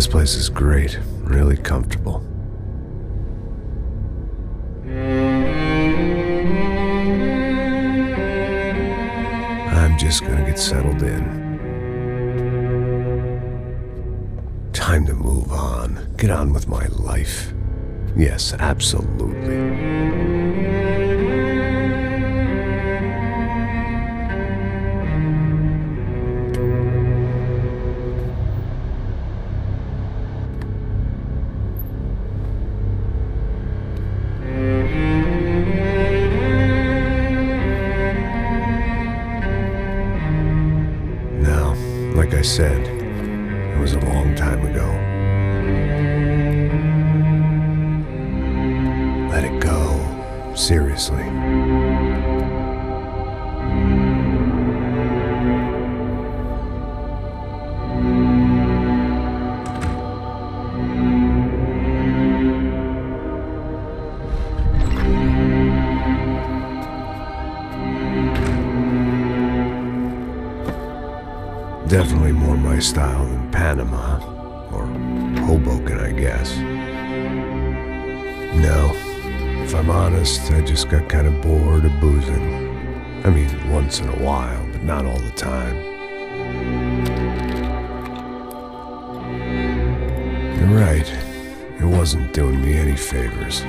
This place is great, really comfortable. I'm just gonna get settled in. Time to move on. Get on with my life. Yes, absolutely. Now, like I said, it was a long time ago. Let it go. Seriously. Definitely more my style than Panama, or Hoboken, I guess. No, if I'm honest, I just got kind of bored of boozing. I mean, once in a while, but not all the time. You're right, it wasn't doing me any favors.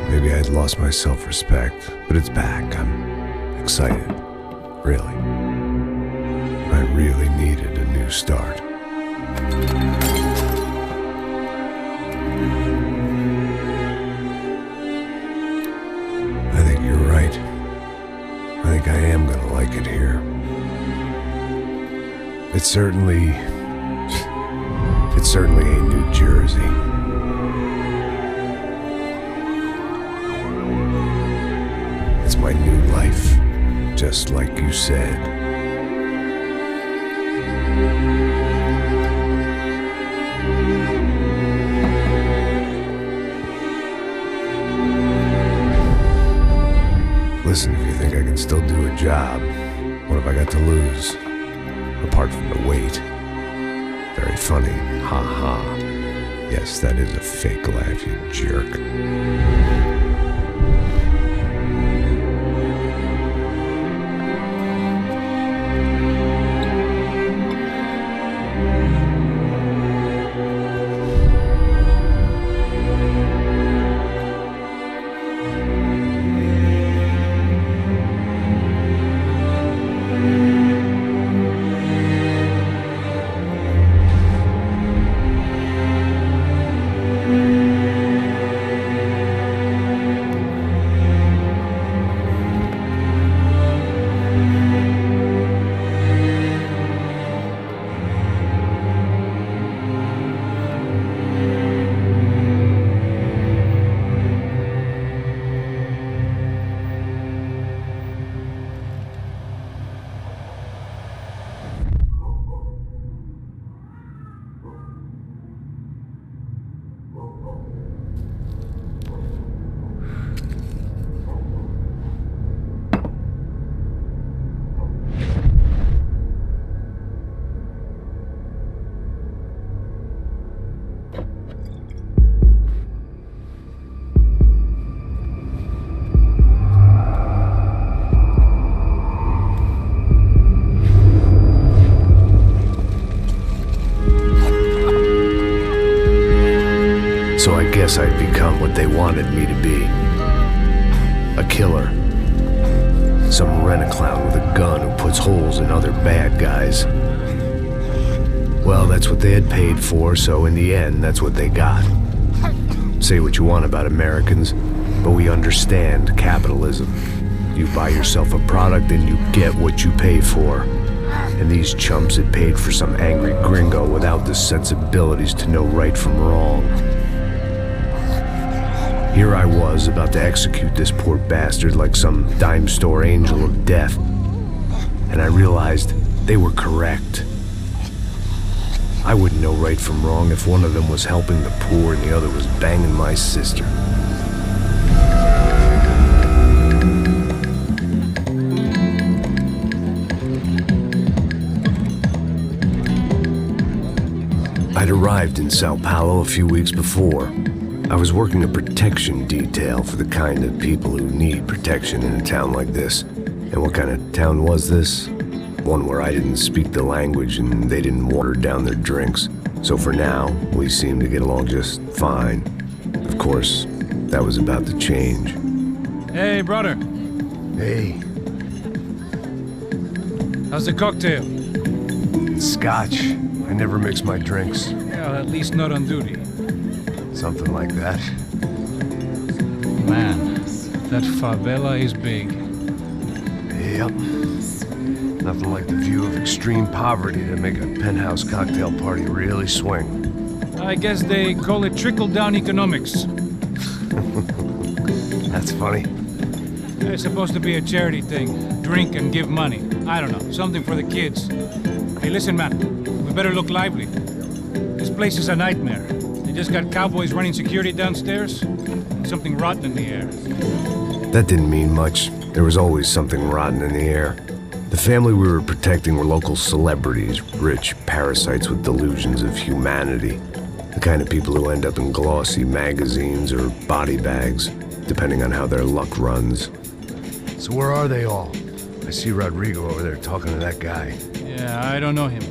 Maybe I'd lost my self-respect, but it's back. I'm excited, really. I really needed a new start. I think you're right. I think I am gonna like it here. It's certainly ain't New Jersey. It's my new life. Just like you said. Listen, if you think I can still do a job, what have I got to lose? Apart from the weight. Very funny. Ha ha. Yes, that is a fake laugh, you jerk. So I guess I'd become what they wanted me to be. A killer. Some rent-a-clown with a gun who puts holes in other bad guys. Well, that's what they had paid for, so in the end, that's what they got. Say what you want about Americans, but we understand capitalism. You buy yourself a product and you get what you pay for. And these chumps had paid for some angry gringo without the sensibilities to know right from wrong. Here I was, about to execute this poor bastard like some dime store angel of death. And I realized they were correct. I wouldn't know right from wrong if one of them was helping the poor and the other was banging my sister. arrived in Sao Paulo a few weeks before. I was working a protection detail for the kind of people who need protection in a town like this. And what kind of town was this? One where I didn't speak the language and they didn't water down their drinks. So for now, we seemed to get along just fine. Of course, that was about to change. Hey, brother. Hey. How's the cocktail? Scotch. I never mix my drinks. Well, at least not on duty. Something like that. Man, that favela is big. Yep. Nothing like the view of extreme poverty to make a penthouse cocktail party really swing. I guess they call it trickle-down economics. That's funny. It's supposed to be a charity thing. Drink and give money. I don't know, something for the kids. Hey, listen, man. We better look lively. This place is a nightmare. They just got cowboys running security downstairs. And something rotten in the air. That didn't mean much. There was always something rotten in the air. The family we were protecting were local celebrities, rich parasites with delusions of humanity. The kind of people who end up in glossy magazines or body bags, depending on how their luck runs. So where are they all? I see Rodrigo over there talking to that guy. Yeah, I don't know him.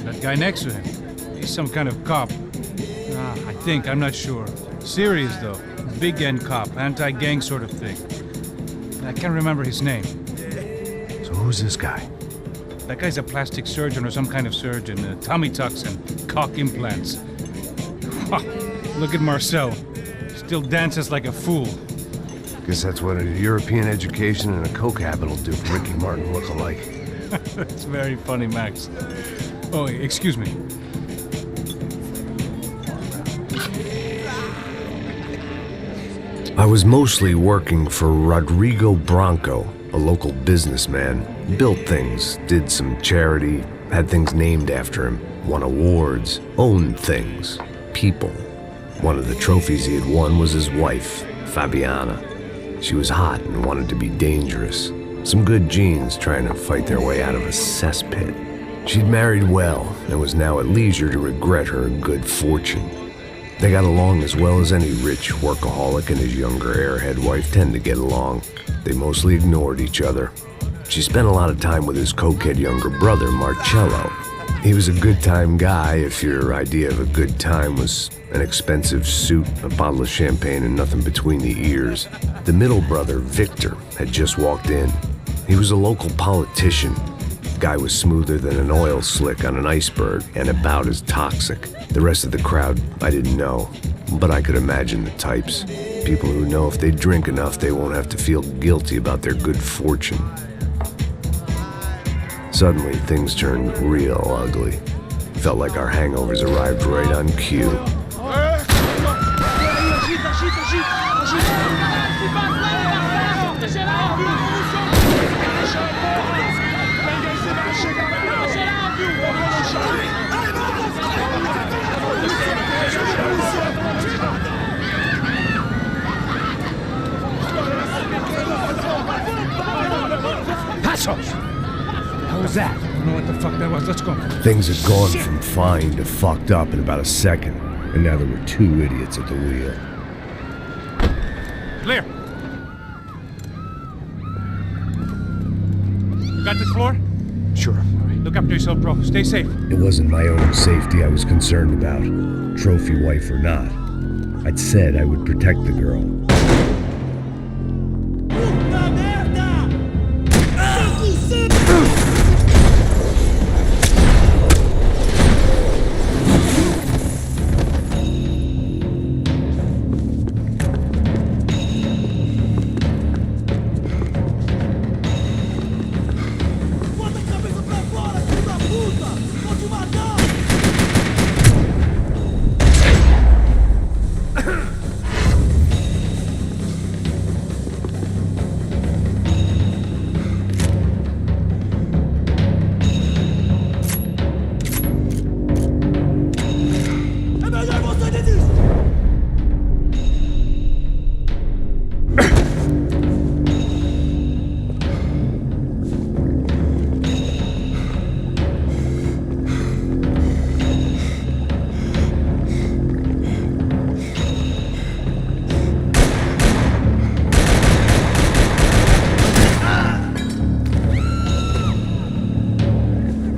That guy next to him. He's some kind of cop. I think, I'm not sure. Serious, though. Big end cop, anti-gang sort of thing. I can't remember his name. So who's this guy? That guy's a plastic surgeon or some kind of surgeon. Tummy tucks and cock implants. Look at Marcel. Still dances like a fool. Guess that's what a European education and a coke habit will do for Ricky Martin look-alike. That's very funny, Max. Oh, excuse me. I was mostly working for Rodrigo Branco, a local businessman. Built things, did some charity, had things named after him, won awards, owned things, people. One of the trophies he had won was his wife, Fabiana. She was hot and wanted to be dangerous. Some good genes trying to fight their way out of a cesspit. She'd married well and was now at leisure to regret her good fortune. They got along as well as any rich workaholic and his younger airhead wife tend to get along. They mostly ignored each other. She spent a lot of time with his cokehead younger brother, Marcello. He was a good-time guy if your idea of a good time was an expensive suit, a bottle of champagne, and nothing between the ears. The middle brother, Victor, had just walked in. He was a local politician. Guy was smoother than an oil slick on an iceberg and about as toxic. The rest of the crowd, I didn't know, but I could imagine the types. People who know if they drink enough, they won't have to feel guilty about their good fortune. Suddenly, things turned real ugly. Felt like our hangovers arrived right on cue. Passos! How was that? I don't know what the fuck that was. Let's go. Things had gone from fine to fucked up in about a second, and now there were two idiots at the wheel. Clear. You got this floor? Sure. All right, look after yourself, bro. Stay safe. It wasn't my own safety I was concerned about, trophy wife or not. I'd said I would protect the girl.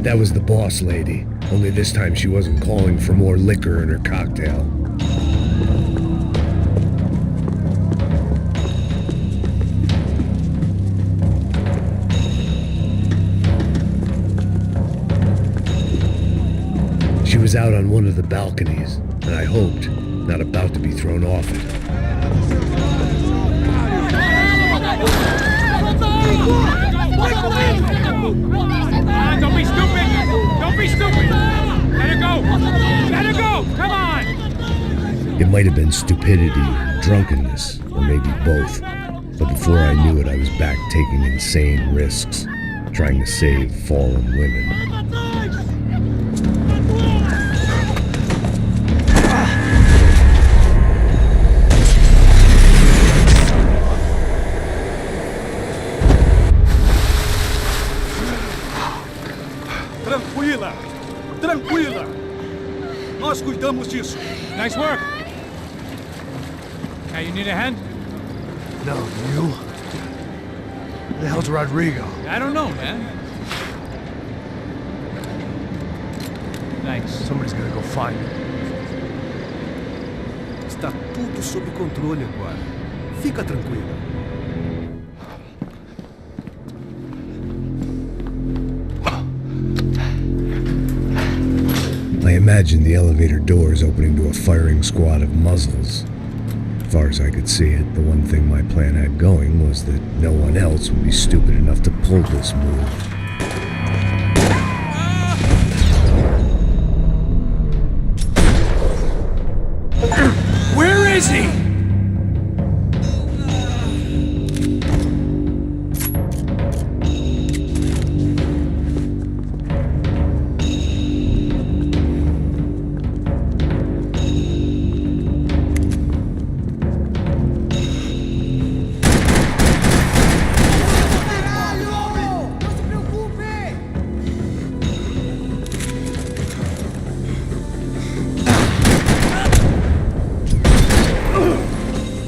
That was the boss lady, only this time she wasn't calling for more liquor in her cocktail. She was out on one of the balconies, and I hoped not about to be thrown off it. Don't be stupid! Don't be stupid! Let her go! Let her go! Come on! It might have been stupidity, drunkenness, or maybe both. But before I knew it, I was back taking insane risks, trying to save fallen women. Tranquila! Tranquila! Nós cuidamos disso. Nice work! Hey, you need a hand? No, you? Who the hell's Rodrigo? I don't know, man. Thanks. Somebody's gonna go find him. Está tudo sob controle agora. Fica tranquila. I imagined the elevator doors opening to a firing squad of muzzles. As far as I could see it, the one thing my plan had going was that no one else would be stupid enough to pull this move. Where is he?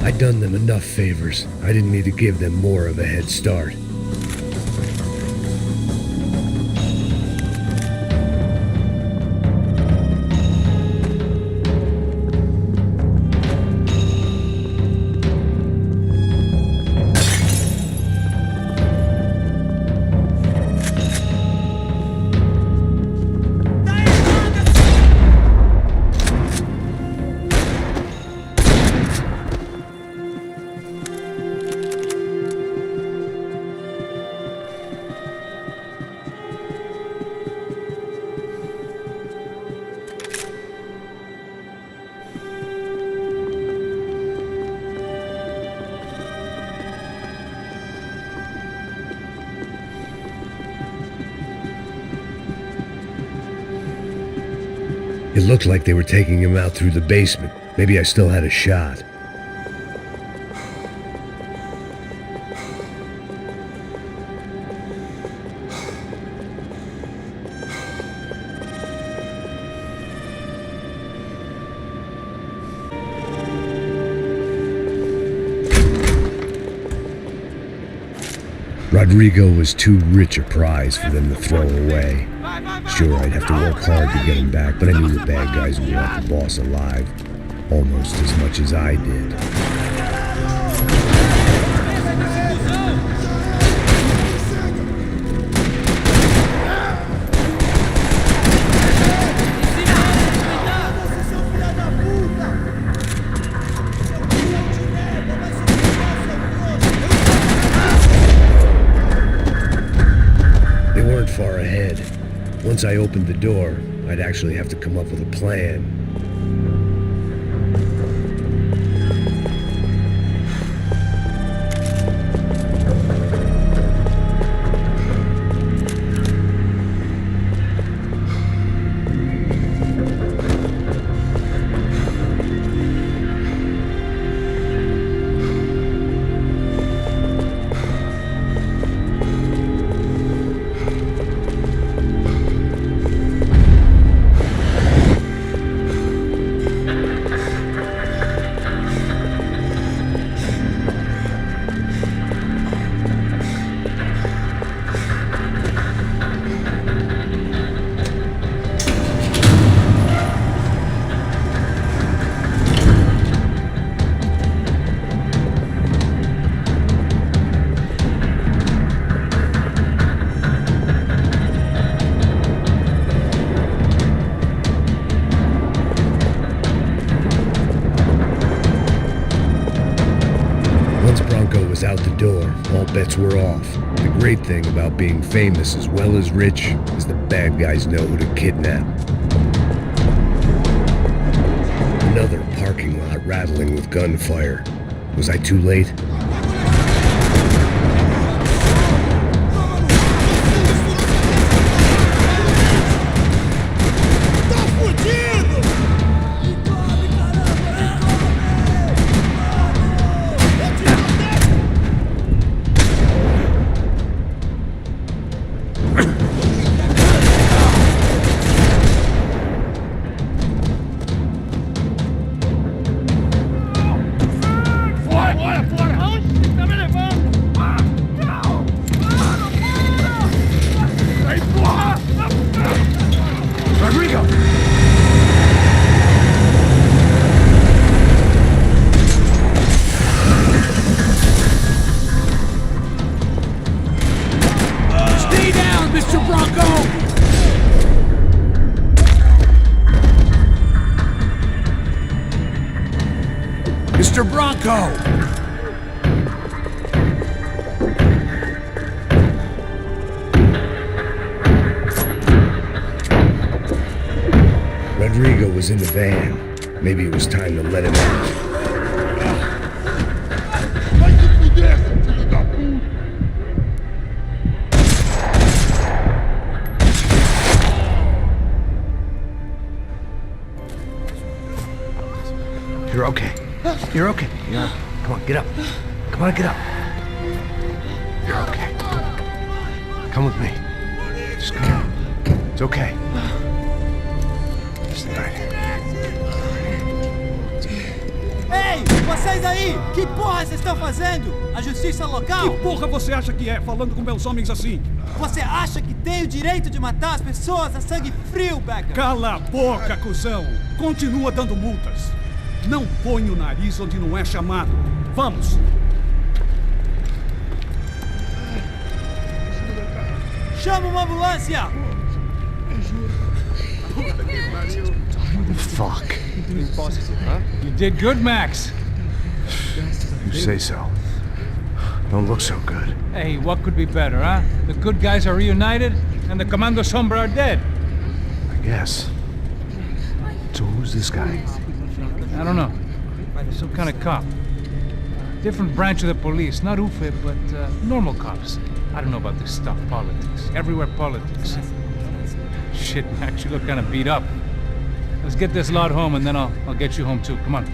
I'd done them enough favors. I didn't need to give them more of a head start. It looked like they were taking him out through the basement. Maybe I still had a shot. Rodrigo was too rich a prize for them to throw away. Sure, I'd have to work hard to get him back, but I knew the bad guys would want the boss alive, almost as much as I did. They weren't far ahead. Once I opened the door, I'd actually have to come up with a plan. out the door, all bets were off. The great thing about being famous as well as rich is the bad guys know who to kidnap. Another parking lot rattling with gunfire. Was I too late? Rodrigo! Stay down, Mr. Bronco! Mr. Bronco! Rodrigo was in the van. Maybe it was time to let him out. You're okay. You're okay. Come on, get up. Come on, get up. You're okay. Come with me. Just come. It's okay. Stay right here. Ei, vocês aí! Que porra vocês estão fazendo? A justiça local? Que porra você acha que é, falando com meus homens assim? Você acha que tem o direito de matar as pessoas a sangue frio, Becker? Cala a boca, cuzão! Continua dando multas. Não põe o nariz onde não é chamado. Vamos! Chama uma ambulância! Fuck. You did good, Max. You say so. Don't look so good. Hey, what could be better, huh? The good guys are reunited, and the Commando Sombra are dead. I guess. So who's this guy? I don't know. Some kind of cop. Different branch of the police. Not UFE, but normal cops. I don't know about this stuff. Politics. Everywhere politics. Shit, Max, you look kind of beat up. Let's get this lot home, and then I'll get you home, too. Come on.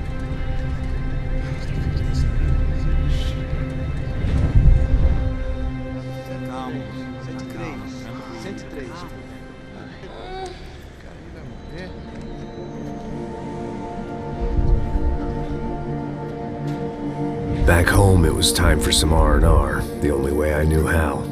Back home, it was time for some R&R, the only way I knew how.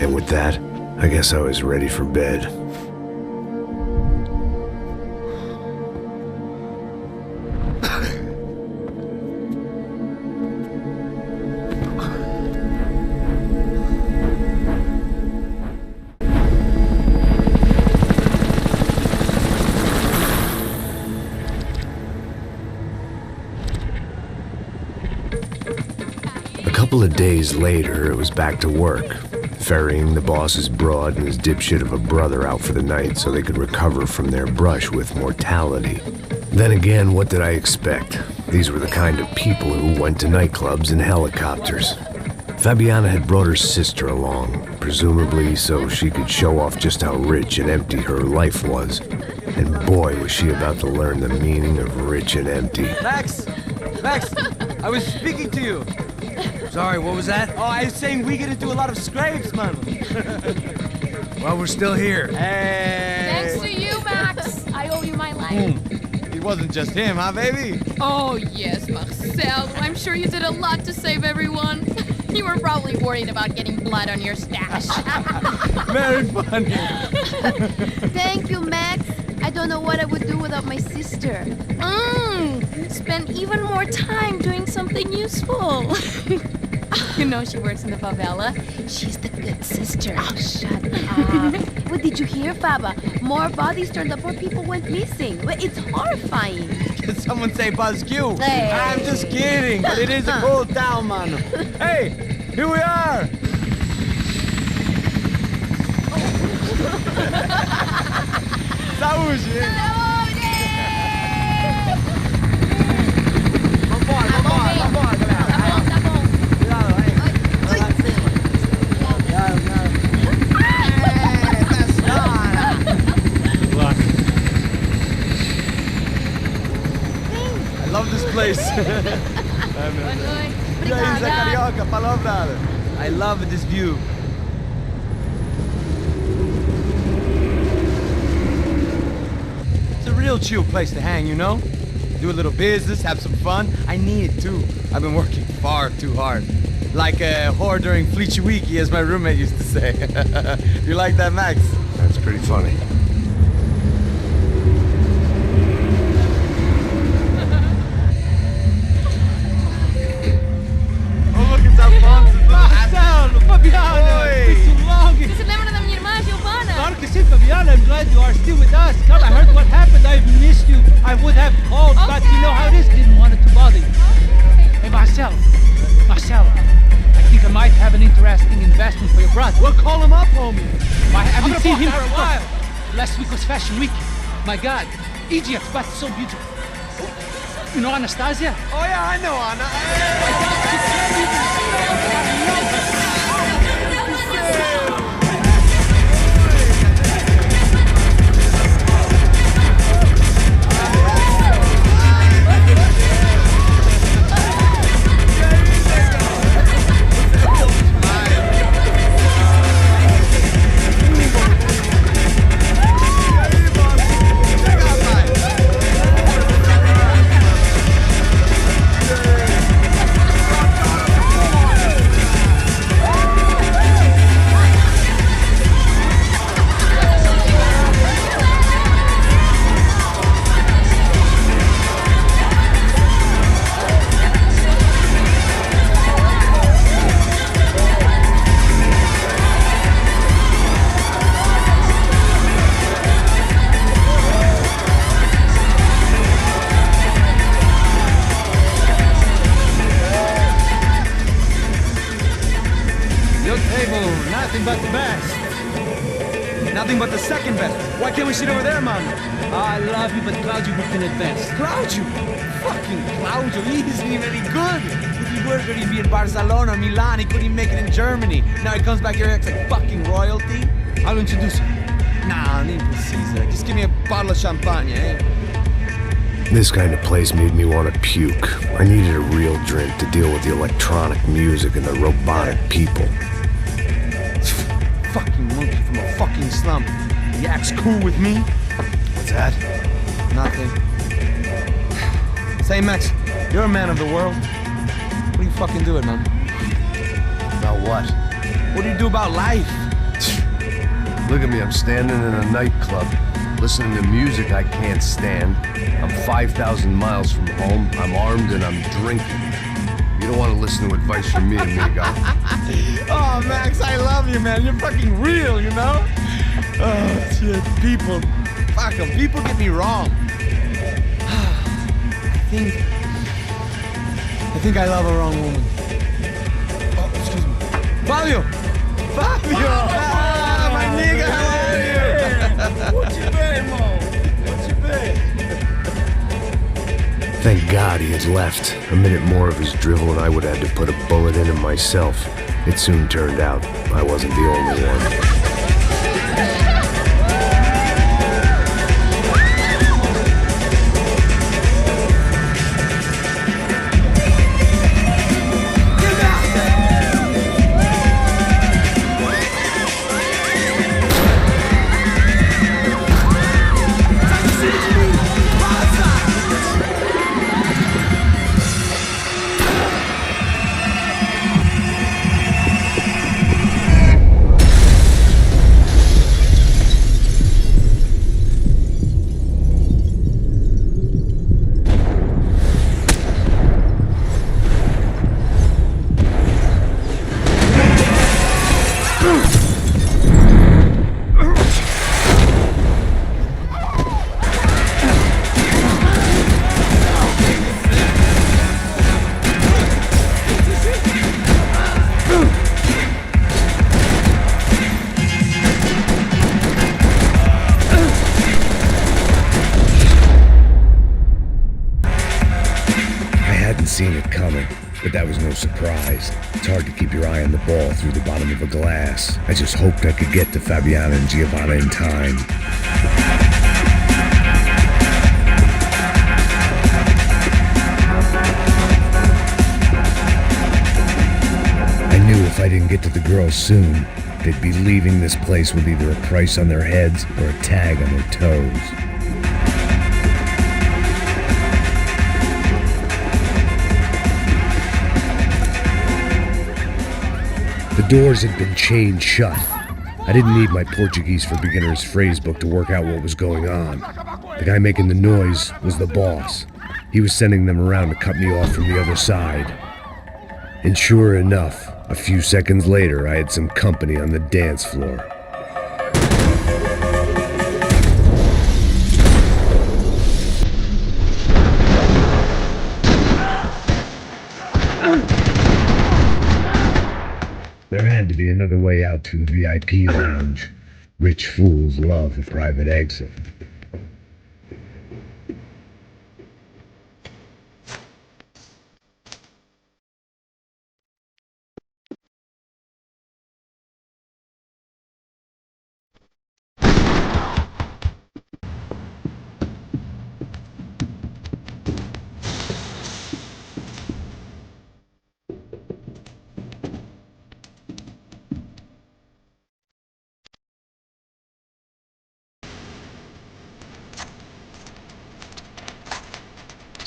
And with that, I guess I was ready for bed. A couple of days later, it was back to work. Ferrying the boss's broad and his dipshit of a brother out for the night so they could recover from their brush with mortality. Then again, what did I expect? These were the kind of people who went to nightclubs in helicopters. Fabiana had brought her sister along, presumably so she could show off just how rich and empty her life was. And boy, was she about to learn the meaning of rich and empty. Max! Max! I was speaking to you! Sorry, what was that? Oh, I was saying we get into a lot of scrapes, man. Well, we're still here. Hey! Thanks to you, Max. I owe you my life. It wasn't just him, huh, baby? Oh, yes, Marcel. I'm sure you did a lot to save everyone. You were probably worried about getting blood on your stash. Very funny. Thank you, Max. I don't know what I would do without my sister. Spend even more time doing something useful. You know she works in the favela. She's the good sister. Oh, shut up. What did you hear, Faba? More bodies turned up where people went missing. It's horrifying. Did someone say Buzz Q? Hey. I'm just kidding, but it is a cool town, man. Hey, here we are. Saúde, hein? Vambora, galera. Tá bom. Cuidado, aí. Vai lá em cima. Cuidado. Good luck. I love this place. E aí, Zé Carioca, falou, brother. I love this view. It's a real chill place to hang, you know? Do a little business, have some fun. I need it too. I've been working far too hard. Like a whore during Fleechy Weeky, as my roommate used to say. You like that, Max? That's pretty funny. Oh, look, it's Alfonso. Marcelo, Fabiana, Oi. it's too long. Você se lembra da minha irmã, Giovanna? Claro que sim, Fabiana. I'm glad you are still with us. Come, I heard what happened. I've missed you. I would have called, but you know how it is. Didn't want it to bother you. Hey, Marcelo, I think I might have an interesting investment for your brother. Well, call him up, homie. I haven't seen him for a while. Last week was Fashion Week. My God, Egypt, but so beautiful. You know Anastasia? Oh, yeah, I know, Anna. Your table, nothing but the best. Nothing but the second best. Why can't we sit over there, man? I love you, but Claudio booked in advance. Claudio? Fucking Claudio, he isn't even any good. If he were good, he'd be in Barcelona or Milan. He couldn't make it in Germany. Now he comes back here and acts like fucking royalty. I'll introduce you. Nah, need Caesar. Just give me a bottle of champagne, eh? This kind of place made me want to puke. I needed a real drink to deal with the electronic music and the robotic people. Fucking monkey from a fucking slum. He acts cool with me. What's that? Nothing. Say, Max, you're a man of the world. What do you fucking do it, man? About what? What do you do about life? Look at me, I'm standing in a nightclub, listening to music I can't stand. I'm 5,000 miles from home, I'm armed, and I'm drinking. You don't want to listen to advice from me, amigo. Oh, Max, I love you, man. You're fucking real, you know? Oh, shit. People. Fuck 'em. People get me wrong. I think I love a wrong woman. Oh, excuse me. Fabio! Fabio! Ah, my nigga, how are you? What you been, Mo? What you been? Thank God he had left. A minute more of his drivel and I would have had to put a bullet in him myself. It soon turned out I wasn't the only one. coming, but that was no surprise. It's hard to keep your eye on the ball through the bottom of a glass. I just hoped I could get to Fabiana and Giovanna in time. I knew if I didn't get to the girls soon, they'd be leaving this place with either a price on their heads or a tag on their toes. The doors had been chained shut. I didn't need my Portuguese for Beginners phrase book to work out what was going on. The guy making the noise was the boss. He was sending them around to cut me off from the other side. And sure enough, a few seconds later, I had some company on the dance floor. There had to be another way out through the VIP lounge. Rich fools love a private exit.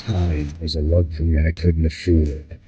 Time was a luxury I couldn't afford.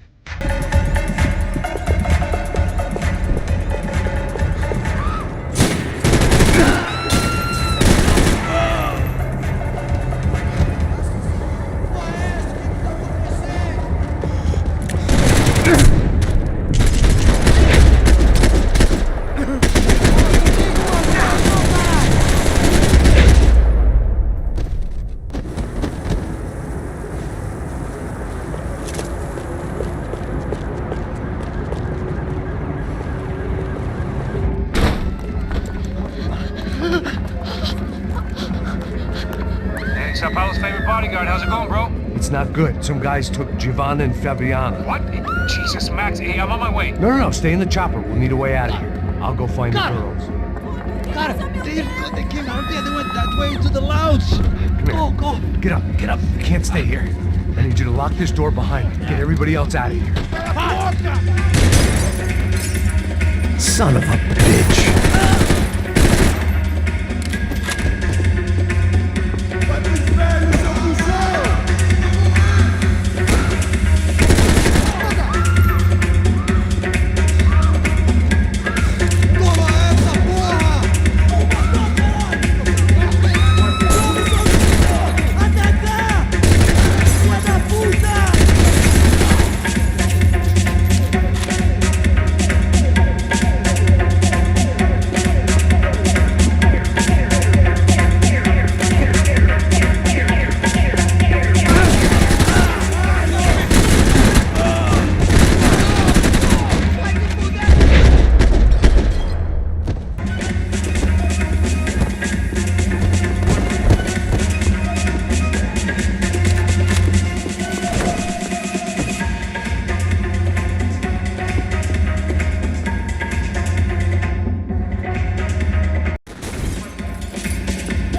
Sao Paulo's favorite bodyguard. How's it going, bro? It's not good. Some guys took Giovanna and Fabiana. What? Jesus, Max. Hey, I'm on my way. No, stay in the chopper. We'll need a way out of here. I'll go find the girls. Got it. They came out there. They went that way into the lounge. Come here. Go. Get up. You can't stay here. I need you to lock this door behind me. Get everybody else out of here. Son of a bitch.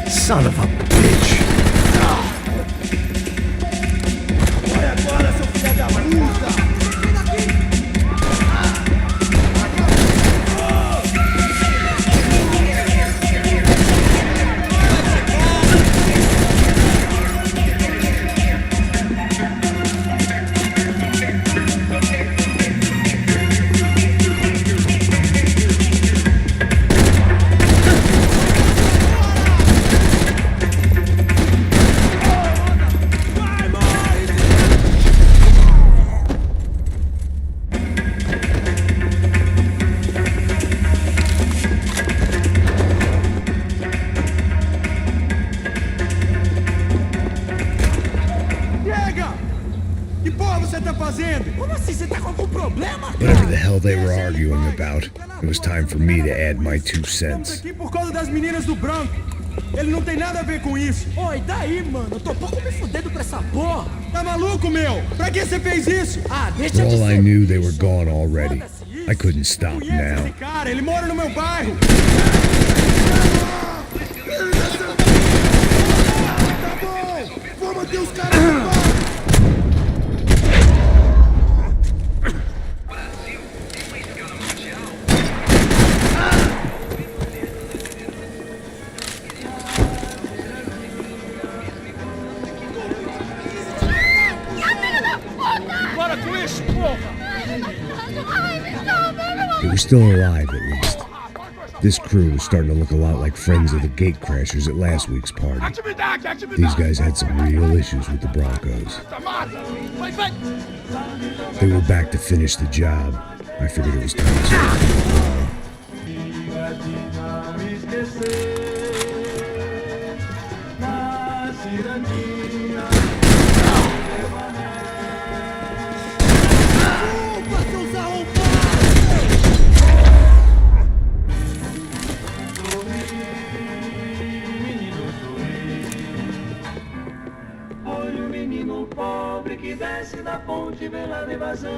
Son of a bitch. Whatever the hell they were arguing about, it was time for me to add my 2 cents. Aqui por causa das meninas do branco. Ele não tem nada a ver com isso. Oi, daí, mano? Eu tô pouco me fudendo pra essa porra. Tá maluco, meu? Pra que você fez isso? Ah, deixa For de all I ser knew, they were bicho. gone already. Foda-se isso. I couldn't stop Conhece esse now. cara? Ele mora no meu bairro. Tá bom! Vou manter os caras de volta! Para com isso, porra! They were still alive, at least. This crew was starting to look a lot like friends of the gatecrashers at last week's party. These guys had some real issues with the Broncos. They were back to finish the job. I figured it was time to start moving on. Opa, seus arrombados! Olha o menino pobre que desce da ponte pela evasão.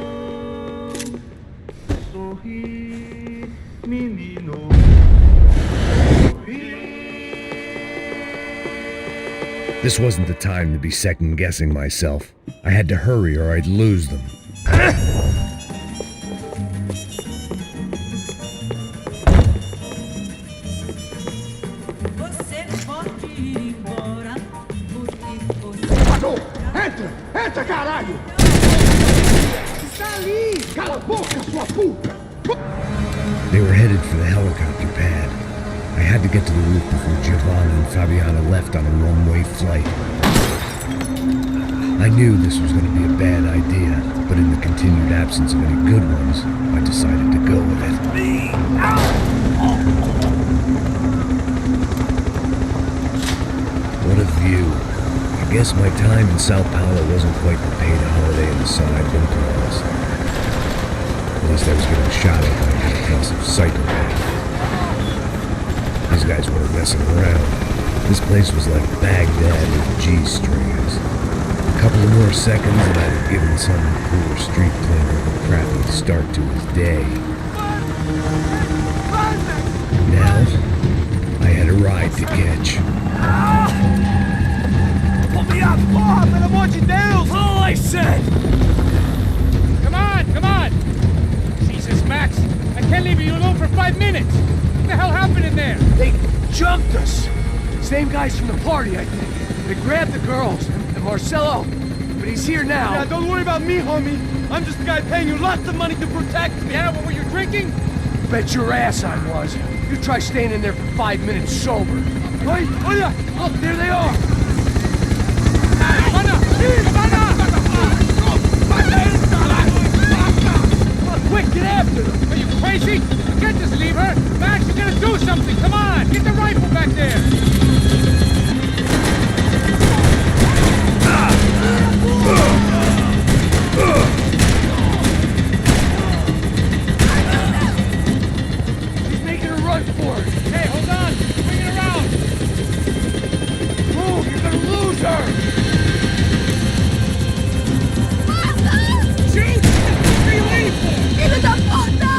Sorri, menino. This wasn't the time to be second-guessing myself. I had to hurry or I'd lose them. Entra, caralho! Está ali! Cala a boca, sua puta! They were headed for the helicopter pad. I had to get to the roof before Giovanna and Fabiana left on a one-way flight. I knew this was going to be a bad idea, but in the continued absence of any good ones, I decided to go with it. What a view. I guess my time in Sao Paulo wasn't quite the paid holiday in the sun I'd been promised. At least I was getting shot at by a compulsive psychopath. These guys weren't messing around. This place was like Baghdad with G-strings. A couple of more seconds and I'd have given some poor street cleaner a crappy start to his day. Now, I had a ride to catch. Pull me up, porra, pelo amor de Deus! All I said! Come on! Jesus, Max, I can't leave you alone for 5 minutes. What the hell happened in there? They jumped us. Same guys from the party, I think. They grabbed the girls and Marcelo, but he's here now. Yeah, don't worry about me, homie. I'm just the guy paying you lots of money to protect me. Yeah, what were you drinking? Bet your ass I was. You try staying in there for 5 minutes sober. Wait, oh yeah, look, there they are. Quick, get after them! Are you crazy? You can't just leave her! Max, you gotta do something! Come on! Get the rifle back there! He's making a run for it. Hey, hold on! Bring it around! Move, you're gonna lose her. Shoot! Release! Filho da puta!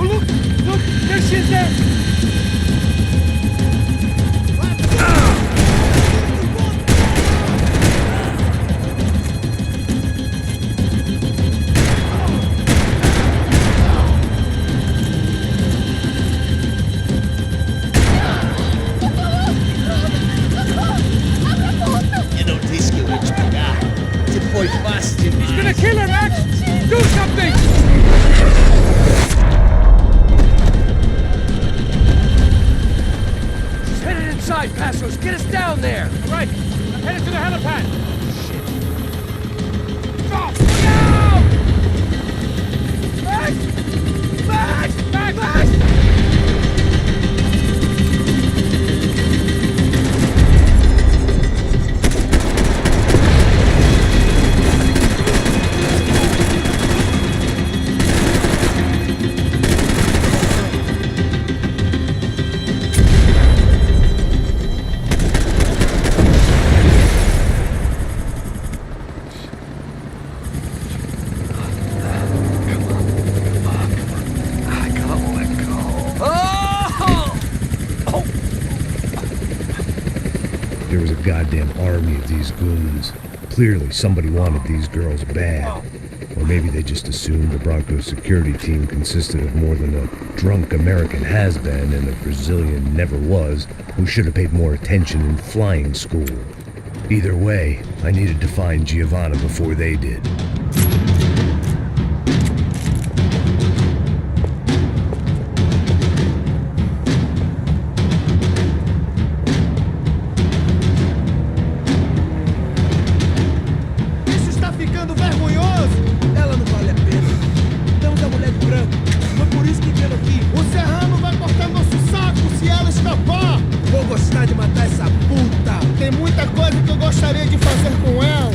Oh, look, there she is there. Eu não disse que eu ia te pegar. Você foi fácil demais. He's gonna kill her, Max! Do something! She's headed inside, Passos. Get us down there. All right, I'm headed to the helipad. Stop! No! Max! Max! Max! Max! There was a goddamn army of these goons. Clearly, somebody wanted these girls bad. Or maybe they just assumed the Broncos security team consisted of more than a drunk American has-been and a Brazilian never was who should have paid more attention in flying school. Either way, I needed to find Giovanna before they did. Isso está ficando vergonhoso! Ela não vale a pena. Estamos a mulher de branco. Foi por isso que vieram aqui. O Serrano vai cortar nosso saco se ela escapar! Vou gostar de matar essa puta! Tem muita coisa que eu gostaria de fazer com ela!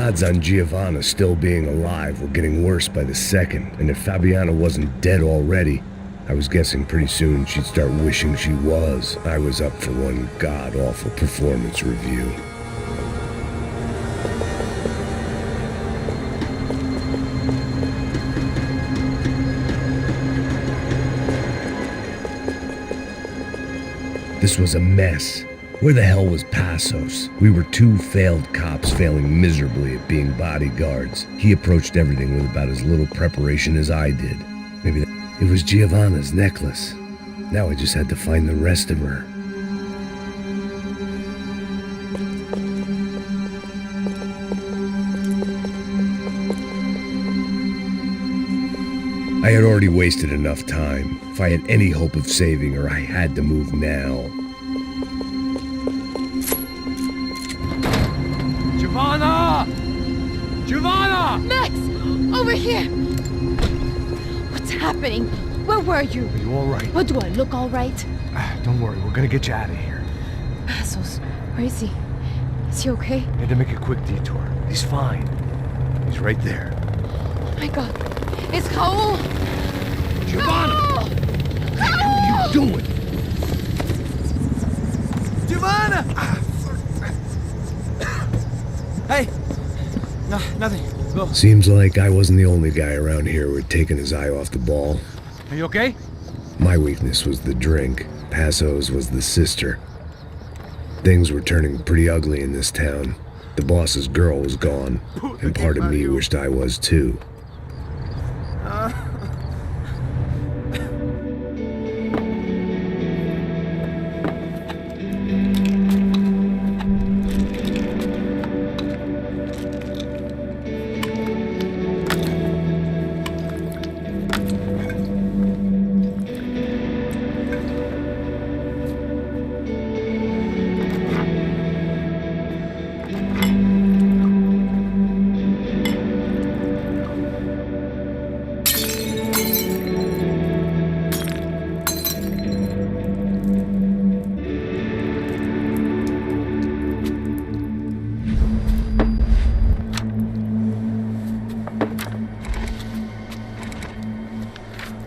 odds on Giovanna still being alive were getting worse by the second, and if Fabiana wasn't dead already, I was guessing pretty soon she'd start wishing she was. I was up for one god-awful performance review. This was a mess. Where the hell was Passos? We were two failed cops failing miserably at being bodyguards. He approached everything with about as little preparation as I did. Maybe it was Giovanna's necklace. Now I just had to find the rest of her. I had already wasted enough time. If I had any hope of saving her, I had to move now. Giovanna! Giovanna! Max! Over here! What's happening? Where were you? Are you all right? What, do I look all right? Don't worry, we're gonna get you out of here. Passos, where is he? Is he okay? Had to make a quick detour. He's fine. He's right there. Oh my god. It's Raul! Giovanna! Raul! What are you doing? Giovanna! Hey! No, nothing. Go. Seems like I wasn't the only guy around here who had taken his eye off the ball. Are you okay? My weakness was the drink. Passos was the sister. Things were turning pretty ugly in this town. The boss's girl was gone, and part of me wished I was too.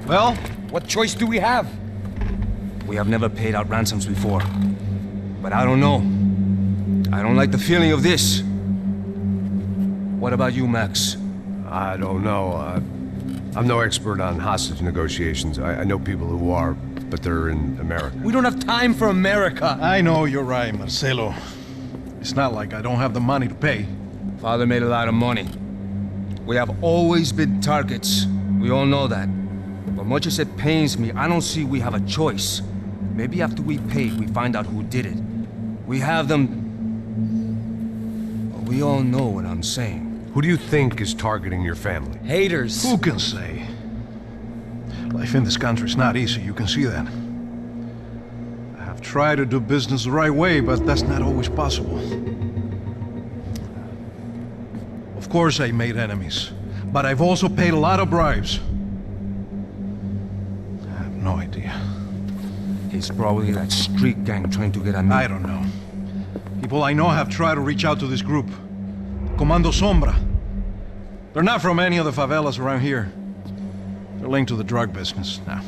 Well, what choice do we have? We have never paid out ransoms before. But I don't know. I don't like the feeling of this. What about you, Max? I don't know. I'm no expert on hostage negotiations. I know people who are, but they're in America. We don't have time for America. I know you're right, Marcelo. It's not like I don't have the money to pay. Father made a lot of money. We have always been targets. We all know that. But much as it pains me, I don't see we have a choice. Maybe after we pay, we find out who did it. We have them... We all know what I'm saying. Who do you think is targeting your family? Haters. Who can say? Life in this country is not easy, you can see that. I have tried to do business the right way, but that's not always possible. Of course I made enemies, but I've also paid a lot of bribes. I have no idea. It's probably that street gang trying to get at me. I don't know. People I know have tried to reach out to this group. Comando Sombra. They're not from any of the favelas around here. They're linked to the drug business. Now,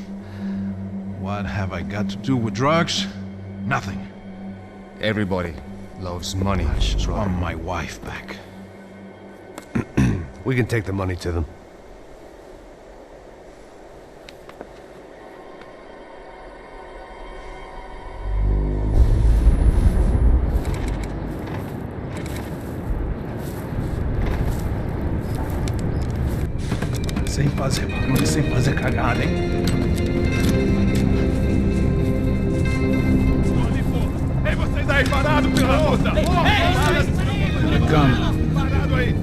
what have I got to do with drugs? Nothing. Everybody loves money. I just want my wife back. We can take the money to them. Sem fazer cagada, hein? Ei, vocês aí, parado, pela puta! Parado aí!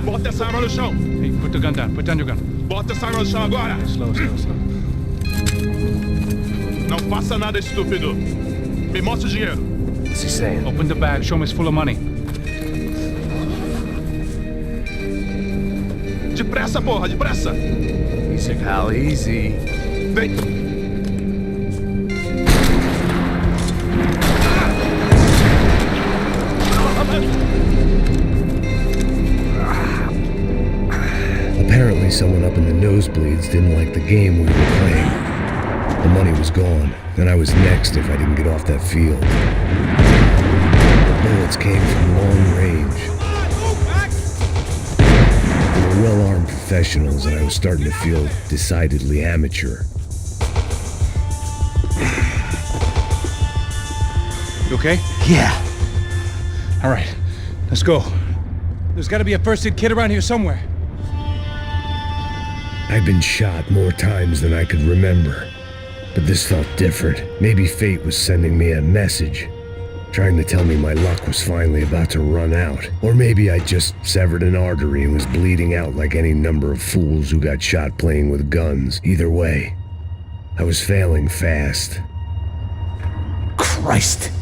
Bota essa arma no chão! Hey, put the gun down. Put down your gun. Bota essa arma no chão agora! Slow. Não faça nada, estúpido! Me mostra o dinheiro! What's he saying? Open the bag. Show me it's full of money. Depressa, porra, depressa! Easy, pal, easy. Vem! someone up in the nosebleeds didn't like the game we were playing. The money was gone, and I was next if I didn't get off that field. The bullets came from long range. They were well-armed professionals, and I was starting to feel decidedly amateur. You okay? Yeah. All right, let's go. There's got to be a first-aid kit around here somewhere. I'd been shot more times than I could remember, but this felt different. Maybe fate was sending me a message, trying to tell me my luck was finally about to run out. Or maybe I just severed an artery and was bleeding out like any number of fools who got shot playing with guns. Either way, I was failing fast. Christ.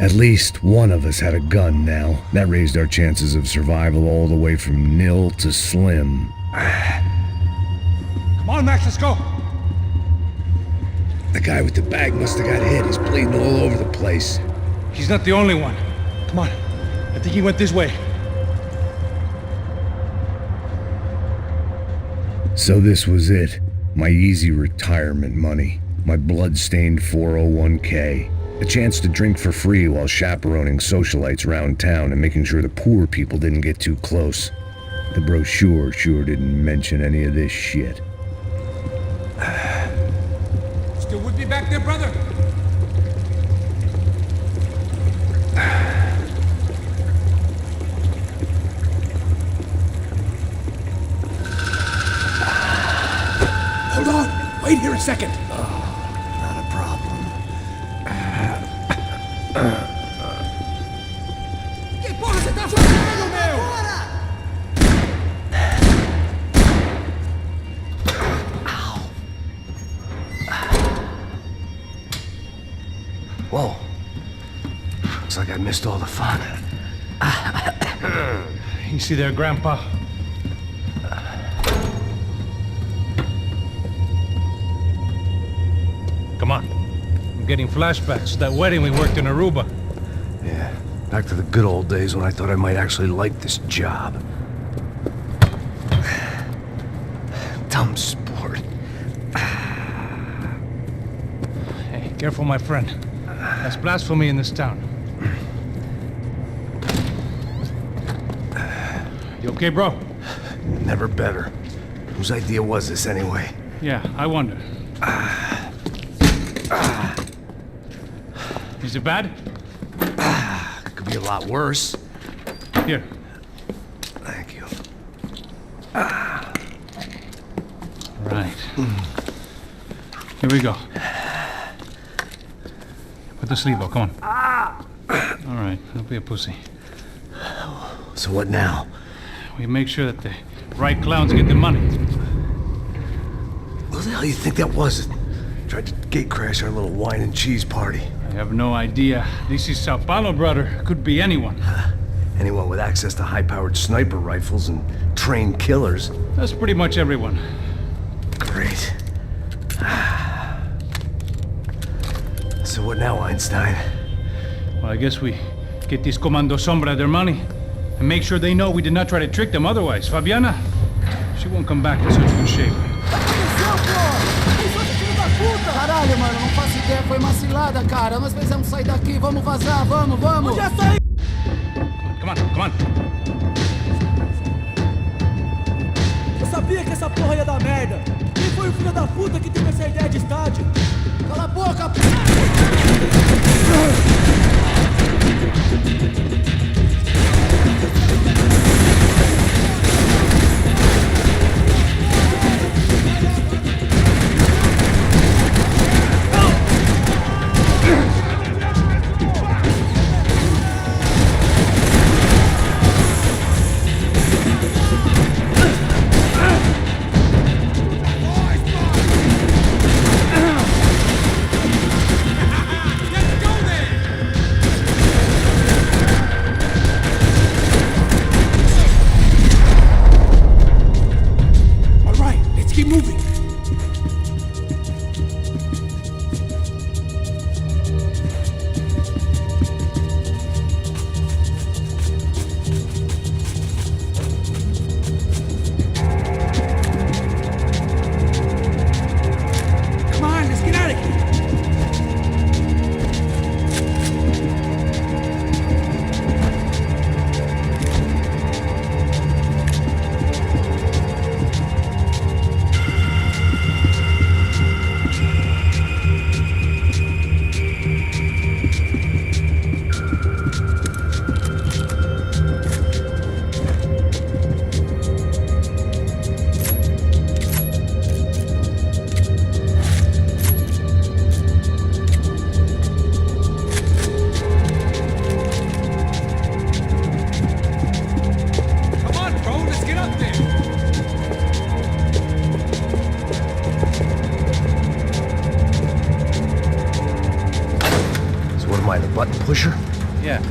At least one of us had a gun now. That raised our chances of survival all the way from nil to slim. Come on, Max, let's go. The guy with the bag must have got hit. He's bleeding all over the place. He's not the only one. Come on. I think he went this way. So this was it. My easy retirement money. My blood-stained 401k. A chance to drink for free while chaperoning socialites around town and making sure the poor people didn't get too close. The brochure sure didn't mention any of this shit. Still with me back there, brother? Hold on! Wait here a second! Not a problem. Que porra você tá fazendo, meu? Whoa. Looks like I missed all the fun. You see there, Grandpa? Come on. I'm getting flashbacks to that wedding we worked in Aruba. Yeah, back to the good old days when I thought I might actually like this job. Dumb sport. Hey, careful, my friend. That's blasphemy in this town. You okay, bro? Never better. Whose idea was this anyway? Yeah, I wonder. Is it bad? Could be a lot worse. Here. Thank you. Right. Here we go. Put the sleeve on, come on. All right, don't be a pussy. So what now? We make sure that the right clowns get the money. What the hell you think that was? Tried to gate crash our little wine and cheese party. I have no idea. This is Sao Paulo, brother. Could be anyone. Anyone with access to high-powered sniper rifles and trained killers. That's pretty much everyone. Great. So what now, Einstein? Well, I guess we get these Comando Sombra their money and make sure they know we did not try to trick them otherwise. Fabiana, she won't come back in such good shape. Caralho, mano, não faço ideia, foi uma cilada, cara. Nós precisamos sair daqui, vamos vazar, vamos, vamos! Já saí! Come on, come on! Eu sabia que essa porra ia dar merda! Quem foi o filho da puta que teve essa ideia de estádio? Cala a boca, p***! am I, the button pusher? Yeah.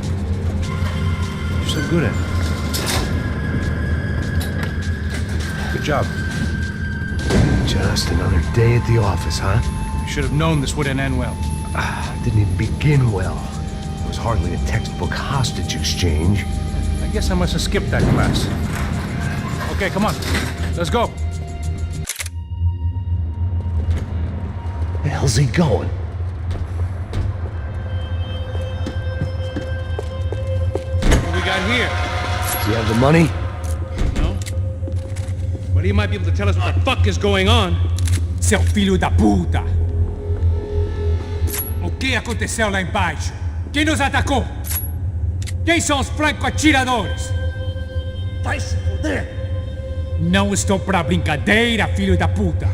You're so good at it. Good job. Just another day at the office, huh? You should have known this wouldn't end well. Didn't even begin well. It was hardly a textbook hostage exchange. I guess I must have skipped that class. Okay, come on. Let's go. Where the hell's he going? What we got here? Does he have the money? No. But he might be able to tell us what the fuck is going on. Seu filho da puta! O que aconteceu lá embaixo? Quem nos atacou? Quem são os franco-atiradores? Vai se foder! Não estou pra brincadeira, filho da puta!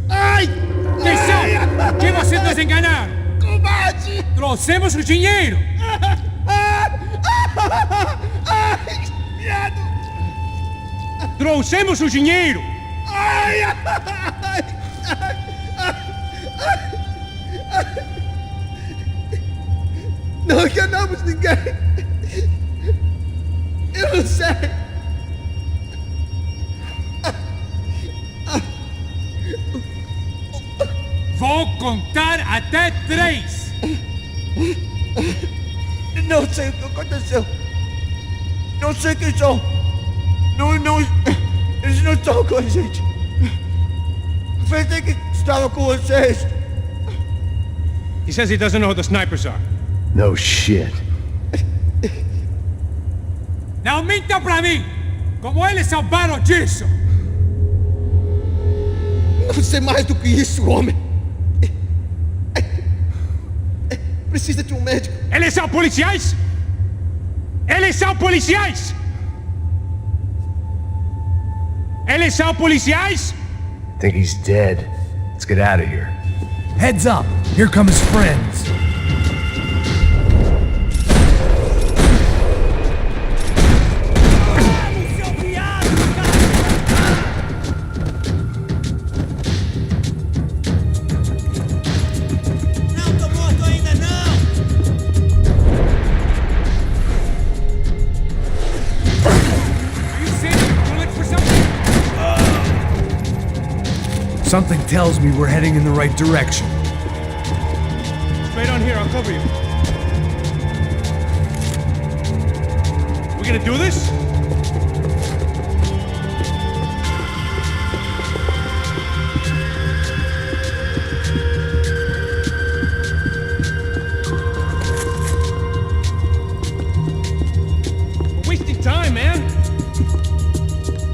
Ai! Quem são? Quem vocês nos enganaram? Combate! Trouxemos o dinheiro! Ai! Viado! Trouxemos o dinheiro! Ai! Ai! Não enganamos ninguém! Eu não sei! Vou contar até 3! Não sei o que aconteceu! Não sei quem são! Não, eles não estão com a gente! Pensei que estava com vocês! He says he doesn't know who the snipers are. No shit. Não mintam pra mim! Como eles salvaram disso? Não sei mais do que isso, homem! Precisa de um médico! Eles são policiais? Eles são policiais? Eles são policiais? Think he's dead. Let's get out of here. Heads up! Here come his friends! Something tells me we're heading in the right direction. Straight on here, I'll cover you. We gonna do this? We're wasting time, man.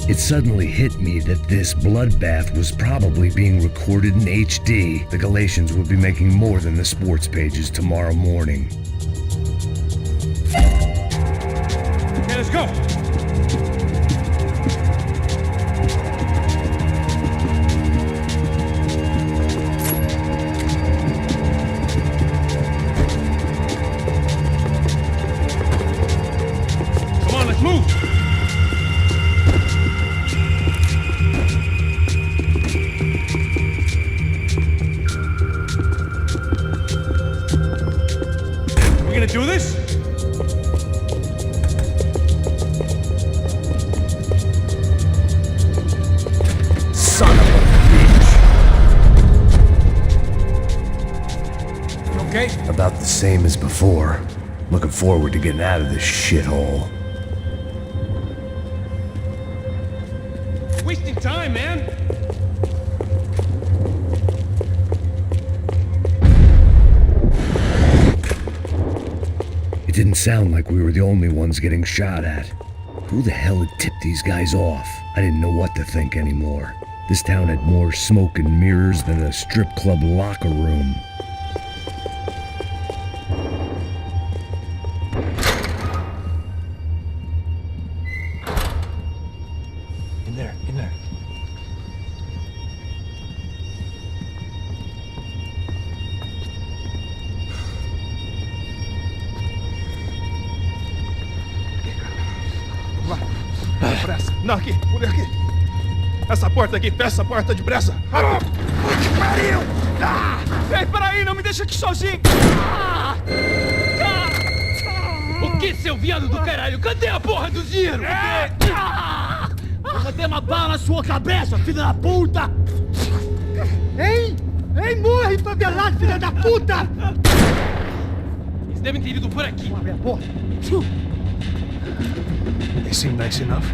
It suddenly hit me that this bloodbath was probably being recorded in HD. The Galatians would be making more than the sports pages tomorrow morning. Okay, let's go. Come on, let's move. We gonna do this? Son of a bitch! You okay? About the same as before. Looking forward to getting out of this shithole. Wasting time, man. It didn't sound like we were the only ones getting shot at. Who the hell had tipped these guys off? I didn't know what to think anymore. This town had more smoke and mirrors than a strip club locker room. In there, in there. Depressa. Não, aqui, por aqui. Essa porta aqui, fecha essa porta depressa. Rápido. Pariu! Ei, peraí, não me deixa aqui sozinho! O que, seu viado do caralho? Cadê a porra do dinheiro? Vou meter uma bala na sua cabeça, filha da puta! Ei! Ei, morre, favelado, filha da puta! Eles devem ter ido por aqui. Abre a porta. They seem nice enough.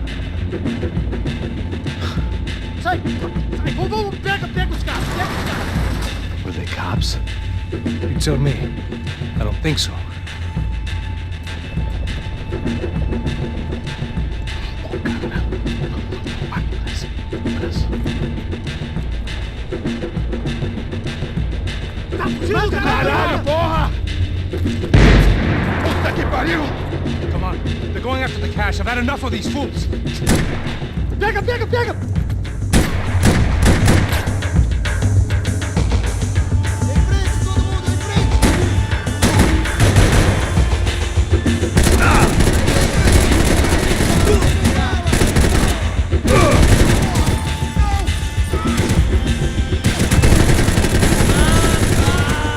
Sai! Sai! Vamos, pega os caras! Pega os caras! Were they cops? You tell me. I don't think so. Caralho, porra! Puta que pariu! Come on, they're going after the cash. I've had enough of these fools. Pega!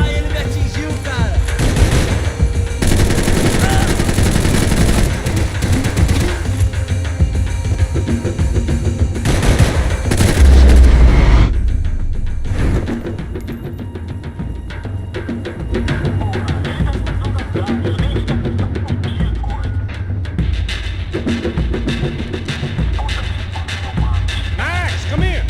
Ele me atingiu, cara. Max, come here!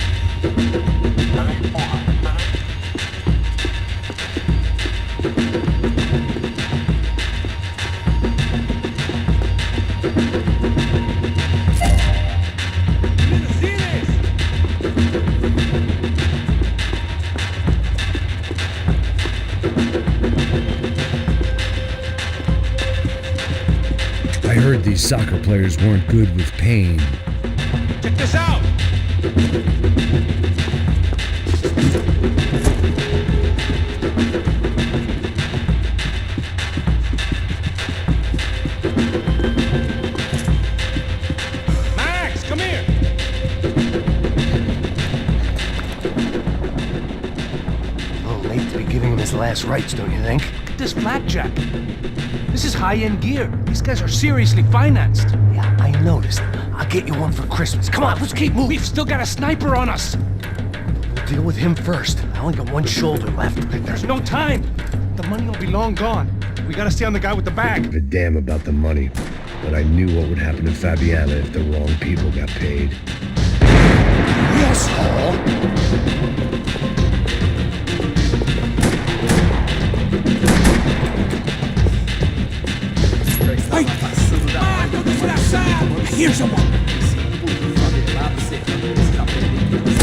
I heard these soccer players weren't good with pain. Check this out! Max, come here! A little late to be giving him his last rites, don't you think? Look at this blackjack. This is high-end gear. These guys are seriously financed. Yeah, I noticed. I'll get you one for Christmas. Come on, let's keep moving. We've still got a sniper on us. We'll deal with him first. I only got one shoulder left. There's no time. The money will be long gone. We gotta stay on the guy with the bag. Give a damn about the money, but I knew what would happen to Fabiana if the wrong people got paid. Yes, Hall. Here's someone!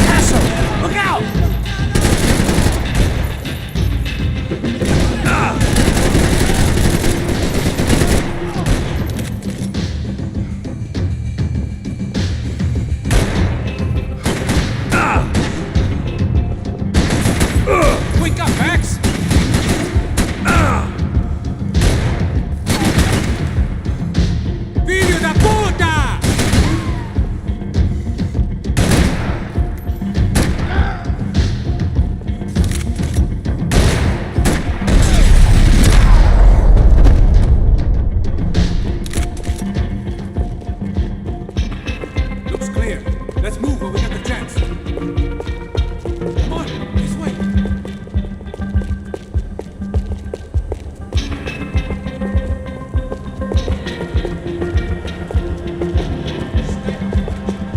Asshole! Look out! Wake up, Max! Filho da puta! Looks clear. Let's move when we get the chance. Come on, this way.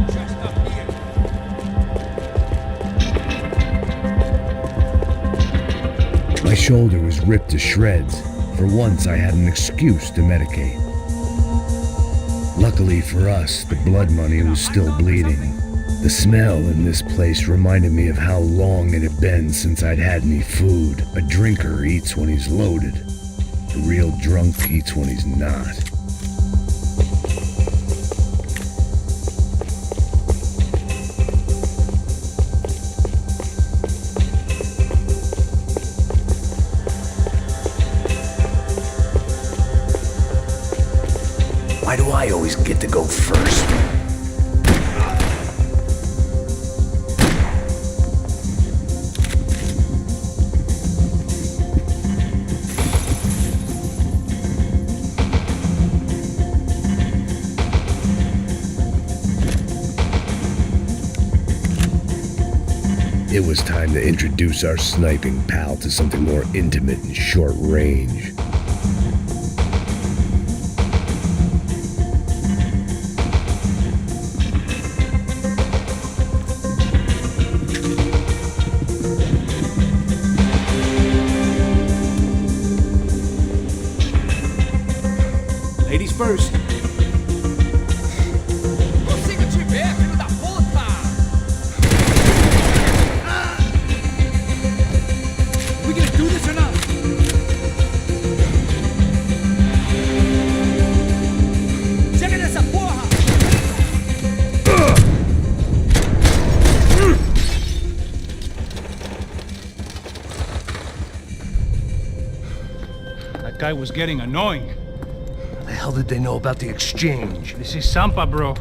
Just up here. My shoulder was ripped to shreds. For once, I had an excuse to medicate. Luckily for us, the blood money was still bleeding. The smell in this place reminded me of how long it had been since I'd had any food. A drinker eats when he's loaded. A real drunk eats when he's not. Why do I always get to go first? It was time to introduce our sniping pal to something more intimate and short range. Ladies first. Consigo te ver, filho da puta! We gonna do this or not? Chega nessa porra! That guy was getting annoying. How the hell did they know about the exchange? This is Sampa, bro.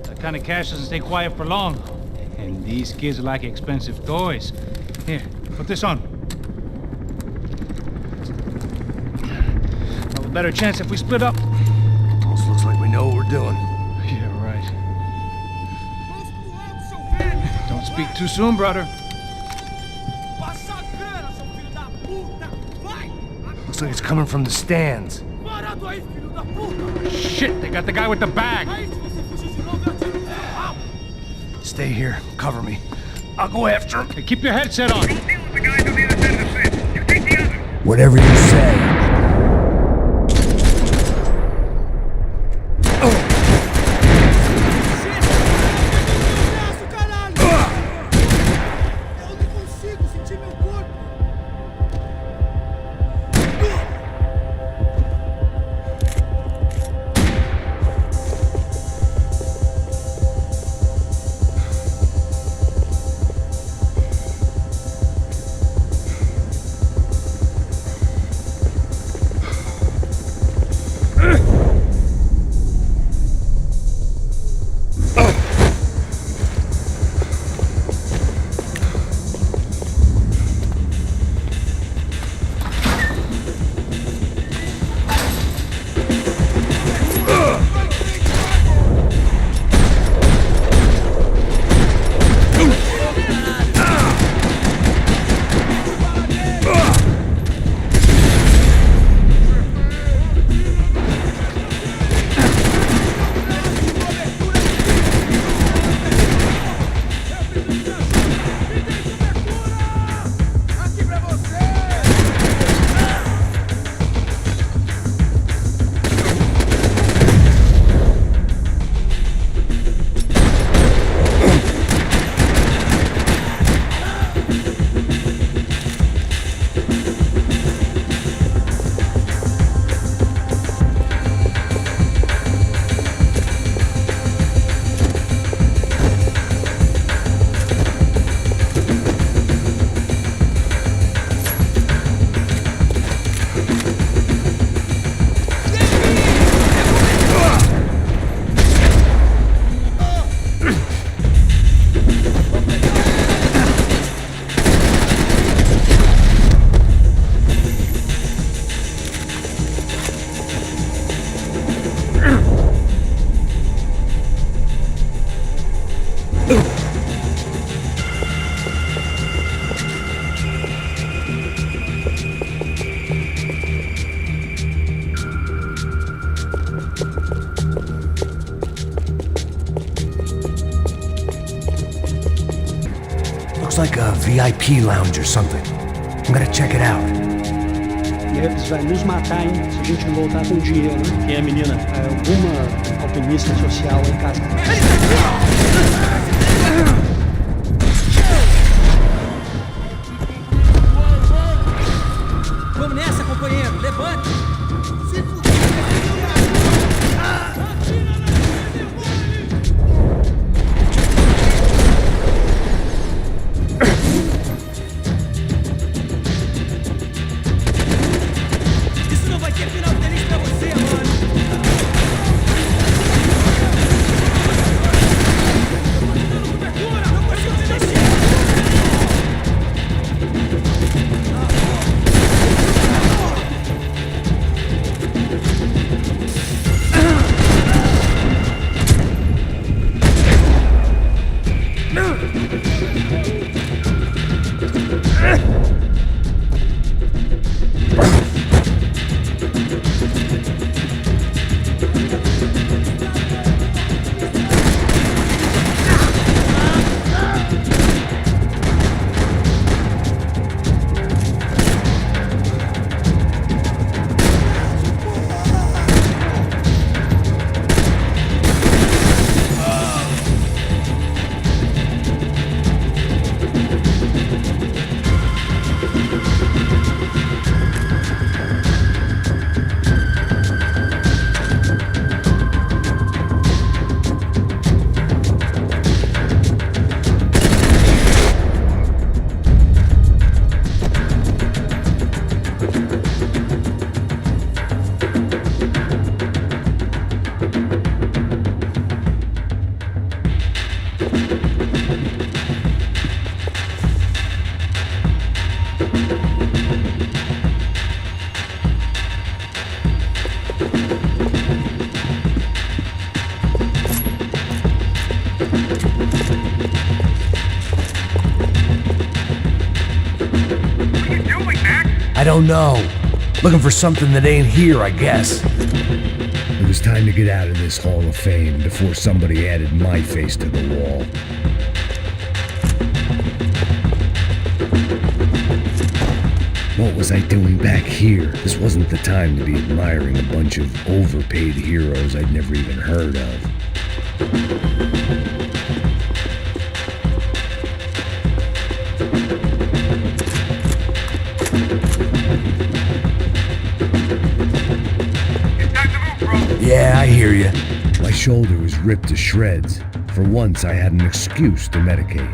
That kind of cash doesn't stay quiet for long. And these kids like expensive toys. Here, put this on. Have a better chance if we split up. Almost looks like we know what we're doing. Yeah, right. Don't speak too soon, brother. Passa a grana, seu filho da puta! Vai! Looks like it's coming from the stands. Parado aí, filho da puta! Shit, they got the guy with the bag. Aí, se você fugir de novo, eu atiro no seu rabo! Stay here, cover me. I'll go after him. Hey, keep your headset on. Whatever you say. Eu não consigo sentir meu corpo. Looks like a VIP lounge or something. I'm gonna check it out. Eles vai nos matar, hein, se a gente não voltar com dinheiro, né? Quem é a menina? É alguma alpinista social em casa. Vamos nessa, companheiro! Levante! Se fuder! Isso não vai ter final feliz pra você, mano! I don't know. Looking for something that ain't here, I guess. It was time to get out of this Hall of Fame before somebody added my face to the wall. What was I doing back here? This wasn't the time to be admiring a bunch of overpaid heroes I'd never even heard of. Yeah, I hear you. My shoulder was ripped to shreds. For once, I had an excuse to medicate.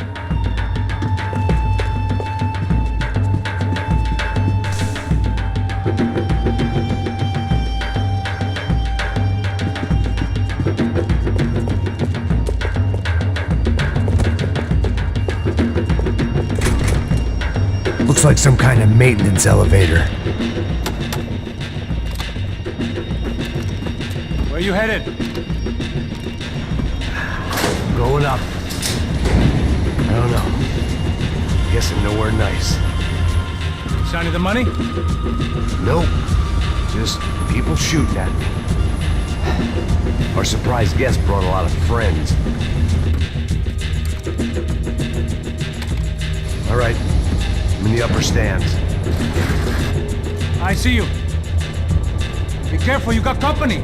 Looks like some kind of maintenance elevator. Where you headed? Going up. I don't know. Guessing nowhere nice. Sign of the money? Nope. Just people shooting at me. Our surprise guest brought a lot of friends. All right. I'm in the upper stands. I see you. Be careful, you got company.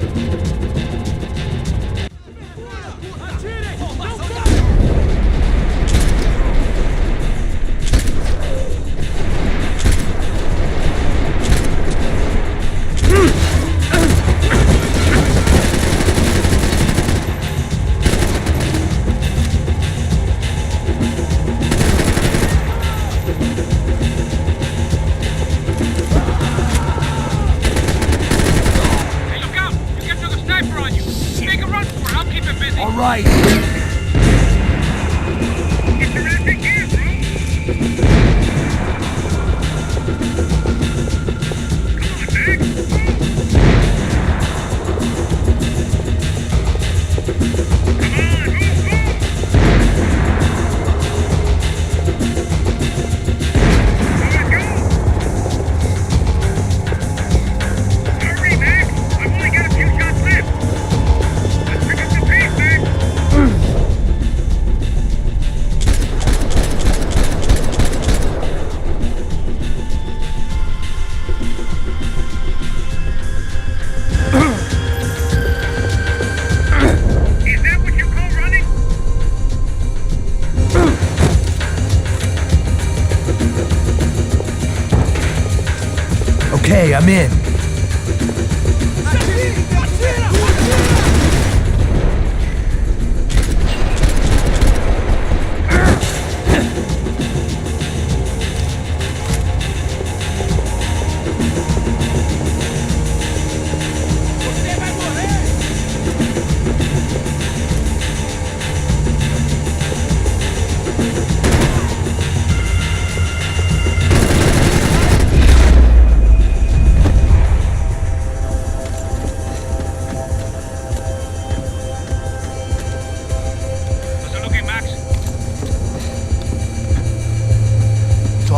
Okay, I'm in.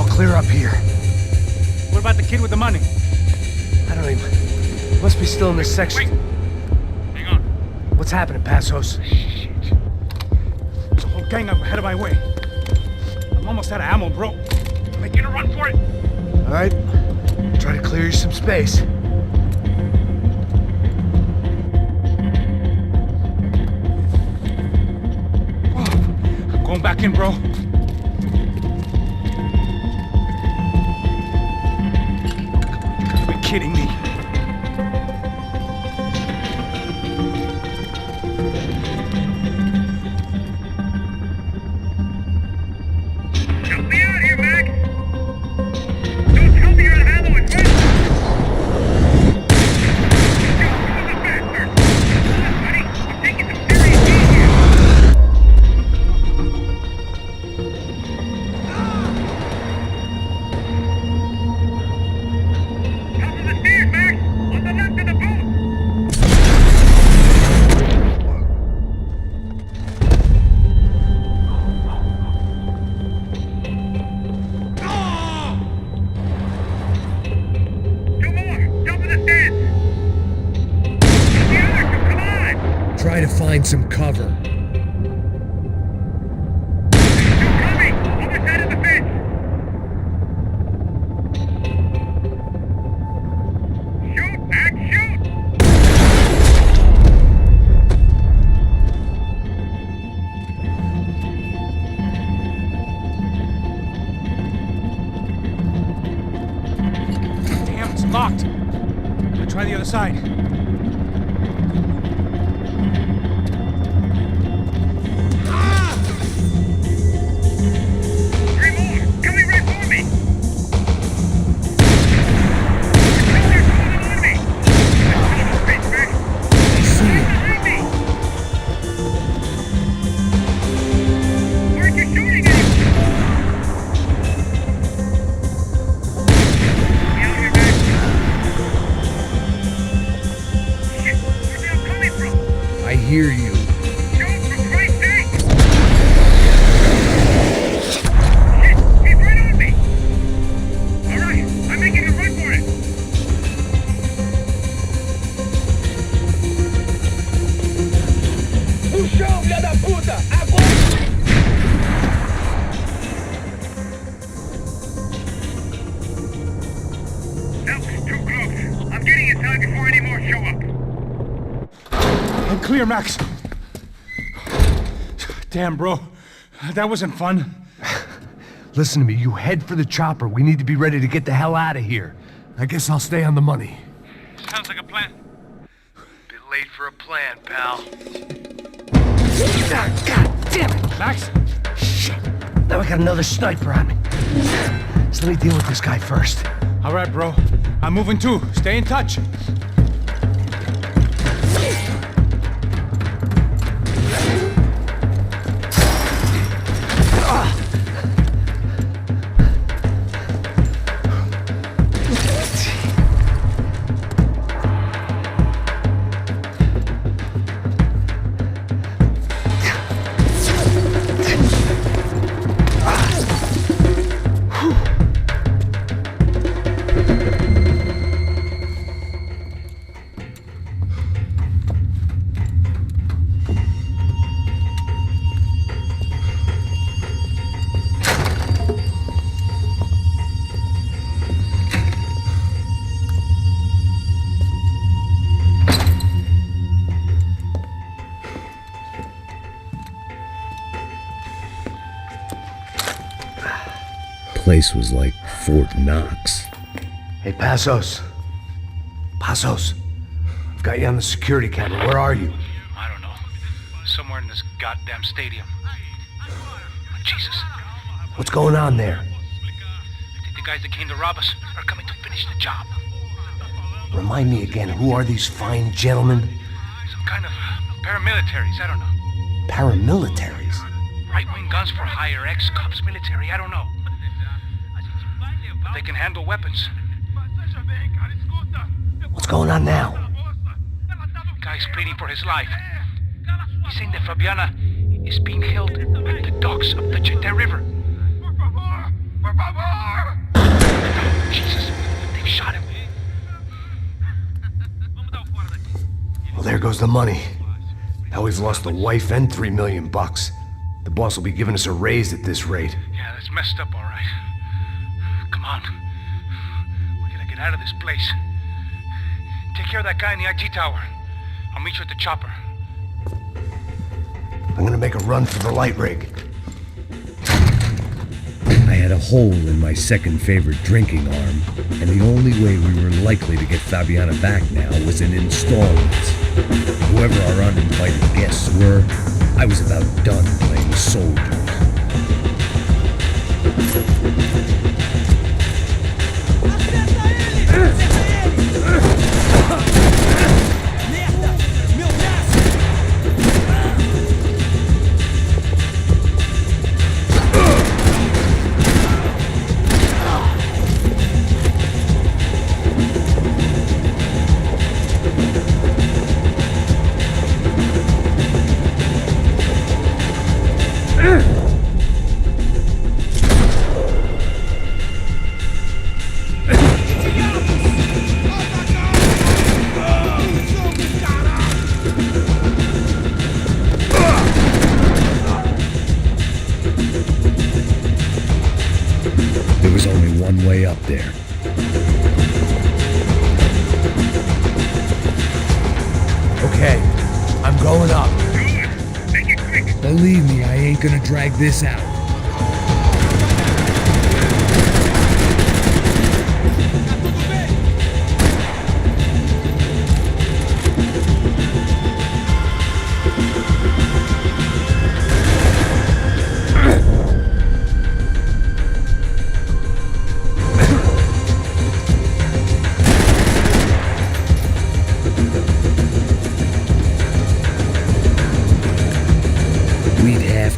Clear up here. What about the kid with the money? I don't even... Must be still in this section. Wait. Hang on. What's happening, Passos? Shit. There's a whole gang up ahead of my way. I'm almost out of ammo, bro. I'm making a run for it. All right. Try to clear you some space. I'm going back in, bro. Kidding me. Help me out here, Mac! Don't tell me you're out of ammo and run! Yo, who was the bastard? Come on, buddy! I'm taking some serious heat here! Top of the stairs, Mac! find some cover. Damn, it's locked. I'm gonna try the other side. I hear you. No chão, filha da puta! Agora! Elk's too close. I'm getting inside before any more show up. I'm clear, Max. Damn, bro. That wasn't fun. Listen to me, you head for the chopper. We need to be ready to get the hell out of here. I guess I'll stay on the money. Sounds like a plan. Bit late for a plan, pal. God damn it! Max? Shit. Now I got another sniper on me. So let me deal with this guy first. All right, bro. I'm moving too. Stay in touch. Place was like Fort Knox. Hey, Passos. Passos. I've got you on the security camera. Where are you? I don't know. Somewhere in this goddamn stadium. Jesus. What's going on there? I think the guys that came to rob us are coming to finish the job. Remind me again, who are these fine gentlemen? Some kind of paramilitaries, I don't know. Paramilitaries? Right-wing guns for hire, ex-cops, military, I don't know. But they can handle weapons. What's going on now? Guy's pleading for his life. He's saying that Fabiana is being held at the docks of the Chete River. Jesus, they've shot him. Well, there goes the money. Now we've lost the wife and $3 million. The boss will be giving us a raise at this rate. Yeah, that's messed up, all right. Come on. We gotta get out of this place. Take care of that guy in the IT tower. I'll meet you at the chopper. I'm gonna make a run for the light rig. I had a hole in my second favorite drinking arm, and the only way we were likely to get Fabiana back now was in installments. Whoever our uninvited guests were, I was about done playing soldiers. There was only one way up there. Okay, I'm going up. Make it quick. Believe me, I ain't gonna drag this out.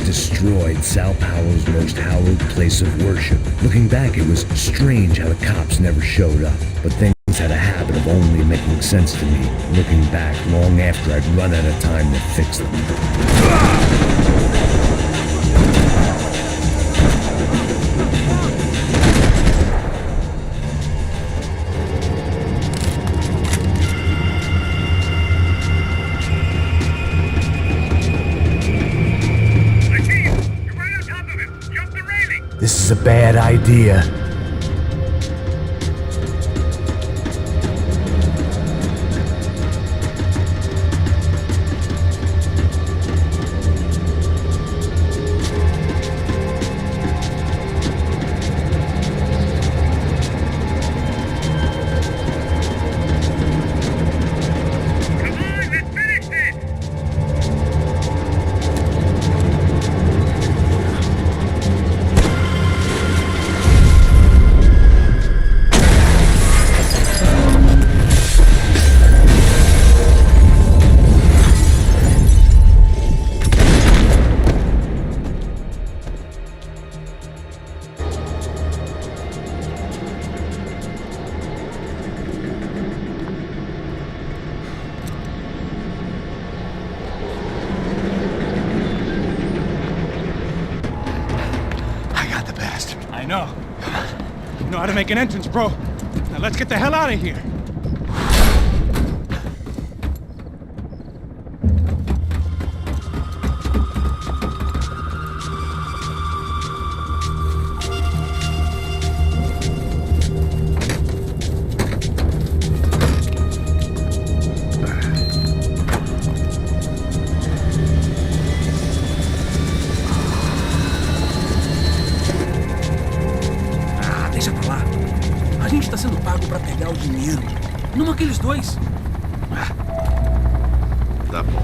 Destroyed Sao Paulo's most hallowed place of worship. Looking back, it was strange how the cops never showed up, but things had a habit of only making sense to me, looking back long after I'd run out of time to fix them. This is a bad idea. I know. You know how to make an entrance, bro. Now let's get the hell out of here. A gente tá sendo pago pra pegar o dinheiro. Não aqueles dois. Tá bom.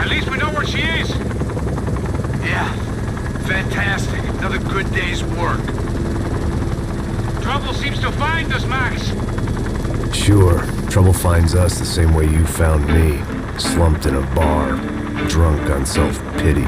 At least we know where she is. Yeah. Fantastic. Another good day's work. Trouble seems to find us, Max. Sure. Trouble finds us the same way you found me. Slumped in a bar. Drunk on self-pity.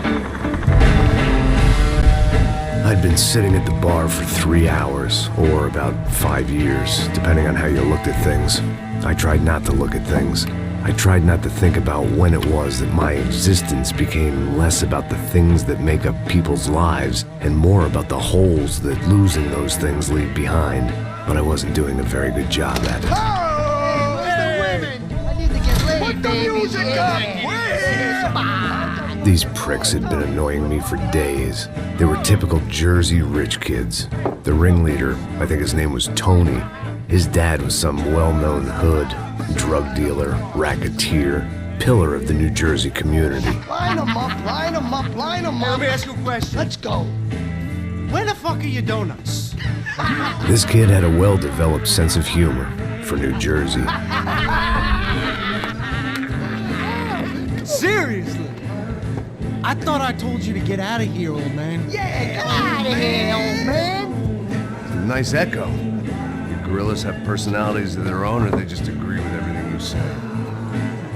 I'd been sitting at the bar for 3 hours, or about 5 years, depending on how you looked at things. I tried not to look at things. I tried not to think about when it was that my existence became less about the things that make up people's lives, and more about the holes that losing those things leave behind. But I wasn't doing a very good job at it. Oh, where's the women? I need to get laid, put the music up! These pricks had been annoying me for days. They were typical Jersey rich kids. The ringleader, I think his name was Tony. His dad was some well-known hood, drug dealer, racketeer, pillar of the New Jersey community. Line them up, line them up, line them up. Let me ask you a question. Let's go. Where the fuck are your donuts? This kid had a well-developed sense of humor for New Jersey. Seriously? I thought I told you to get out of here, old man. Yeah, get out of here, old man. It's a nice echo. You gorillas have personalities of their own, or they just agree with everything you say?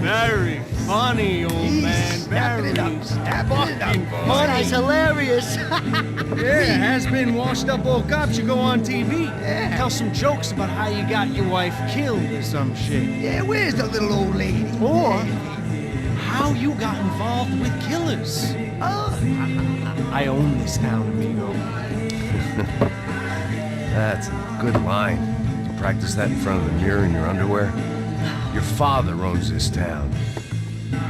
Very funny, old man. Very fucking funny. Money's hilarious. Yeah, has-been washed-up old cops should go on TV. Yeah. Tell some jokes about how you got your wife killed or some shit. Yeah, where's the little old lady? Or how you got involved with killers. I own this town, amigo. That's a good line. You practice that in front of the mirror in your underwear? Your father owns this town.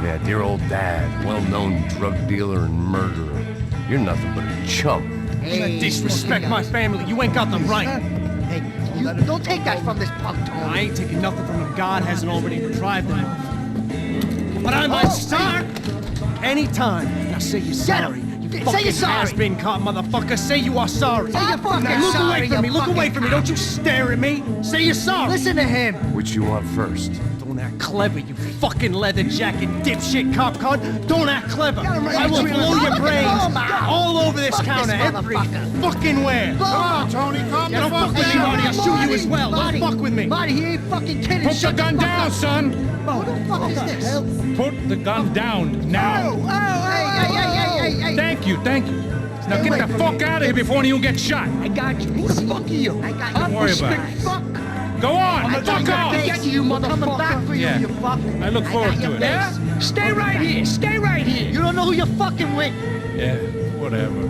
Yeah, dear old dad, well-known drug dealer and murderer. You're nothing but a chump. You disrespect my family. You ain't got the right. Hey, you don't take that from this punk, Tony. I ain't taking nothing from him. God hasn't already deprived him of. But I might start anytime. Now say you're sorry. Say you're sorry. Has-been caught, motherfucker. Say you are sorry. Say you're fucking Look sorry, away from me. you Look away fucking from me. Don't you stare at me. Say you're sorry. Listen to him. Which you want first? Don't act clever, you fucking leather jacket dipshit cop cunt. Don't act clever. I will blow your brains all over this counter every fucking where. Come on, Tony. Calm down. Don't fuck with me, Marty. I'll shoot you as well. Don't fuck with me. Marty, he ain't fucking kidding. Put the gun down, son. Who the fuck is this? Put the gun down now. Hey. Thank you. Now get the fuck out of here before you get shot. I got you. Who the fuck are you? I got you. Don't worry about it. Fuck. Go on, Fuck off. Get You motherfucker. Coming back for you, Yeah. you fuck. I look forward to it. Yeah? Stay right here. Stay right here. You don't know who you're fucking with. Yeah, whatever.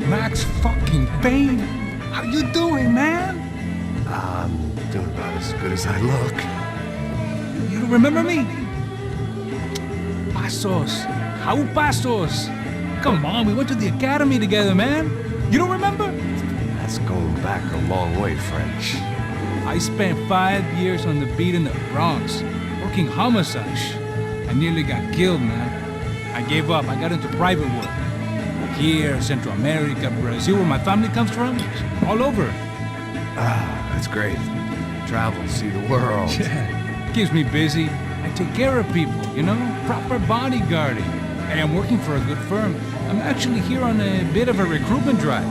Max fucking Payne. How you doing, man? I'm doing about as good as I look. You don't remember me? Pasos. How Pasos? Come on, we went to the academy together, man. You don't remember? That's going back a long way, French. I spent 5 years on the beat in the Bronx, working homicide. I nearly got killed, man. I gave up. I got into private work. Here, Central America, Brazil, where my family comes from. All over. That's great. Travel, see the world. Yeah. Keeps me busy. I take care of people, you know? Proper bodyguarding. Hey, I'm working for a good firm. I'm actually here on a bit of a recruitment drive.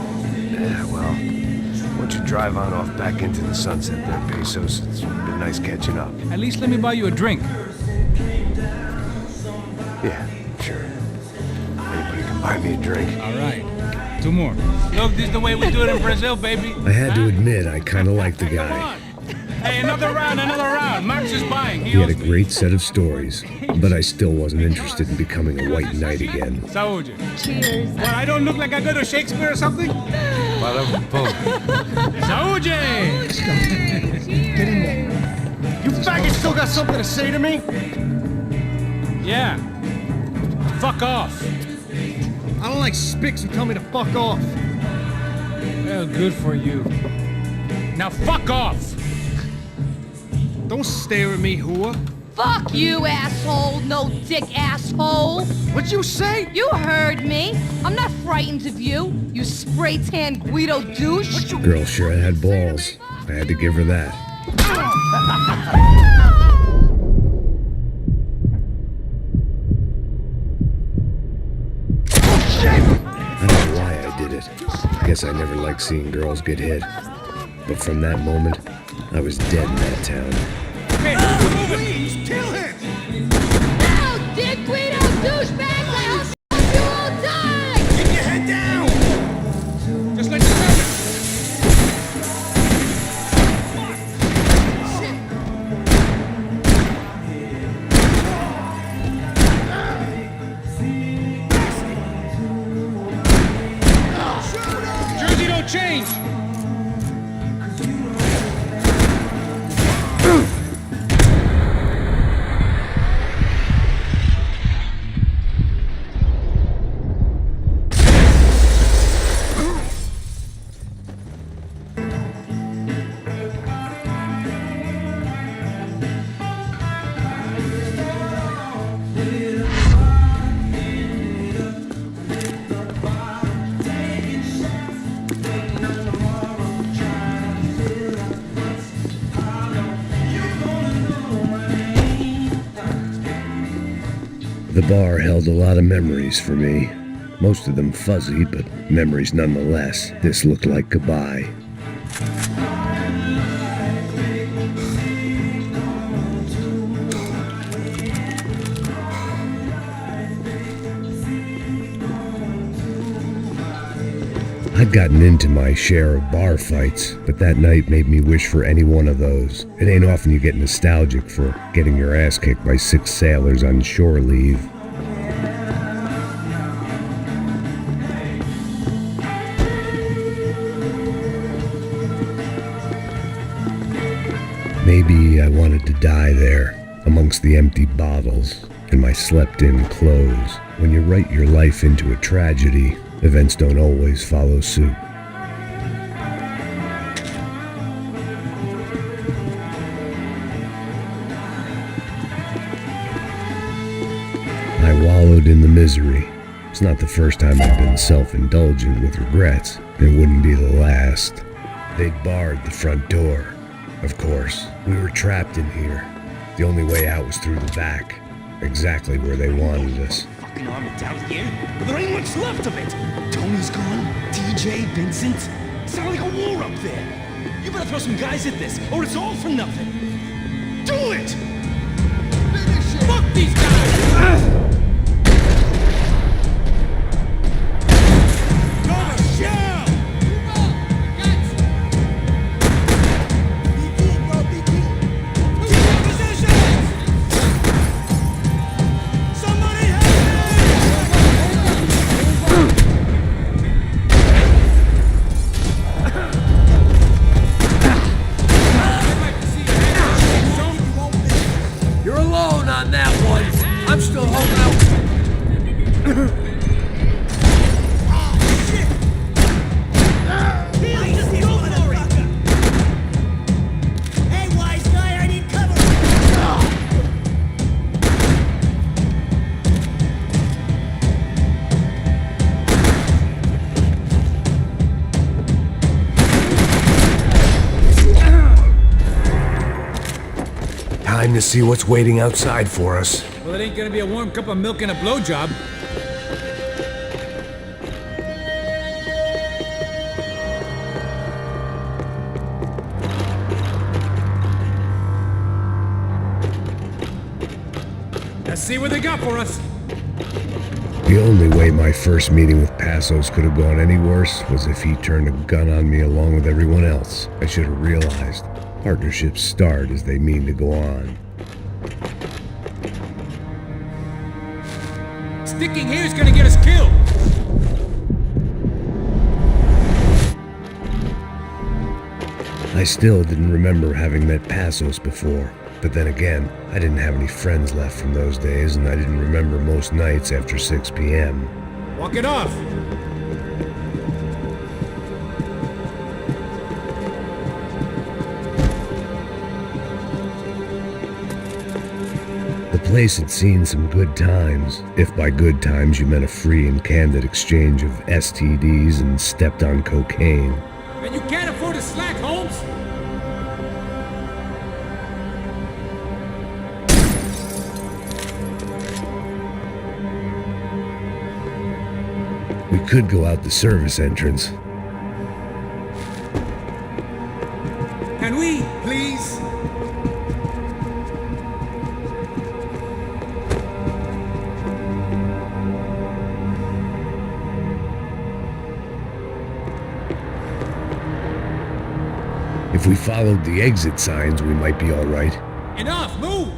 Yeah, well, why don't you drive on off back into the sunset there, Pesos? It's been nice catching up. At least let me buy you a drink. Yeah, sure. Anybody can buy me a drink. All right. 2 more. Look, this is the way we do it in Brazil, baby. I had to admit, I kind of liked the guy. Hey, another round. Max is buying. He had a great set of stories, but I still wasn't interested in becoming a white knight again. Saúde. Cheers. Well, I don't look like I go to Shakespeare or something? Saúde! Get in there. You faggots still got something to say to me? Yeah. Fuck off. I don't like spics who tell me to fuck off. Well, good for you. Now fuck off! Don't stare at me, whore. Fuck you, asshole. No dick asshole. What'd you say? You heard me. I'm not frightened of you, you spray-tan Guido douche. Girl sure had balls. I had to give her that. I don't know why I did it. I guess I never liked seeing girls get hit. But from that moment, I was dead in that town. Hey, please, kill him! No, dick Guido douchebag! I'll fuck you all die! Keep your head down! Just like the rabbit! Jersey don't change! The bar held a lot of memories for me. Most of them fuzzy, but memories nonetheless. This looked like goodbye. I'd gotten into my share of bar fights, but that night made me wish for any one of those. It ain't often you get nostalgic for getting your ass kicked by 6 sailors on shore leave. Maybe I wanted to die there, amongst the empty bottles and my slept-in clothes, when you write your life into a tragedy, events don't always follow suit. I wallowed in the misery. It's not the first time I've been self-indulgent with regrets. It wouldn't be the last. They'd barred the front door. Of course, we were trapped in here. The only way out was through the back. Exactly where they wanted us. Fucking army down here. But there ain't much left of it. Tony's gone. TJ, Vincent. Sound like a war up there. You better throw some guys at this, or it's all for nothing. Do it! Finish it! Fuck these guys! Time to see what's waiting outside for us. Well, it ain't gonna be a warm cup of milk and a blowjob. Let's see what they got for us. The only way my first meeting with Passos could have gone any worse was if he turned a gun on me along with everyone else. I should have realized. Partnerships start as they mean to go on. Sticking here is gonna get us killed. I still didn't remember having met Passos before. But then again, I didn't have any friends left from those days, and I didn't remember most nights after 6 p.m. Walk it off. The place had seen some good times, if by good times you meant a free and candid exchange of STDs and stepped-on cocaine. And you can't afford to slack, Holmes? We could go out the service entrance. Can we, please? If we followed the exit signs, we might be all right. Enough! Move!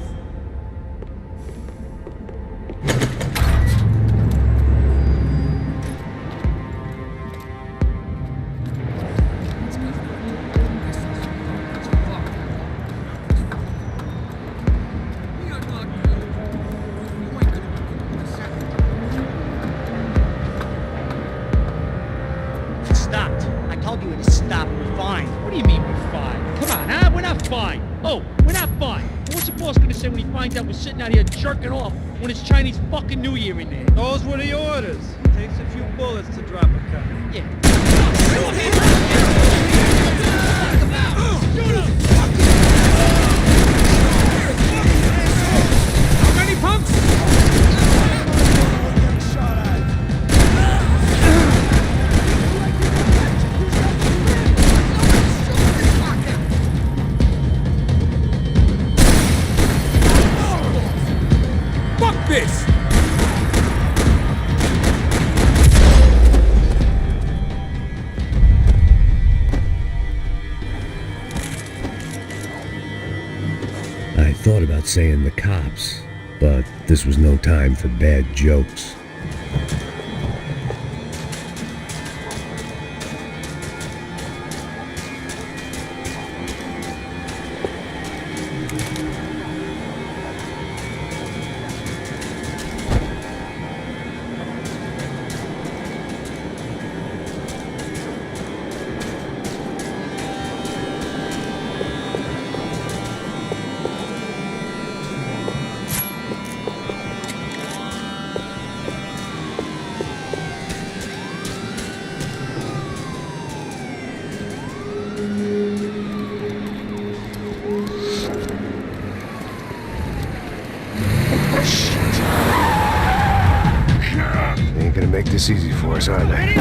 Stopped. I told you to stop. We're fine. What do you mean we're fine? Come on, huh? We're not fine. Oh, we're not fine. What's the boss gonna say when he finds out we're sitting out here jerking off when it's Chinese fucking New Year in there? Those were the orders. Takes a few bullets to drop a cut. Yeah. How many punks? Fuck this! I thought about saying the cops, but this was no time for bad jokes. stores, are they?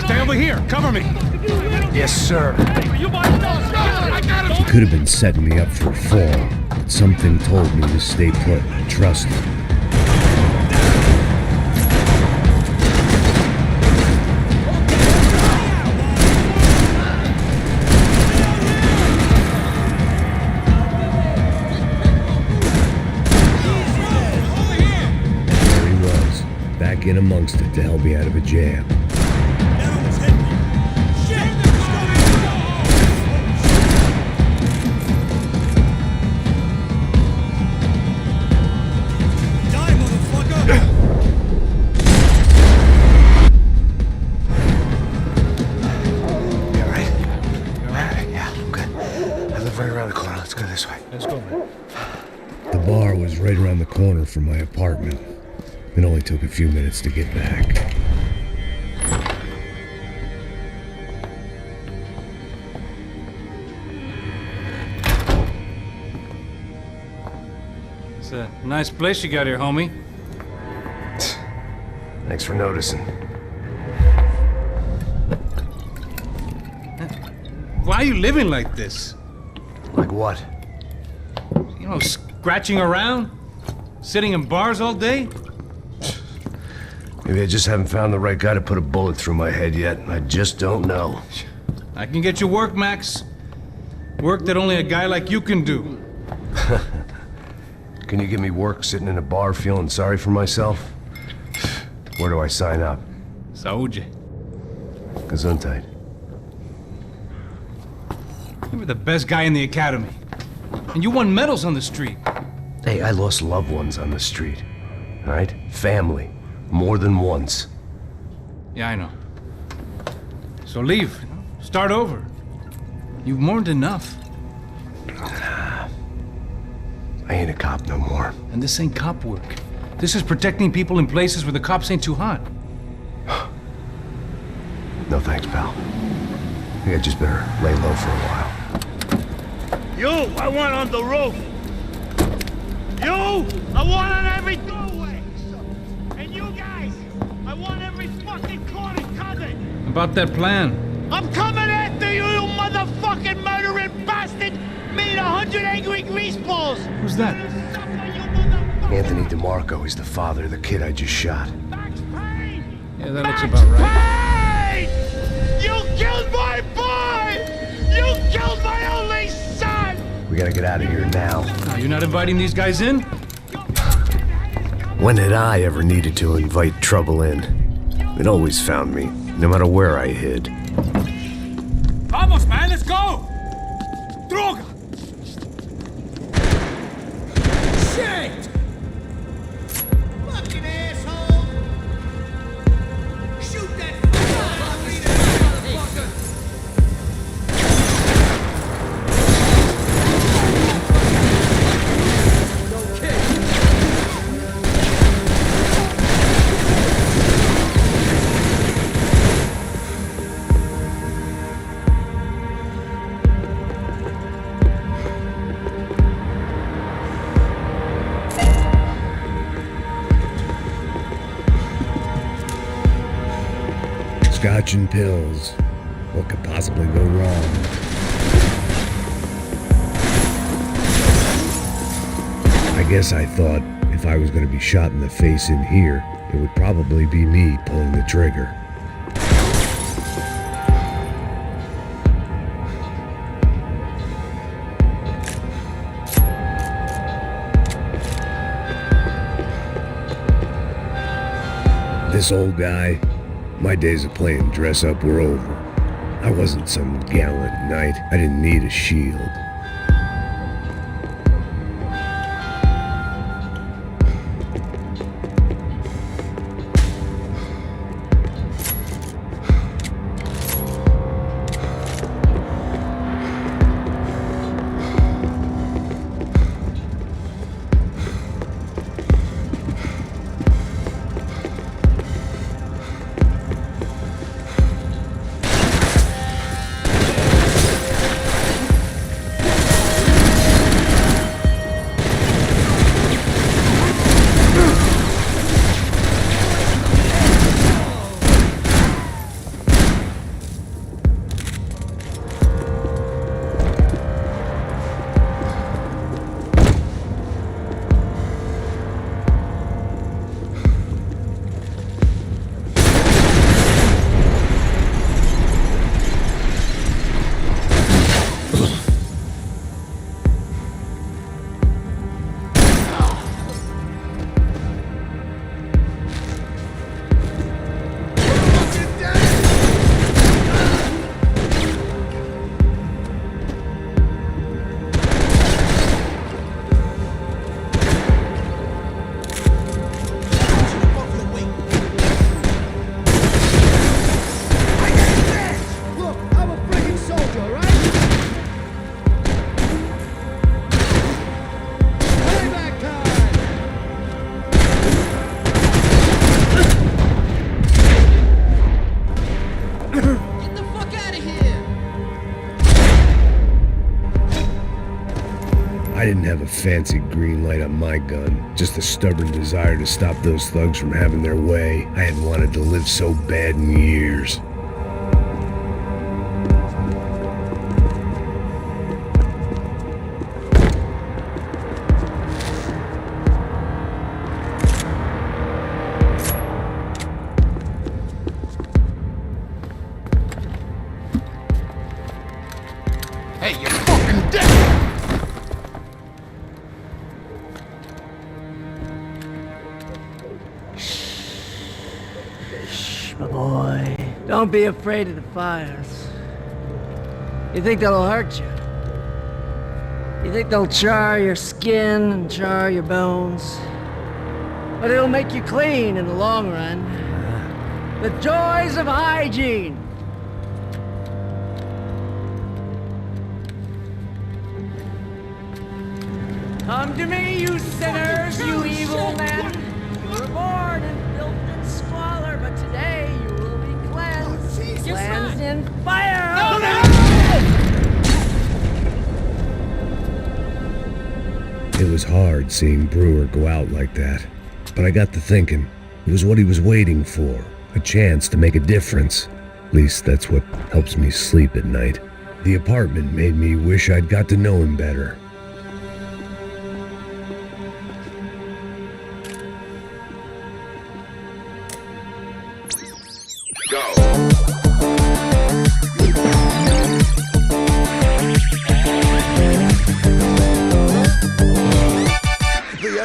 Stay over here. Cover me. Yes, sir. He could have been setting me up for a fall, but something told me to stay put and trust him. There he was, back in amongst it to help me out of a jam. The bar was right around the corner from my apartment. It only took a few minutes to get back. It's a nice place you got here, homie. Thanks for noticing. Why are you living like this? Like what? You know, scratching around? Sitting in bars all day? Maybe I just haven't found the right guy to put a bullet through my head yet. I just don't know. I can get you work, Max. Work that only a guy like you can do. Can you give me work sitting in a bar feeling sorry for myself? Where do I sign up? Saúde. Gesundheit. You were the best guy in the academy. And you won medals on the street. Hey, I lost loved ones on the street. All right? Family. More than once. Yeah, I know. So leave. Start over. You've mourned enough. I ain't a cop no more. And this ain't cop work. This is protecting people in places where the cops ain't too hot. No thanks, pal. I think I just better lay low for a while. You, I want on the roof. You, I want on every doorway. And you guys, I want every fucking corner covered. About that plan. I'm coming after you, you motherfucking murdering bastard! Made 100 angry greaseballs! Who's that? Anthony DeMarco. He's the father of the kid I just shot. Max Payne! Yeah, that looks about right. Payne! You killed my boy! You killed my only son! We gotta get out of here now. Are you not inviting these guys in? When had I ever needed to invite trouble in? It always found me, no matter where I hid. Vamos, man, let's go! Droga! Shit! Fucking asshole! Shoot that motherfucker! Scotch and pills. What could possibly go wrong? I guess I thought if I was going to be shot in the face in here, it would probably be me pulling the trigger. This old guy, my days of playing dress up were over. I wasn't some gallant knight. I didn't need a shield. I didn't have a fancy green light on my gun, just a stubborn desire to stop those thugs from having their way. I had wanted to live so bad in years. Hey, you're fucking dead! Shh, my boy. Don't be afraid of the fires. You think they'll hurt you? You think they'll char your skin and char your bones? But it'll make you clean in the long run. The joys of hygiene! Come to me, you sinners, you evil men! You were born in filth and squalor, but today you will be cleansed. Cleansed in fire! It was hard seeing Brewer go out like that, but I got to thinking, it was what he was waiting for, a chance to make a difference. At least that's what helps me sleep at night. The apartment made me wish I'd got to know him better.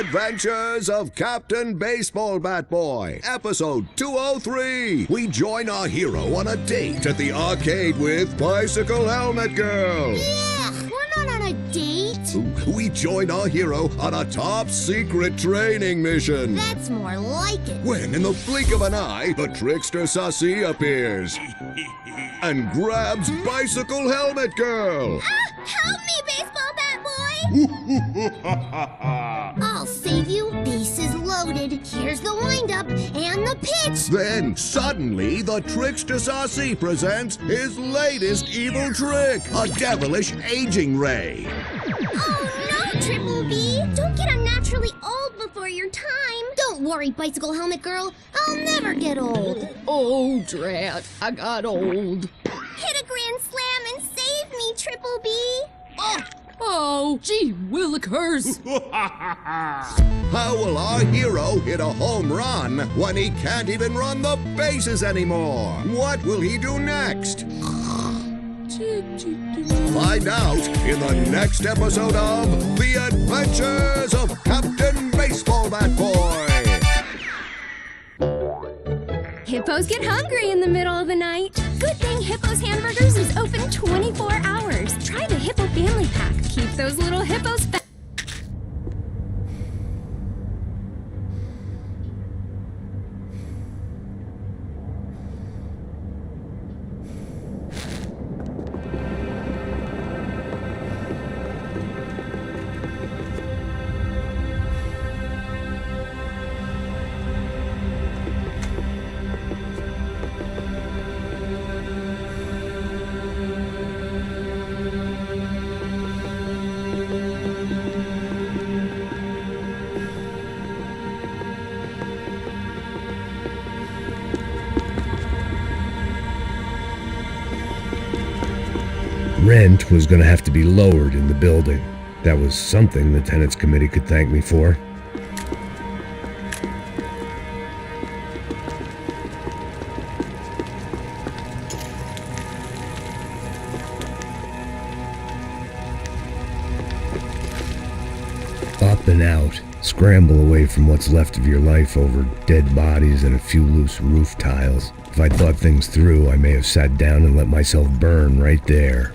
Adventures of Captain Baseball Bat Boy, episode 203. We join our hero on a date at the arcade with Bicycle Helmet Girl. Yeah, we're not on a date. We join our hero on a top secret training mission. That's more like it. When, in the blink of an eye, the trickster Sassy appears and grabs Bicycle Helmet Girl. Help me, Baseball Bat Boy! I'll save you. Bases loaded. Here's the windup and the pitch. Then, suddenly, the trickster Sassy presents his latest evil trick, a devilish aging ray. Oh, no, Triple B. Don't get unnaturally old before your time. Don't worry, Bicycle Helmet Girl. I'll never get old. Oh, drat. I got old. Hit a grand slam and save me, Triple B. Oh, gee willikers. How will our hero hit a home run when he can't even run the bases anymore? What will he do next? Find out in the next episode of The Adventures of Captain Baseball Bat Boy. Hippos get hungry in the middle of the night. Good thing Hippo's Hamburgers is open 24 hours. Try the Hippo Family Pack. Keep those little hippos fat. Rent was going to have to be lowered in the building. That was something the tenants committee could thank me for. Up and out. Scramble away from what's left of your life over dead bodies and a few loose roof tiles. If I'd thought things through, I may have sat down and let myself burn right there.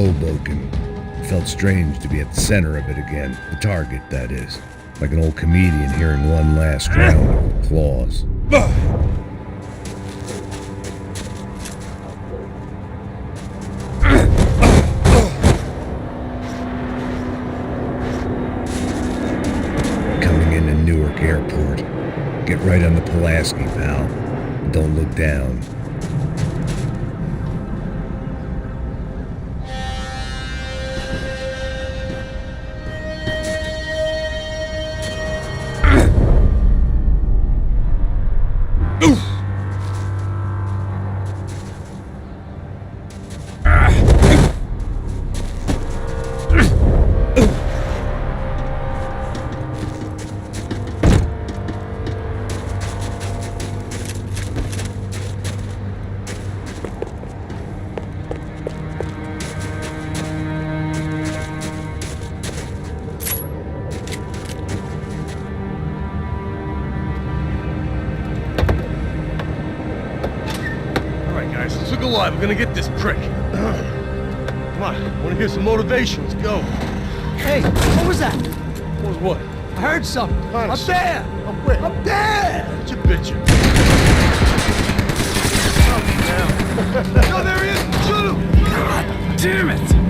Hoboken. It felt strange to be at the center of it again. The target, that is. Like an old comedian hearing one last round of applause. Coming into Newark Airport. Get right on the Pulaski, pal. Don't look down. Alive, we're gonna get this prick. Come on, wanna hear some motivation? Let's go. Hey, what was that? What was what? I heard something. Up there! Up where? Up there! What you bitching? No, there he is! Shoot him! God damn it!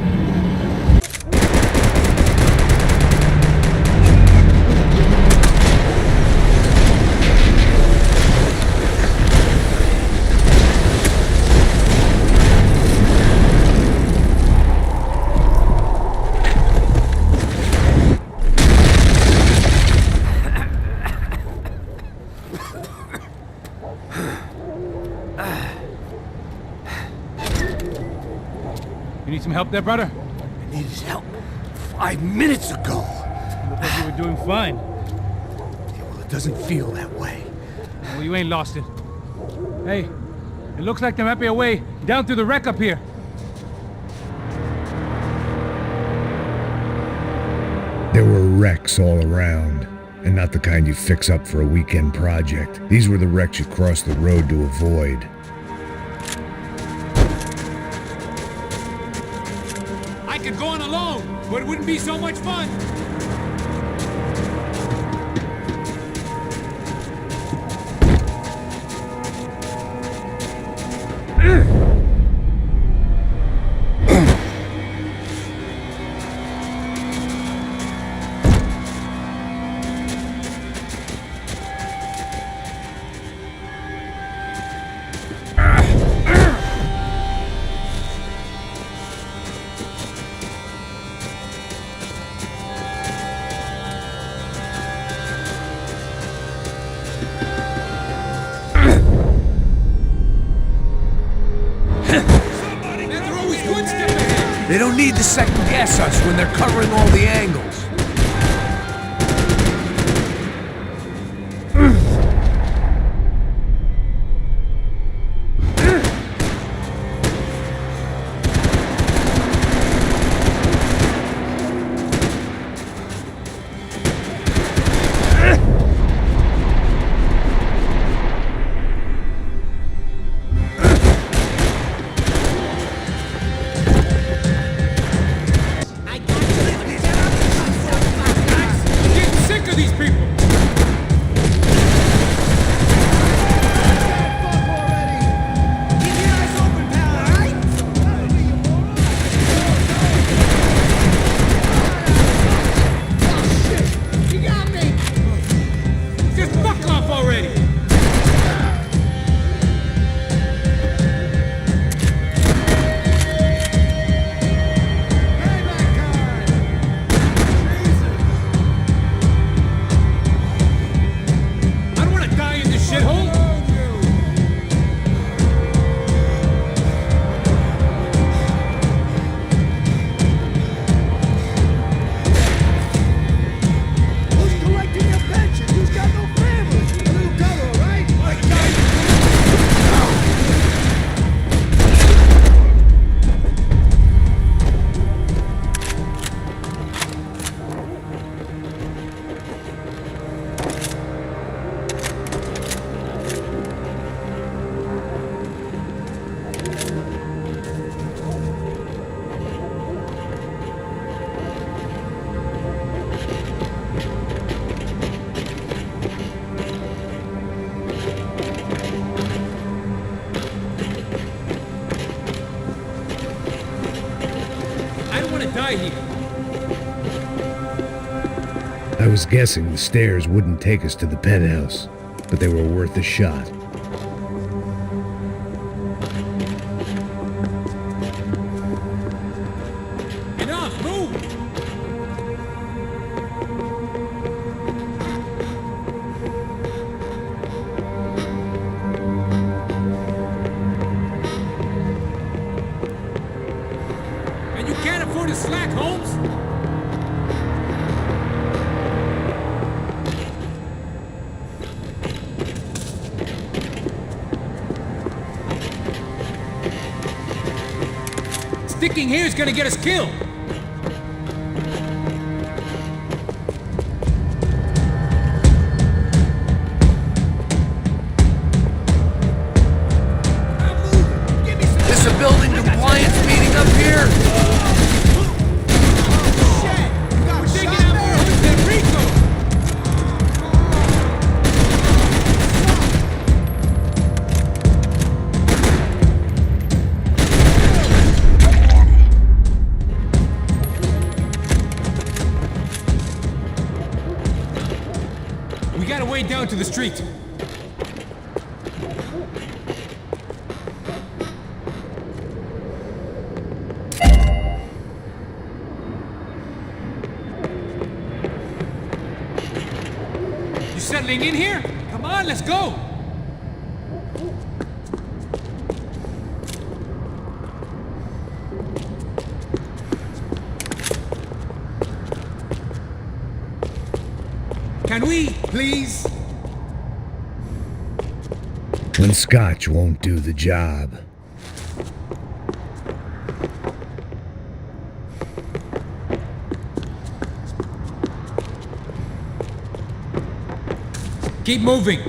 You need some help there, brother? I needed help 5 minutes ago. Looked like you were doing fine. Yeah, well, it doesn't feel that way. Well, you ain't lost it. Hey, it looks like there might be a way down through the wreck up here. There were wrecks all around, and not the kind you fix up for a weekend project. These were the wrecks you crossed the road to avoid. I could go on alone, but it wouldn't be so much fun. They don't need to second guess us when they're covering all the angles. want to die here. I was guessing the stairs wouldn't take us to the penthouse, but they were worth a shot. Enough, move! And you can't afford to slack, Holmes? Sticking here is gonna get us killed. Is the building compliance meeting up here? We're taking out more homes than Rico. We gotta wade down to the street. You settling in here? Come on, let's go. Can we, please? When scotch won't do the job. Keep moving.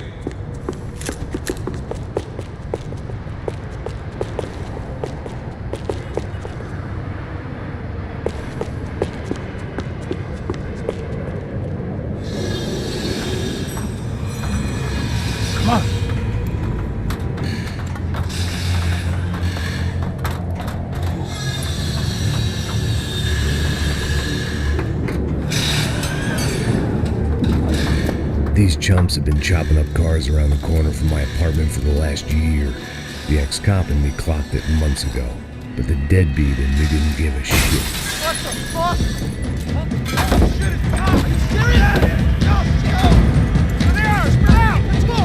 Come on. These chumps have been chopping up cars around the corner from my apartment for the last year. The ex-cop and me clocked it months ago, but the deadbeat in me didn't give a shit. What the fuck? Oh, shit, it's Tom! Are you serious? Go! Come here! Spread out! Let's go!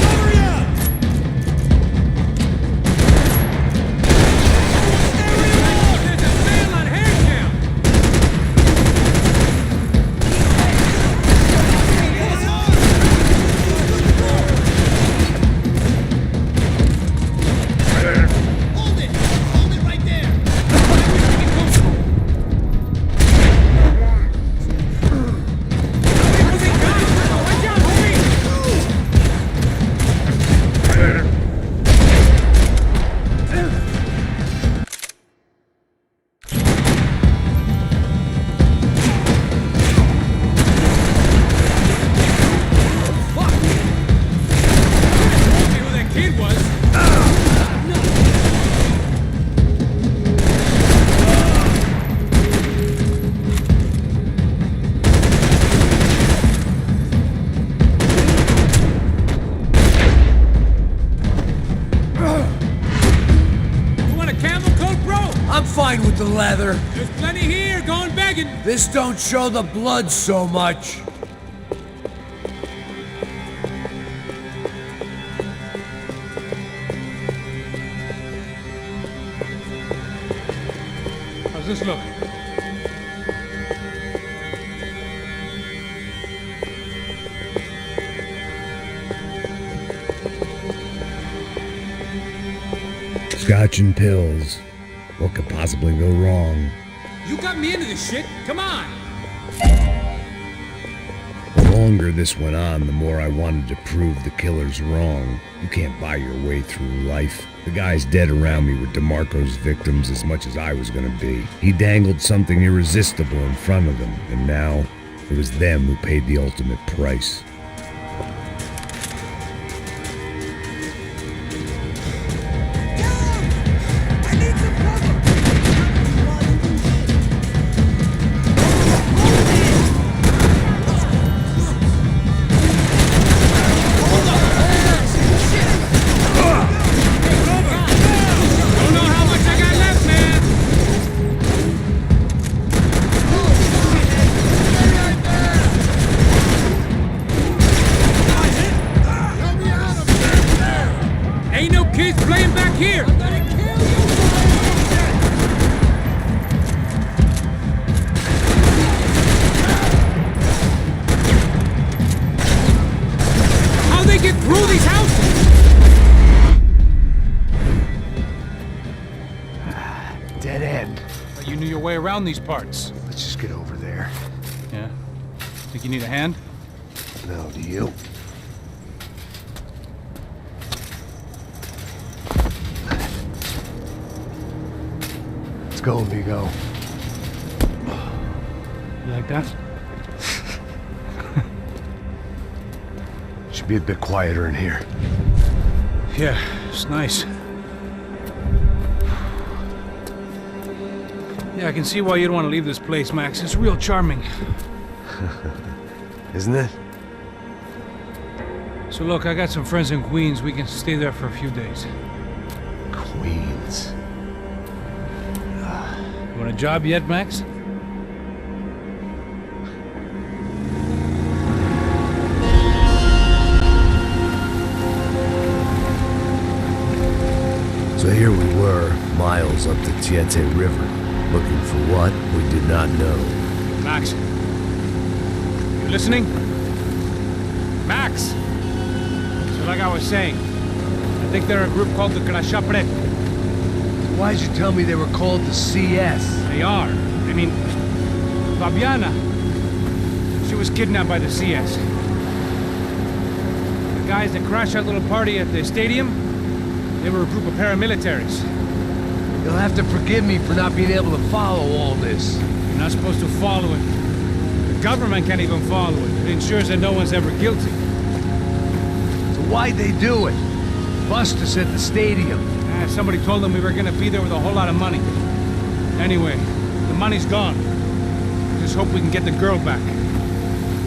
Cover ya! There's a sale on hair jam. Hold it! Hold it right there! Watch out, homie! Fuck! Told me who that kid was. You want a camel coat, bro? I'm fine with the leather. There's plenty here. Going begging. This don't show the blood so much. How's this look? Scotch and pills. What could possibly go wrong? You got me into this shit. Come on. The longer this went on, the more I wanted to prove the killers wrong. You can't buy your way through life. The guys dead around me were DeMarco's victims as much as I was gonna be. He dangled something irresistible in front of them, and now it was them who paid the ultimate price. kids playing back here! How they get through these houses? Dead end. You knew your way around these parts. Let's just get over there. Yeah? Think you need a hand? No, do you? Let's go, amigo. You like that? Should be a bit quieter in here. Yeah, it's nice. Yeah, I can see why you'd want to leave this place, Max. It's real charming. Isn't it? So look, I got some friends in Queens. We can stay there for a few days. Queens. You want a job yet, Max? So here we were, miles up the Tiete River, looking for what we did not know. Max. You listening? Max! So like I was saying, I think they're a group called the Crashapret. Why'd you tell me they were called the CS? They are. I mean, Fabiana, she was kidnapped by the CS. The guys that crashed that little party at the stadium, they were a group of paramilitaries. You'll have to forgive me for not being able to follow all this. You're not supposed to follow it. The government can't even follow it. It ensures that no one's ever guilty. So why'd they do it? Bust us at the stadium. Somebody told them we were gonna be there with a whole lot of money. Anyway, the money's gone. Just hope we can get the girl back.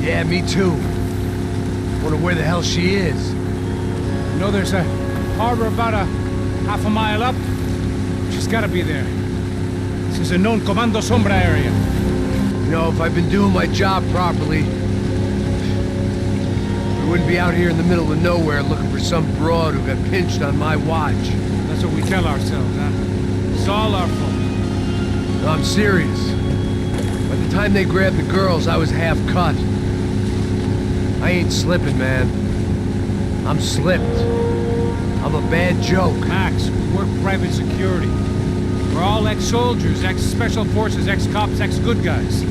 Yeah, me too. Wonder where the hell she is. You know, there's a harbor about a half a mile up. She's gotta be there. This is a known Comando Sombra area. You know, if I'd been doing my job properly, we wouldn't be out here in the middle of nowhere looking for some broad who got pinched on my watch. That's what we tell ourselves, huh? It's all our fault. No, I'm serious. By the time they grabbed the girls, I was half cut. I ain't slipping, man. I'm slipped. I'm a bad joke. Max, we work private security. We're all ex-soldiers, ex-special forces, ex-cops, ex-good guys.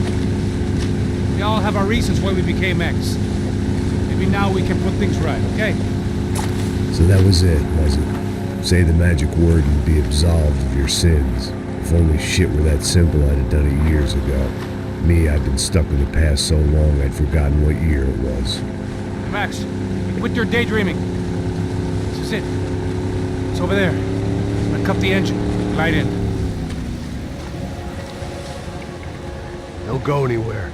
We all have our reasons why we became ex. Maybe now we can put things right, okay? So that was it, was it? Say the magic word and be absolved of your sins. If only shit were that simple, I'd have done it years ago. Me, I've been stuck in the past so long I'd forgotten what year it was. Hey, Max, quit your daydreaming. This is it. It's over there. I'm gonna cut the engine. Glide in. Don't go anywhere.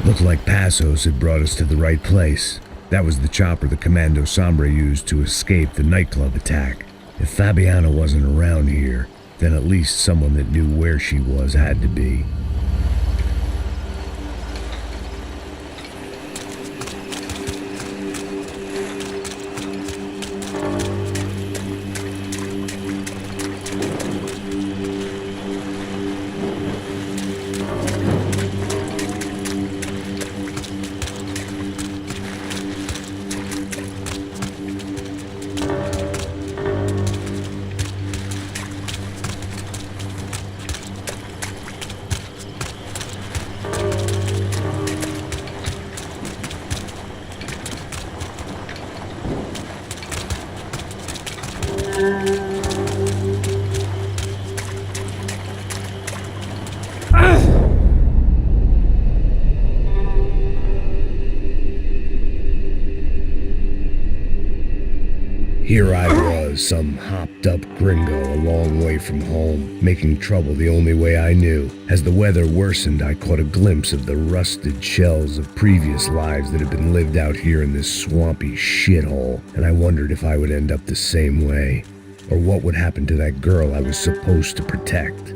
Looked like Passos had brought us to the right place. That was the chopper the Comando Sombra used to escape the nightclub attack. If Fabiana wasn't around here, then at least someone that knew where she was had to be. Here I was, some hopped-up gringo a long way from home, making trouble the only way I knew. As the weather worsened, I caught a glimpse of the rusted shells of previous lives that had been lived out here in this swampy shithole, and I wondered if I would end up the same way, or what would happen to that girl I was supposed to protect.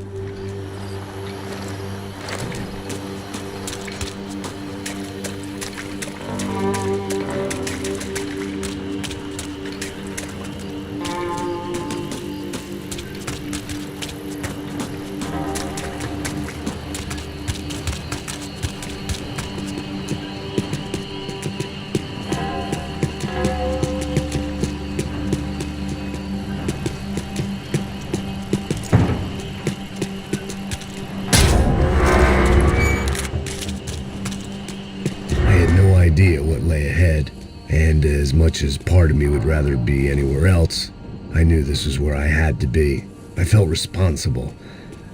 Idea what lay ahead, and as much as part of me would rather be anywhere else, I knew this was where I had to be. I felt responsible.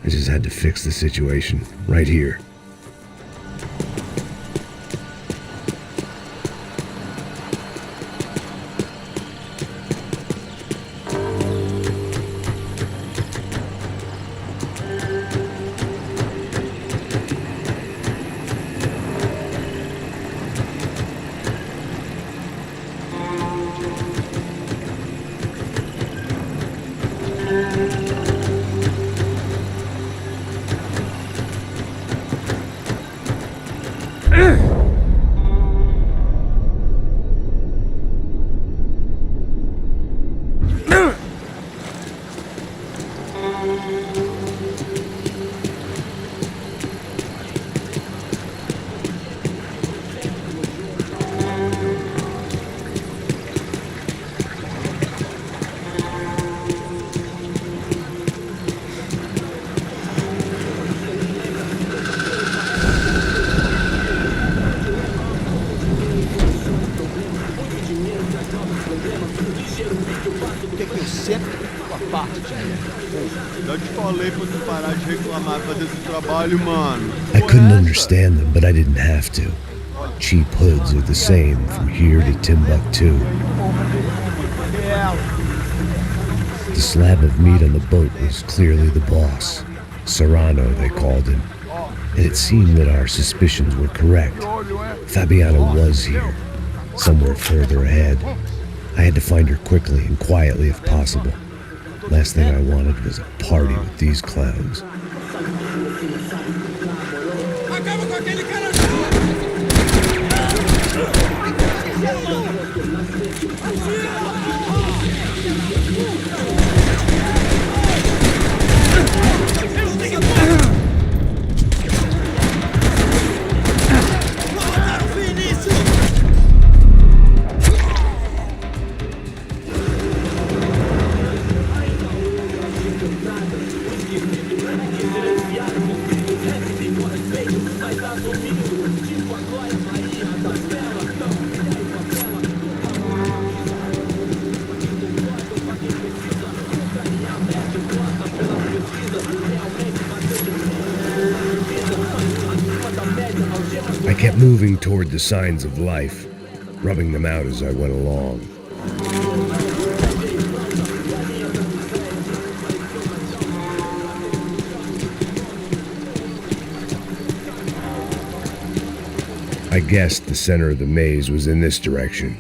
I just had to fix the situation right here. I couldn't understand them, but I didn't have to. Cheap hoods are the same from here to Timbuktu. The slab of meat on the boat was clearly the boss. Serrano, they called him. And it seemed that our suspicions were correct. Fabiana was here, somewhere further ahead. I had to find her quickly and quietly if possible. Last thing I wanted was a party with these clowns. I kept moving toward the signs of life, rubbing them out as I went along. I guessed the center of the maze was in this direction.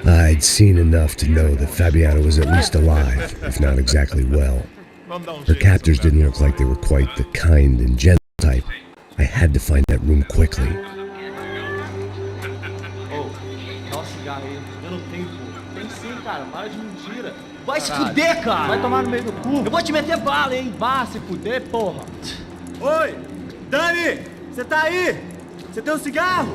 I'd seen enough to know that Fabiana was at least alive, if not exactly well. Her captors didn't look like they were quite the kind and gentle type. I had to find that room quickly. Oh, nossa. cigarro aí. Eu não tenho, pô. Tem sim, cara. Para de mentira. Vai se fuder, cara! Vai tomar no meio do cu. Eu vou te meter bala, hein? Vá se fuder, porra. Oi! Dani! Você tá aí? Você tem um cigarro?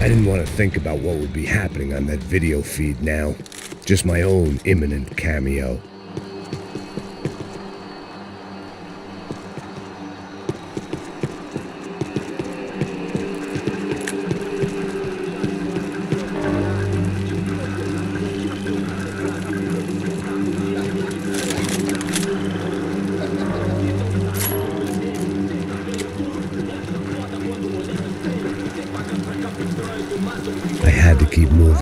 I didn't want to think about what would be happening on that video feed now. Just my own imminent cameo. I had to keep moving.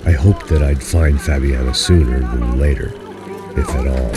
I hoped that I'd find Fabiana sooner than later, if at all.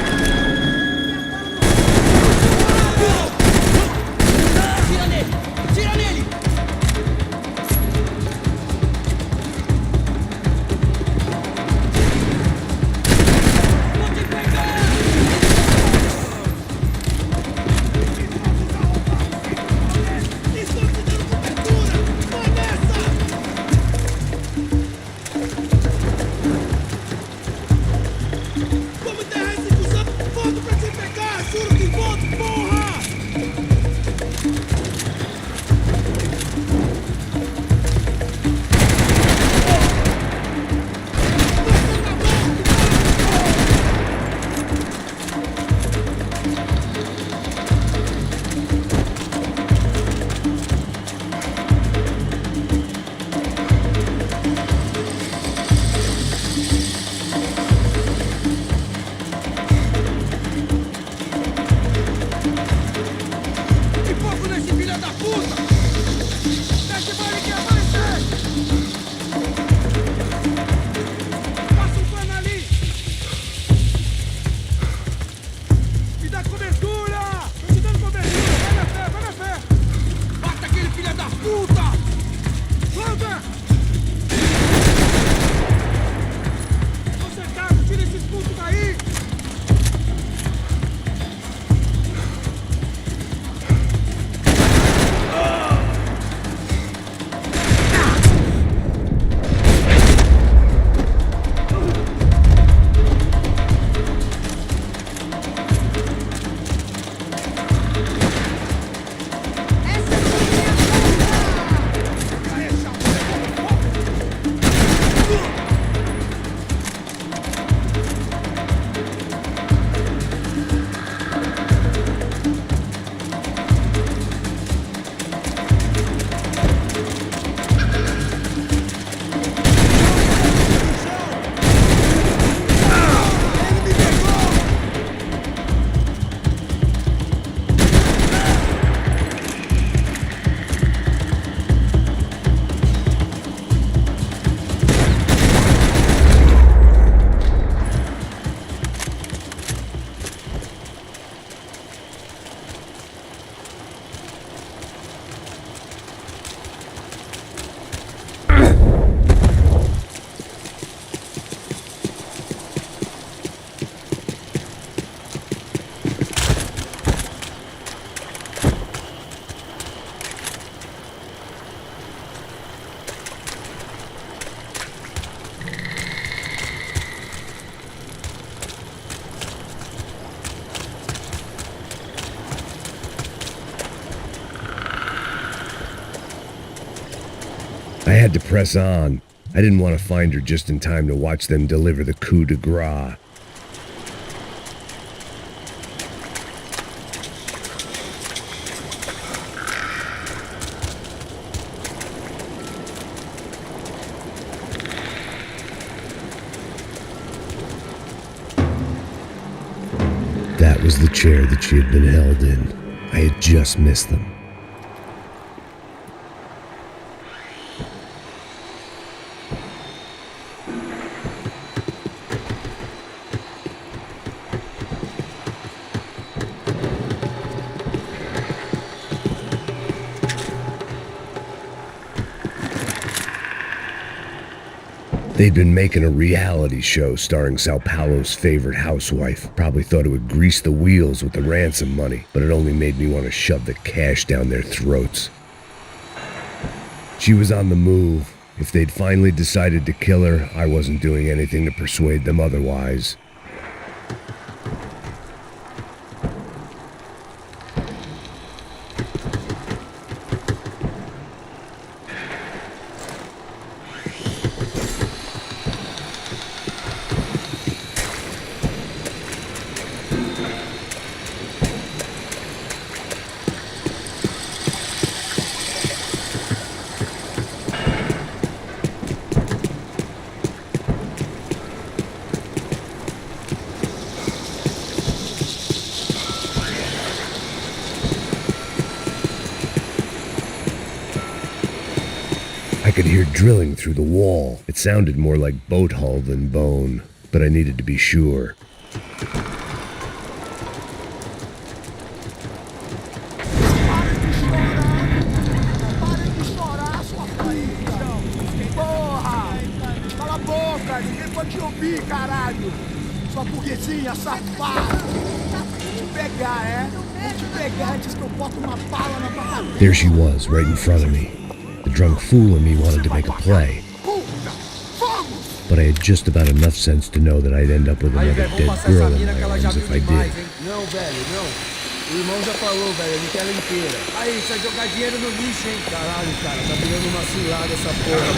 I had to press on. I didn't want to find her just in time to watch them deliver the coup de grace. chair that she had been held in. I had just missed them. They'd been making a reality show starring Sao Paulo's favorite housewife. Probably thought it would grease the wheels with the ransom money, but it only made me want to shove the cash down their throats. She was on the move. If they'd finally decided to kill her, I wasn't doing anything to persuade them otherwise. I could hear drilling through the wall. It sounded more like boat hull than bone, but I needed to be sure. Porra! Cala a boca, ninguém pode te ouvir, caralho! Sua burguesinha safada! Vou te pegar, é? Vou te pegar antes que eu boto uma bala na tua cabeça! There she was, right in front of me. The drunk fool in me wanted to make a play. But I had just about enough sense to know that I'd end up with another dead girl in my arms if I did. Não, velho, não. O irmão já falou, velho, ele quer ela inteira. Aí, você vai jogar dinheiro no lixo, hein? Caralho, cara, tá virando uma cilada essa porra.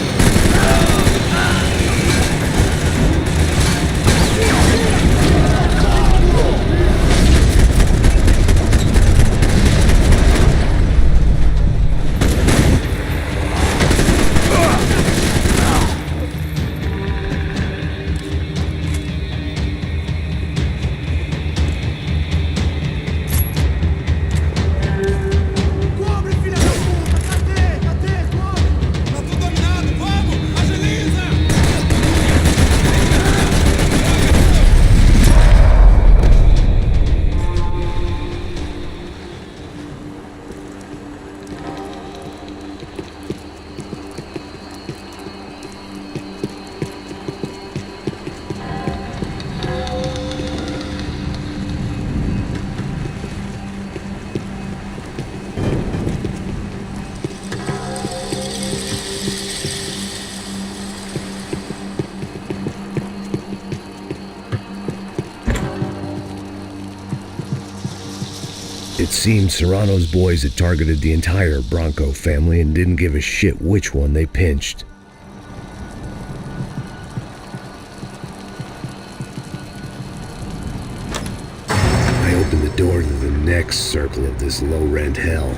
It seemed Serrano's boys had targeted the entire Bronco family and didn't give a shit which one they pinched. I opened the door to the next circle of this low-rent hell.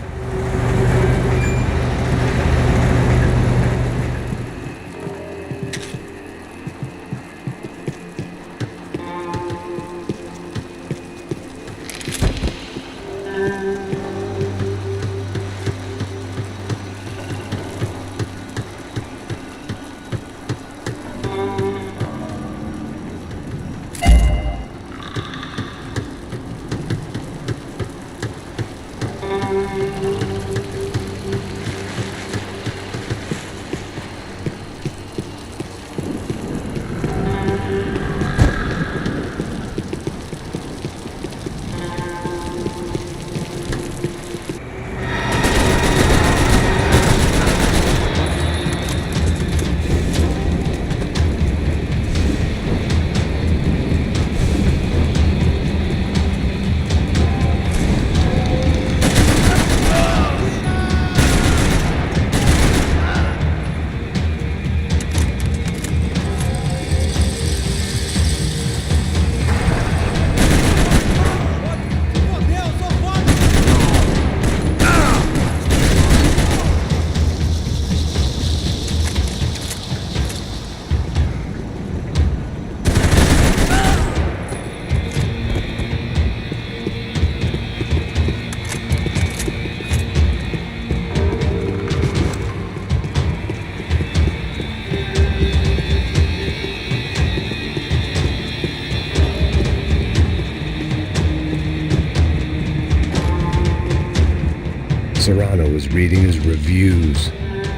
Serrano was reading his reviews.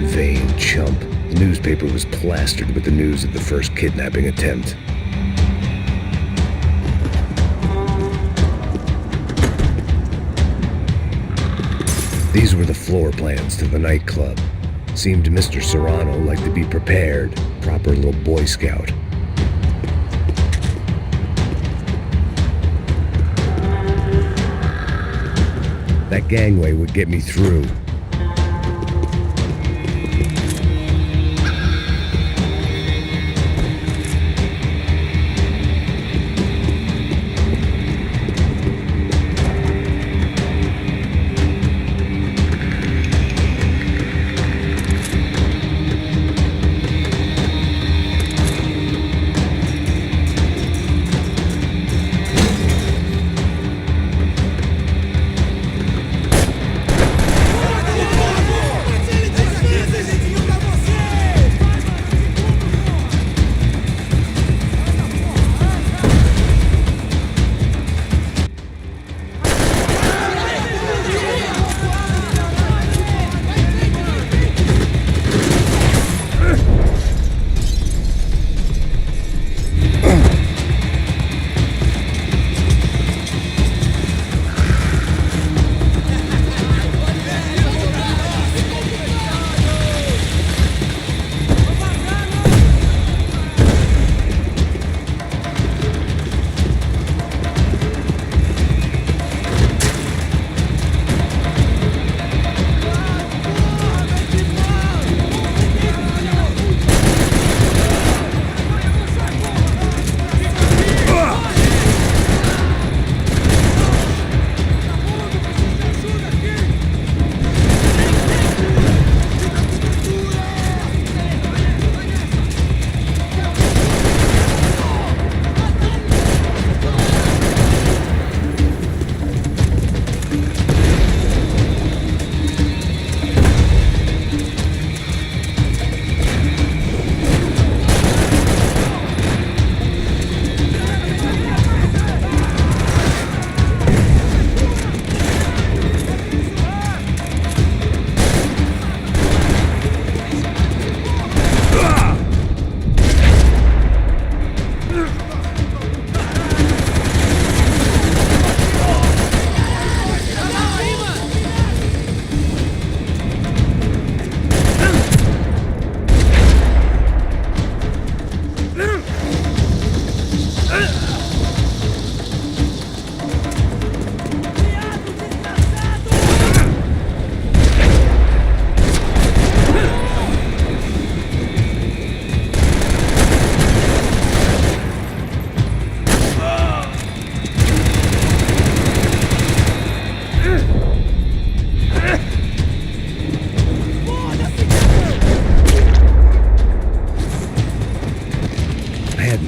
Vain chump. The newspaper was plastered with the news of the first kidnapping attempt. These were the floor plans to the nightclub. Seemed Mr. Serrano like to be prepared. Proper little Boy Scout. That gangway would get me through.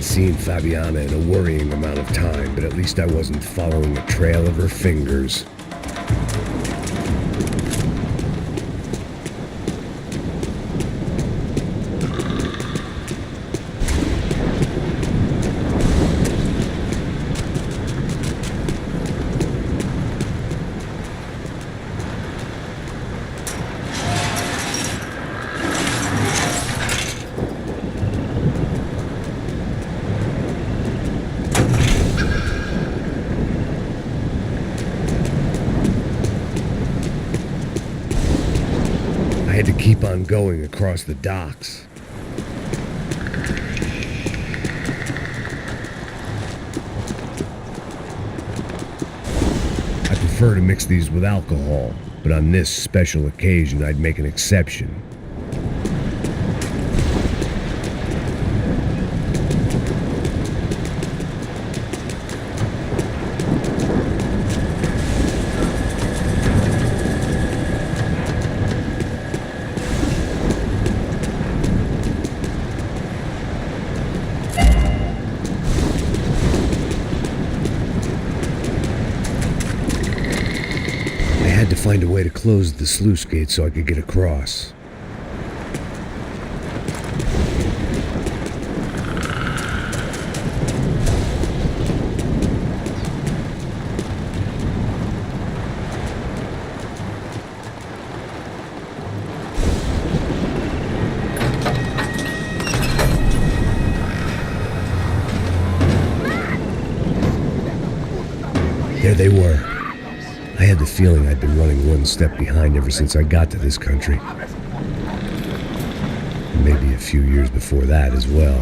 Seen Fabiana in a worrying amount of time, but at least I wasn't following a trail of her fingers. I had to keep on going across the docks. I prefer to mix these with alcohol, but on this special occasion I'd make an exception. I had to find a way to close the sluice gate so I could get across. they were. I had the feeling I'd been running one step behind ever since I got to this country. Maybe a few years before that as well.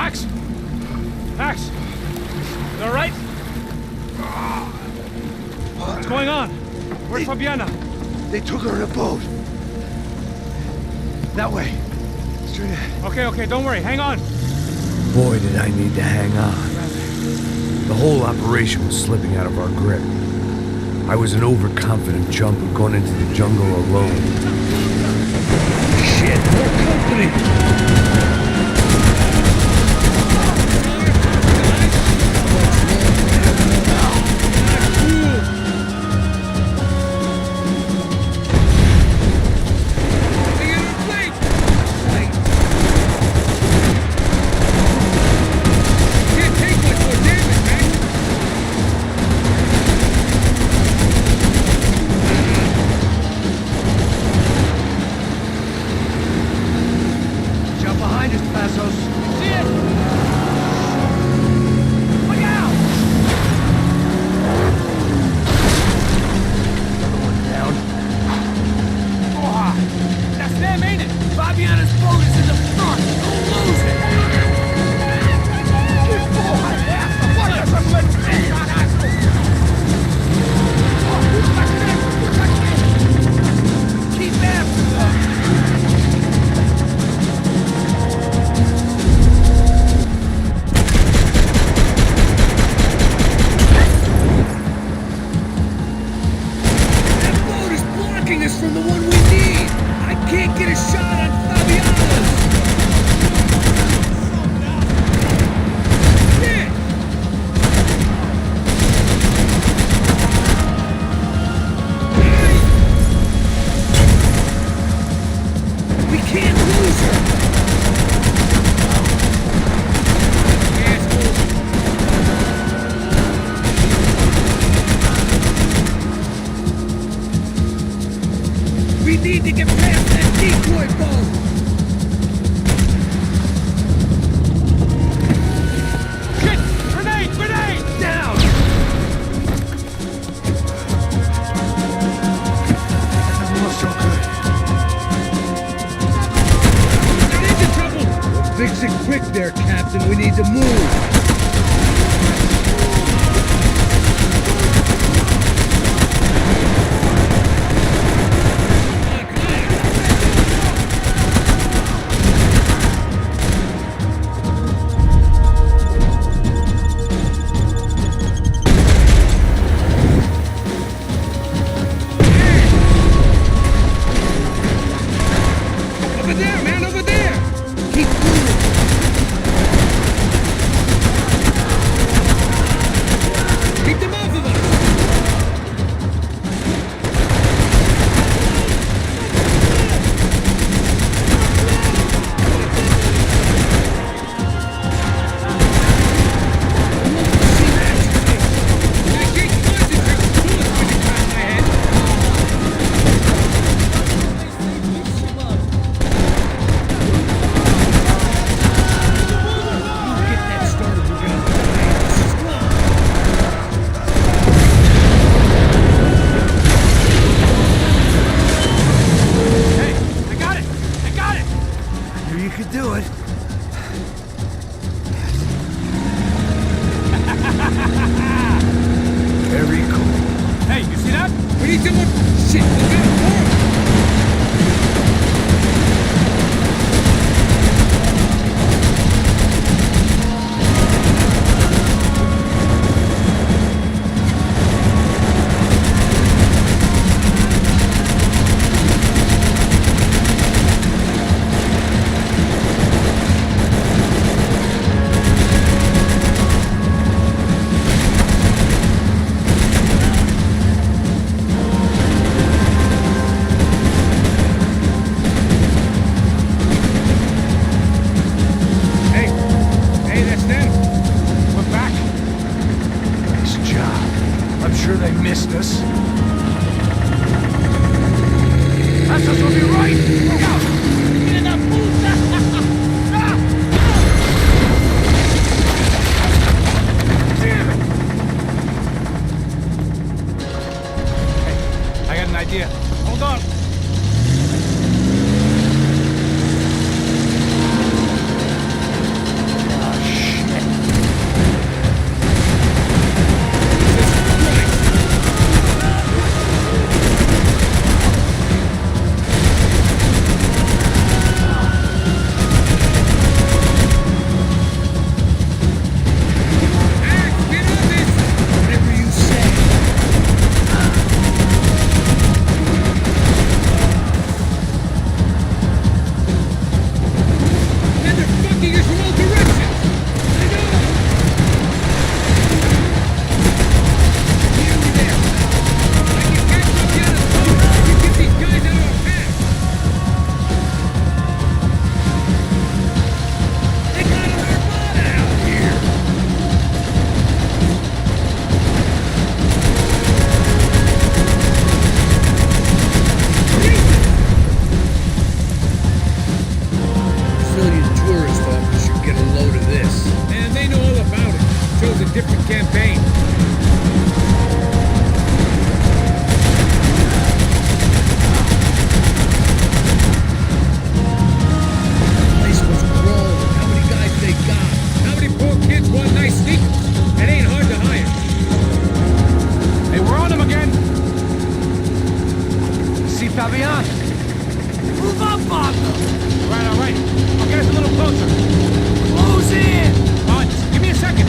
Max? Max? You all right? What's going on? Where's Fabiana? They took her in a boat. That way. Straight ahead. Okay, don't worry. Hang on. Boy, did I need to hang on. The whole operation was slipping out of our grip. I was an overconfident chump who'd gone into the jungle alone. Shit, more company! Fabiana's boat is in the front! We need to get past that decoy boat! Shit! Grenade! Grenade! Down! Doesn't look so good. Get into trouble! Well, fix it quick there, Captain. We need to move. Over there, man, over there! Keep moving! Keep them off of us! Very cool. Hey, you see that? We need someone. Shit, we got a door. Hey, that's them. We're back. Nice job. I'm sure they missed us. That's us on the right. Look out. Get in that Damn it. Hey, I got an idea. Hold on. Whatever you say. Man, they're fucking us from all directions! I know! Nearly there. I can catch up the other boat if you get these guys out of our path! They got an armada out here! Brazilian tourist office should get a load of this. Man, they know all about it. Shows a different campaign. The place was crawling. How many guys they got? How many poor kids want nice sneakers? It ain't hard to hire. Hey, we're on them again. See Fabian? Move up, Bob! All right. I'll get us a little closer. Close in! Come on, just give me a second.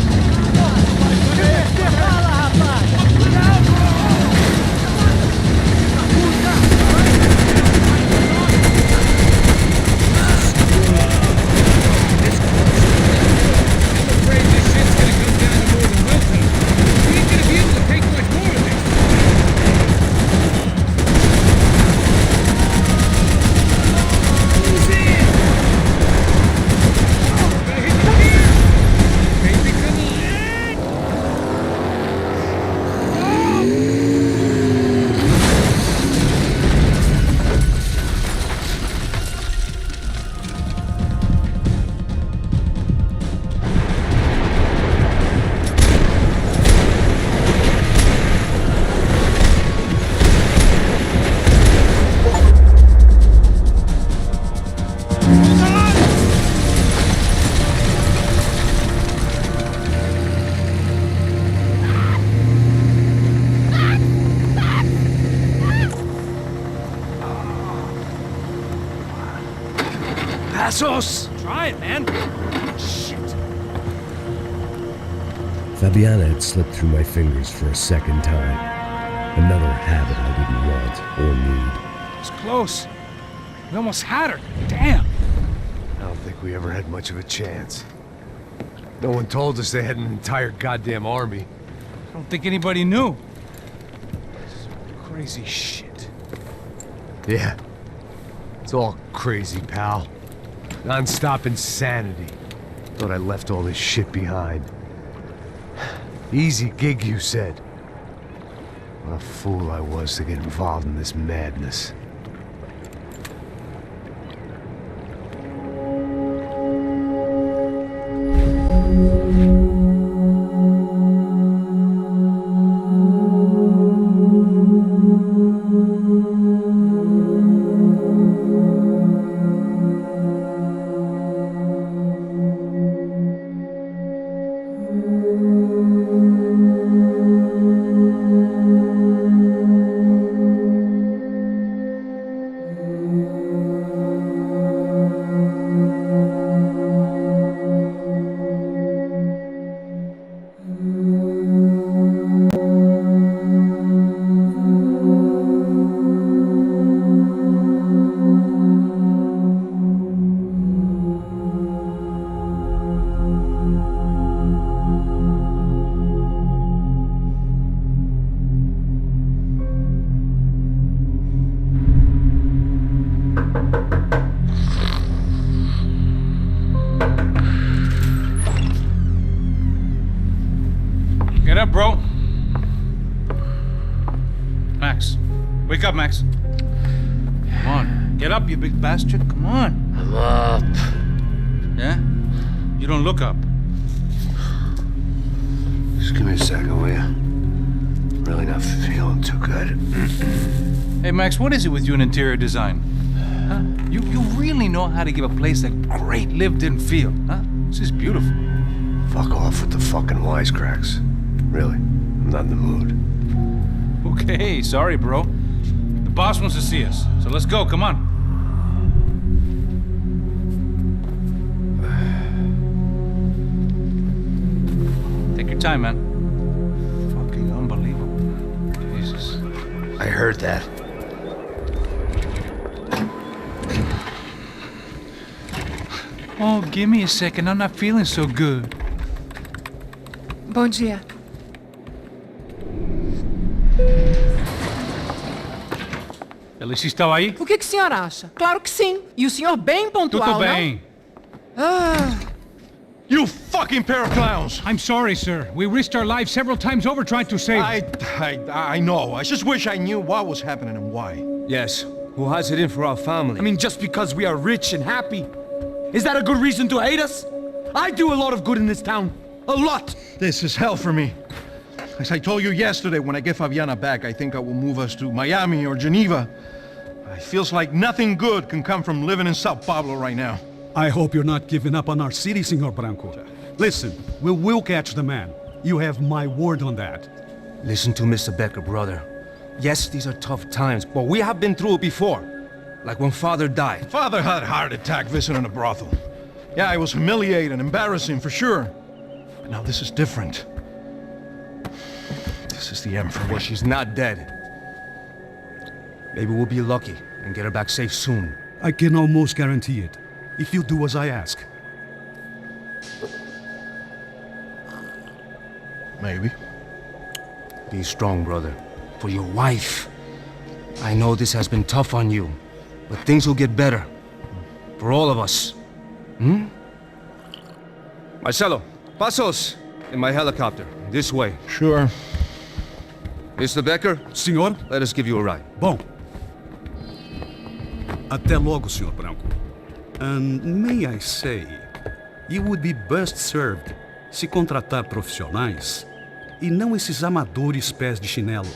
Passos! Try it, man. Shit. Fabiana had slipped through my fingers for a second time. Another habit I didn't want or need. It's close. We almost had her. Damn. I don't think we ever had much of a chance. No one told us they had an entire goddamn army. I don't think anybody knew. Crazy shit. Yeah. It's all crazy, pal. Non-stop insanity. Thought I left all this shit behind. Easy gig, you said. What a fool I was to get involved in this madness. Get up, bro. Max. Wake up, Max. Come on. Get up, you big bastard. Come on. I'm up. Yeah? You don't look up. Just give me a second, will you? Really not feeling too good. Hey, Max, what is it with you in interior design? Huh? You really know how to give a place a great lived-in feel, huh? This is beautiful. Fuck off with the fucking wisecracks. Really, I'm not in the mood. Okay, sorry, bro. The boss wants to see us, so let's go, come on. Take your time, man. Fucking unbelievable. Jesus. I heard that. Oh, give me a second. I'm not feeling so good. Bom dia. Alice estava aí? O que o senhor acha? Claro que sim. E o senhor bem pontual, Tudo bem. não? Ah. You fucking pair of clowns! I'm sorry, sir. We risked our lives several times over trying to save... I know. I just wish I knew what was happening and why. Yes, who has it in for our family? I mean, just because we are rich and happy? Is that a good reason to hate us? I do a lot of good in this town. A lot! This is hell for me. As I told you yesterday, when I get Fabiana back, I think I will move us to Miami or Geneva. It feels like nothing good can come from living in Sao Paulo right now. I hope you're not giving up on our city, Senor Branco. Listen, we will catch the man. You have my word on that. Listen to Mr. Becker, brother. Yes, these are tough times, but we have been through it before. Like when Father died. Father had a heart attack visiting a brothel. Yeah, it was humiliating, embarrassing, for sure. But now this is different. This is the end for me. Well, she's not dead. Maybe we'll be lucky and get her back safe soon. I can almost guarantee it, if you do as I ask. Maybe. Be strong, brother. For your wife. I know this has been tough on you, but things will get better. For all of us. Hmm? Marcelo, pasos in my helicopter. This way. Sure. Mr. Becker? Senhor? Let us give you a ride. Bom. Até logo, Senhor Branco. And may I say, you would be best served se contratar profissionais e não esses amadores pés de chinelo.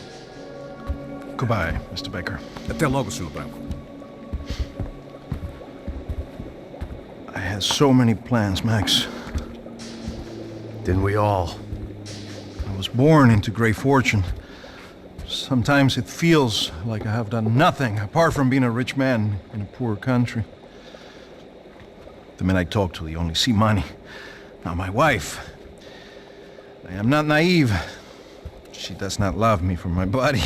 Goodbye, Mr. Baker. Até logo, Senhor Branco. I had so many plans, Max. Didn't we all? I was born into great fortune. Sometimes it feels like I have done nothing apart from being a rich man in a poor country. The men I talk to, they only see money. Now my wife, I am not naive. She does not love me for my body.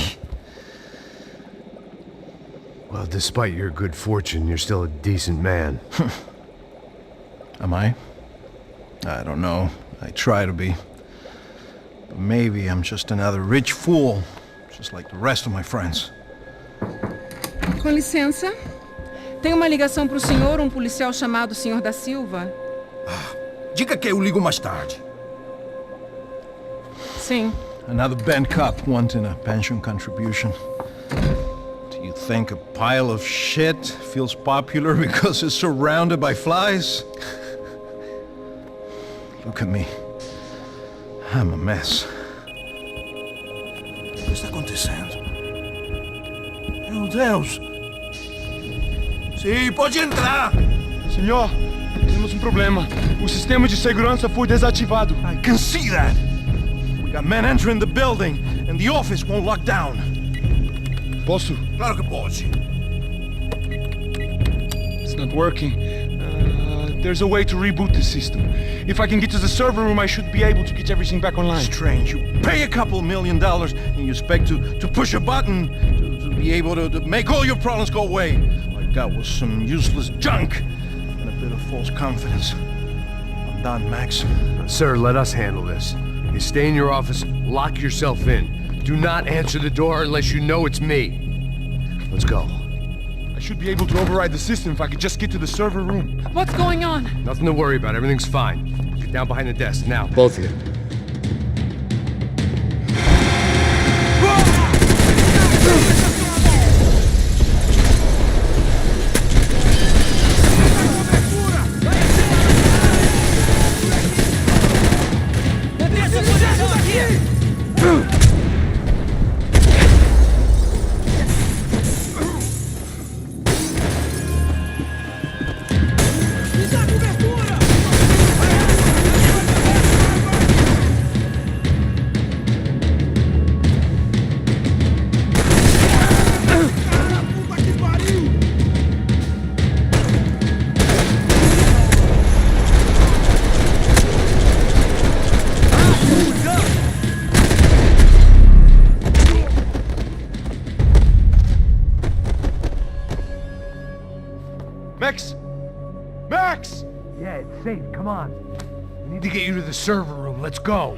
Well, despite your good fortune, you're still a decent man. Am I? I don't know. I try to be. But maybe I'm just another rich fool, just like the rest of my friends. Com licença. Tem uma ligação para o senhor, um policial chamado Sr. da Silva. Diga que eu ligo mais tarde. Sim. Another bent cop wanting a pension contribution. Do you think a pile of shit feels popular because it's surrounded by flies? Look at me. I'm a mess. O que está acontecendo? Meu Deus! Sim, pode entrar! Senhor, temos um problema. O sistema de segurança foi desativado. I can see that! We got men entering the building, and the office won't lock down. Posso? Claro que pode. It's not working. There's a way to reboot the system. If I can get to the server room, I should be able to get everything back online. Strange. You pay a couple $1 million, and you expect to push a button to be able to make all your problems go away. All I got was some useless junk and a bit of false confidence. I'm done, Max. Sir, let us handle this. You stay in your office, lock yourself in. Do not answer the door unless you know it's me. Let's go. I should be able to override the system if I could just get to the server room. What's going on? Nothing to worry about. Everything's fine. Get down behind the desk, now. Both of you. Max! Max! Yeah, it's safe. Come on. We need to get you to the server room. Let's go.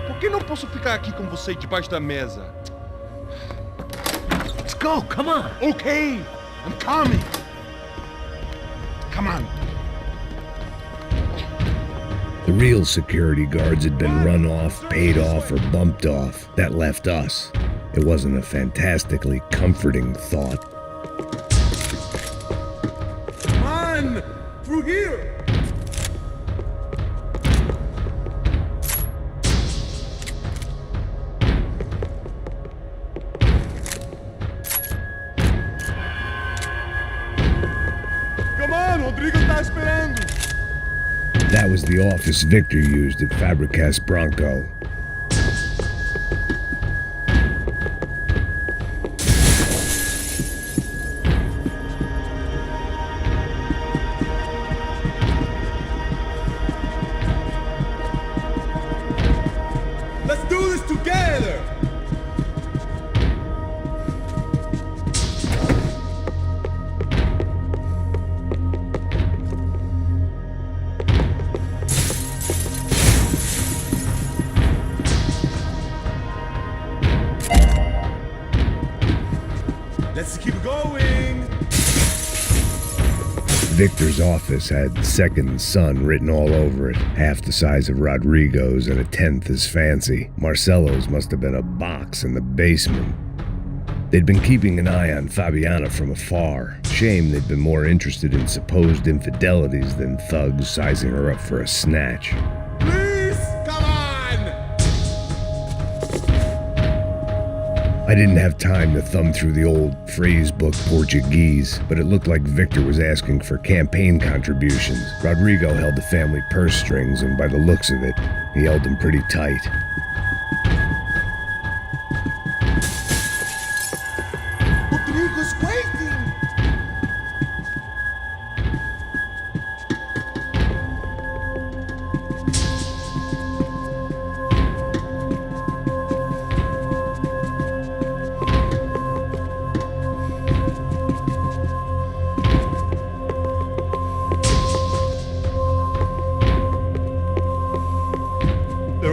Por que não posso ficar aqui com você debaixo da mesa? Let's go. Come on. Okay, I'm coming. Come on. The real security guards had been run off, paid off, or bumped off. That left us. It wasn't a fantastically comforting thought. Man, through here! Come on, Rodrigo tá esperando! That was the office Victor used at Fabricas Bronco. Let's do this together! Let's keep going! Victor's office had Second Son written all over it, half the size of Rodrigo's and a tenth as fancy. Marcelo's must have been a box in the basement. They'd been keeping an eye on Fabiana from afar. Shame they'd been more interested in supposed infidelities than thugs sizing her up for a snatch. Please, come on! I didn't have time to thumb through the old phrase book Portuguese, but it looked like Victor was asking for campaign contributions. Rodrigo held the family purse strings, and by the looks of it, he held them pretty tight. Rodrigo's waiting!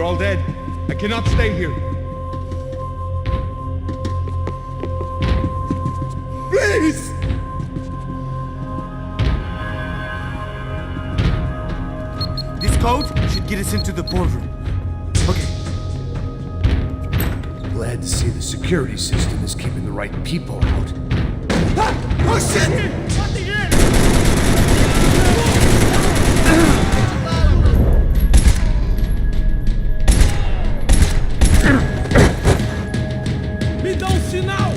all dead. I cannot stay here. Please! This code should get us into the boardroom. Okay. Glad to see the security system is keeping the right people out. Oh shit! Me dá sinal!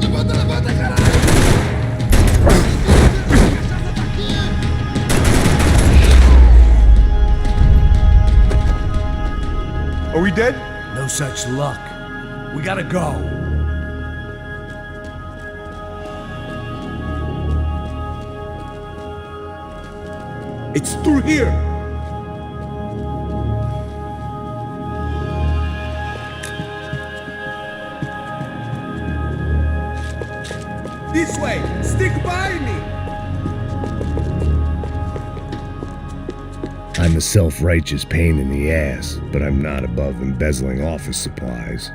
Levanta, caralho! Are we dead? No such luck. We gotta go. It's through here! This way! Stick by me! I'm a self-righteous pain in the ass, but I'm not above embezzling office supplies.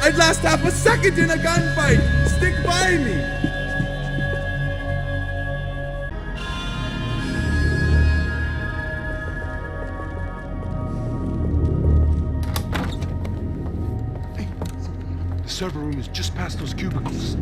I'd last half a second in a gunfight! Stick by me! The server room is just past those cubicles.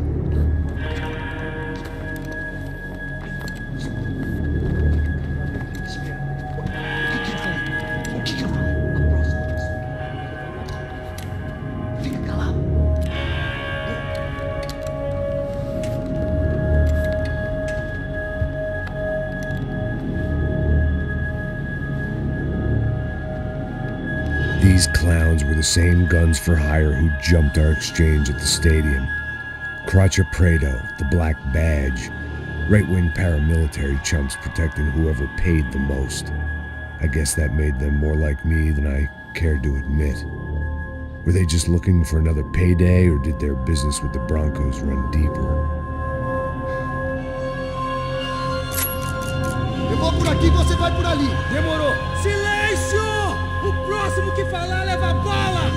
These clowns were the same guns for hire who jumped our exchange at the stadium. Crotcha Prado, the Black Badge, right-wing paramilitary chumps protecting whoever paid the most. I guess that made them more like me than I cared to admit. Were they just looking for another payday, or did their business with the Broncos run deeper? Eu vou por aqui, você vai por ali. Demorou. Silêncio! O próximo que falar leva bala!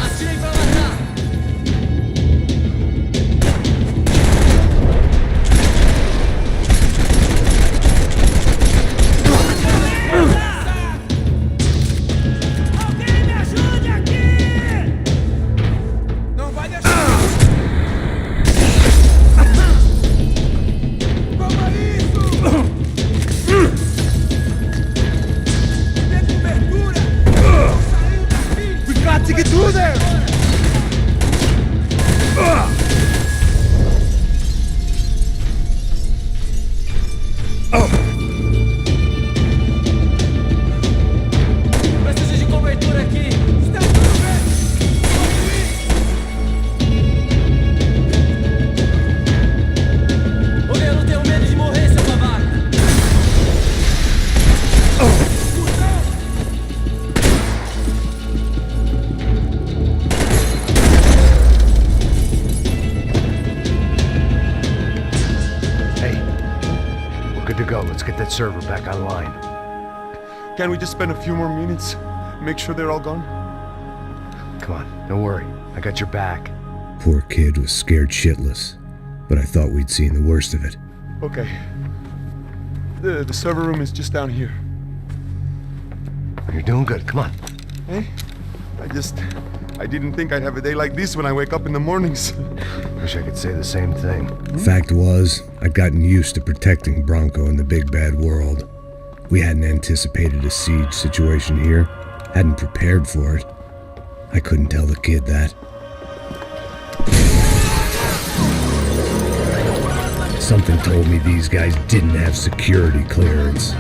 Atirei pra matar! Alguém me ajude aqui! Não vai deixar! To get through there! Preciso de cobertura aqui! Está tudo bem! Olha, eu não tenho medo de morrer, seu babaca! To go. Let's get that server back online. Can't we just spend a few more minutes? Make sure they're all gone? Come on, don't worry. I got your back. Poor kid was scared shitless, but I thought we'd seen the worst of it. Okay. The server room is just down here. You're doing good. Come on. Hey? I didn't think I'd have a day like this when I wake up in the mornings. Wish I could say the same thing. Fact was, I'd gotten used to protecting Bronco in the big bad world. We hadn't anticipated a siege situation here, hadn't prepared for it. I couldn't tell the kid that. Something told me these guys didn't have security clearance.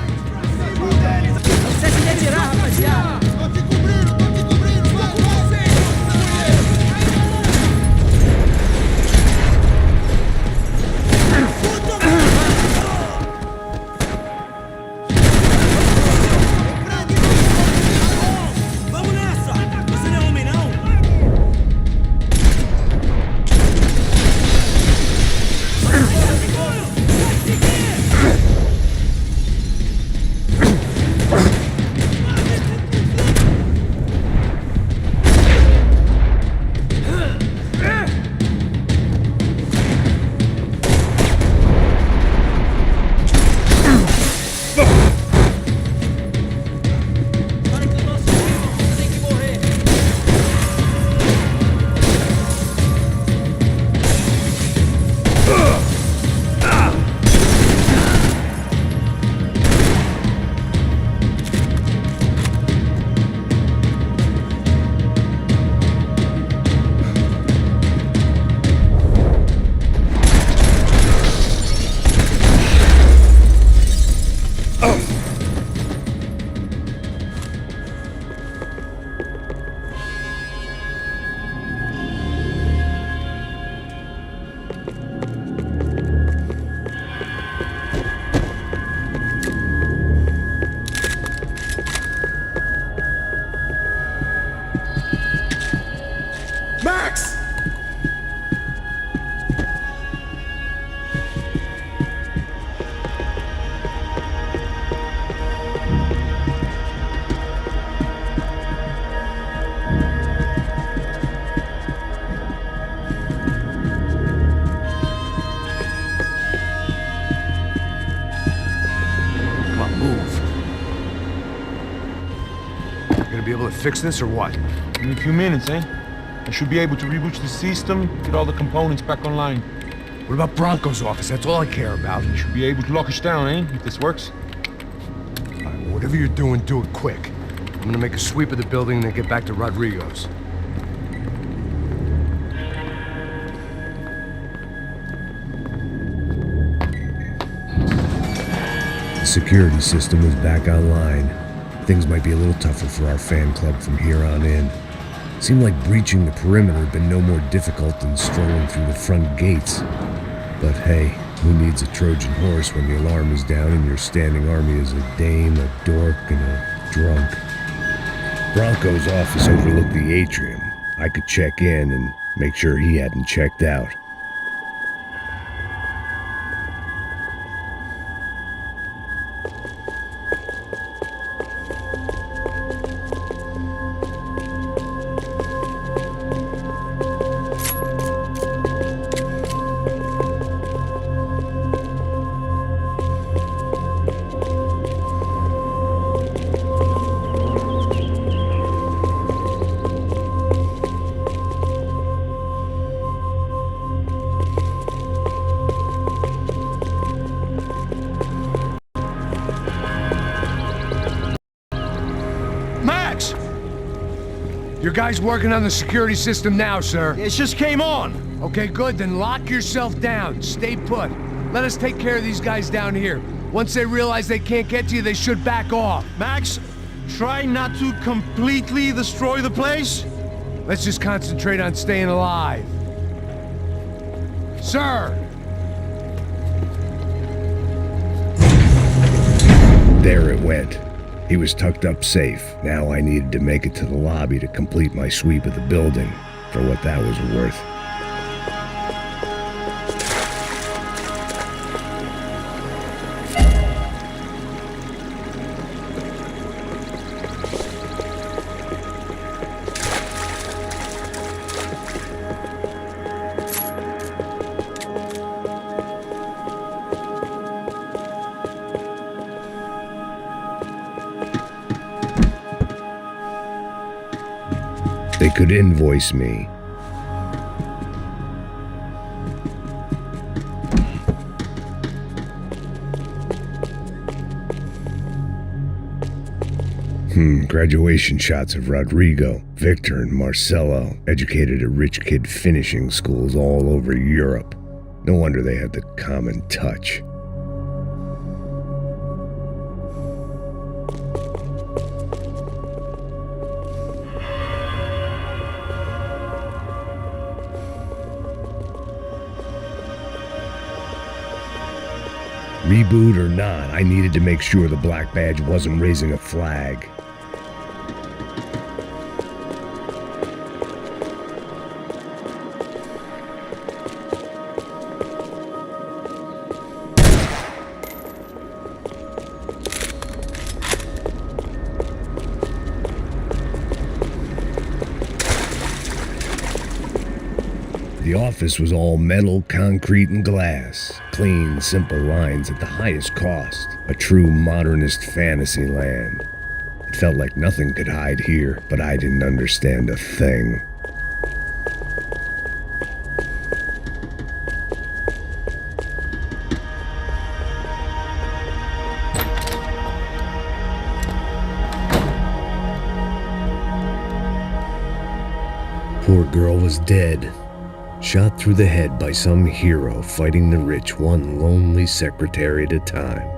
fix this or what? In a few minutes, eh? I should be able to reboot the system, get all the components back online. What about Bronco's office? That's all I care about. I should be able to lock us down, eh? If this works. All right, well, whatever you're doing, do it quick. I'm gonna make a sweep of the building and then get back to Rodrigo's. The security system was back online. Things might be a little tougher for our fan club from here on in. Seemed like breaching the perimeter had been no more difficult than strolling through the front gates. But hey, who needs a Trojan horse when the alarm is down and your standing army is a dame, a dork, and a drunk? Bronco's office overlooked the atrium. I could check in and make sure he hadn't checked out. Max! Your guy's working on the security system now, sir. It just came on. Okay, good. Then lock yourself down. Stay put. Let us take care of these guys down here. Once they realize they can't get to you, they should back off. Max, try not to completely destroy the place. Let's just concentrate on staying alive. Sir! There it went. He was tucked up safe. Now I needed to make it to the lobby to complete my sweep of the building, for what that was worth. They could invoice me. Graduation shots of Rodrigo, Victor, and Marcelo, educated at rich kid finishing schools all over Europe. No wonder they had the common touch. Reboot or not, I needed to make sure the Black Badge wasn't raising a flag. The office was all metal, concrete, and glass. Clean, simple lines at the highest cost. A true modernist fantasy land. It felt like nothing could hide here, but I didn't understand a thing. Poor girl was dead. Shot through the head by some hero fighting the rich one lonely secretary at a time.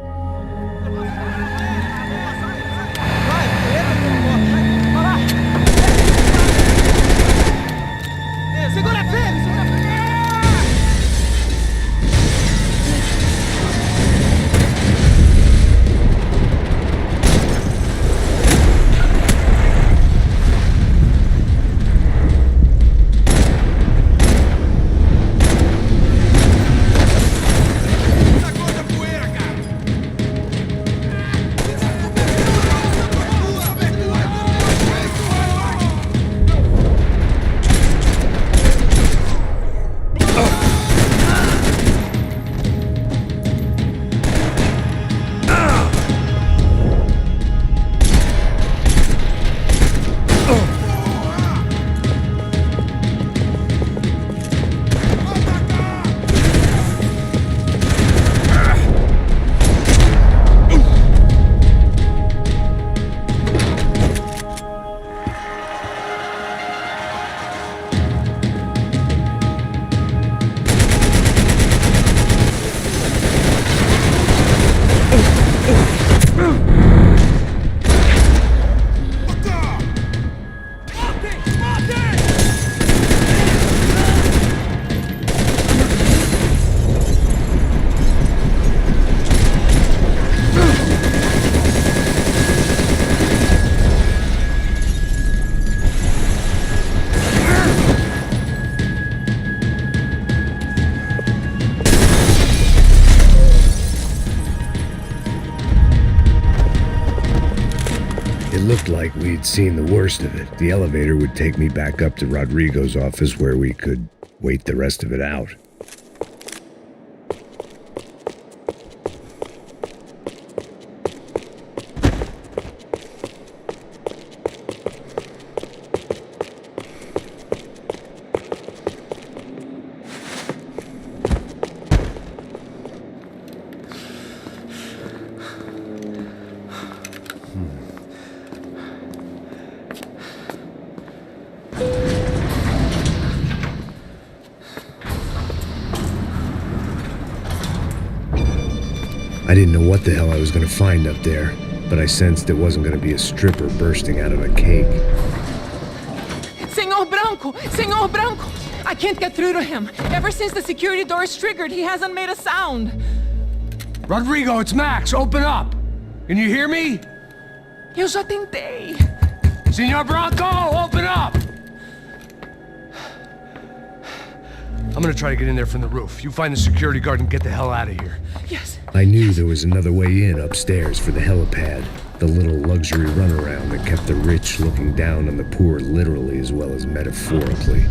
looked like we'd seen the worst of it. The elevator would take me back up to Rodrigo's office where we could wait the rest of it out. I didn't know what the hell I was going to find up there, but I sensed it wasn't going to be a stripper bursting out of a cake. Senor Branco! Senor Branco! I can't get through to him. Ever since the security door is triggered, he hasn't made a sound. Rodrigo, it's Max. Open up. Can you hear me? Eu já tentei. Senor Branco, open up! I'm gonna try to get in there from the roof. You find the security guard and get the hell out of here. Yes. I knew there was another way in upstairs for the helipad, the little luxury runaround that kept the rich looking down on the poor literally as well as metaphorically.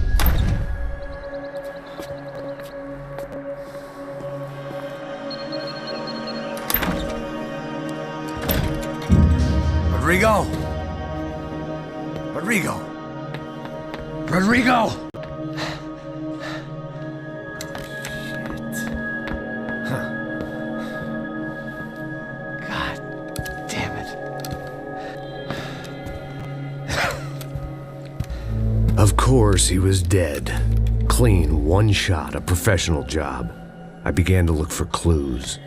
Rodrigo! Rodrigo! Rodrigo! Of course, he was dead. Clean, one shot, a professional job. I began to look for clues.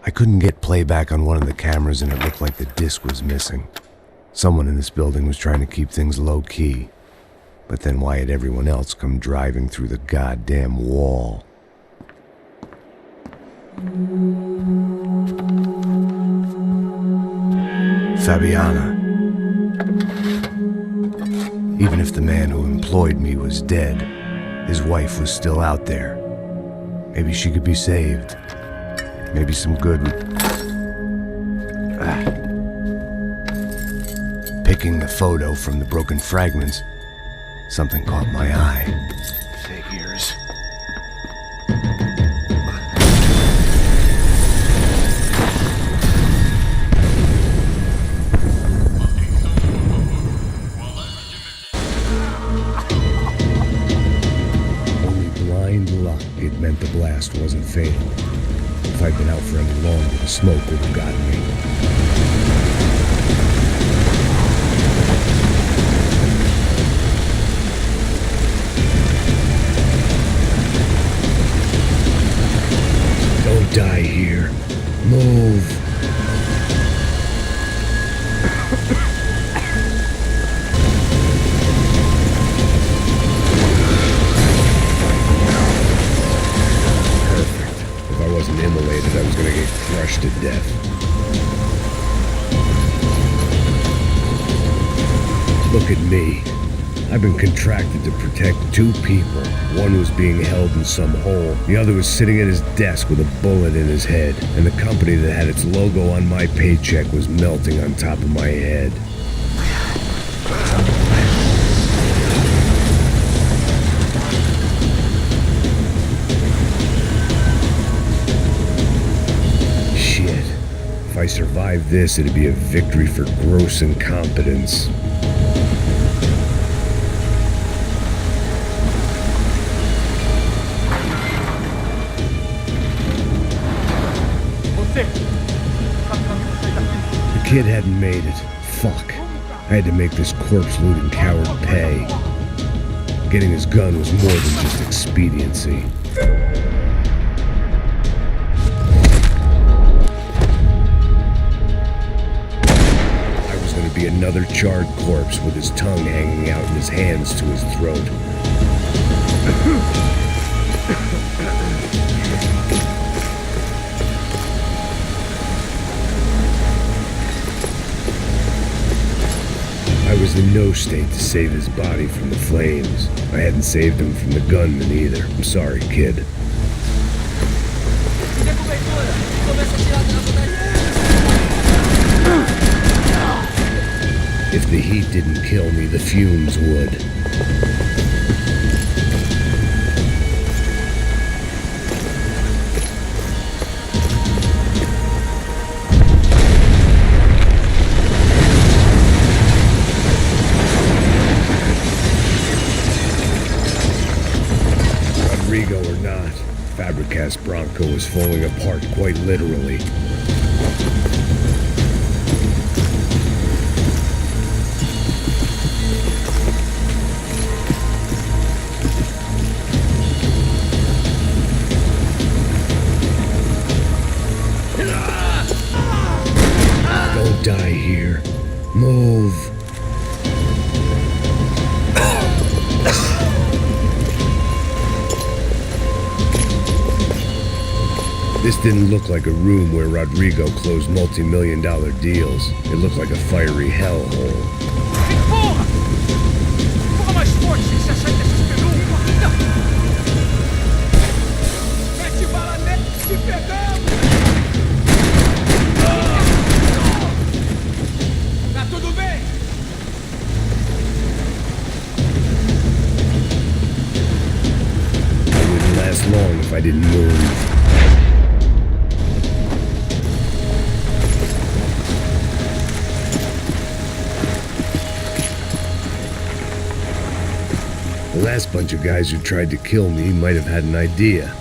I couldn't get playback on one of the cameras and it looked like the disc was missing. Someone in this building was trying to keep things low-key. But then why had everyone else come driving through the goddamn wall? Fabiana. Even if the man who employed me was dead, his wife was still out there. Maybe she could be saved. Maybe some good would... Picking the photo from the broken fragments, something caught my eye. Figures. Only blind luck it meant the blast wasn't fatal. If I'd been out for any longer, the smoke would have gotten me. Don't die here. Move. Perfect. If I wasn't immolated, I was gonna get crushed to death. Look at me. I've been contracted to protect two people. One was being held in some hole. The other was sitting at his desk with a bullet in his head. And the company that had its logo on my paycheck was melting on top of my head. Shit. If I survived this, it'd be a victory for gross incompetence. The kid hadn't made it. Fuck. I had to make this corpse-looting coward pay. Getting his gun was more than just expediency. I was gonna be another charred corpse with his tongue hanging out and his hands to his throat. I was the no state to save his body from the flames. I hadn't saved him from the gunman either. I'm sorry, kid. If the heat didn't kill me, the fumes would. Rodrigo or not, Fabricast Bronco was falling apart quite literally. Don't die here. Move. This didn't look like a room where Rodrigo closed multi-million-dollar deals. It looked like a fiery hellhole. Porra! Porra mais forte, se achar que desesperou um pouquinho! Mete bala nele, te pegamos! Tá tudo bem? I wouldn't last long if I didn't move. The last bunch of guys who tried to kill me might have had an idea.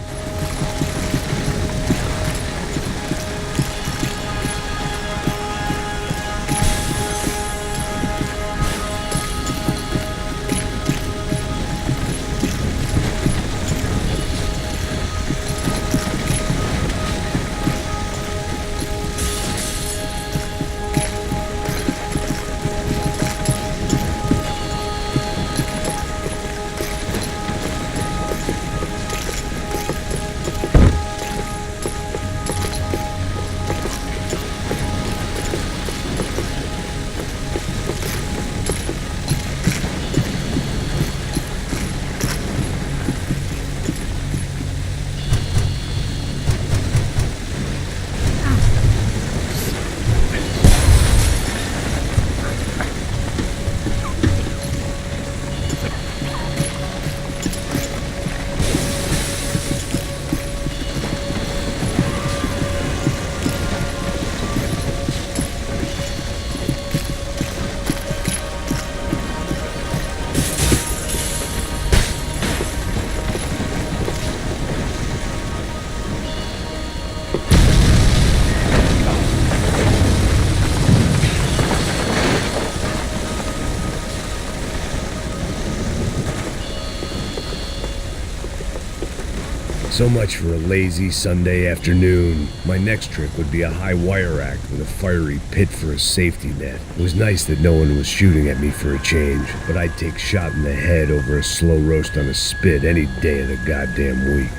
So much for a lazy Sunday afternoon. My next trick would be a high wire act with a fiery pit for a safety net. It was nice that no one was shooting at me for a change, but I'd take shot in the head over a slow roast on a spit any day of the goddamn week.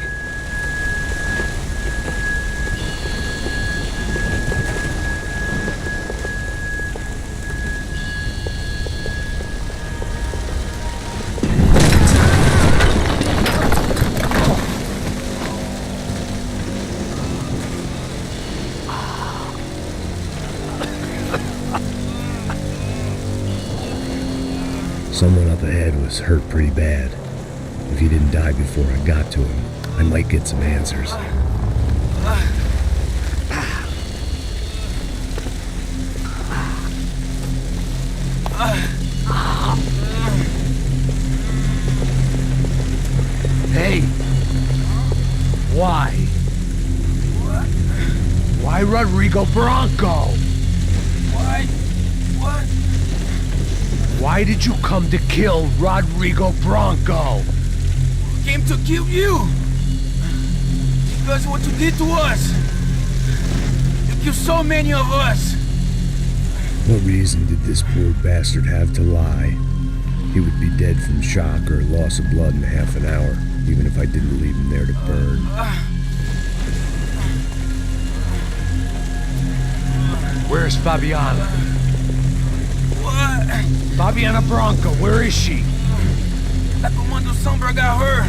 Someone up ahead was hurt pretty bad. If he didn't die before I got to him, I might get some answers. Hey! Why? Why Rodrigo Bronco? Why? What? Why did you come to kill Rodrigo Bronco? Came to kill you! Because of what you did to us! You killed so many of us! What reason did this poor bastard have to lie? He would be dead from shock or loss of blood in half an hour, even if I didn't leave him there to burn. Where's Fabiana? What? Fabiana Bronco, where is she? La Comando Sombra got her.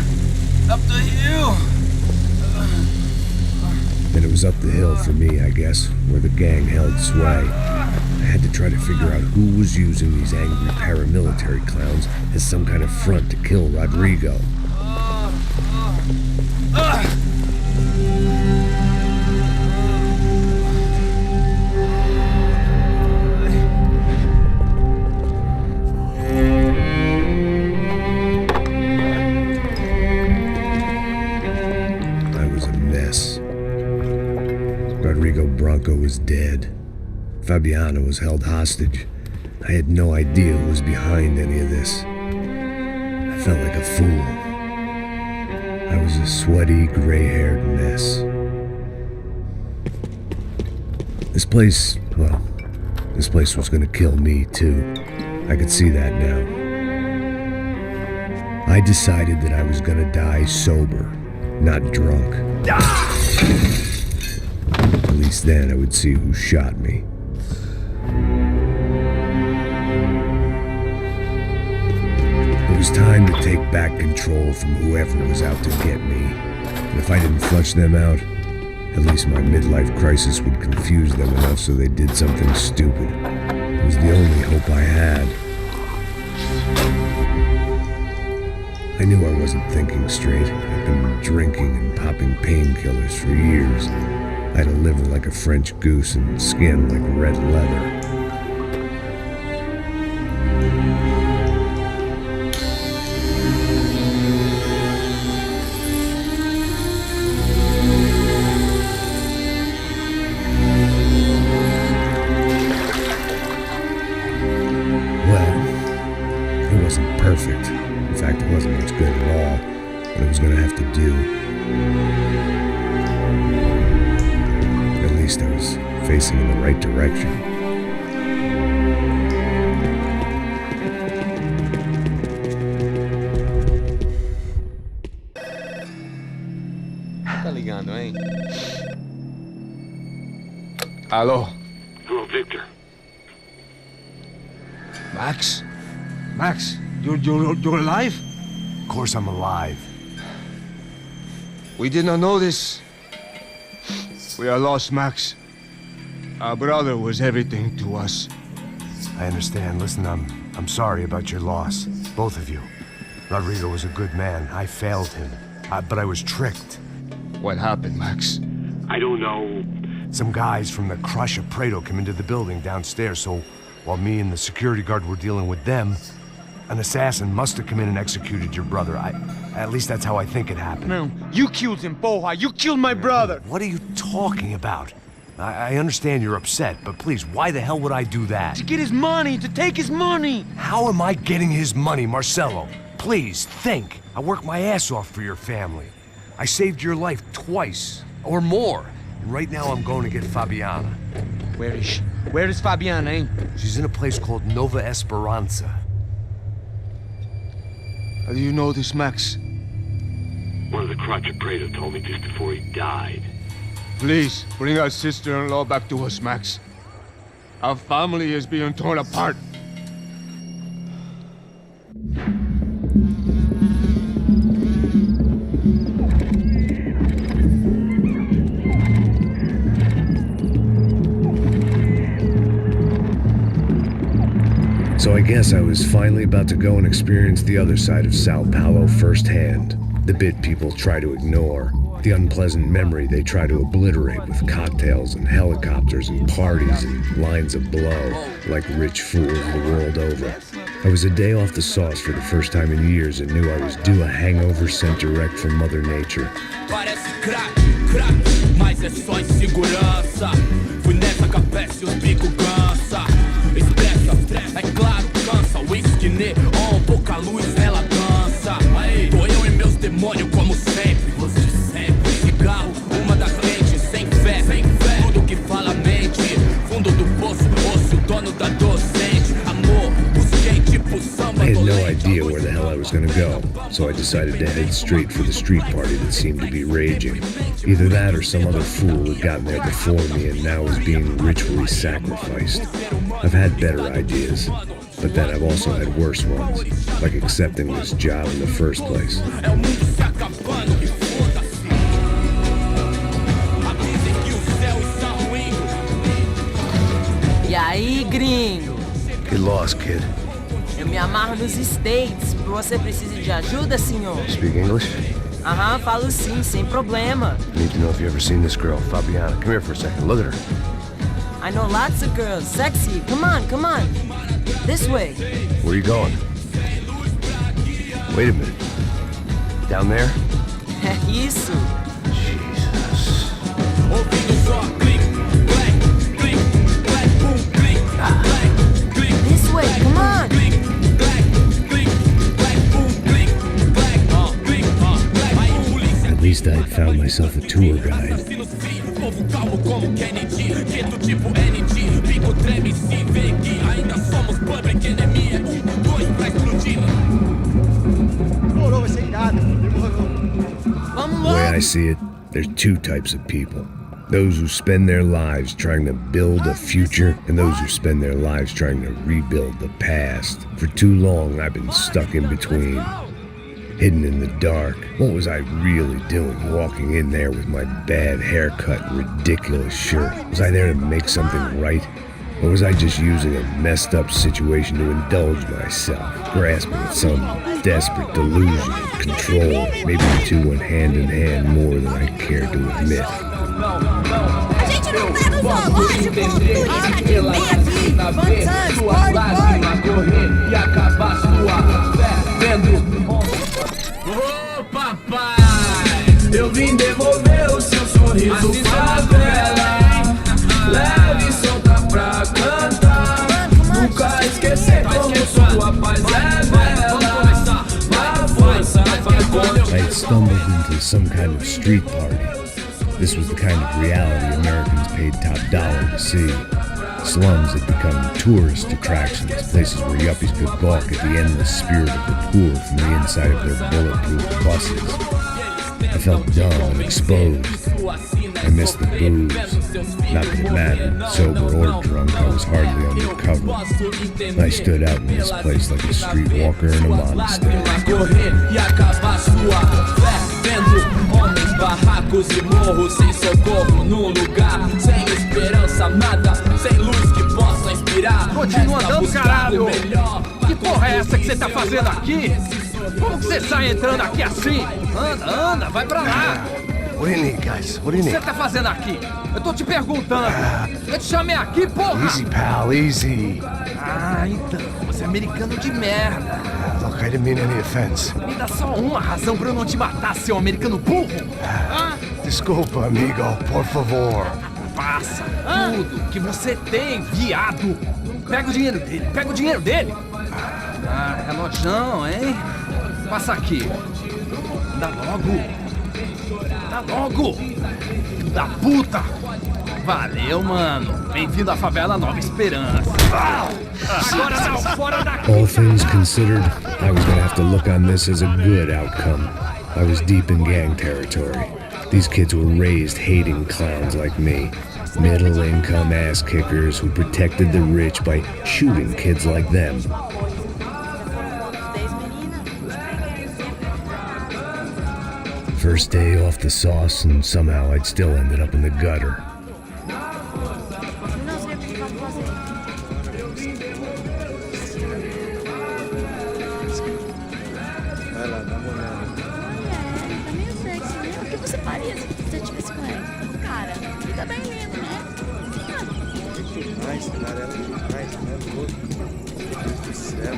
Up the hill. And it was up the hill for me, I guess, where the gang held sway. I had to try to figure out who was using these angry paramilitary clowns as some kind of front to kill Rodrigo. I was a mess. Rodrigo Bronco was dead. Fabiana was held hostage. I had no idea who was behind any of this. I felt like a fool. I was a sweaty, gray-haired mess. This place was gonna kill me too. I could see that now. I decided that I was gonna die sober, not drunk. At least then I would see who shot me. It was time to take back control from whoever was out to get me. And if I didn't flush them out, at least my midlife crisis would confuse them enough so they did something stupid. It was the only hope I had. I knew I wasn't thinking straight. I'd been drinking and popping painkillers for years. I had a liver like a French goose and skin like red leather. Perfect. In fact, it wasn't much good at all, but it was going to have to do. At least I was facing in the right direction. Tá ligando, hein? Alô? Hello, Victor. Max? Max, you're alive? Of course I'm alive. We did not know this. We are lost, Max. Our brother was everything to us. I understand. Listen, I'm sorry about your loss. Both of you. Rodrigo was a good man. I failed him. But I was tricked. What happened, Max? I don't know. Some guys from the Crush of Prado came into the building downstairs, so while me and the security guard were dealing with them, an assassin must have come in and executed your brother. At least that's how I think it happened. No, you killed him, Porra. You killed my brother. What are you talking about? I understand you're upset, but please, why the hell would I do that? To get his money, to take his money. How am I getting his money, Marcelo? Please, think. I worked my ass off for your family. I saved your life twice, or more. And right now I'm going to get Fabiana. Where is she? Where is Fabiana, eh? She's in a place called Nova Esperanza. How do you know this, Max? One of the Crotch of Prado told me just before he died. Please, bring our sister-in-law back to us, Max. Our family is being torn apart. So I guess I was finally about to go and experience the other side of Sao Paulo firsthand. The bit people try to ignore. The unpleasant memory they try to obliterate with cocktails and helicopters and parties and lines of blow, like rich fools the world over. I was a day off the sauce for the first time in years and knew I was due a hangover sent direct from Mother Nature. Parece crack, mas é só insegurança. Fui nessa capeste, os bico cansa. Estressa, é claro, cansa. Whisky neon, pouca luz, ela dança. Tô eu e meus demônios como sempre. Você sempre. Cigarro, uma das lentes, sem fé. Tudo que fala mente. Fundo do poço, osso, dono da docente. Amor, busquei tipo samba. I had no idea where the hell I was gonna go, so I decided to head straight for the street party that seemed to be raging. Either that or some other fool had gotten there before me and now was being ritually sacrificed. I've had better ideas. But then I've also had worse ones, like accepting this job in the first place. E aí, gringo? Get lost, kid. Eu me amarro nos States. Você precisa de ajuda, senhor? Speak English? Aham, falo sim, sem problema. I need to know if you've ever seen this girl, Fabiana. Come here for a second. Look at her. I know lots of girls. Sexy. Come on, come on. This way. Where are you going? Wait a minute. Down there? Isso. Jesus. This way, come on. At least I'd found myself a tour guide. The way I see it, there's two types of people. Those who spend their lives trying to build a future, and those who spend their lives trying to rebuild the past. For too long, I've been stuck in between, hidden in the dark. What was I really doing walking in there with my bad haircut and ridiculous shirt? Was I there to make something right? Or was I just using a messed up situation to indulge myself, grasping at some desperate delusion of control? Maybe the two went hand in hand more than I cared to admit. Gente, não tá no zoológico! Turista de merda! Fantasma, E acabar sua fé vendo. Ô papai, eu vim devolver o seu sorriso favela. Leve e solta pra cantar. Nunca esquecer como sua paz é bela. Vai força, vai. I had stumbled into some kind of street party. This was the kind of reality Americans paid top dollar to see. Slums had become tourist attractions, places where yuppies could balk at the endless spirit of the poor from the inside of their bulletproof buses. I felt dumb and exposed. I missed the booze. Not that it mattered, sober or drunk, I was hardly undercover. I stood out in this place like a streetwalker in a monastery. Barracos e morros sem socorro num lugar sem esperança, nada, sem luz que possa inspirar. Continua andando, caralho! Que porra é essa que você tá fazendo aqui? Como que você sai entrando aqui assim? Anda, anda, vai pra lá! What do you need, guys? What do you O que need? você tá fazendo aqui? Eu tô te perguntando. Eu te chamei aqui, porra! Easy, pal, easy. Ah, então, você é americano de merda. Look, I didn't mean any offense. Me dá só uma razão pra eu não te matar, seu americano burro. Desculpa, amigo, por favor. Passa tudo que você tem, viado. Pega o dinheiro dele, pega o dinheiro dele. Ah, relojão, hein? Passa aqui. Dá logo. Dá logo. Filho da puta. Valeu, mano. Bem-vindo à favela Nova Esperança. Agora não, fora daqui. All things considered, I was gonna have to look on this as a good outcome. I was deep in gang territory. These kids were raised hating clowns like me. Middle-income ass-kickers who protected the rich by shooting kids like them. First day off the sauce, and somehow I'd still ended up in the gutter. Vai lá, dá uma olhada. Tá meio sexy, né? O que você faria se você tivesse com ela? Cara, fica bem lindo, né? Demais, cara, ela é demais, né? Louco. Meu Deus do céu.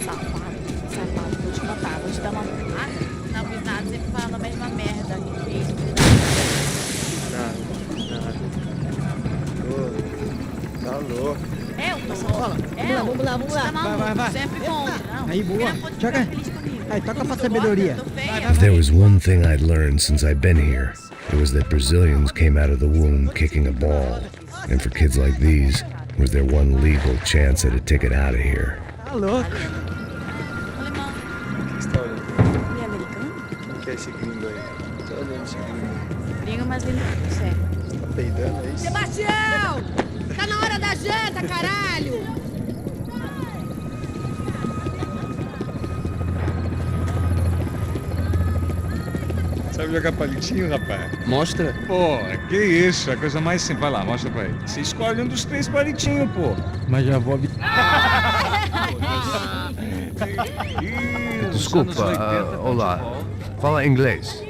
Safado, safado, vou te matar, vou te dar uma. Ah, não fiz nada, sempre falando a mesma merda. Que isso? Nada. Tá louco. Eu tô louco. Vamos lá. Vai. Sempre bom. Não. Aí, boa. Joga. Aí, toca pra sabedoria. If there was one thing I'd learned since I'd been here, it was that Brazilians came out of the womb kicking a ball. And for kids like these, was their one legal chance at a ticket out of here. Tá louco. O que você tá olhando? Ele é americano? Quem que é esse gringo aí? Tô olhando esse gringo. Gringo, mas lindo que você. Tá peidando, é isso? Sebastião! Tá na hora da janta, caralho! Sabe jogar palitinho, rapaz? Mostra. Pô, que isso, é a coisa mais simples. Vai lá, mostra pra ele. Você escolhe um dos 3 palitinhos, pô. Mas já vou... Desculpa, olá. Fala inglês.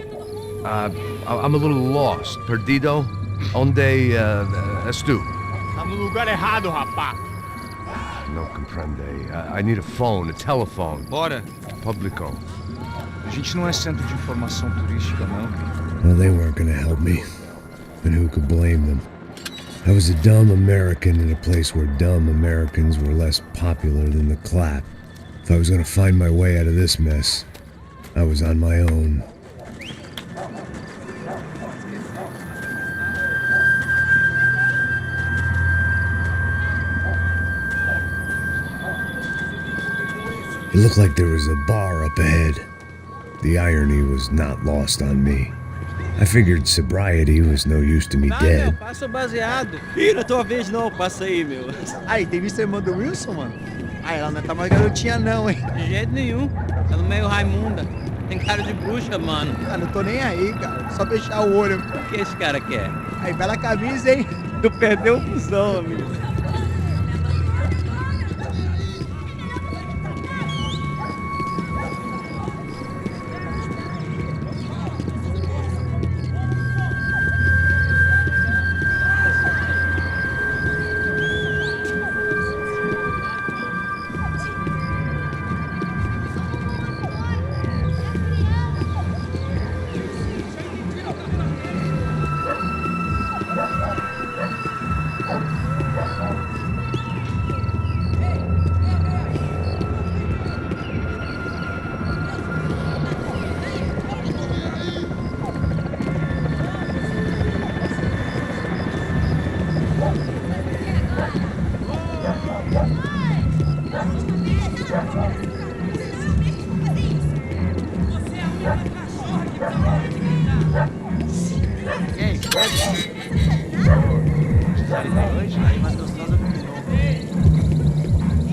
I'm a little lost. Perdido? Onde és tu? Tá no lugar errado, rapá. Não compreende. I need a phone, a telephone. Bora. Publico. A gente não é centro de informação turística, não. Well, they weren't gonna help me. And who could blame them? I was a dumb American in a place where dumb Americans were less popular than the clap. If I was gonna find my way out of this mess, I was on my own. It looked like there was a bar up ahead. The irony was not lost on me. I figured sobriety was no use to me dead. Meu, passa o baseado. Ih, não é tua vez não, passa aí, meu. Aí, tem visto a irmã do Wilson, mano? Ah, ela não tá mais garotinha não, hein? De jeito nenhum. Ela é meio Raimunda. Tem cara de bruxa, mano. Ah, não tô nem aí, cara. Só fechar o olho. O que esse cara quer? Aí, bela camisa, hein? Tu perdeu o fusão, amigo.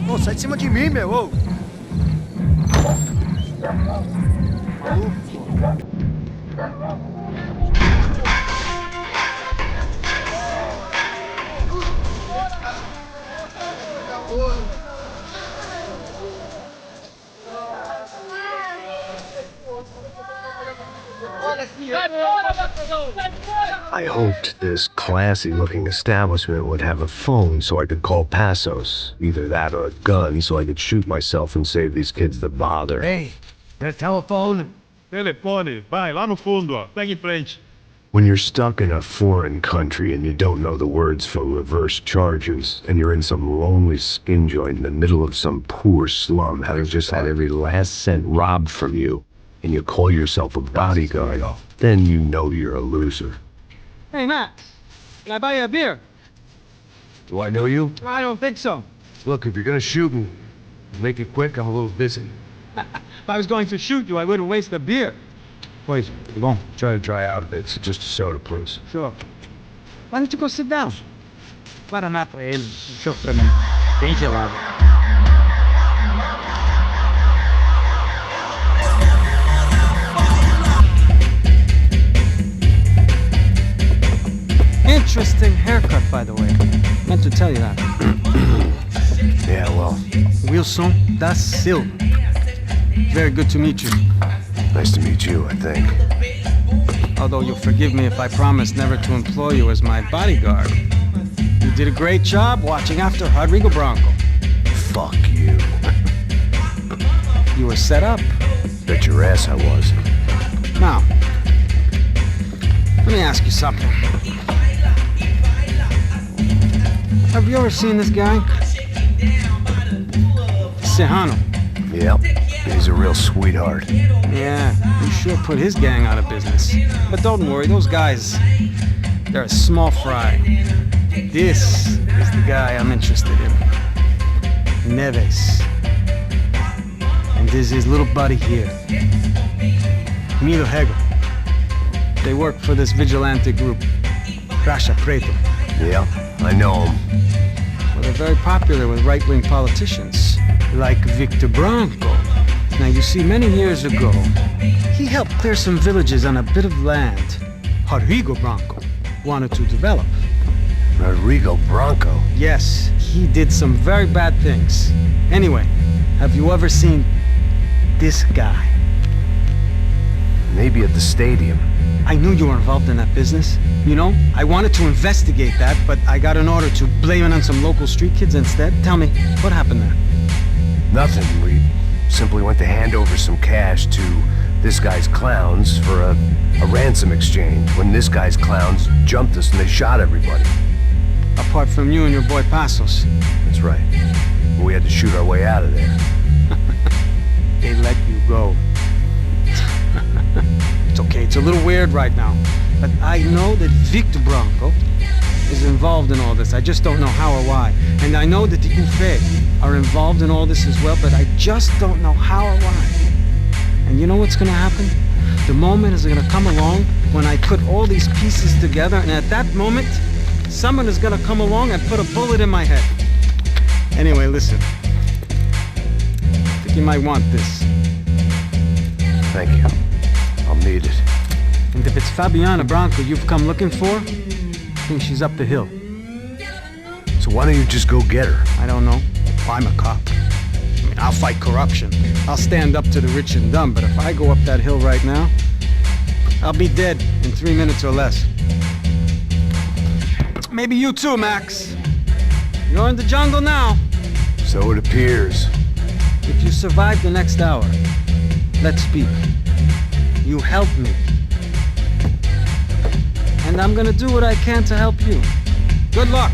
Ô, sai de cima de mim, meu! Ô. I hoped this classy-looking establishment would have a phone so I could call Passos. Either that or a gun so I could shoot myself and save these kids the bother. Hey, that telephone? Telefone, vai, lá no fundo, ó. Pega em frente. When you're stuck in a foreign country and you don't know the words for reverse charges, and you're in some lonely skin joint in the middle of some poor slum having just had every last cent robbed from you, and you call yourself a bodyguard, then you know you're a loser. Hey, Max. Can I buy you a beer? Do I know you? I don't think so. Look, if you're gonna shoot me, make it quick, I'm a little busy. If I was going to shoot you, I wouldn't waste the beer. Please, come on. Try to dry out a bit. It's just a soda, please. Sure. Why don't you go sit down? Guaraná pra ele. Show pra mim. Bem gelado. Interesting haircut, by the way. Meant to tell you that. Yeah, well, Wilson da Silva. Very good to meet you. nice to meet you, I think. Although you'll forgive me if I promise never to employ you as my bodyguard. You did a great job watching after Rodrigo Bronco. Fuck you. You were set up. Bet your ass I was. Now, let me ask you something. Have you ever seen this guy? Serrano. Yep, he's a real sweetheart. Yeah, you sure put his gang out of business. But don't worry, those guys, they're a small fry. This is the guy I'm interested in. Neves. And this is his little buddy here. Milo Hegel. They work for this vigilante group, Crasha Preto. Yeah, I know him. Well, they're very popular with right-wing politicians, like Victor Bronco. Now, you see, many years ago, he helped clear some villages on a bit of land Rodrigo Branco wanted to develop. Rodrigo Branco? Yes, he did some very bad things. Anyway, have you ever seen this guy? Maybe at the stadium. I knew you were involved in that business. You know, I wanted to investigate that, but I got an order to blame it on some local street kids instead. Tell me, what happened there? Nothing. We simply went to hand over some cash to this guy's clowns for a ransom exchange when this guy's clowns jumped us and they shot everybody. Apart from you and your boy Passos. That's right. But we had to shoot our way out of there. They let you go. It's okay, it's a little weird right now. But I know that Victor Branco is involved in all this. I just don't know how or why. And I know that the UFE are involved in all this as well, but I just don't know how or why. And you know what's gonna happen? The moment is gonna come along when I put all these pieces together, and at that moment, someone is gonna come along and put a bullet in my head. Anyway, listen. I think you might want this. Thank you. I'll need it. And if it's Fabiana Branco you've come looking for, I think she's up the hill. So why don't you just go get her? I don't know. I'm a cop. I mean, I'll fight corruption. I'll stand up to the rich and dumb, but if I go up that hill right now, I'll be dead in 3 minutes or less. Maybe you too, Max. You're in the jungle now. So it appears. If you survive the next hour, let's speak. You help me. And I'm gonna do what I can to help you. Good luck.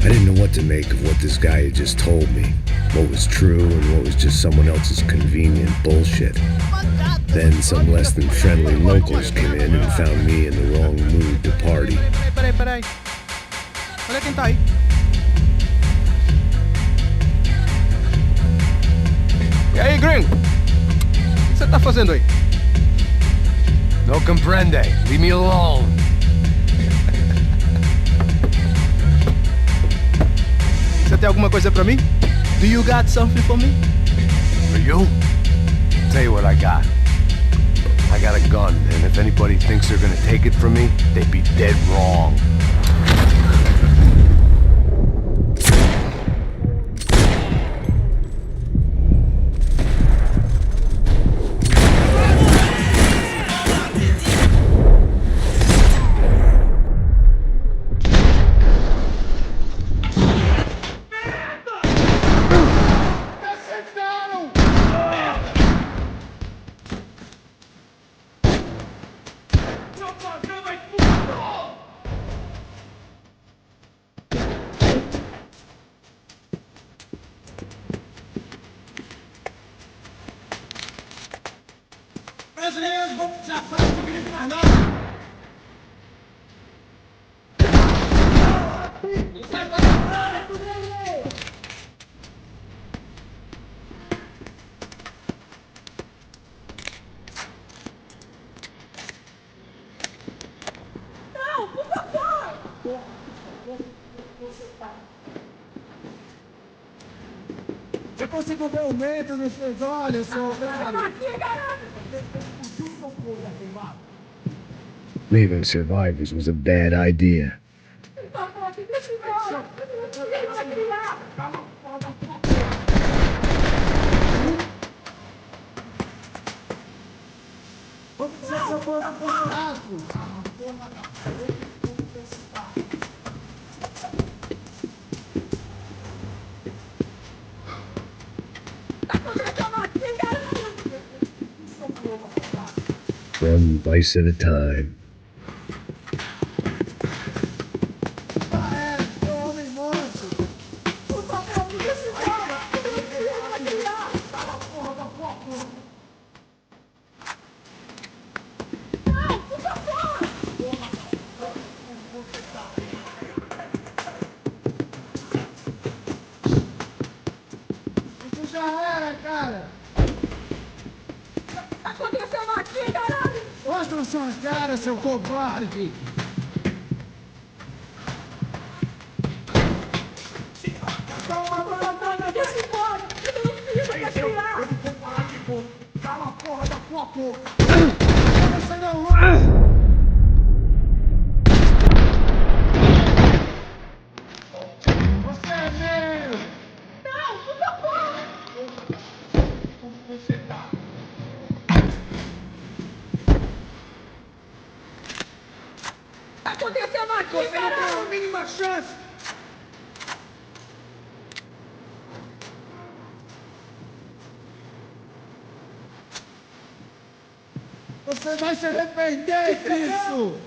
I didn't know what to make of what this guy had just told me. What was true and what was just someone else's convenient bullshit. Then some less than friendly locals came in and found me in the wrong mood to party. Peraí. Olha quem tá aí. E aí, gringo? O que você tá fazendo aí? No comprende. Leave me alone. Você tem alguma coisa pra mim? Do you got something for me? For you? Tell you what I got. I got a gun, and if anybody thinks they're gonna take it from me, they'd be dead wrong. Eu consigo ver o medo nos seus olhos, seu velho. Leaving survivors was a bad idea. One vice at a time. Isso já era, cara. Tá acontecendo aqui, caralho? Mostra sua cara, seu covarde. Toma, desse embora. Eu não filho, quer criar. copo! Você não... Você é meu! Não, por favor! Como você tá? Aconteceu aqui, você não tem a mínima chance! Você vai se arrepender disso!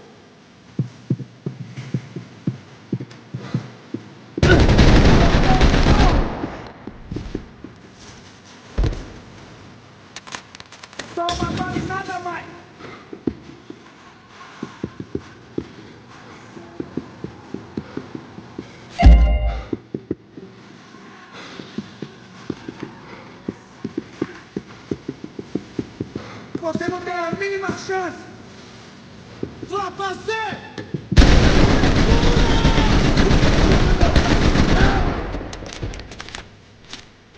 Toma, vale nada mais! Você não tem a mínima chance! Só você!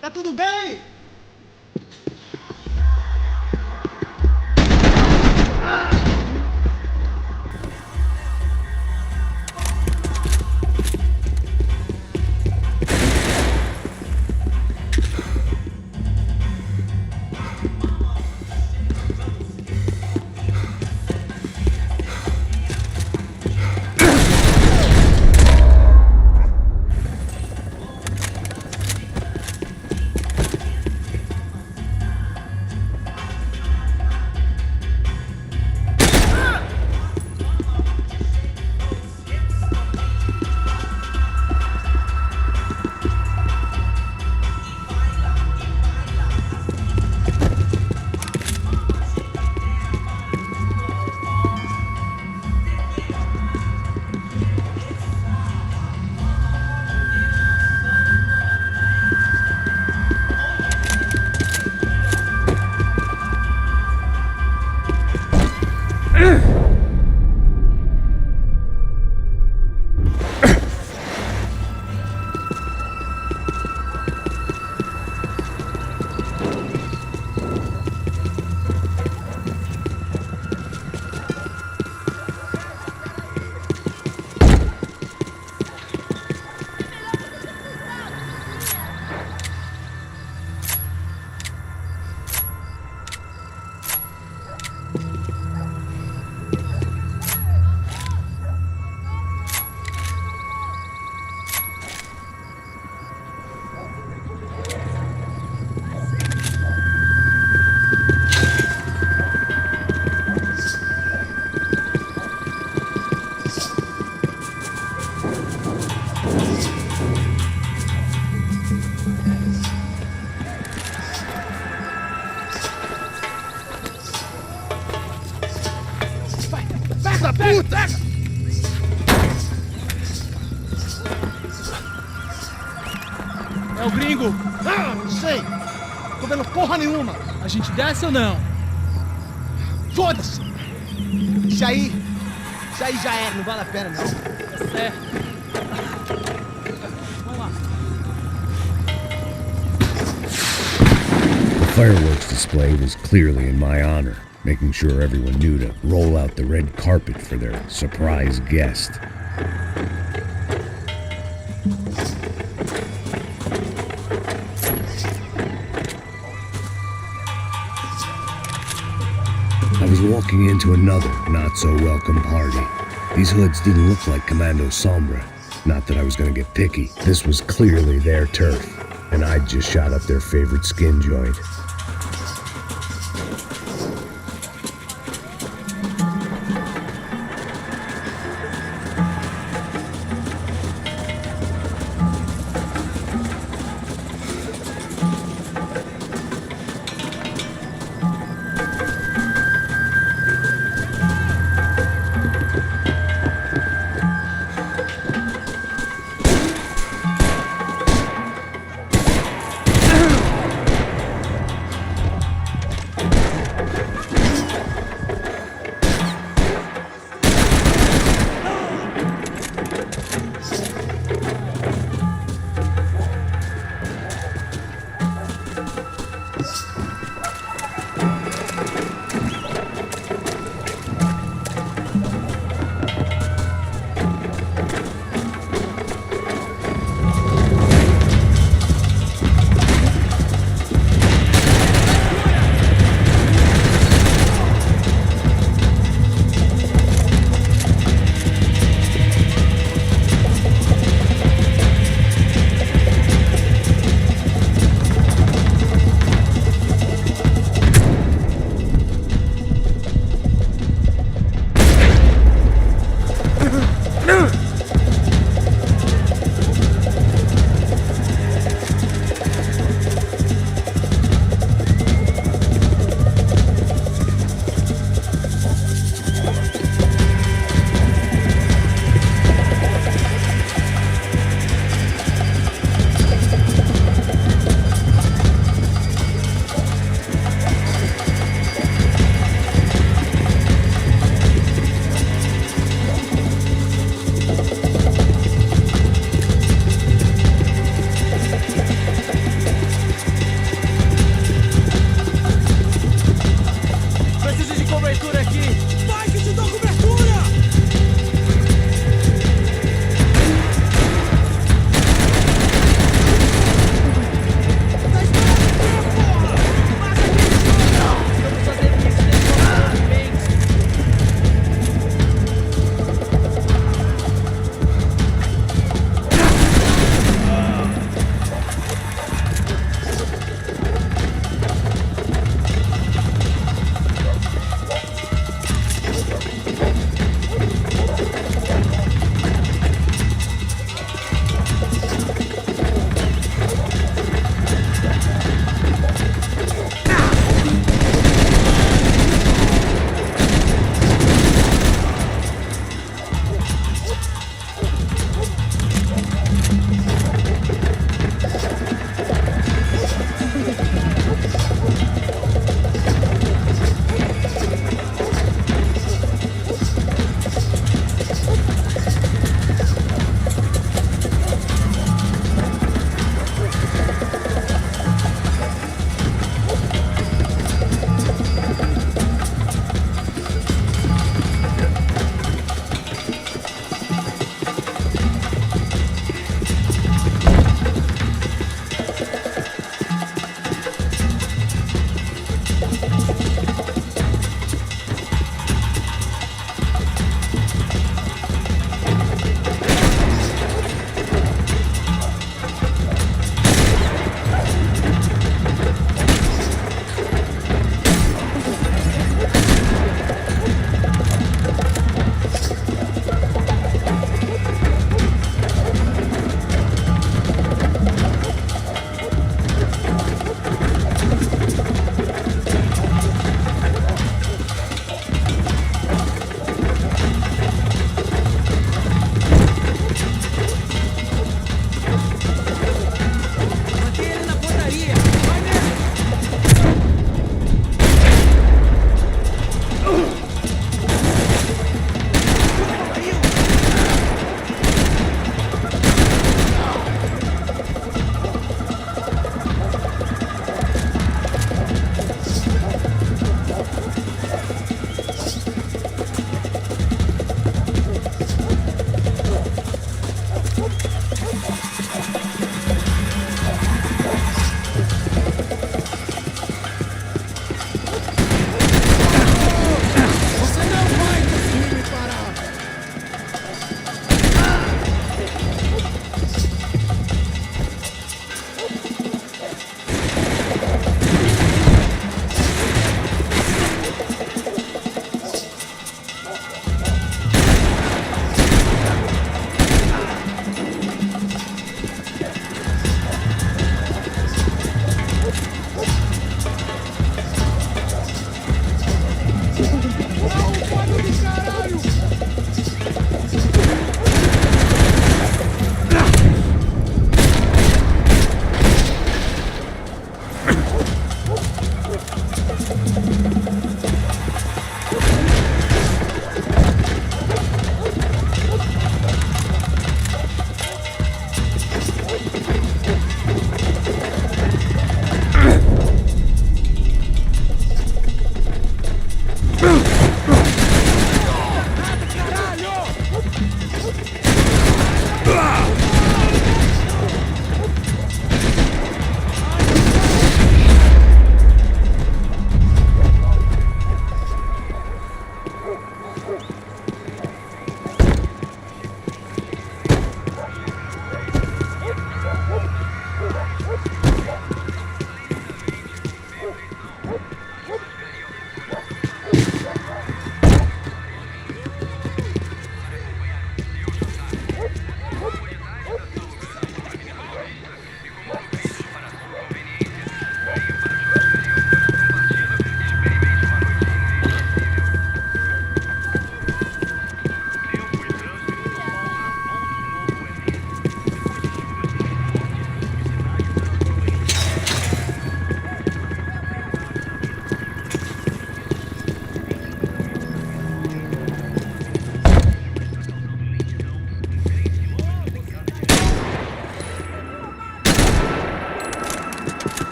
Tá tudo bem? Puta! É o gringo! Ah, não sei! Tô vendo porra nenhuma! A gente desce ou não? Foda-se! Isso aí já era, não vale a pena não. Tá certo. Vamos lá. The fireworks display was clearly in my honor, making sure everyone knew to roll out the red carpet for their surprise guest. I was walking into another not-so-welcome party. These hoods didn't look like Commando Sombra. Not that I was gonna get picky. This was clearly their turf, and I'd just shot up their favorite skin joint.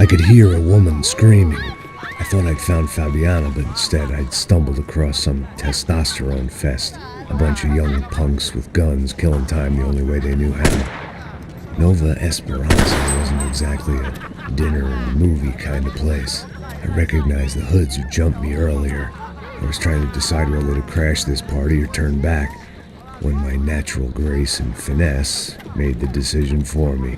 I could hear a woman screaming. I thought I'd found Fabiana, but instead I'd stumbled across some testosterone fest. A bunch of young punks with guns killing time the only way they knew how. Nova Esperanza wasn't exactly a dinner and movie kind of place. I recognized the hoods who jumped me earlier. I was trying to decide whether to crash this party or turn back, when my natural grace and finesse made the decision for me.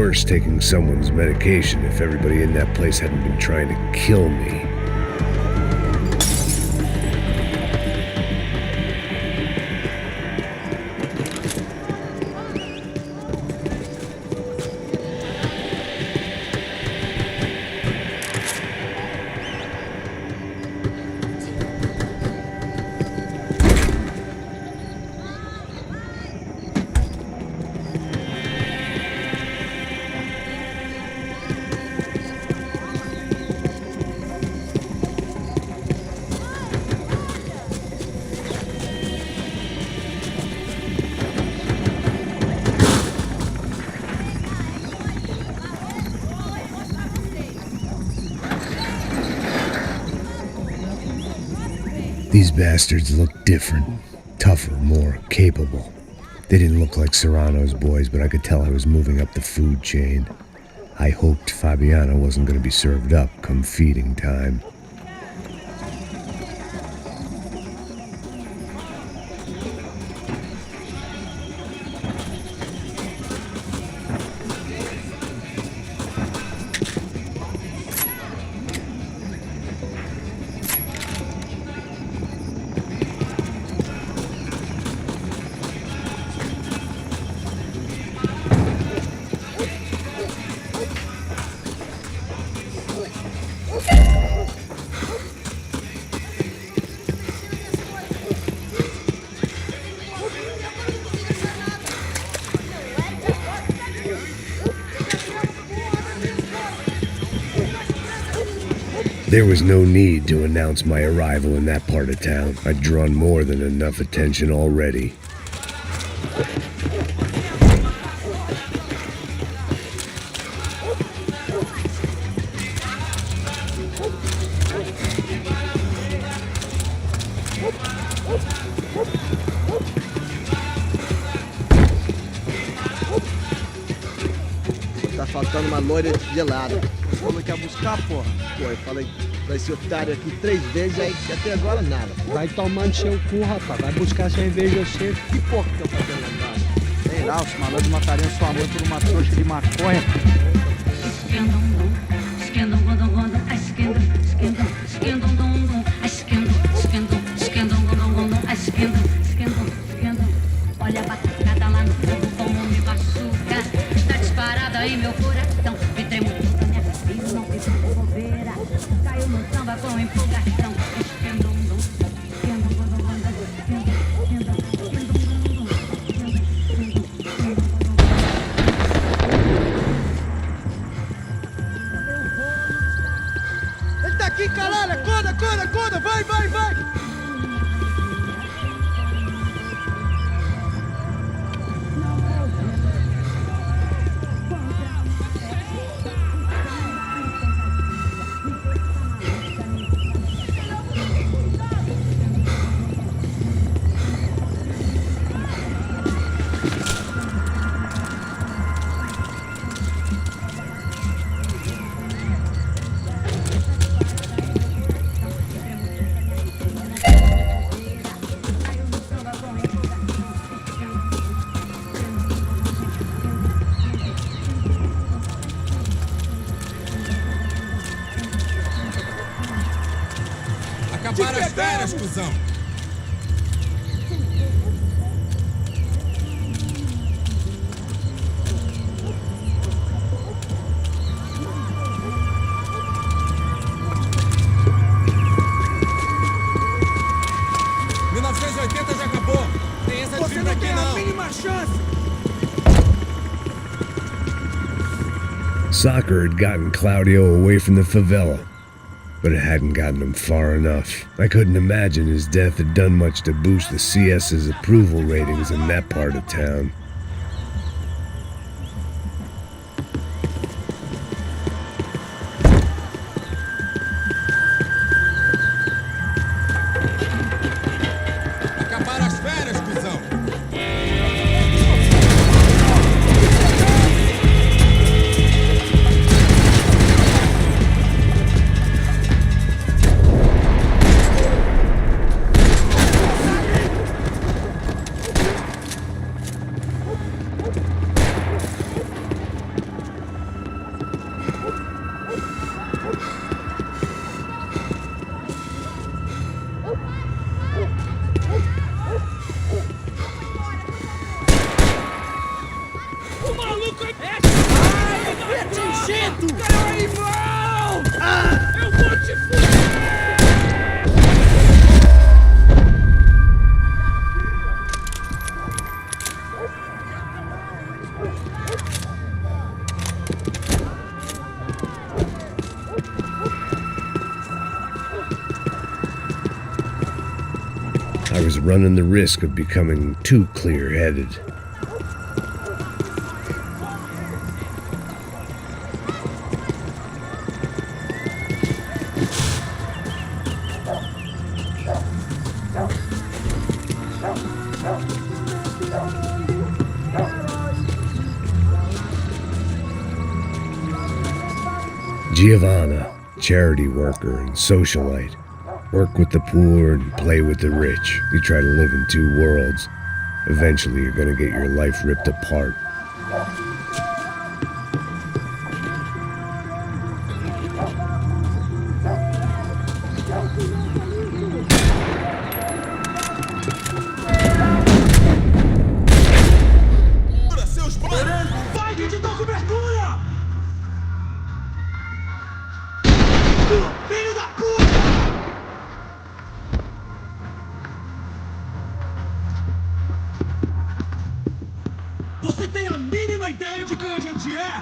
worse taking someone's medication if everybody in that place hadn't been trying to kill me. These bastards looked different, tougher, more capable. They didn't look like Serrano's boys, but I could tell I was moving up the food chain. I hoped Fabiana wasn't going to be served up come feeding time. There was no need to announce my arrival in that part of town. I'd drawn more than enough attention already. Tá faltando uma loira gelada. Falou que ia buscar, porra. Pô, eu falei pra esse otário aqui 3 vezes, aí até agora nada. Vai tomando seu cu, rapaz. Vai buscar cerveja você. Que porra que eu tô fazendo lá embaixo? Sei lá, os malandros matariam sua mãe por uma trouxa de maconha. Olha a batucada lá no fogo como me machuca. Tá disparada aí meu coração. Me tremo toda minha cabeça, não fiz por bobeira. Caiu no samba com empolgação. Ele tá aqui, caralho! Acorda, acorda, acorda! Vai, vai, vai! Acabaram as férias, cuzão! já acabou! Tem essa de vir aqui, não! Você não tem a mínima chance! Soccer had gotten Claudio away from the favela, but it hadn't gotten him far enough. I couldn't imagine his death had done much to boost the CS's approval ratings in that part of town. Acabaram as férias, cuzão! gato! Cara, animal! Eu vou te fuder! I was running the risk of becoming too clear-headed. Giovanna, charity worker and socialite. Work with the poor and play with the rich. You try to live in two worlds. Eventually you're gonna get your life ripped apart. Vai que te dou cobertura! Filho da puta! Você tem a mínima ideia de quem a gente é?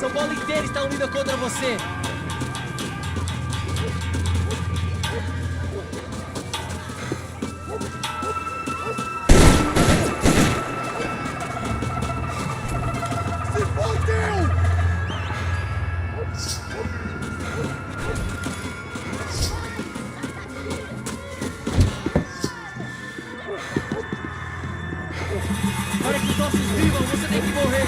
São Paulo inteiro está unida contra você. Se fodeu! Para que os nossos vivam, você tem que morrer.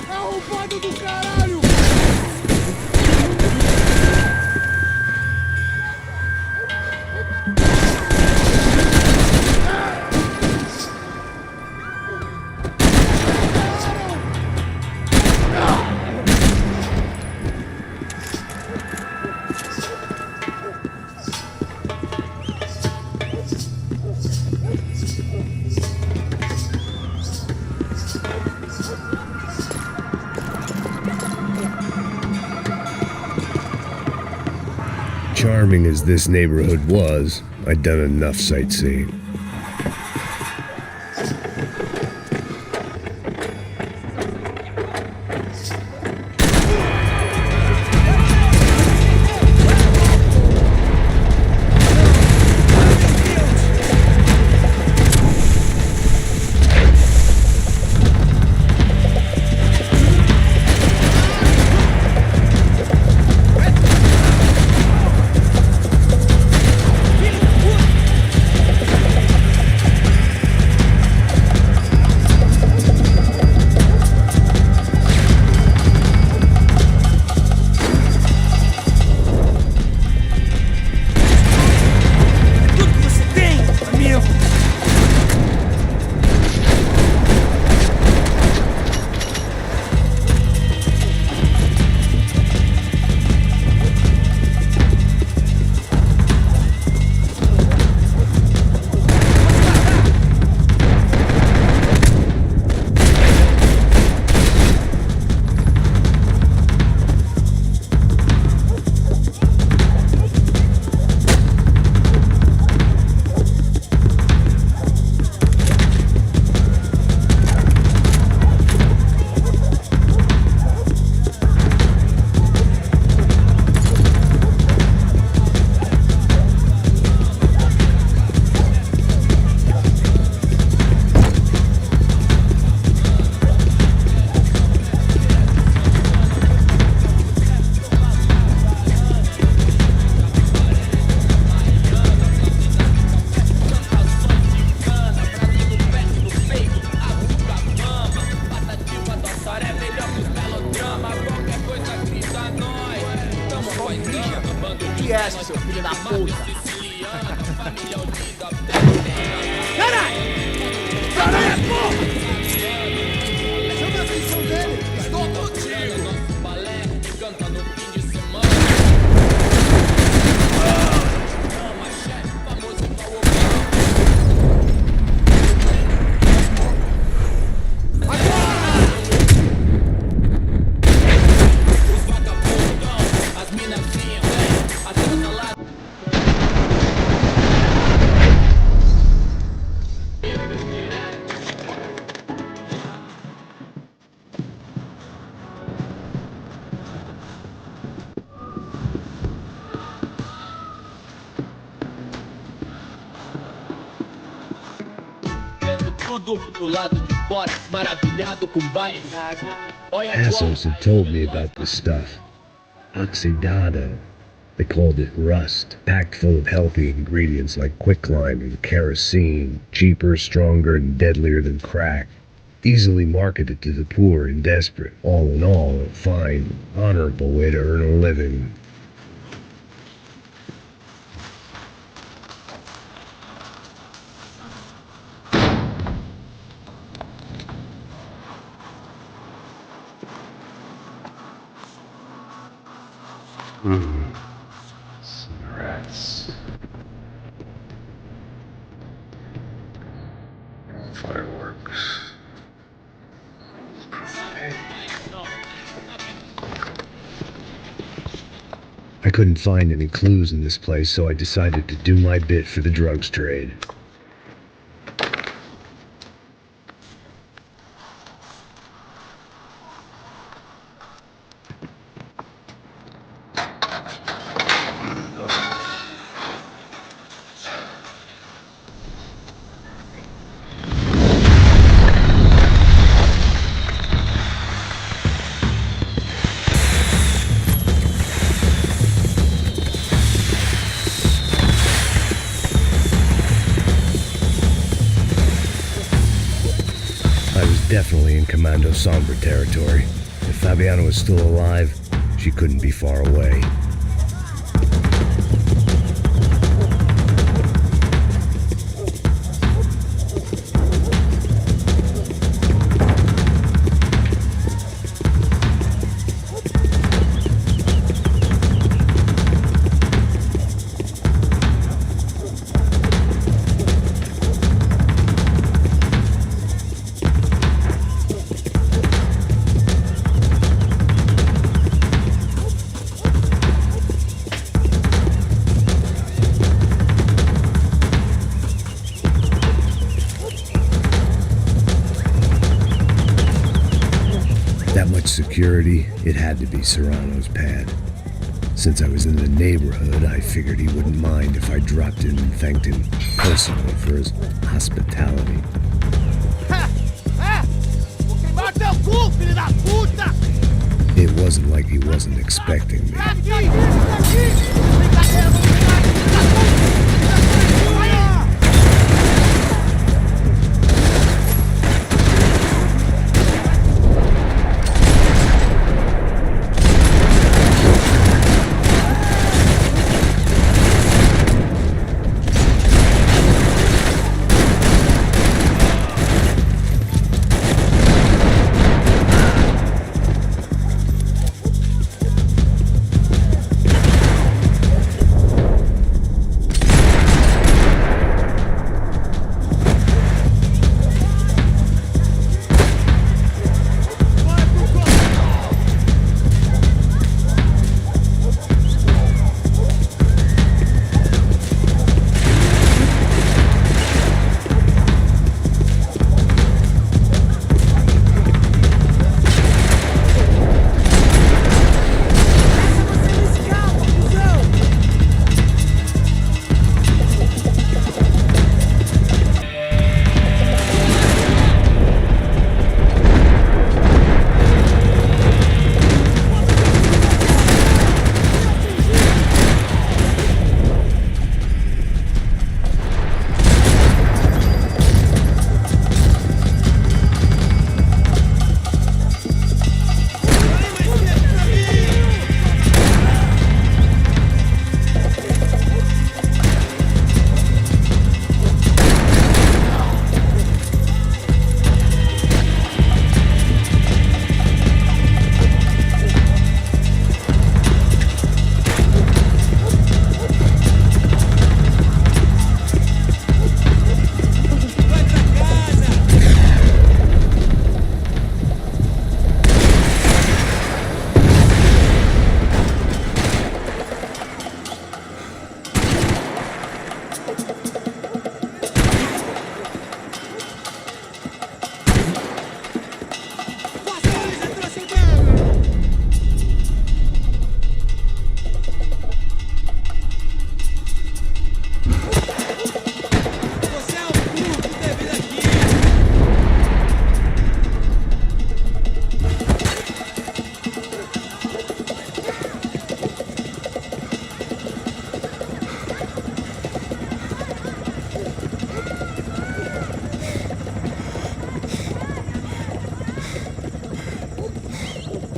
Arrombado do caralho! Charming as this neighborhood was, I'd done enough sightseeing. Caralho! Caralho, porra! Chama a atenção dele! Tô contigo! Tudo do lado de fora, maravilhado com baile. Assholes had told me about this stuff. Oxidado. They called it rust, packed full of healthy ingredients like quicklime and kerosene, cheaper, stronger, and deadlier than crack. Easily marketed to the poor and desperate. All in all, a fine, honorable way to earn a living. Cigarettes. Fireworks. I couldn't find any clues in this place, so I decided to do my bit for the drugs trade. Definitely in Commando Sombra territory. If Fabiana was still alive, she couldn't be far away. Security, it had to be Serrano's pad. Since I was in the neighborhood, I figured he wouldn't mind if I dropped in and thanked him personally for his hospitality. It wasn't like he wasn't expecting me.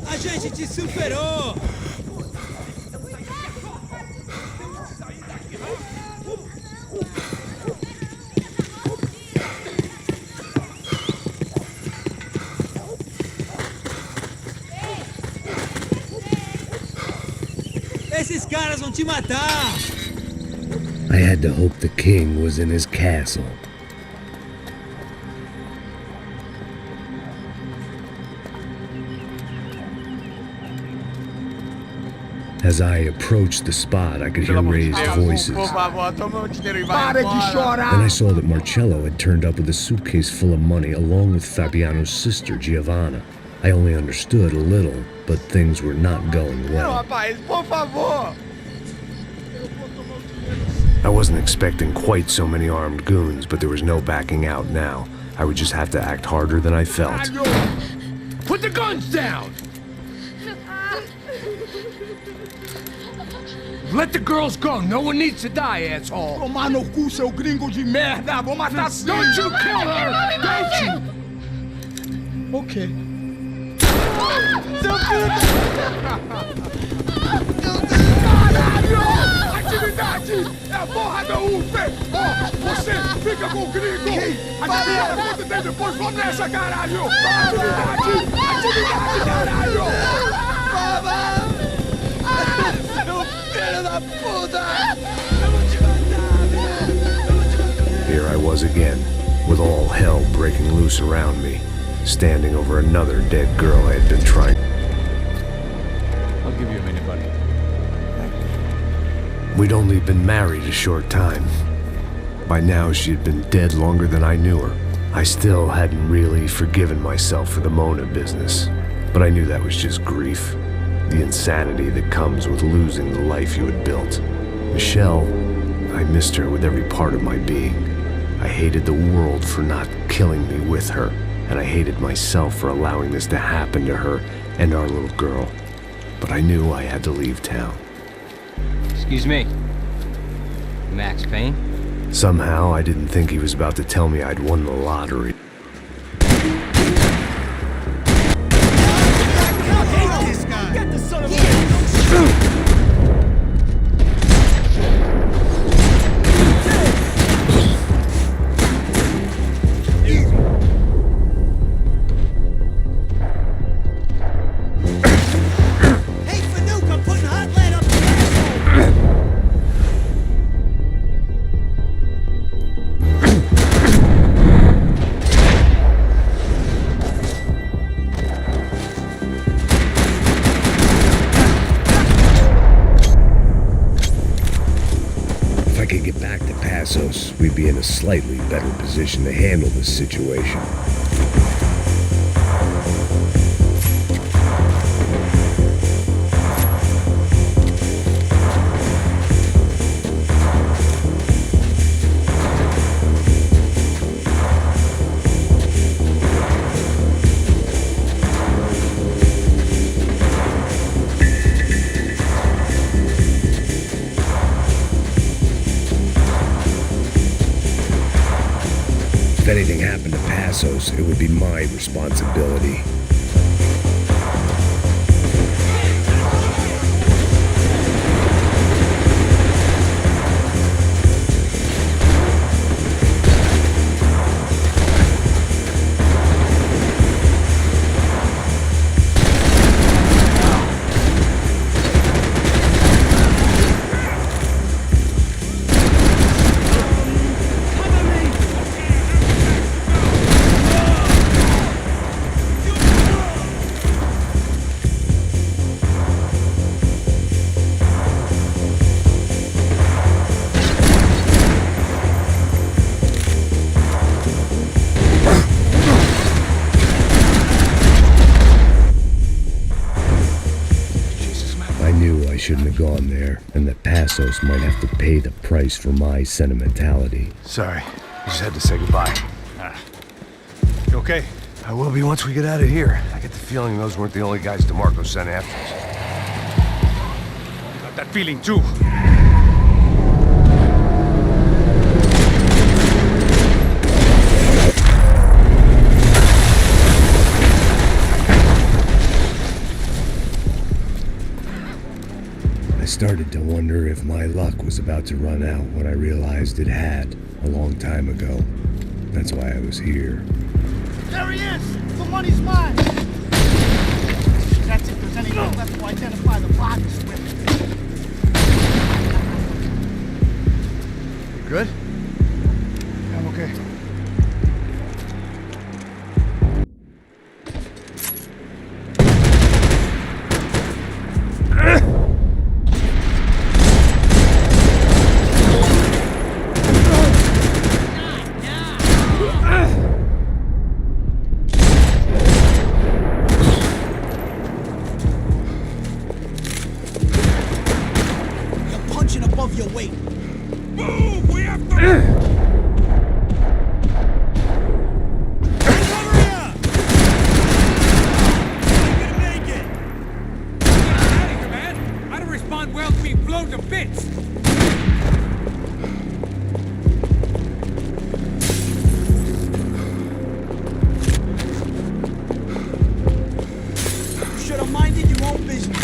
A gente te superou! Esses caras vão te matar! I had to hope the king was in his castle. As I approached the spot, I could hear raised voices. Then I saw that Marcello had turned up with a suitcase full of money along with Fabiano's sister, Giovanna. I only understood a little, but things were not going well. I wasn't expecting quite so many armed goons, but there was no backing out now. I would just have to act harder than I felt. Put the guns down! Let the girls go. No one needs to die, asshole. Tomar no cu, seu gringo de merda! Vou matar sim! Don't you kill her! Don't you! Ok. Caralho! Atividade! É a porra da UF! Ó, você fica com o gringo! A gente fala quanto tem depois, vamos nessa, caralho! Atividade! Atividade, caralho! Filho da puta! Eu vou te matar, velho! Here I was again, with all hell breaking loose around me, standing over another dead girl I had been trying. I'll give you a minute, buddy. We'd only been married a short time. By now, she had been dead longer than I knew her. I still hadn't really forgiven myself for the Mona business, but I knew that was just grief. The insanity that comes with losing the life you had built. Michelle, I missed her with every part of my being. I hated the world for not killing me with her, and I hated myself for allowing this to happen to her and our little girl. But I knew I had to leave town. Excuse me. Max Payne? Somehow, I didn't think he was about to tell me I'd won the lottery. Get the son of a... Hey, Fanuc, I'm putting hot lead up the If I could get back to Passos, we'd be in a slightly better position to handle this situation. If anything happened to Passos, it would be my responsibility. shouldn't have gone there, and that Passos might have to pay the price for my sentimentality. Sorry, I just had to say goodbye. You okay? I will be once we get out of here. I get the feeling those weren't the only guys DeMarco sent after us. Got that feeling too. I started to wonder if my luck was about to run out when I realized it had a long time ago. That's why I was here. There he is! The money's mine! That's if there's anything left to identify the bodies with. You good? I'm okay. Your weight. Move! We have to... Respond well to being blown to bits! You should have minded your own business.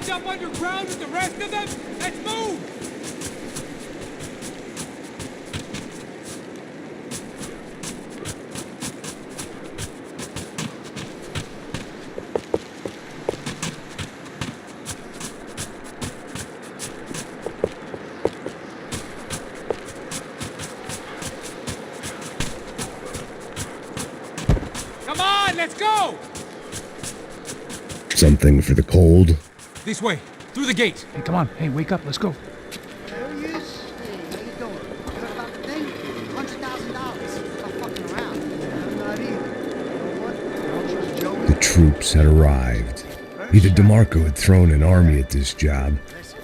Up underground with the rest of them? Let's move! Come on, let's go! Something for the cold? This way, through the gate. Hey, come on. Hey, wake up. Let's go. There he is. Hey, how you doing? You heard about the thing? $100,000. Stop fucking around. I'm not either. You know what? I don't trust Joey. The troops had arrived. Either DeMarco had thrown an army at this job,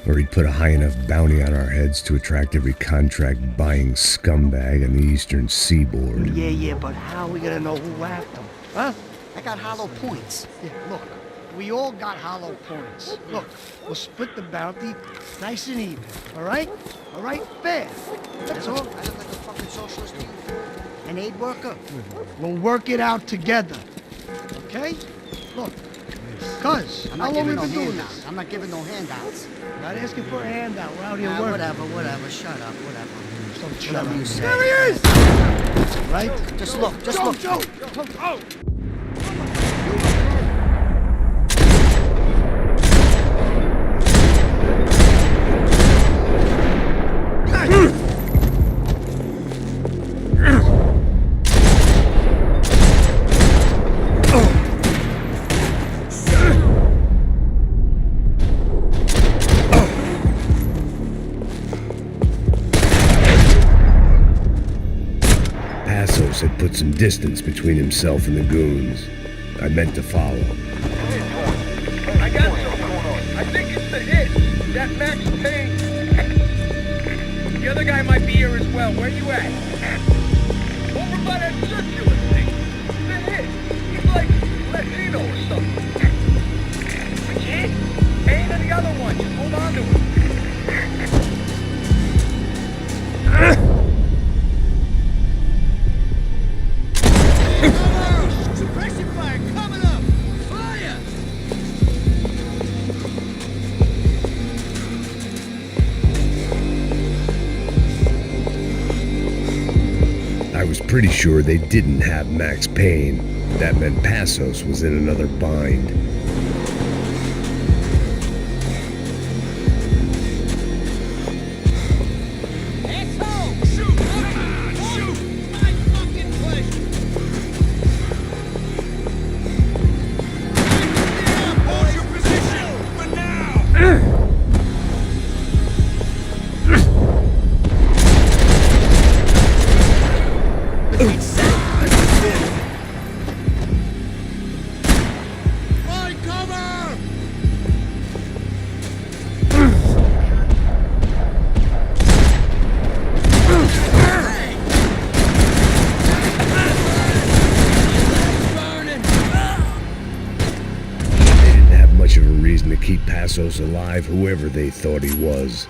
or he'd put a high enough bounty on our heads to attract every contract-buying scumbag on the eastern seaboard. Yeah, but how are we gonna know who whacked him? Huh? I got hollow points. Yeah, look. We all got hollow points. Look, we'll split the bounty nice and even, all right? All right? Fair. That's all. I look like a fucking socialist to you. An aid worker? We'll work it out together, okay? Look, Cuz, I'm how not long giving we no been doing handouts. this? I'm not giving no handouts. Not asking for a handout. We're out here working. Whatever. Shut up, whatever. Don't shut Whatever up. you say. There he is! Right? Just look. Joe! Oh! Passos had put some distance between himself and the goons. I meant to follow. I got something going on. I think it's the hit. That Max Payne. The other guy might be here as well. Where you at? Over by that circular thing. The hit. He's like Latino or something. Which hit? Payne and the other one. Just hold on to him. Suppression fire coming up! Fire! I was pretty sure they didn't have Max Payne. That meant Passos was in another bind. Asshole! Shoot! Come on! Shoot! My fucking pleasure! Hold your position for now! Find cover! They didn't have much of a reason to keep Passos alive, whoever they thought he was.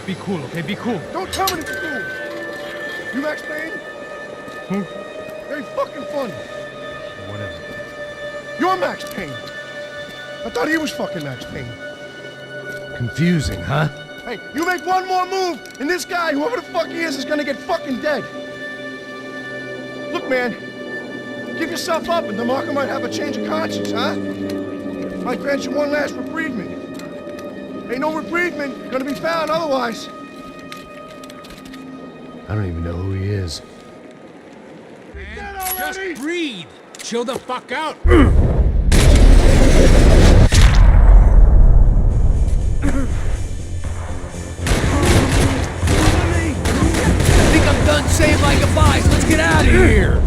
Be cool, okay? Be cool. Don't tell me to be cool! You Max Payne? Who? Very fucking funny. Whatever. You're Max Payne. I thought he was fucking Max Payne. Confusing, huh? Hey, you make one more move, and this guy, whoever the fuck he is gonna get fucking dead. Look, man, give yourself up, and the marker might have a change of conscience, huh? Might grant you one last reprievement. Ain't no reprievement gonna be found otherwise. I don't even know who he is. Just breathe. Chill the fuck out. Think I'm Done saying my goodbyes. Let's get out of here.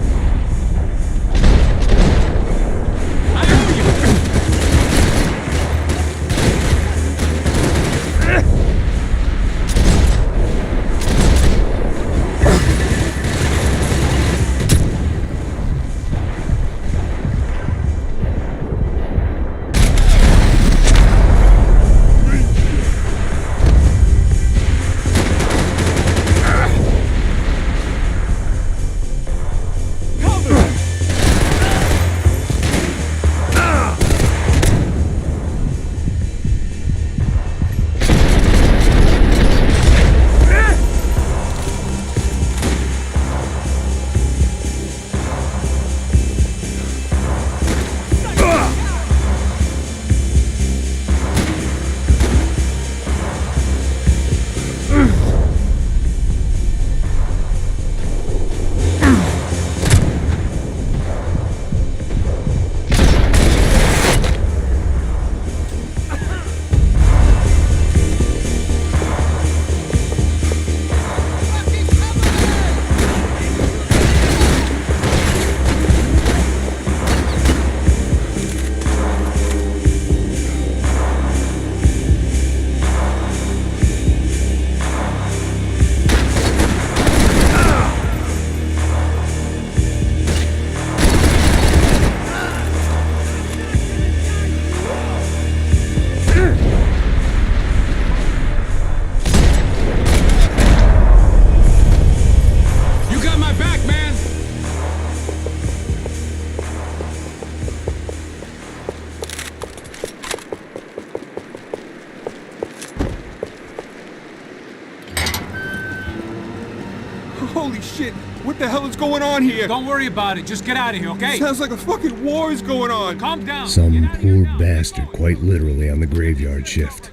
Holy shit! What the hell is going on here? Don't worry about it. Just get out of here, okay? Sounds like a fucking war is going on. Calm down. Some poor bastard quite literally on the graveyard shift.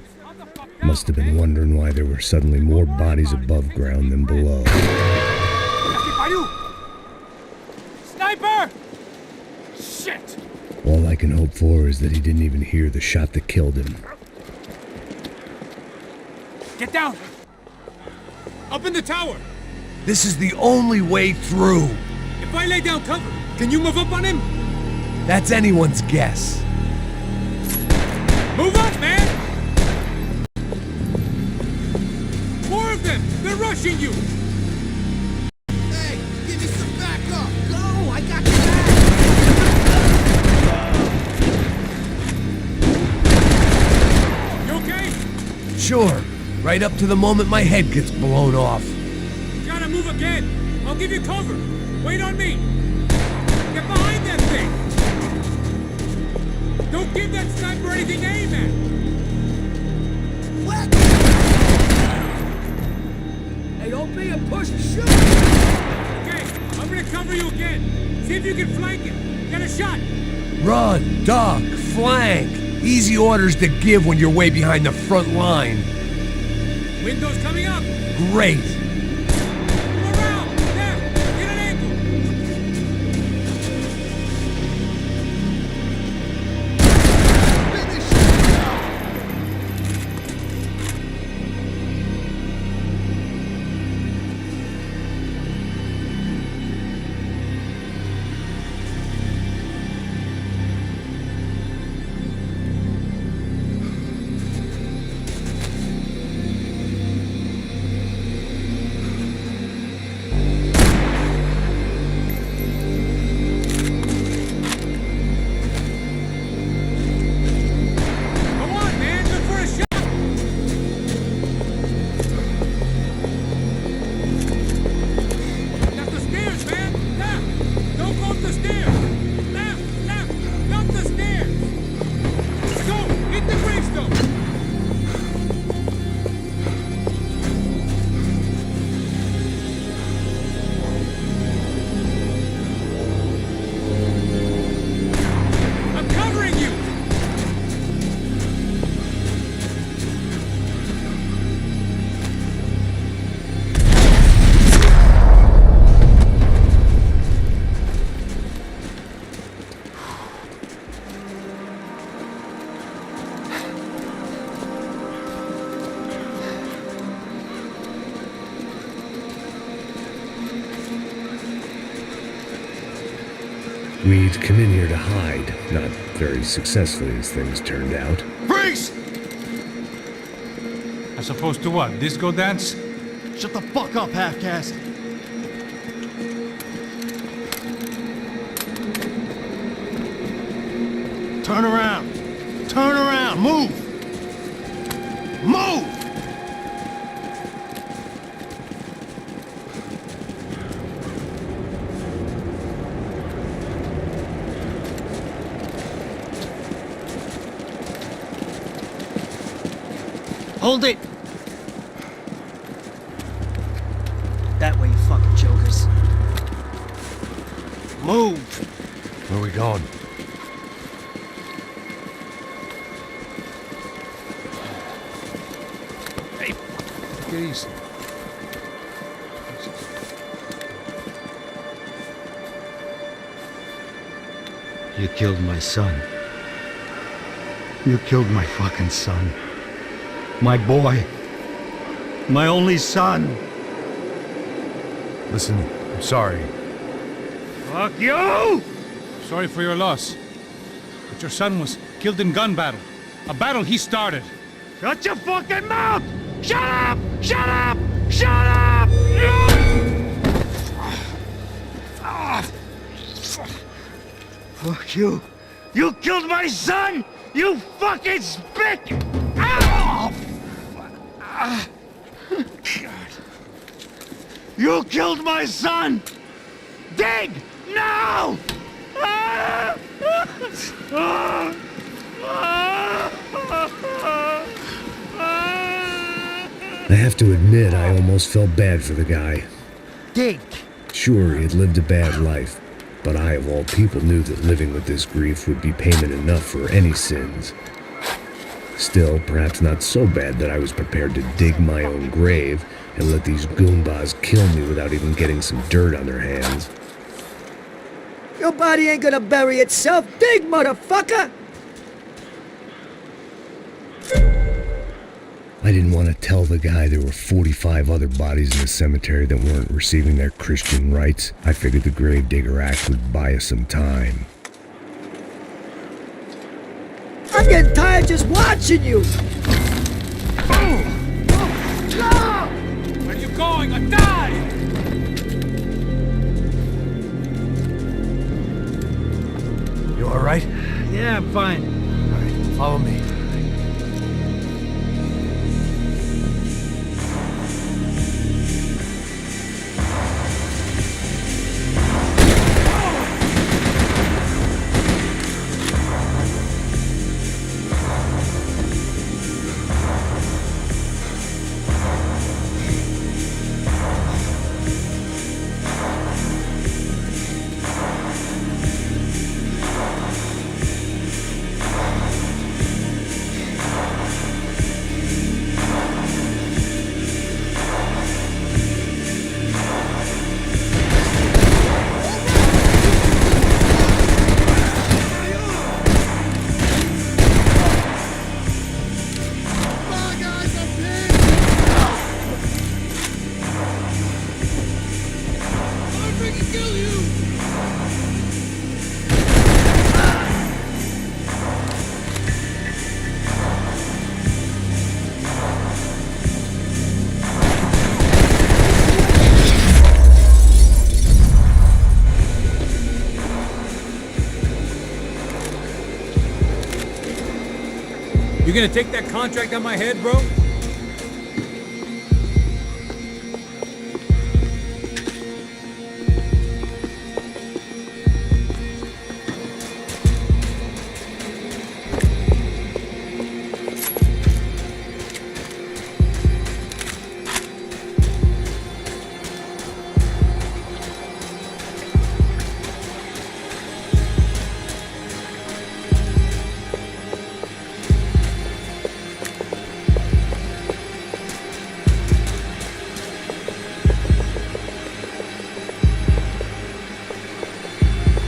Must have been wondering why there were suddenly more bodies above ground than below. Sniper! Shit! All I can hope for is that he didn't even hear the shot that killed him. Get down! Up in the tower! This is the only way through. If I lay down cover, can you move up on him? That's anyone's guess. Move up, man! More of them! They're rushing you! Hey, give me some backup! Go! I got your back! You okay? Sure. Right up to the moment my head gets blown off. Gotta move again! I'll give you cover! Wait on me! Get behind that thing! Don't give that sniper anything to aim at! What? Hey, don't be a push! Shoot! Okay, I'm gonna cover you again. See if you can flank him. Get a shot! Run, duck, flank. Easy orders to give when you're way behind the front line. Window's coming up! Great. We'd come in here to hide, not very successfully as things turned out. Freeze! As opposed to what? Disco dance? Shut the fuck up, half-caste. Turn around. Turn around. Move. Move! Hold it! That way, you fucking jokers. Move! Where are we going? Hey, take it easy. You killed my son. You killed my fucking son. My boy. My only son. Listen, I'm sorry. Fuck you! Sorry for your loss. But your son was killed in gun battle. A battle he started. Shut your fucking mouth! Shut up! Shut up! Shut up! Fuck you. You killed my son! You fucking spick! God. You killed my son! Dig! Now! I have to admit, I almost felt bad for the guy. Dig! Sure, he had lived a bad life, but I, of all people, knew that living with this grief would be payment enough for any sins. Still, perhaps not so bad that I was prepared to dig my own grave and let these goombas kill me without even getting some dirt on their hands. Your body ain't gonna bury itself. Dig, motherfucker! I didn't want to tell the guy there were 45 other bodies in the cemetery that weren't receiving their Christian rites. I figured the gravedigger act would buy us some time. I'm getting tired just watching you! Where are you going? I died! You alright? Yeah, I'm fine. Alright, follow me. You gonna take that contract on my head, bro?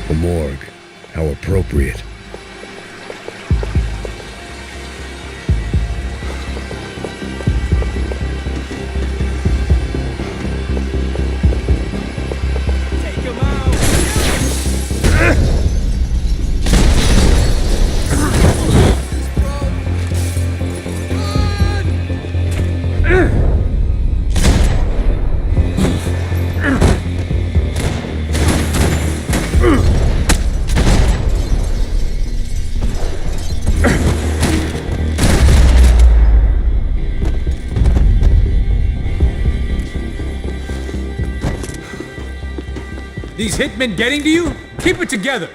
The morgue. How appropriate. Take him out! these hitmen getting to you? Keep it together.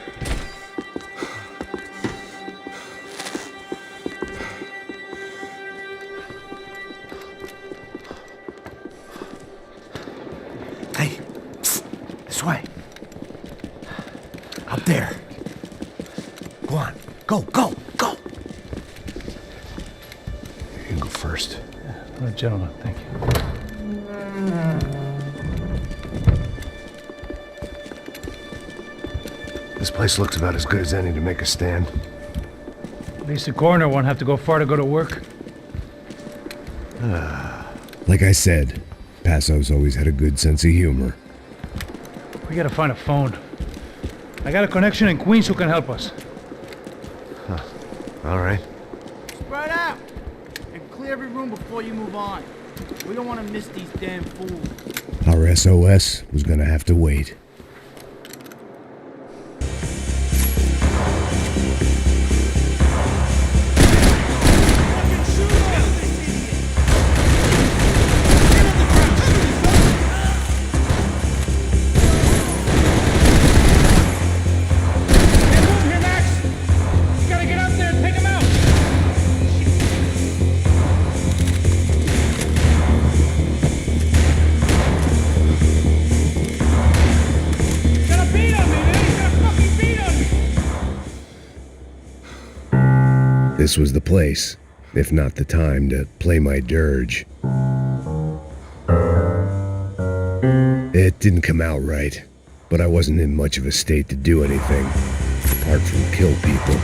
Hey, this way. Up there. Go on. Go. You can go first. Gentlemen, thank you. This place looks about as good as any to make a stand. At least the coroner won't have to go far to go to work. Like I said, Passo's always had a good sense of humor. We gotta find a phone. I got a connection in Queens who can help us. All right. Spread out! And clear every room before you move on. We don't want to miss these damn fools. Our SOS was gonna have to wait. This was the place, if not the time, to play my dirge. It didn't come out right, but I wasn't in much of a state to do anything, apart from kill people.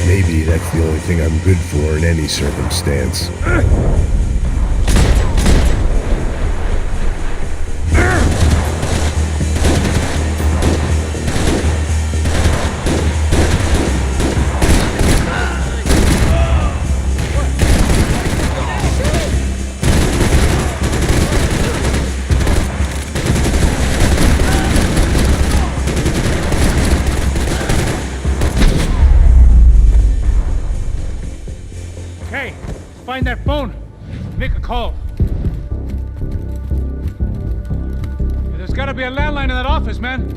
Maybe that's the only thing I'm good for in any circumstance. Okay, find that phone. Make a call. There's gotta be a landline in that office, man.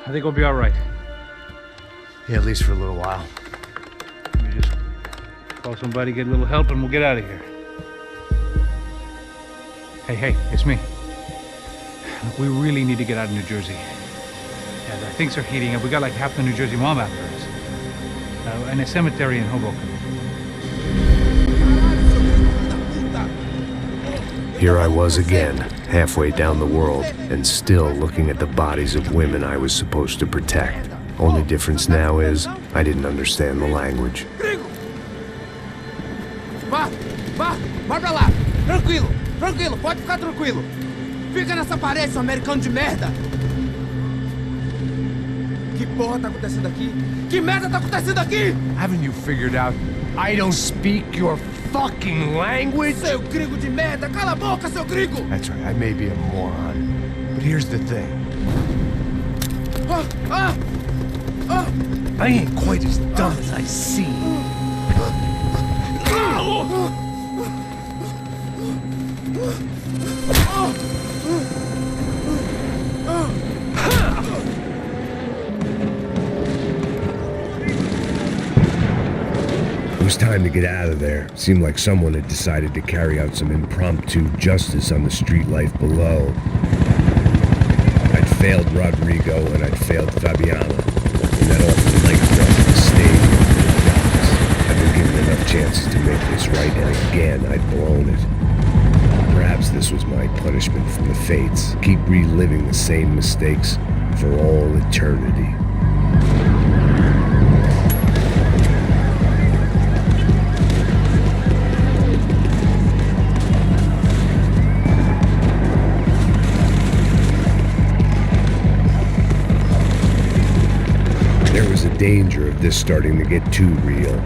I think we'll be all right. Yeah, at least for a little while. We just call somebody, get a little help, and we'll get out of here. Hey, it's me. Look, we really need to get out of New Jersey. Yeah, things are heating up. We got like half the New Jersey mob after us. And a cemetery in Hoboken. Here I was again, halfway down the world, and still looking at the bodies of women I was supposed to protect. Only difference now is, I didn't understand the language. Vai pra lá. Tranquilo, pode ficar tranquilo. Fica nessa parede, seu americano de merda. Que porra tá acontecendo aqui? Que merda tá acontecendo aqui? Haven't you figured out I don't speak your fucking language? Seu gringo de merda, cala a boca, seu gringo! That's right, I may be a moron, but here's the thing. I ain't quite as dumb as I seem. It was time to get out of there. Seemed like someone had decided to carry out some impromptu justice on the street life below. I'd failed Rodrigo and I'd failed Fabiana. And that awful nightclub at the stadium. I'd been given enough chances to make this right, and again I'd blown it. Perhaps this was my punishment from the fates. Keep reliving the same mistakes for all eternity. There was a danger of this starting to get too real.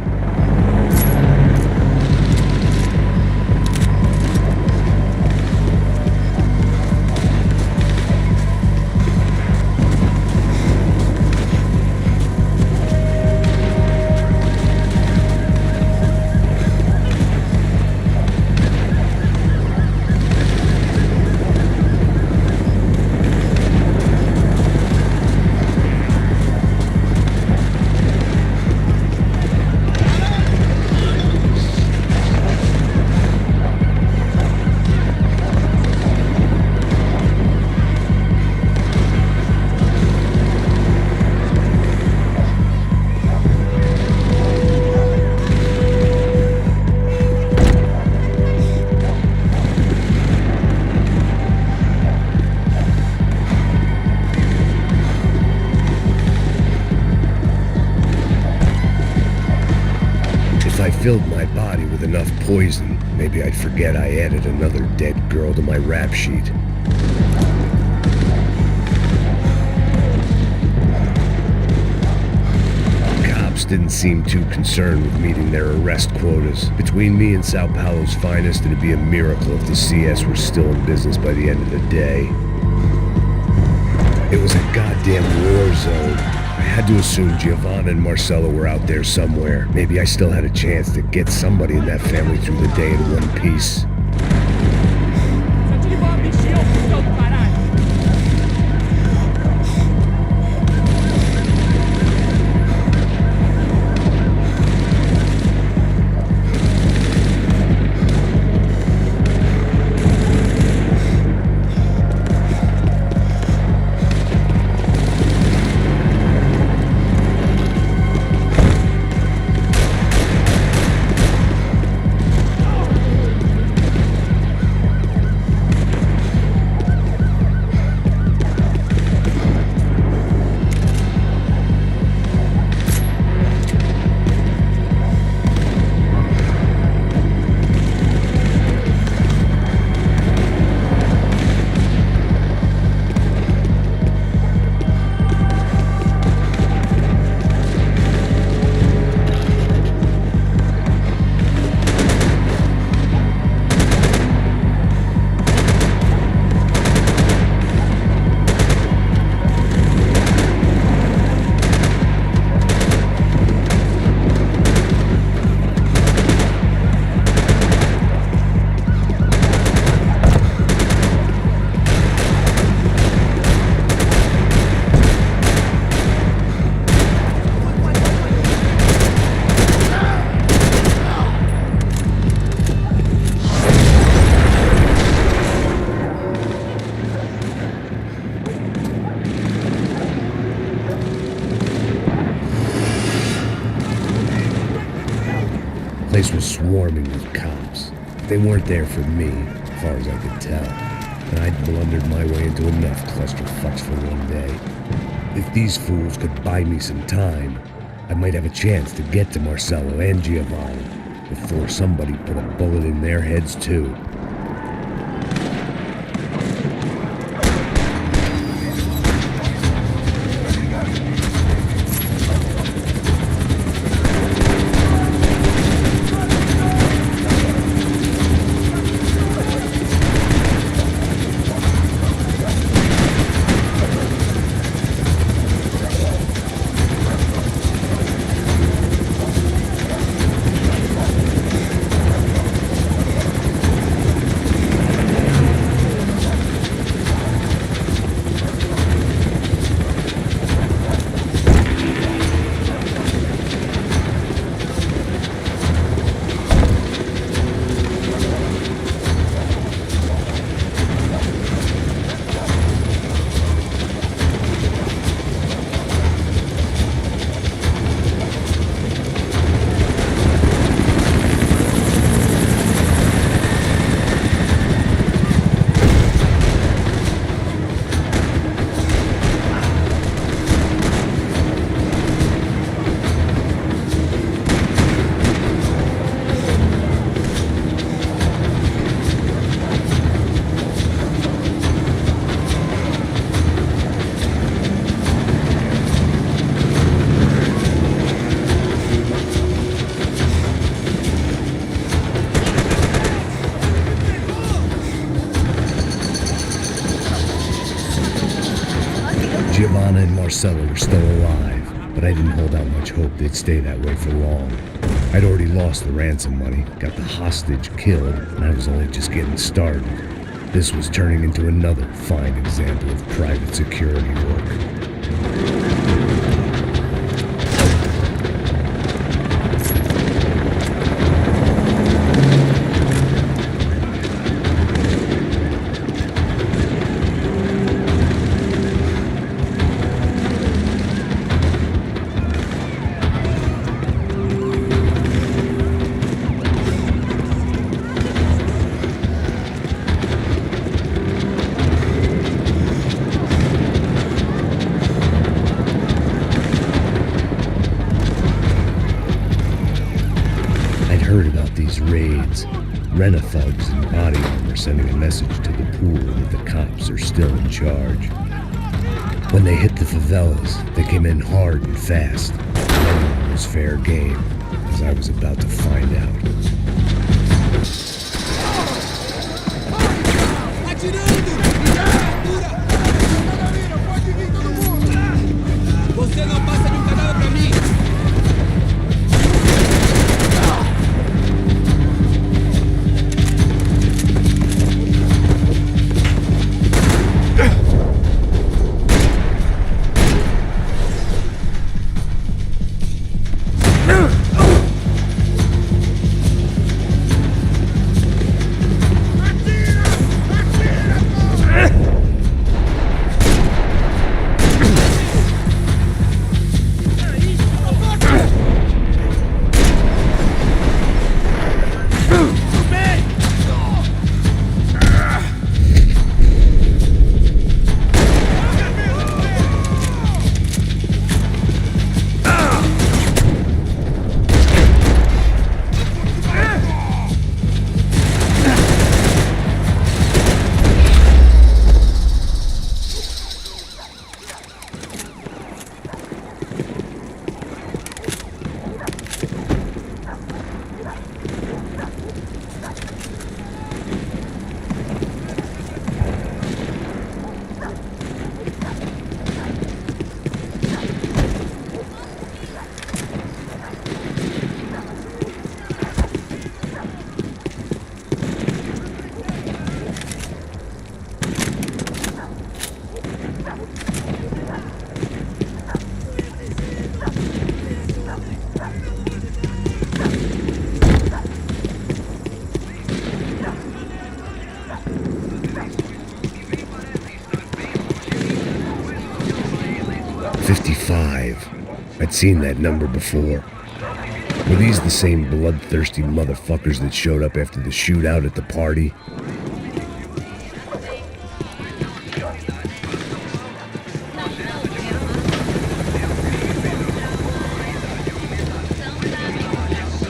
filled my body with enough poison, maybe I'd forget I added another dead girl to my rap sheet. Cops didn't seem too concerned with meeting their arrest quotas. Between me and Sao Paulo's finest, it'd be a miracle if the CS were still in business by the end of the day. It was a goddamn war zone. I had to assume Giovanna and Marcelo were out there somewhere. Maybe I still had a chance to get somebody in that family through the day in one piece. The place was swarming with cops. They weren't there for me, as far as I could tell. And I'd blundered my way into enough clusterfucks for one day. If these fools could buy me some time, I might have a chance to get to Marcelo and Giovanni before somebody put a bullet in their heads too. Giovanna and Marcelo were still alive, but I didn't hold out much hope they'd stay that way for long. I'd already lost the ransom money, got the hostage killed, and I was only just getting started. This was turning into another fine example of private security work. raids. Rent-a-thugs in body armor sending a message to the pool that the cops are still in charge. When they hit the favelas, they came in hard and fast. Anyone was fair game, as I was about to find out. Você não passa de cadáver pra mim! I'd seen that number before. Were these the same bloodthirsty motherfuckers that showed up after the shootout at the party?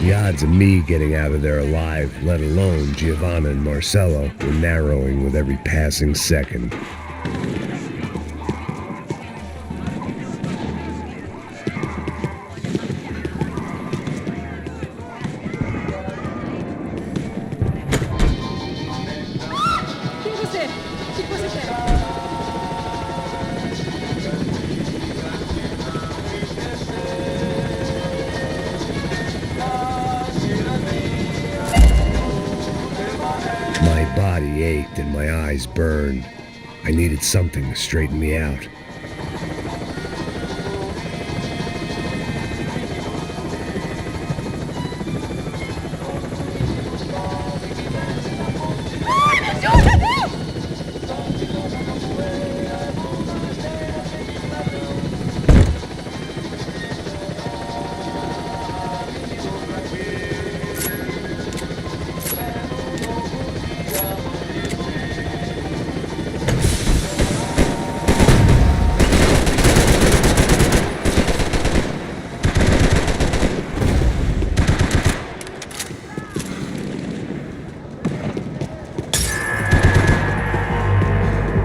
The odds of me getting out of there alive, let alone Giovanna and Marcello, were narrowing with every passing second. And my eyes burned. I needed something to straighten me out.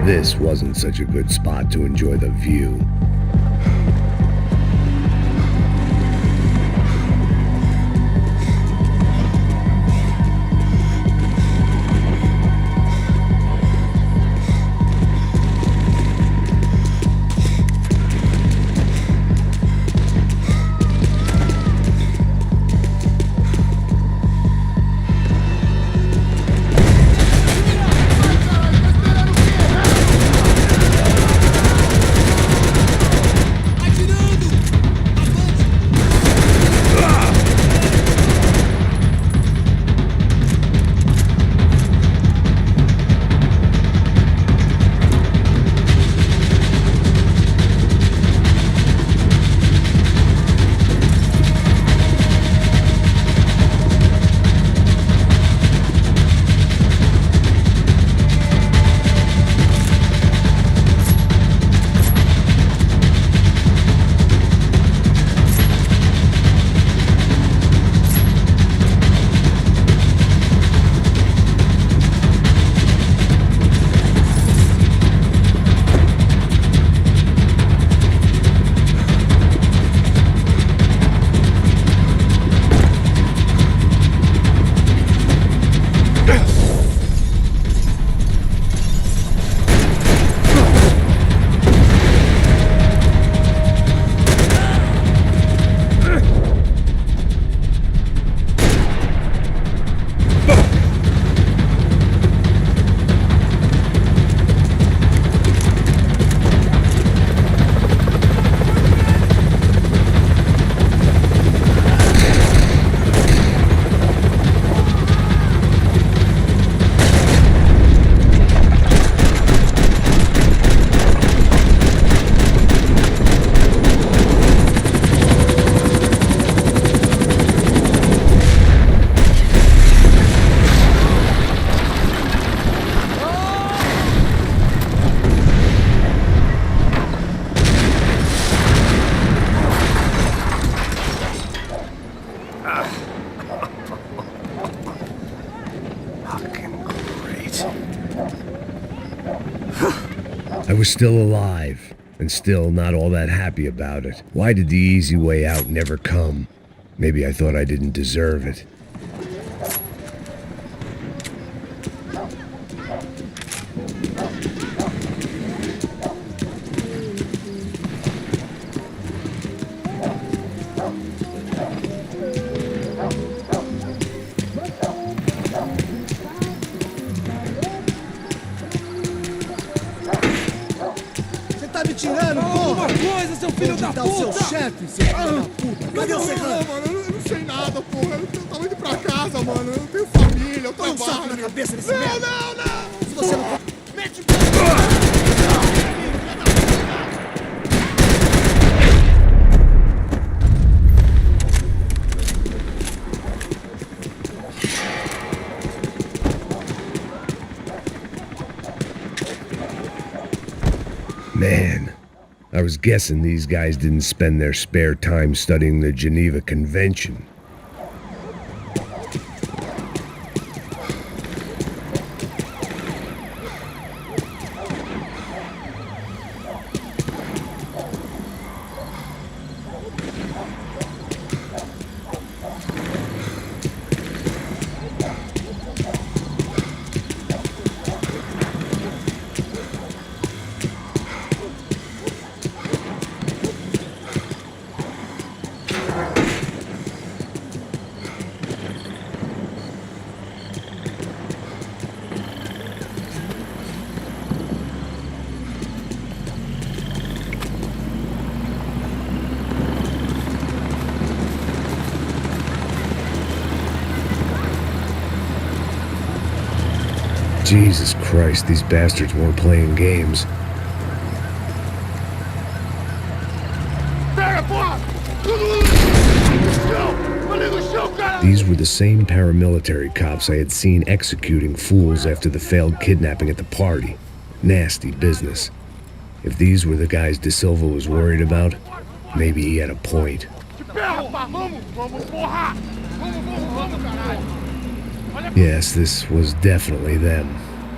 This wasn't such a good spot to enjoy the view. was still alive, and still not all that happy about it. Why did the easy way out never come? Maybe I thought I didn't deserve it. Você tá me tirando, porra! Alguma coisa, seu filho da puta! O seu chefe, seu filho da puta! Cadê o Serrano? Não, mano, eu não sei nada, porra! Eu tava indo pra casa, mano! Eu tenho família, eu trabalho! Põe um saco na cabeça desse merda! Não, não! Se você não... Mete o... Man, I was guessing these guys didn't spend their spare time studying the Geneva Convention. Jesus Christ, these bastards weren't playing games. These were the same paramilitary cops I had seen executing fools after the failed kidnapping at the party. Nasty business. If these were the guys De Silva was worried about, maybe he had a point. Yes, this was definitely them.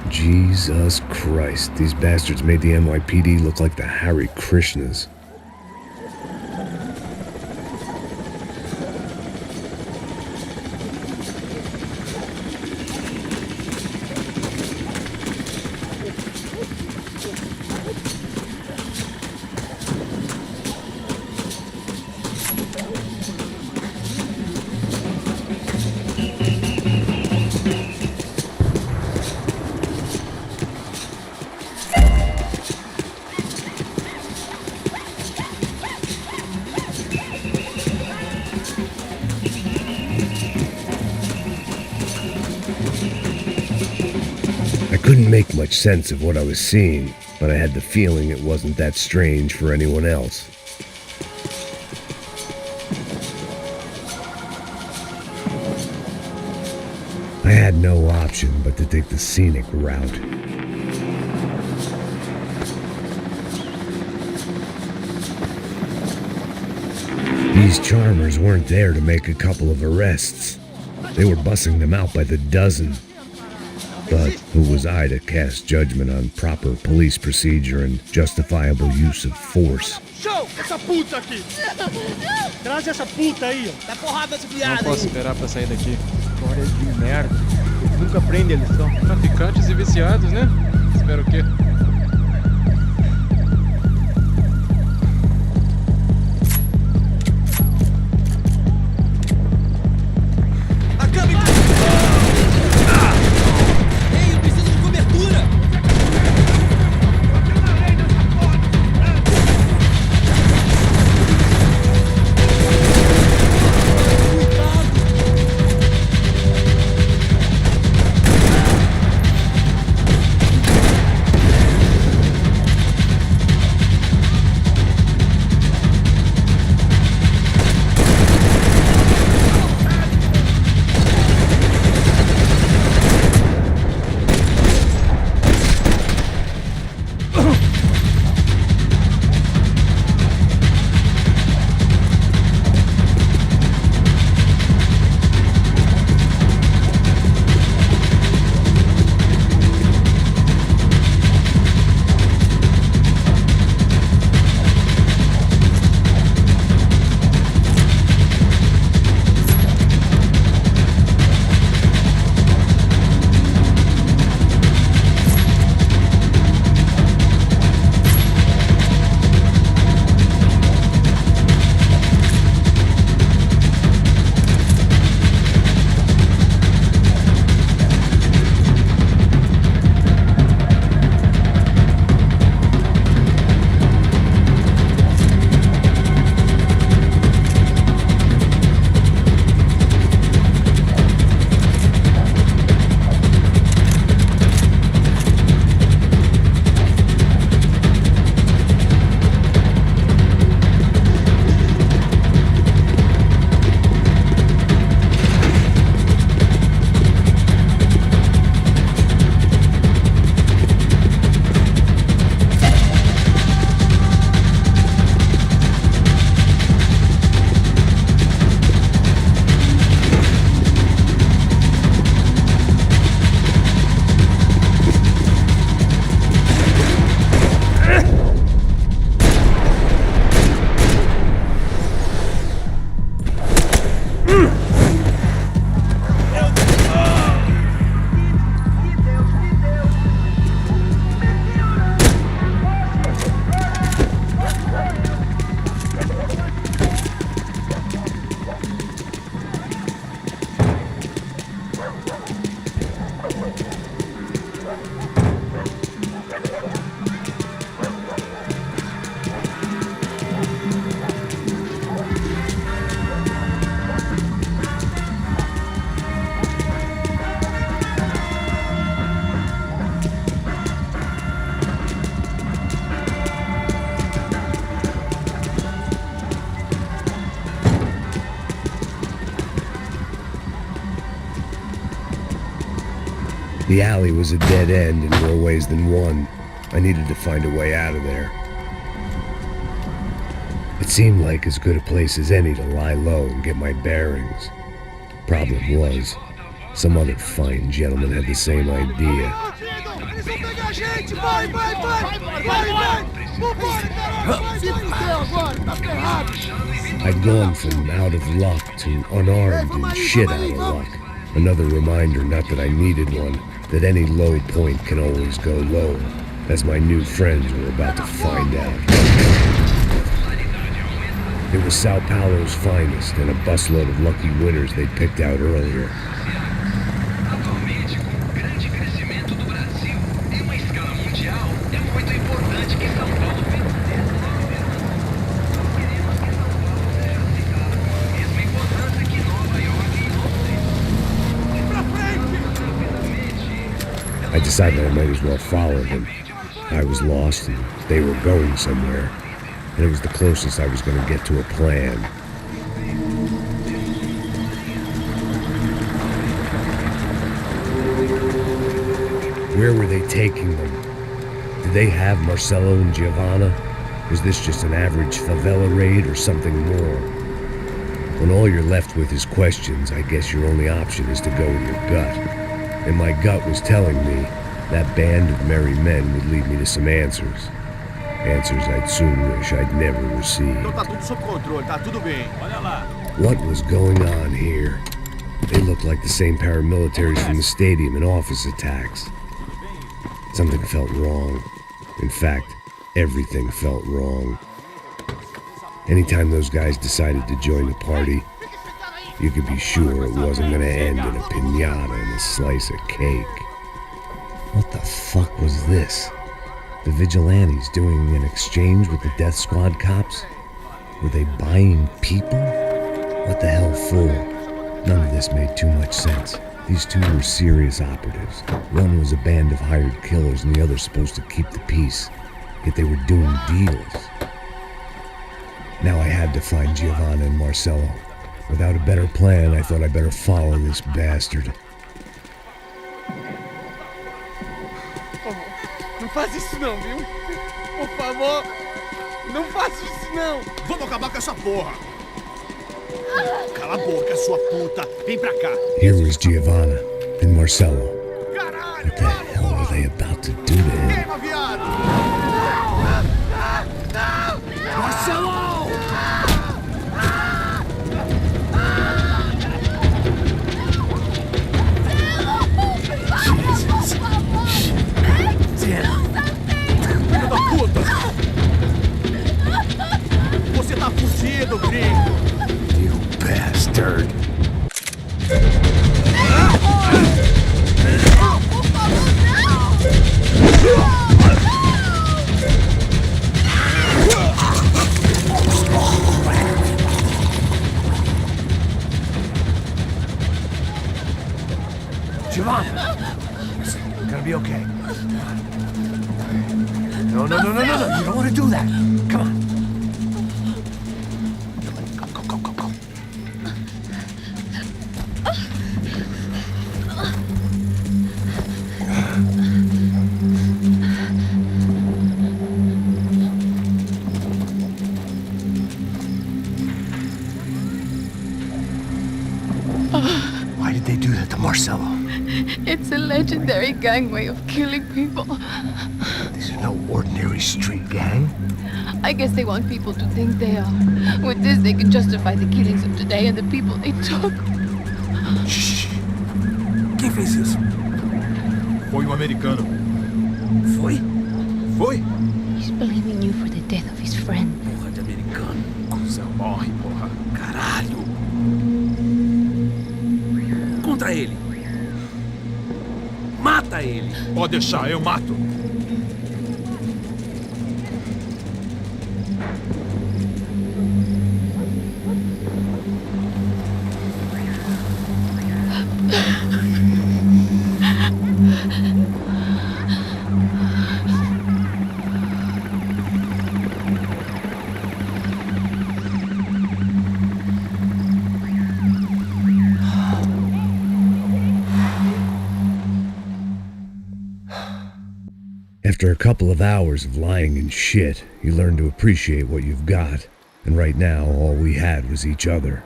Jesus Christ, these bastards made the NYPD look like the Hare Krishnas. I couldn't make much sense of what I was seeing, but I had the feeling it wasn't that strange for anyone else. I had no option but to take the scenic route. These charmers weren't there to make a couple of arrests. They were bussing them out by the dozen. But who was I to cast judgment on proper police procedure and justifiable use of force? Show! Essa puta aqui! Traz essa puta aí, ó! Dá porrada nessa viada aí! Não posso esperar pra sair daqui. História de merda. Eles nunca aprendem a lição. Traficantes e viciados, né? Espero o quê? The alley was a dead end in more ways than one. I needed to find a way out of there. It seemed like as good a place as any to lie low and get my bearings. Problem was, some other fine gentleman had the same idea. I'd gone from out of luck to unarmed and shit out of luck. Another reminder, not that I needed one, that any low point can always go lower, as my new friends were about to find out. It was Sao Paulo's finest and a busload of lucky winners they'd picked out earlier. I decided I might as well follow them. I was lost and they were going somewhere, and it was the closest I was going to get to a plan. Where were they taking them? Did they have Marcelo and Giovanna? Was this just an average favela raid or something more? When all you're left with is questions, I guess your only option is to go with your gut. And my gut was telling me that band of merry men would lead me to some answers. Answers I'd soon wish I'd never received. What was going on here? They looked like the same paramilitaries from the stadium in office attacks. Something felt wrong. In fact, everything felt wrong. Anytime those guys decided to join the party, you could be sure it wasn't going to end in a piñata and a slice of cake. What the fuck was this? The vigilantes doing an exchange with the death squad cops? Were they buying people? What the hell for? None of this made too much sense. These two were serious operatives. One was a band of hired killers and the other supposed to keep the peace. Yet they were doing deals. Now I had to find Giovanna and Marcelo. Without a better plan, I thought I'd better follow this bastard. Não faz isso não, viu? Por favor, não faça isso não. Vamos acabar com essa porra. Cala a boca, sua puta. Vem pra cá. Here was Giovanna and Marcelo. What the hell were they about to do to him? Queima, viado. Marcelo! Filho da puta! Você tá fudido, gringo! You bastard! Giovanna! It's gonna be okay. No. You don't want to do that. Come on. Go. Why did they do that to Marcelo? It's a legendary gang way of killing people. These are no ordinary street gang. I guess they want people to think they are. With this, they can justify the killings of today and the people they took. Shh. Quem fez isso? Foi americano. Foi? He's blaming you for the death of his friend. Porra de americano. Coisa morre, porra. Caralho. Contra ele. Mata ele. Pode deixar, eu mato. After a couple of hours of lying in shit, you learn to appreciate what you've got. And right now, all we had was each other.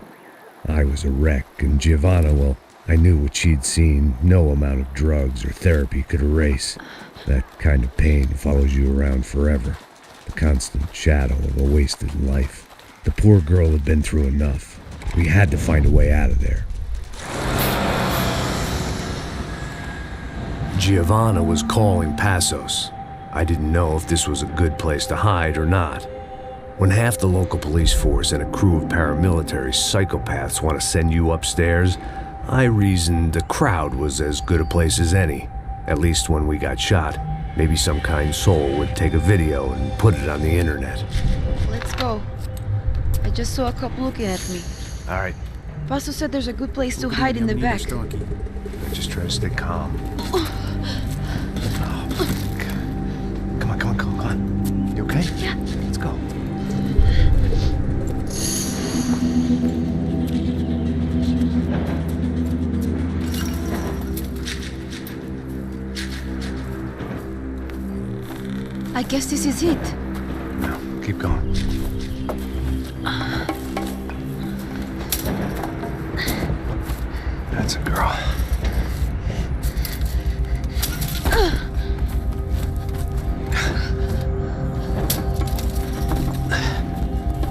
I was a wreck, and Giovanna, well, I knew what she'd seen no amount of drugs or therapy could erase. That kind of pain follows you around forever. The constant shadow of a wasted life. The poor girl had been through enough. We had to find a way out of there. Giovanna was calling Passos. I didn't know if this was a good place to hide or not. When half the local police force and a crew of paramilitary psychopaths want to send you upstairs, I reasoned the crowd was as good a place as any. At least when we got shot, maybe some kind soul would take a video and put it on the internet. Let's go. I just saw a cop looking at me. All right. Passos said there's a good place to hide in the back. Just try to stay calm. Come on. You okay? Yeah. Let's go. I guess this is it. No, keep going. That's a girl.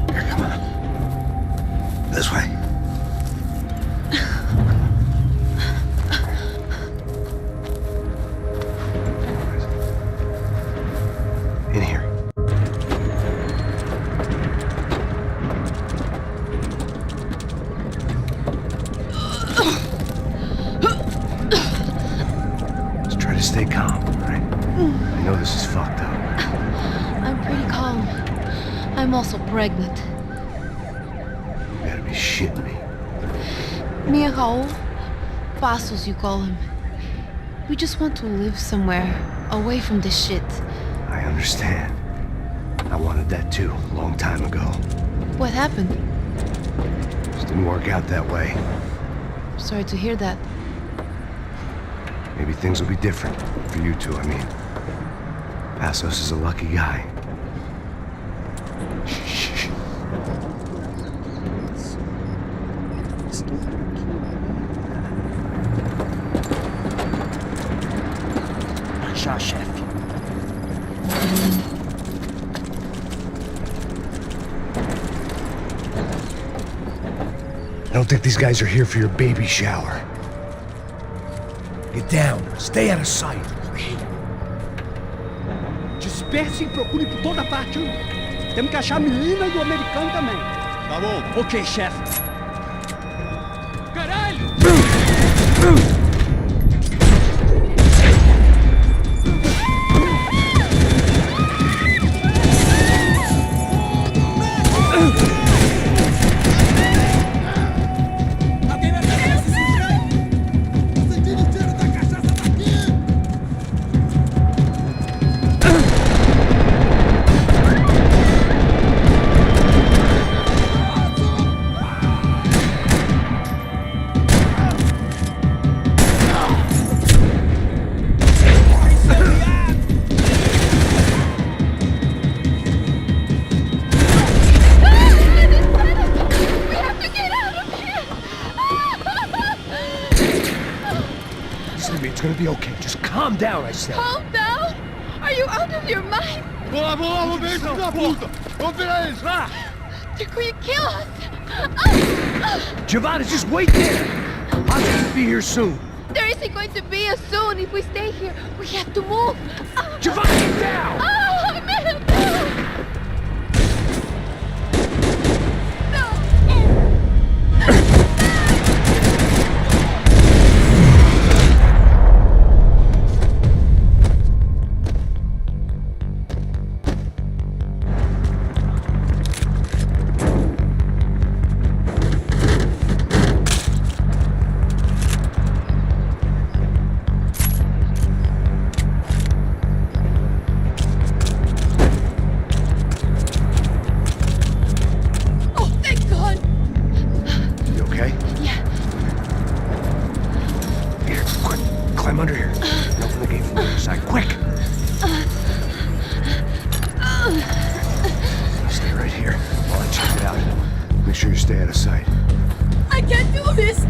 Here, come on. This way. In here. Just try to stay calm, all right? I know this is fucked up. I'm pretty calm. I'm also pregnant. You gotta be shitting me. Me and Raul, Passos you call him. We just want to live somewhere, away from this shit. I understand. I wanted that too, a long time ago. What happened? Just didn't work out that way. Sorry to hear that. Maybe things will be different. For you two, I mean. Passos is a lucky guy. Shh. Já, chefe. I don't think these guys are here for your baby shower. Get down. Stay out of sight. Disperse e procure por toda parte. Temos que achar a menina e o americano também. Tá bom. Ok, chefe. Caralho! It's gonna be okay. Just calm down, I said. Calm down? Are you out of your mind? Vamos lá, vamos ver isso da puta! Vamos virar eles, lá! They're going to kill us! Giovanna, just wait there! I'll just be here soon. There isn't going to be a soon if we stay here. We have to move. Giovanna, get down! Oh, man, no! sure you stay out of sight. I can't do this!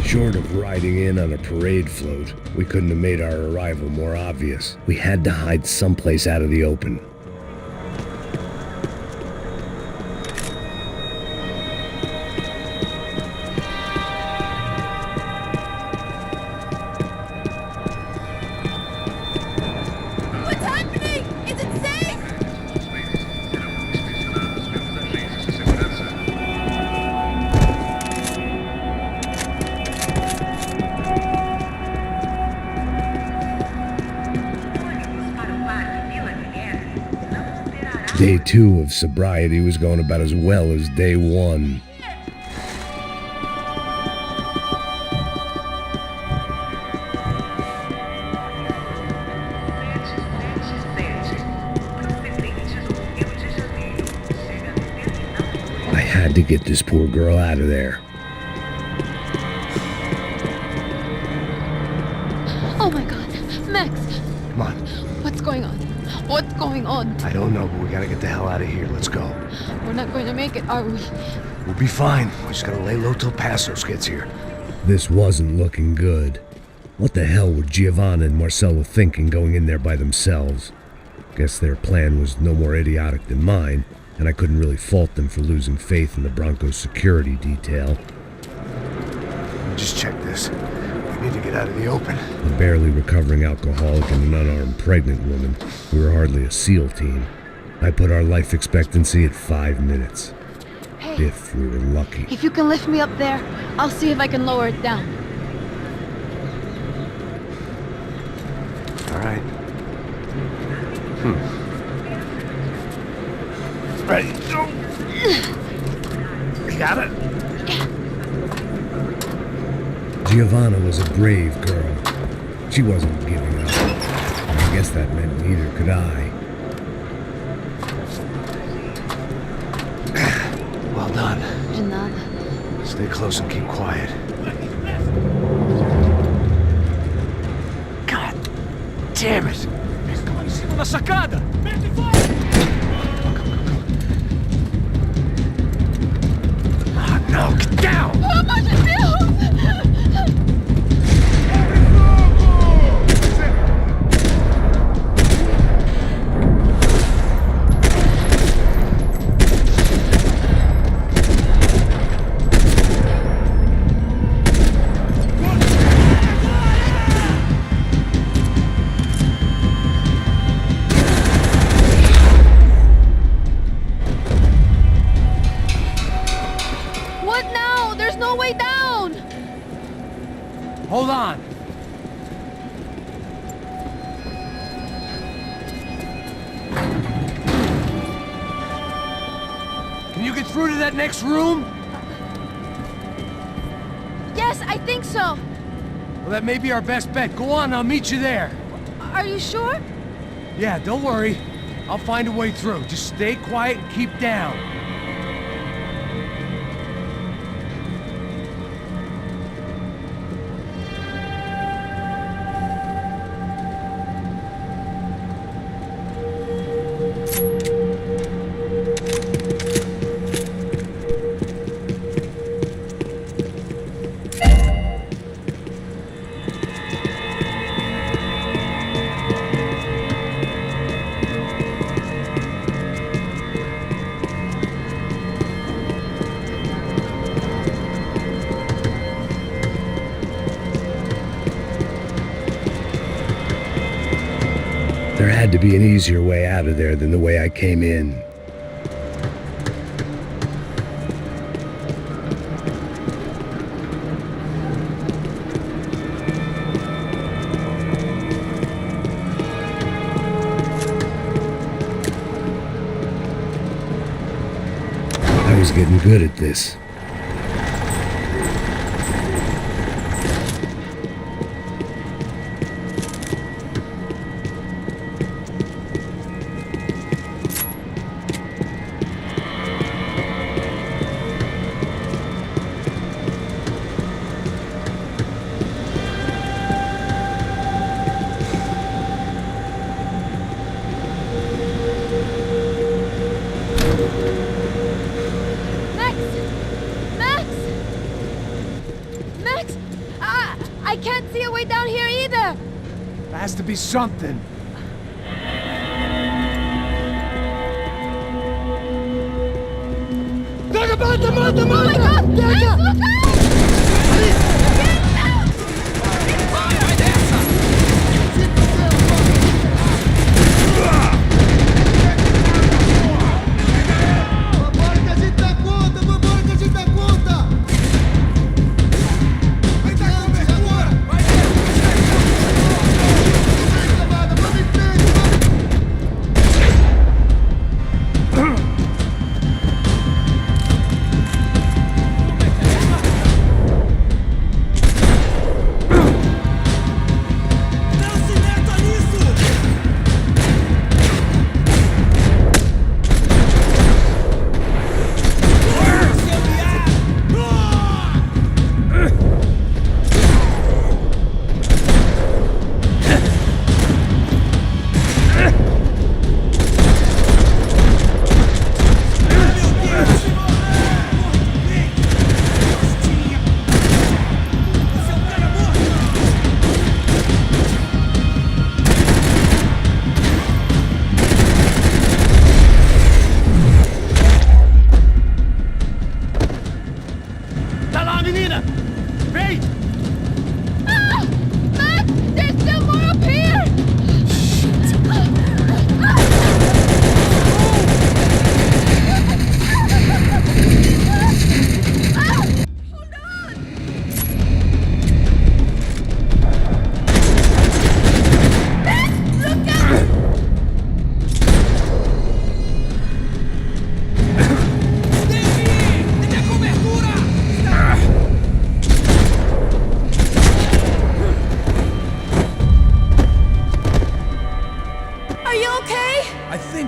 Short of riding in on a parade float, we couldn't have made our arrival more obvious. We had to hide someplace out of the open. What's happening? Is it safe? Day 2 of sobriety was going about as well as day 1. I had to get this poor girl out of there. Oh my god. Max, Come on. what's going on? What's going on? I don't know, but we gotta get the hell out of here. Let's go. We're not going to make it, are we? We'll be fine. We just gotta lay low till Passos gets here. This wasn't looking good. What the hell were Giovanna and Marcello thinking going in there by themselves? Guess their plan was no more idiotic than mine, and I couldn't really fault them for losing faith in the Broncos security detail. Just check this. We need to get out of the open. A barely recovering alcoholic and an unarmed pregnant woman. We were hardly a SEAL team. I put our life expectancy at 5 minutes. Hey. If we were lucky. If you can lift me up there, I'll see if I can lower it down. All right. Ready. Go. You got it? Giovanna was a brave girl. She wasn't giving up. I guess that meant neither could I. Well done. De nada. Stay close and keep quiet. God damn it! Na sacada! Ah, no, get down! Pelo amor de Deus! What now? There's no way down! Hold on. Can you get through to that next room? Yes, I think so. Well, that may be our best bet. Go on, I'll meet you there. Are you sure? Yeah, don't worry. I'll find a way through. Just stay quiet and keep down. had to be an easier way out of there than the way I came in. I was getting good at this. I can't see a way down here either! There has to be something. Oh my God! Max, look out!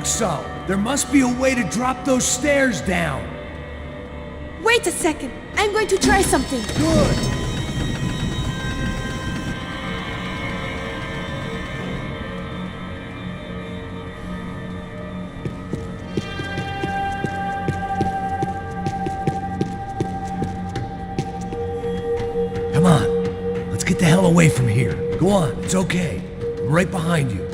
So, there must be a way to drop those stairs down. Wait a second. I'm going to try something. Good. Come on. Let's get the hell away from here. Go on. It's okay. I'm right behind you.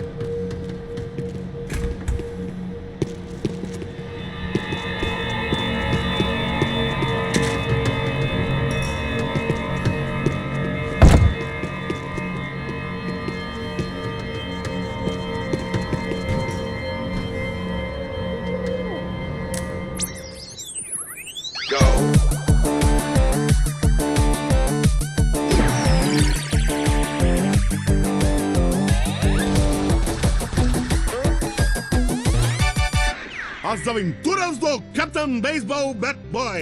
As Aventuras do Captain Baseball Bat Boy.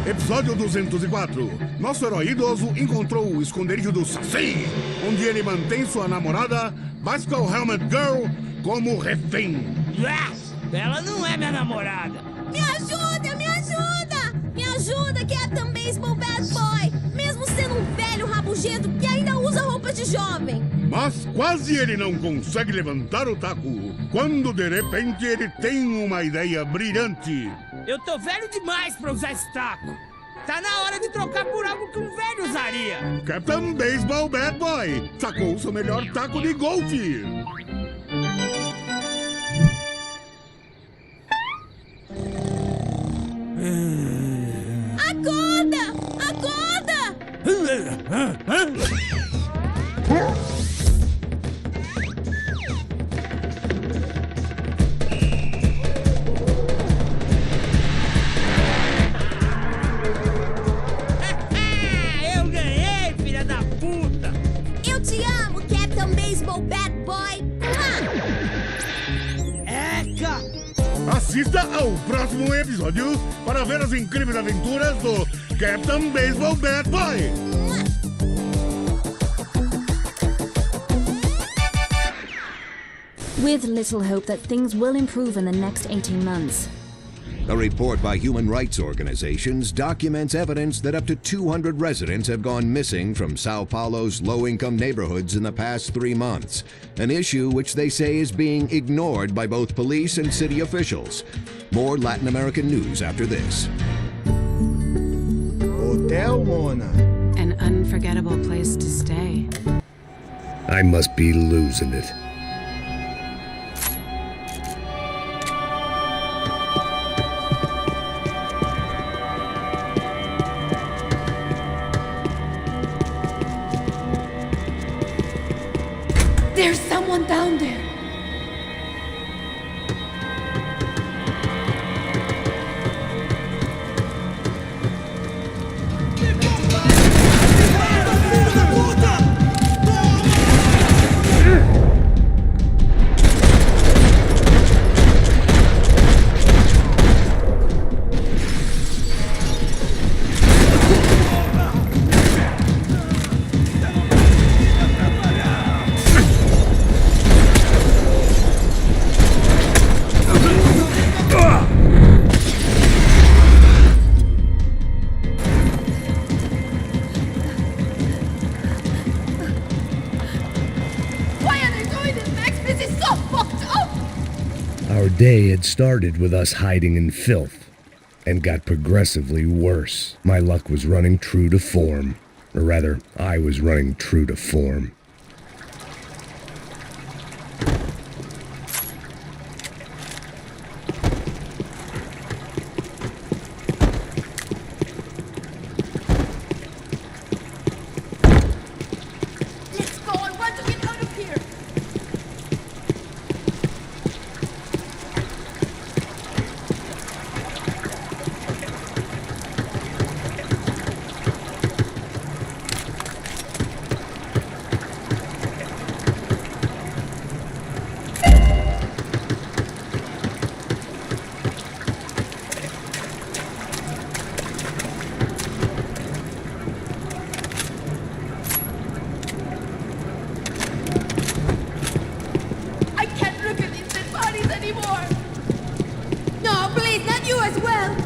Episódio 204. Nosso herói idoso encontrou o esconderijo do Saci, onde ele mantém sua namorada, Bicycle Helmet Girl, como refém. Ela não é minha namorada. Me ajuda, me ajuda! Me ajuda, Captain Baseball Bad Boy! Mesmo sendo um velho rabugento que ainda usa roupa de jovem. Mas quase ele não consegue levantar o taco, quando de repente ele tem uma ideia brilhante. Eu tô velho demais pra usar esse taco. Tá na hora de trocar por algo que um velho usaria. Captain Baseball Bad Boy sacou seu melhor taco de golfe. Acorda! Acorda! assista ao próximo episódio para ver as incríveis aventuras do Captain Baseball Bad Boy. With little hope that things will improve in the next 18 months. A report by human rights organizations documents evidence that up to 200 residents have gone missing from Sao Paulo's low-income neighborhoods in the past 3 months, an issue which they say is being ignored by both police and city officials. More Latin American news after this. Hotel Mona. An unforgettable place to stay. I must be losing it. There's someone down there. Our day had started with us hiding in filth, and got progressively worse. My luck was running true to form. Or rather, I was running true to form. Let's go, I want to get out of here. I can't look at these dead bodies anymore. No, please, not you as well.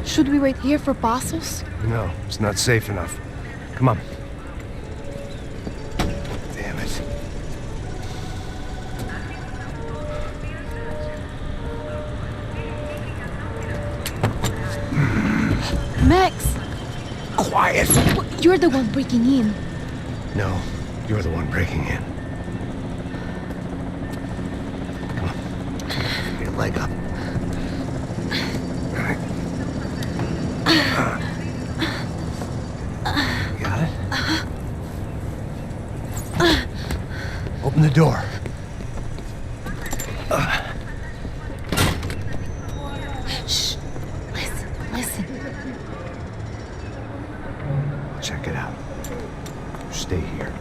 Should we wait here for Passos? No, it's not safe enough. Come on. Damn it. Max! Quiet! You're the one breaking in. No, you're the one breaking in. Come on. Get your leg up. You got it? Open the door. Shh. Listen. Check it out. Stay here.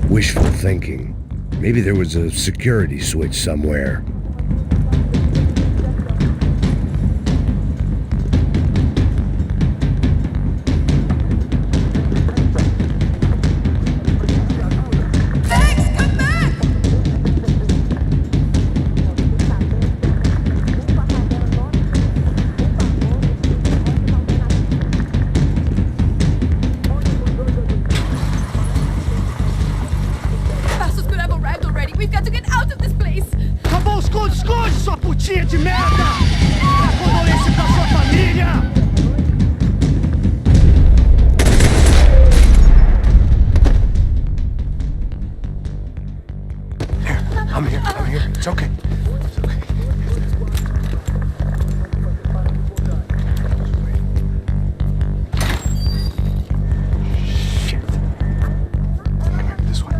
Wishful thinking. Maybe there was a security switch somewhere. Esconde, sua putinha de merda! Condolência pra sua família! I'm here. It's okay. Shit. This one.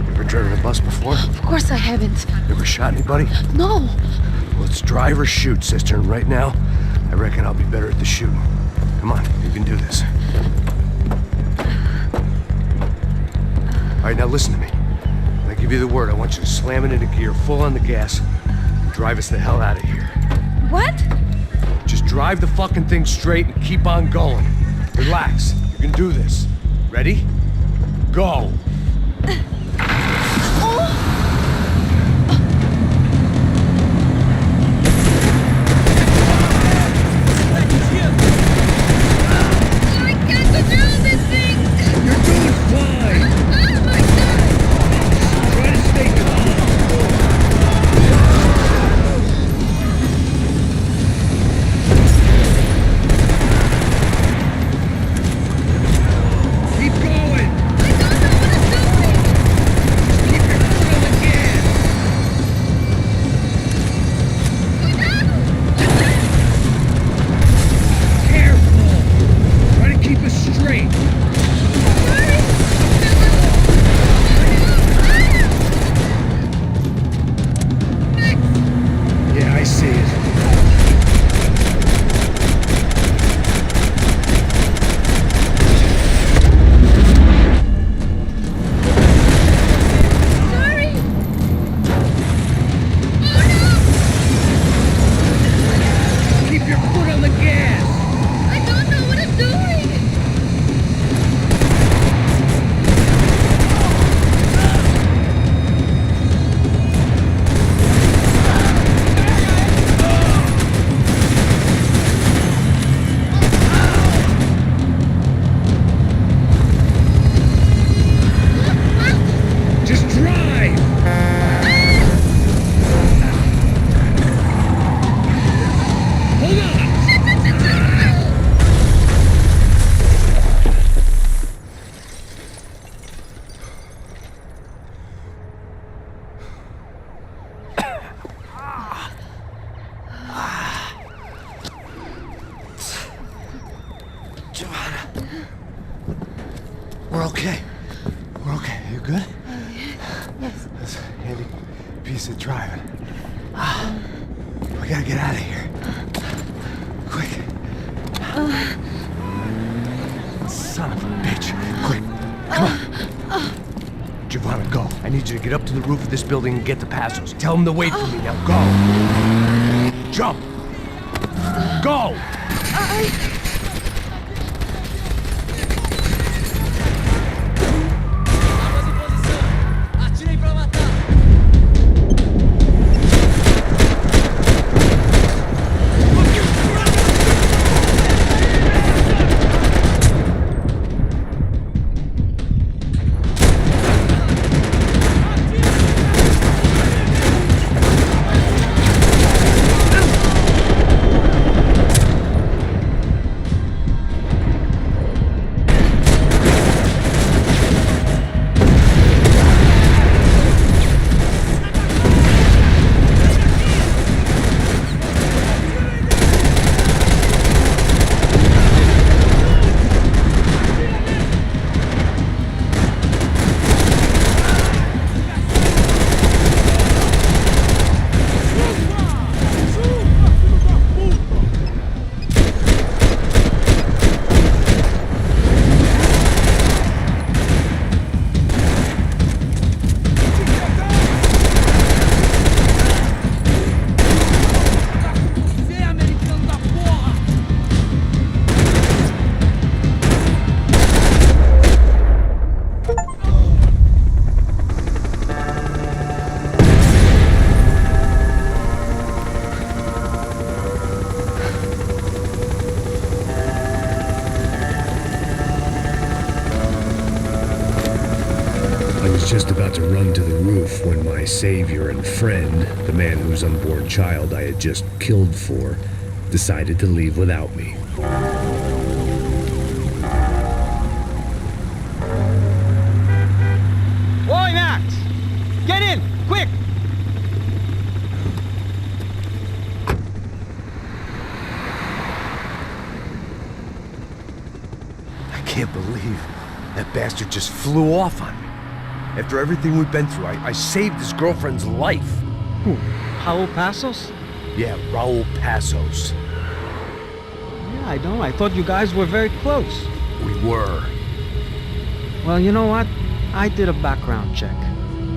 Ever driven a bus before? Of course I haven't. Ever shot anybody? No. Well, it's drive or shoot, sister, and right now, I reckon I'll be better at the shooting. Come on, you can do this. All right, now listen to me. When I give you the word, I want you to slam it into gear, full on the gas, and drive us the hell out of here. What? Just drive the fucking thing straight and keep on going. Relax. You can do this. Ready? Go. We're okay. You good? Yes. That's a handy piece of driving. We gotta get out of here. Quick. Son of a bitch. Quick. Come on. Giovanna, go. I need you to get up to the roof of this building and get to Passos. Tell them to wait for me. Now go. Jump. Go! Just about to run to the roof when my savior and friend, the man whose unborn child I had just killed for, decided to leave without me. Boy, Max! Get in! Quick! I can't believe that bastard just flew off on me. After everything we've been through, I saved his girlfriend's life. Who? Raul Passos? Yeah, Raul Passos. Yeah, I know. I thought you guys were very close. We were. Well, you know what? I did a background check.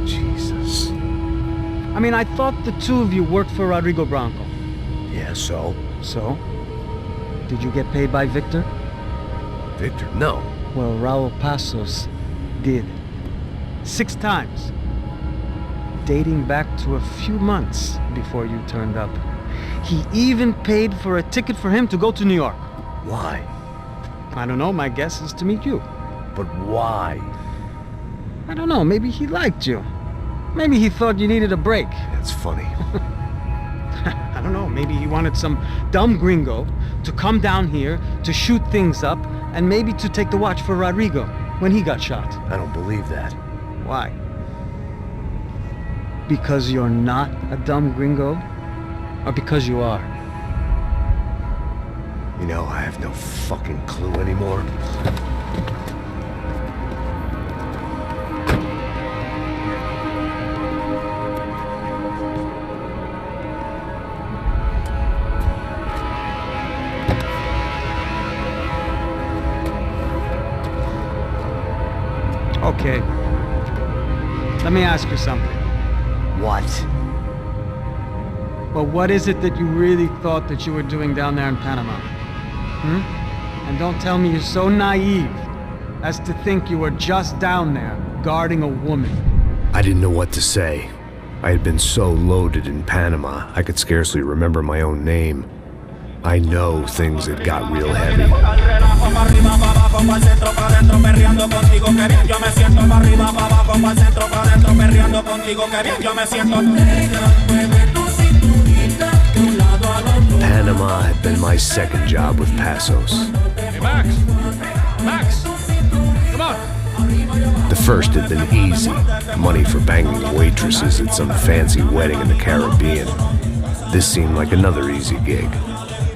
Jesus. I mean, I thought the two of you worked for Rodrigo Branco. Yeah, so? So? Did you get paid by Victor? Victor? No. Well, Raul Passos did. 6 times. Dating back to a few months before you turned up. He even paid for a ticket for him to go to New York. Why? I don't know, my guess is to meet you. But why? I don't know, maybe he liked you. Maybe he thought you needed a break. That's funny. I don't know, maybe he wanted some dumb gringo to come down here to shoot things up and maybe to take the watch for Rodrigo when he got shot. I don't believe that. Why? Because you're not a dumb gringo? Or because you are? You know, I have no fucking clue anymore. Okay. Let me ask you something. What? Well, what is it that you really thought that you were doing down there in Panama? And don't tell me you're so naive as to think you were just down there guarding a woman. I didn't know what to say. I had been so loaded in Panama, I could scarcely remember my own name. I know things had got real heavy. Panama had been my second job with Passos. Hey, Max! Max! Come on! The first had been easy. Money for banging waitresses at some fancy wedding in the Caribbean. This seemed like another easy gig.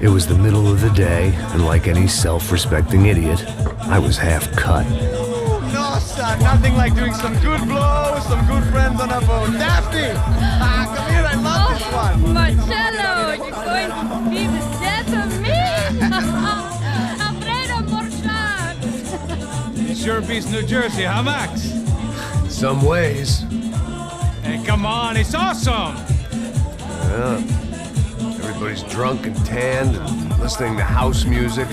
It was the middle of the day, and like any self-respecting idiot, I was half cut. No, son, nothing like doing some good blows, some good friends on a boat. Daphne! Come here, I love this one. Marcello, you're going to be the death of me? Alfredo Morchan! It sure beats New Jersey, huh, Max? Some ways. come on, it's awesome! Yeah. Everybody's drunk and tanned and listening to house music.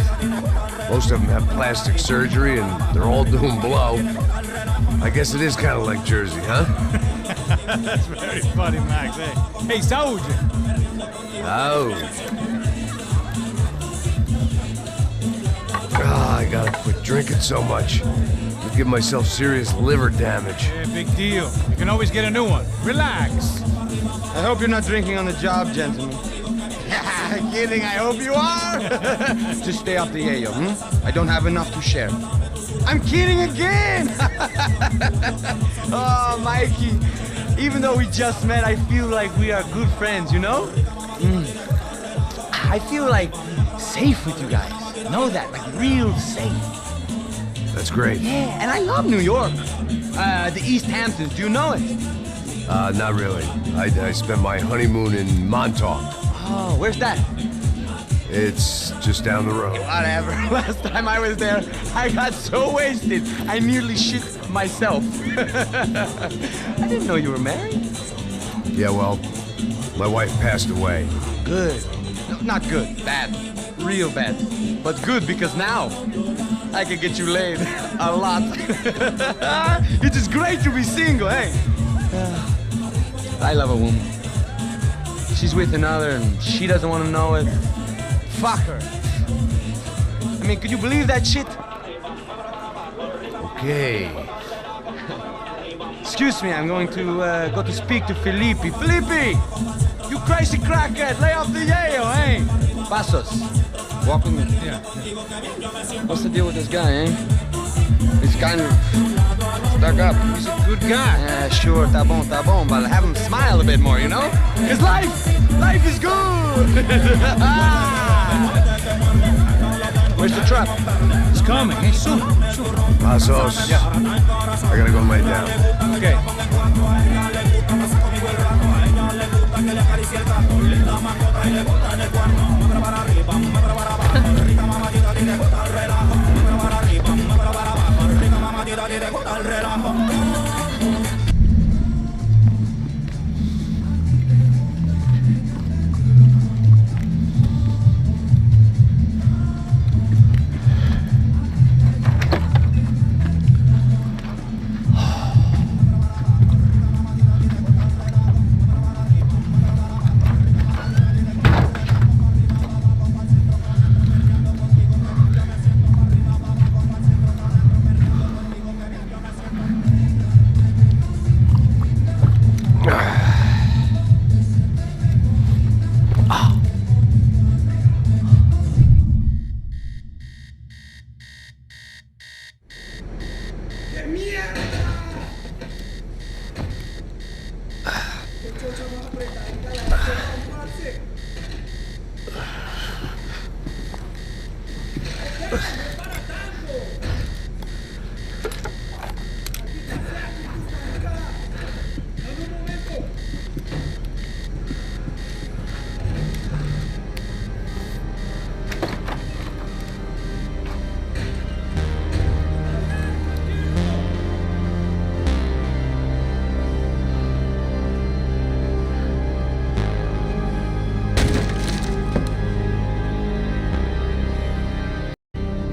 Most of them have plastic surgery and they're all doing blow. I guess it is kind of like Jersey, huh? That's very funny, Max. Hey, saúde! Ah, I gotta quit drinking so much. I'll give myself serious liver damage. Yeah, big deal. You can always get a new one. Relax. I hope you're not drinking on the job, gentlemen. Kidding, I hope you are. Just stay off the yayo, I don't have enough to share. I'm kidding again! Oh, Mikey, even though we just met, I feel like we are good friends, you know? I feel like safe with you guys. Know that, like real safe. That's great. Yeah, and I love New York. The East Hamptons, do you know it? Not really. I spent my honeymoon in Montauk. Oh, where's that? It's just down the road. Whatever. Last time I was there, I got so wasted, I nearly shit myself. I didn't know you were married. Yeah, well, my wife passed away. Good. No, not good. Bad. Real bad. But good because now I can get you laid a lot. It is great to be single, hey? I love a woman. She's with another and she doesn't want to know it. Fuck her. I mean, could you believe that shit? Okay. Excuse me, I'm going to go to speak to Felipe. Felipe! You crazy crackhead, lay off the yayo, eh? Passos, walk with me. Yeah. What's the deal with this guy, eh? He's kind of stuck up. He's a good guy. Yeah, sure, tá bom, but have him smile a bit more, you know? Because life is good! Where's the truck? It's coming, hey, soon. Passos. Yeah. I gotta go lay down. Okay.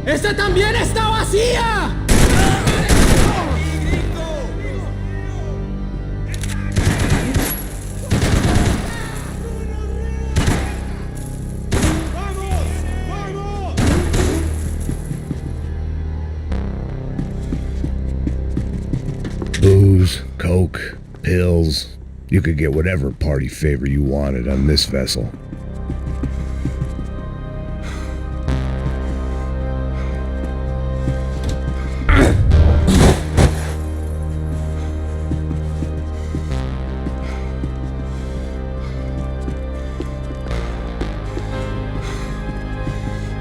¡Esta también está vacía! Booze, coke, pills. You could get whatever party favor you wanted on this vessel.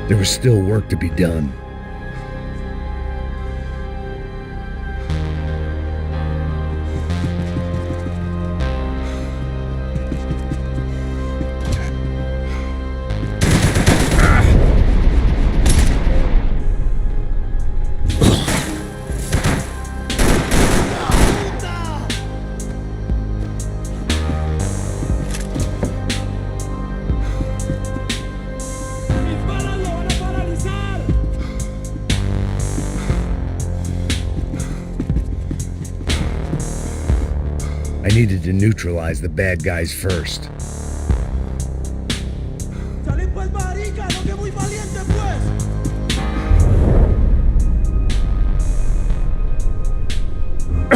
There was still work to be done. needed to neutralize the bad guys first. ¡Salid pues, marica! ¡No que muy valiente, pues!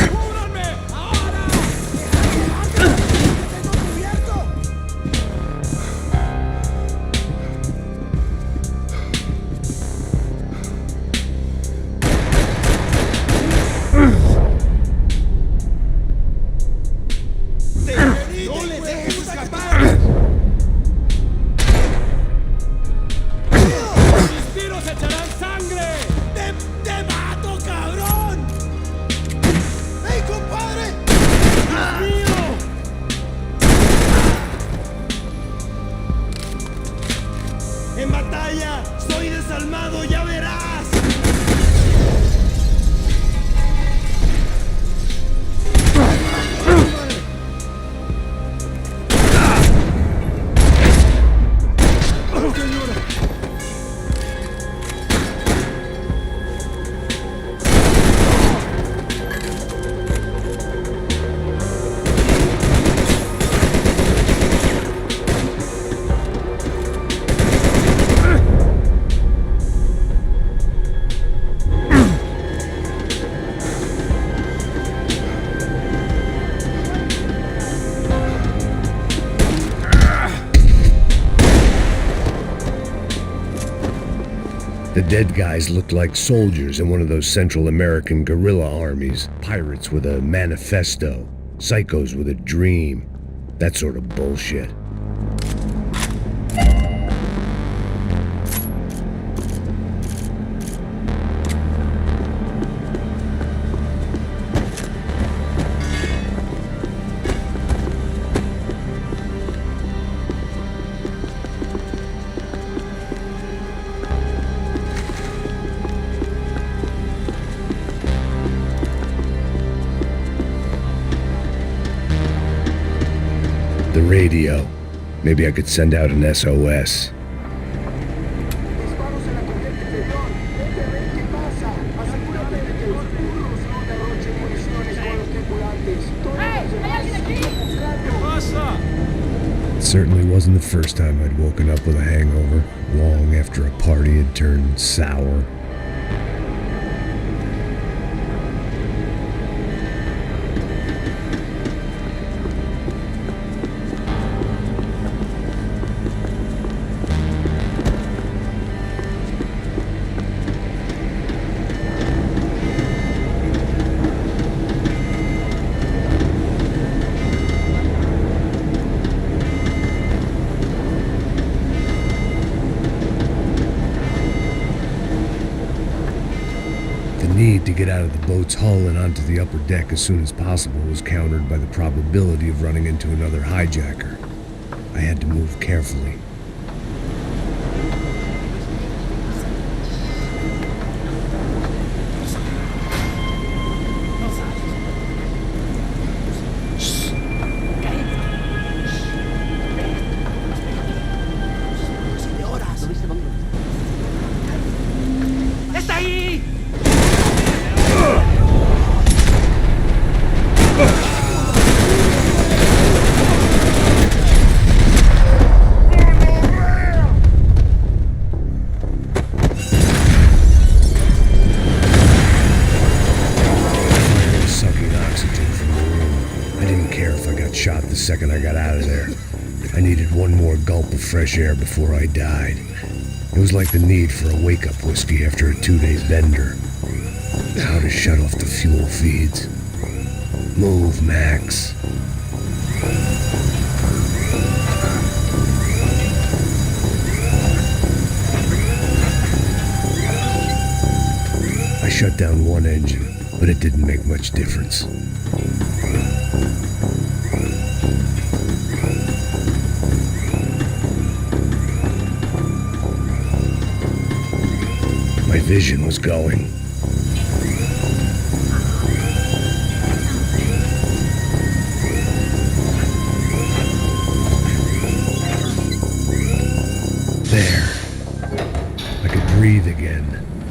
¡Cúbranme! ¡Ahora! ¡Dejadme! ¡Tengo cubierto! ¡No le dejes escapar! ¡Mis tiros echarán sangre! ¡Te mato, cabrón! ¡Ey, compadre! ¡Dios mío! ¡En batalla! ¡Soy desalmado, ya verás! The dead guys looked like soldiers in one of those Central American guerrilla armies. Pirates with a manifesto. Psychos with a dream. That sort of bullshit. The radio. Maybe I could send out an SOS. It certainly wasn't the first time I'd woken up with a hangover, long after a party had turned sour. The need to get out of the boat's hull and onto the upper deck as soon as possible was countered by the probability of running into another hijacker. I had to move carefully. ¡Está ahí! Shot the second I got out of there. I needed one more gulp of fresh air before I died. It was like the need for a wake-up whiskey after a 2-day bender. How to shut off the fuel feeds. Move, Max. I shut down one engine, but it didn't make much difference. My vision was going. There. I could breathe again.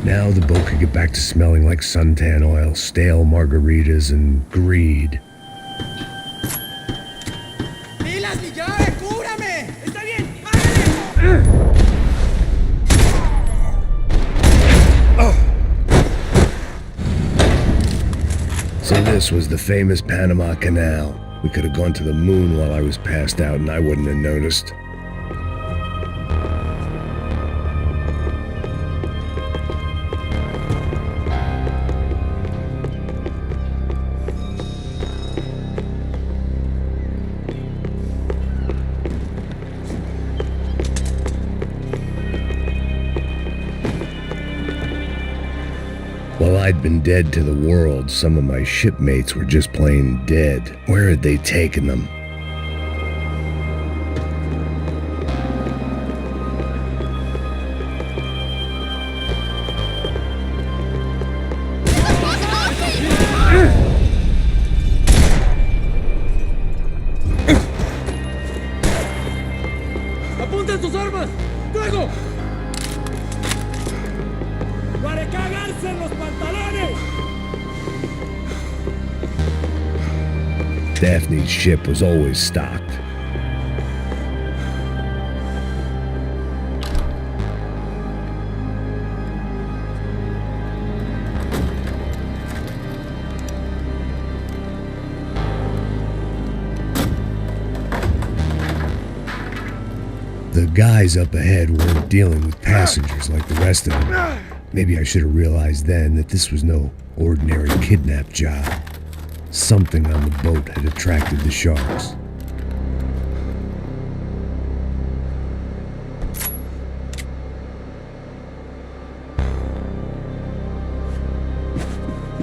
Now the boat could get back to smelling like suntan oil, stale margaritas, and greed. ¡Ya, cúbrame! ¡Está bien! So this was the famous Panama Canal. We could have gone to the moon while I was passed out and I wouldn't have noticed. While I'd been dead to the world, some of my shipmates were just plain dead. Where had they taken them? ¡Apunten tus armas! ¡Luego! ¡Para cagarse en los pantalones! Daphne's ship was always stocked. The guys up ahead weren't dealing with passengers like the rest of them. Maybe I should have realized then that this was no ordinary kidnap job. Something on the boat had attracted the sharks.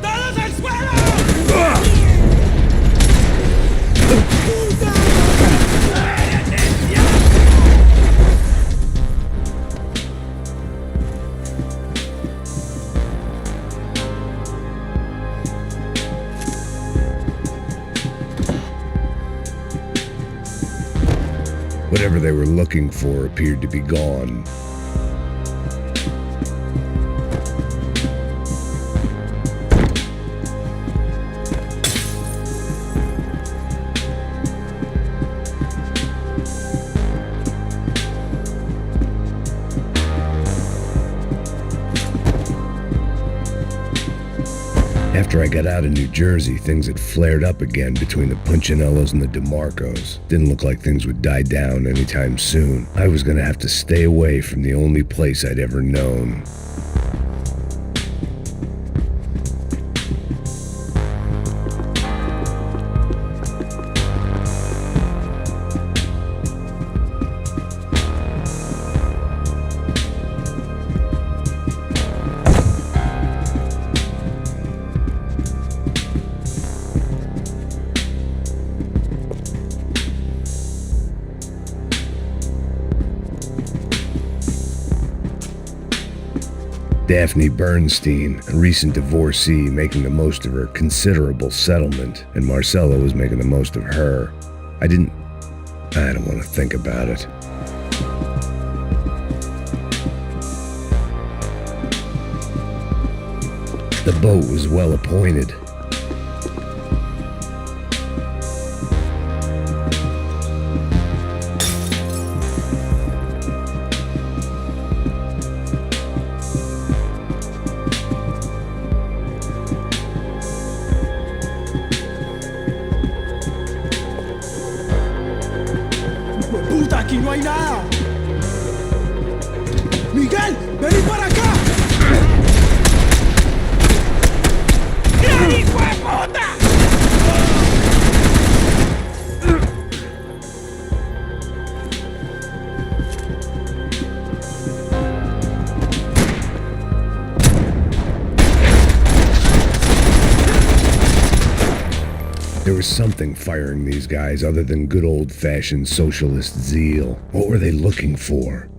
¡Todos al suelo! Whatever they were looking for appeared to be gone. After I got out of New Jersey, things had flared up again between the Punchinellos and the DeMarcos. Didn't look like things would die down anytime soon. I was gonna have to stay away from the only place I'd ever known. Daphne Bernstein, a recent divorcee making the most of her considerable settlement, and Marcella was making the most of her. I don't want to think about it. The boat was well appointed. ¡Puta, aquí no hay nada! ¡Miguel, vení para acá! ¡Gran hijo de puta! There was something firing these guys other than good old-fashioned socialist zeal. What were they looking for?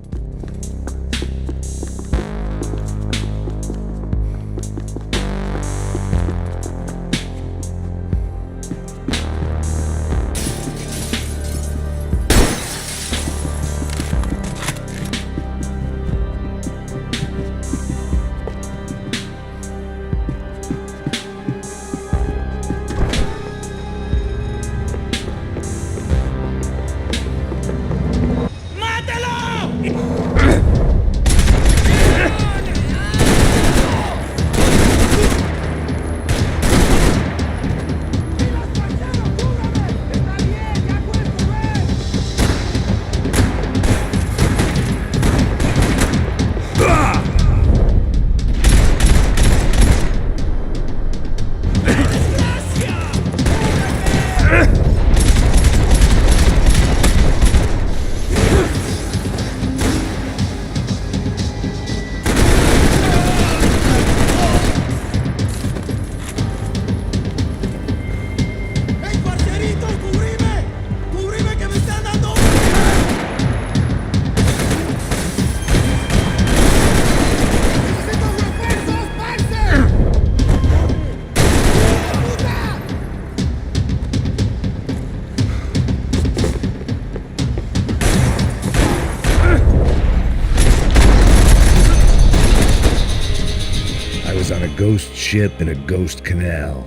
ghost ship in a ghost canal.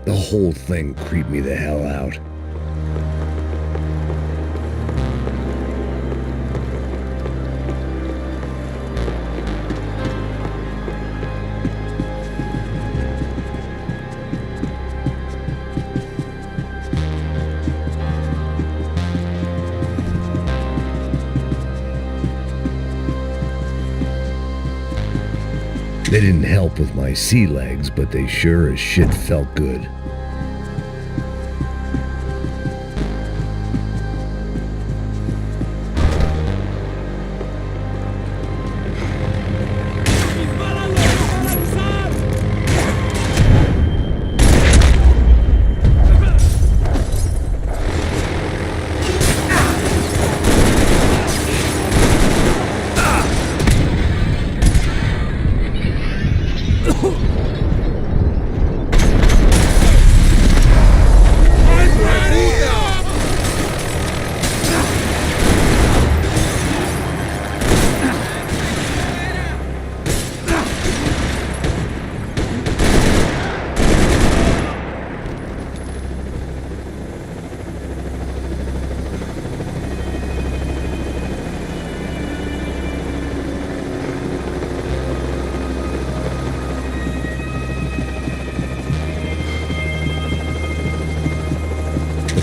The whole thing creeped me the hell out. They didn't help with my sea legs, but they sure as shit felt good.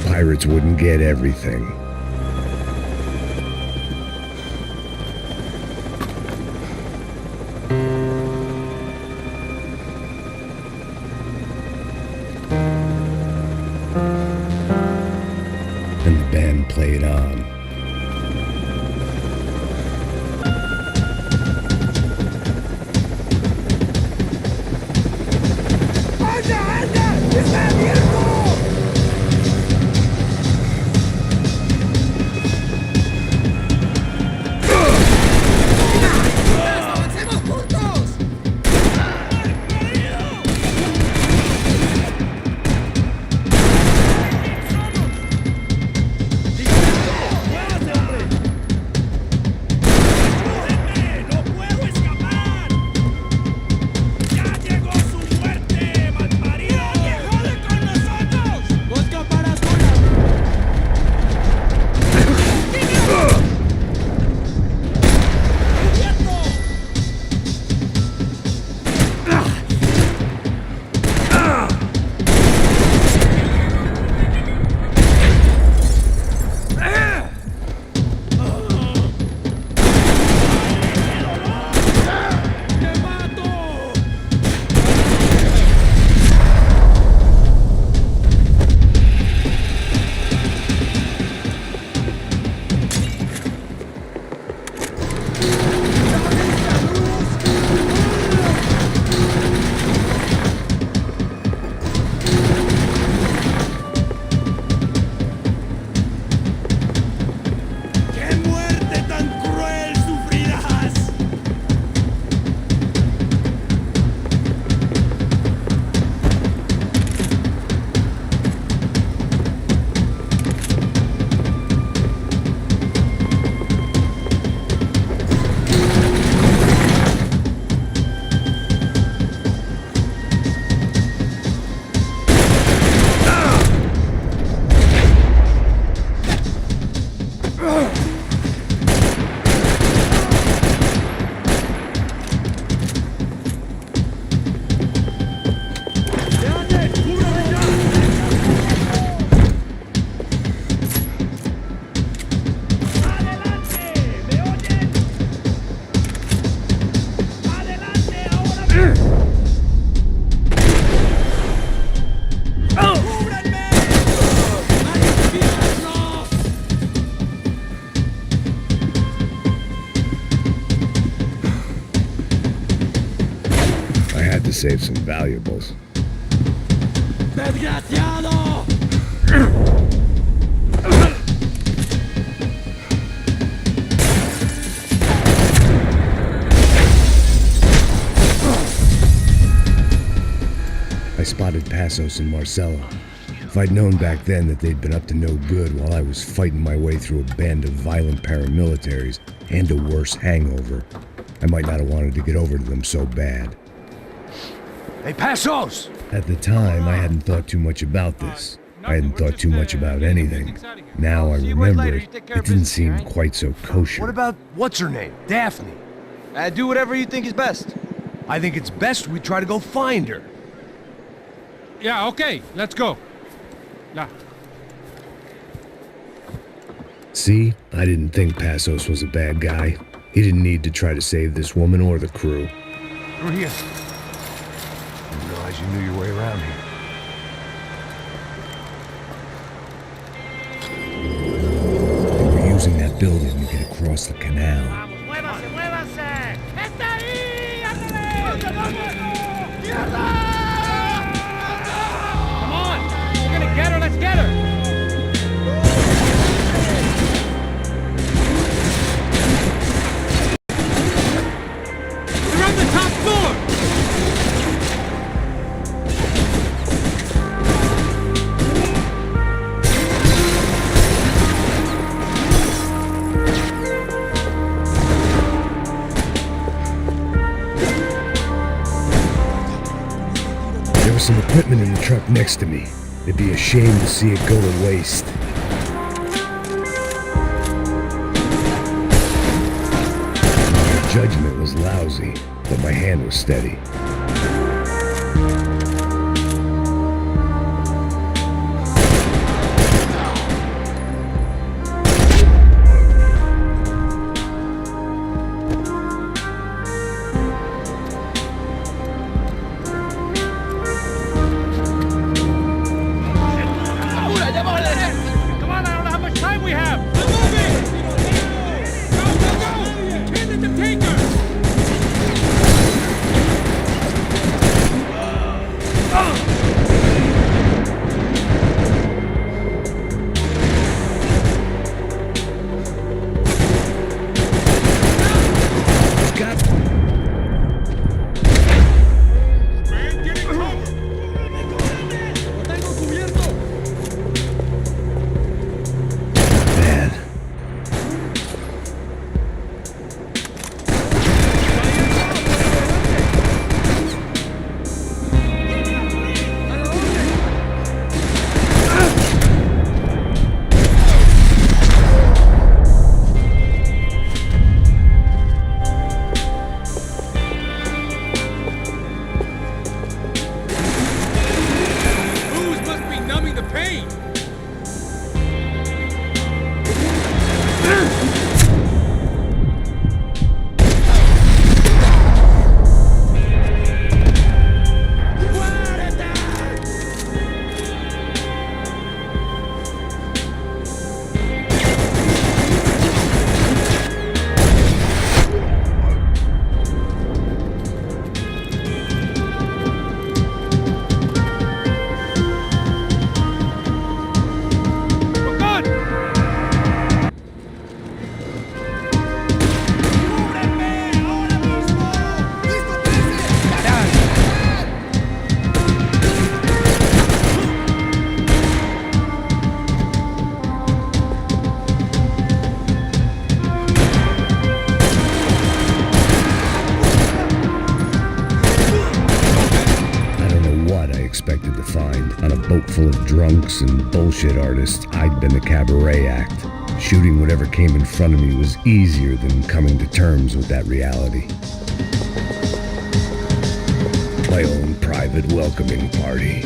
Pirates wouldn't get everything. And the band played on. To save some valuables. Desgraciado! I spotted Passos and Marcella. If I'd known back then that they'd been up to no good while I was fighting my way through a band of violent paramilitaries and a worse hangover, I might not have wanted to get over to them so bad. Hey, Passos! At the time, I hadn't thought too much about this. I hadn't thought too much about anything. Now I remember it, it didn't seem quite so kosher. What about what's her name? Daphne. Do whatever you think is best. I think it's best we try to go find her. Yeah, okay, let's go. Yeah. See, I didn't think Passos was a bad guy. He didn't need to try to save this woman or the crew. Through here. Didn't realize you knew your way around here. They were using that building to get across the canal. ¡Muévase, muévase! ¡Está ahí! ¡Ándale! ¡Mierda! Come on! We're gonna get her, let's get her! They're on the top floor! There was some equipment in the truck next to me. It'd be a shame to see it go to waste. My judgment was lousy, but my hand was steady. Come on, I don't know how much time we have! We're moving! Go, go, go! Turn at the tanker! Bad. Booze must be numbing the pain! Expected to find. On a boat full of drunks and bullshit artists, I'd been the cabaret act. Shooting whatever came in front of me was easier than coming to terms with that reality. My own private welcoming party.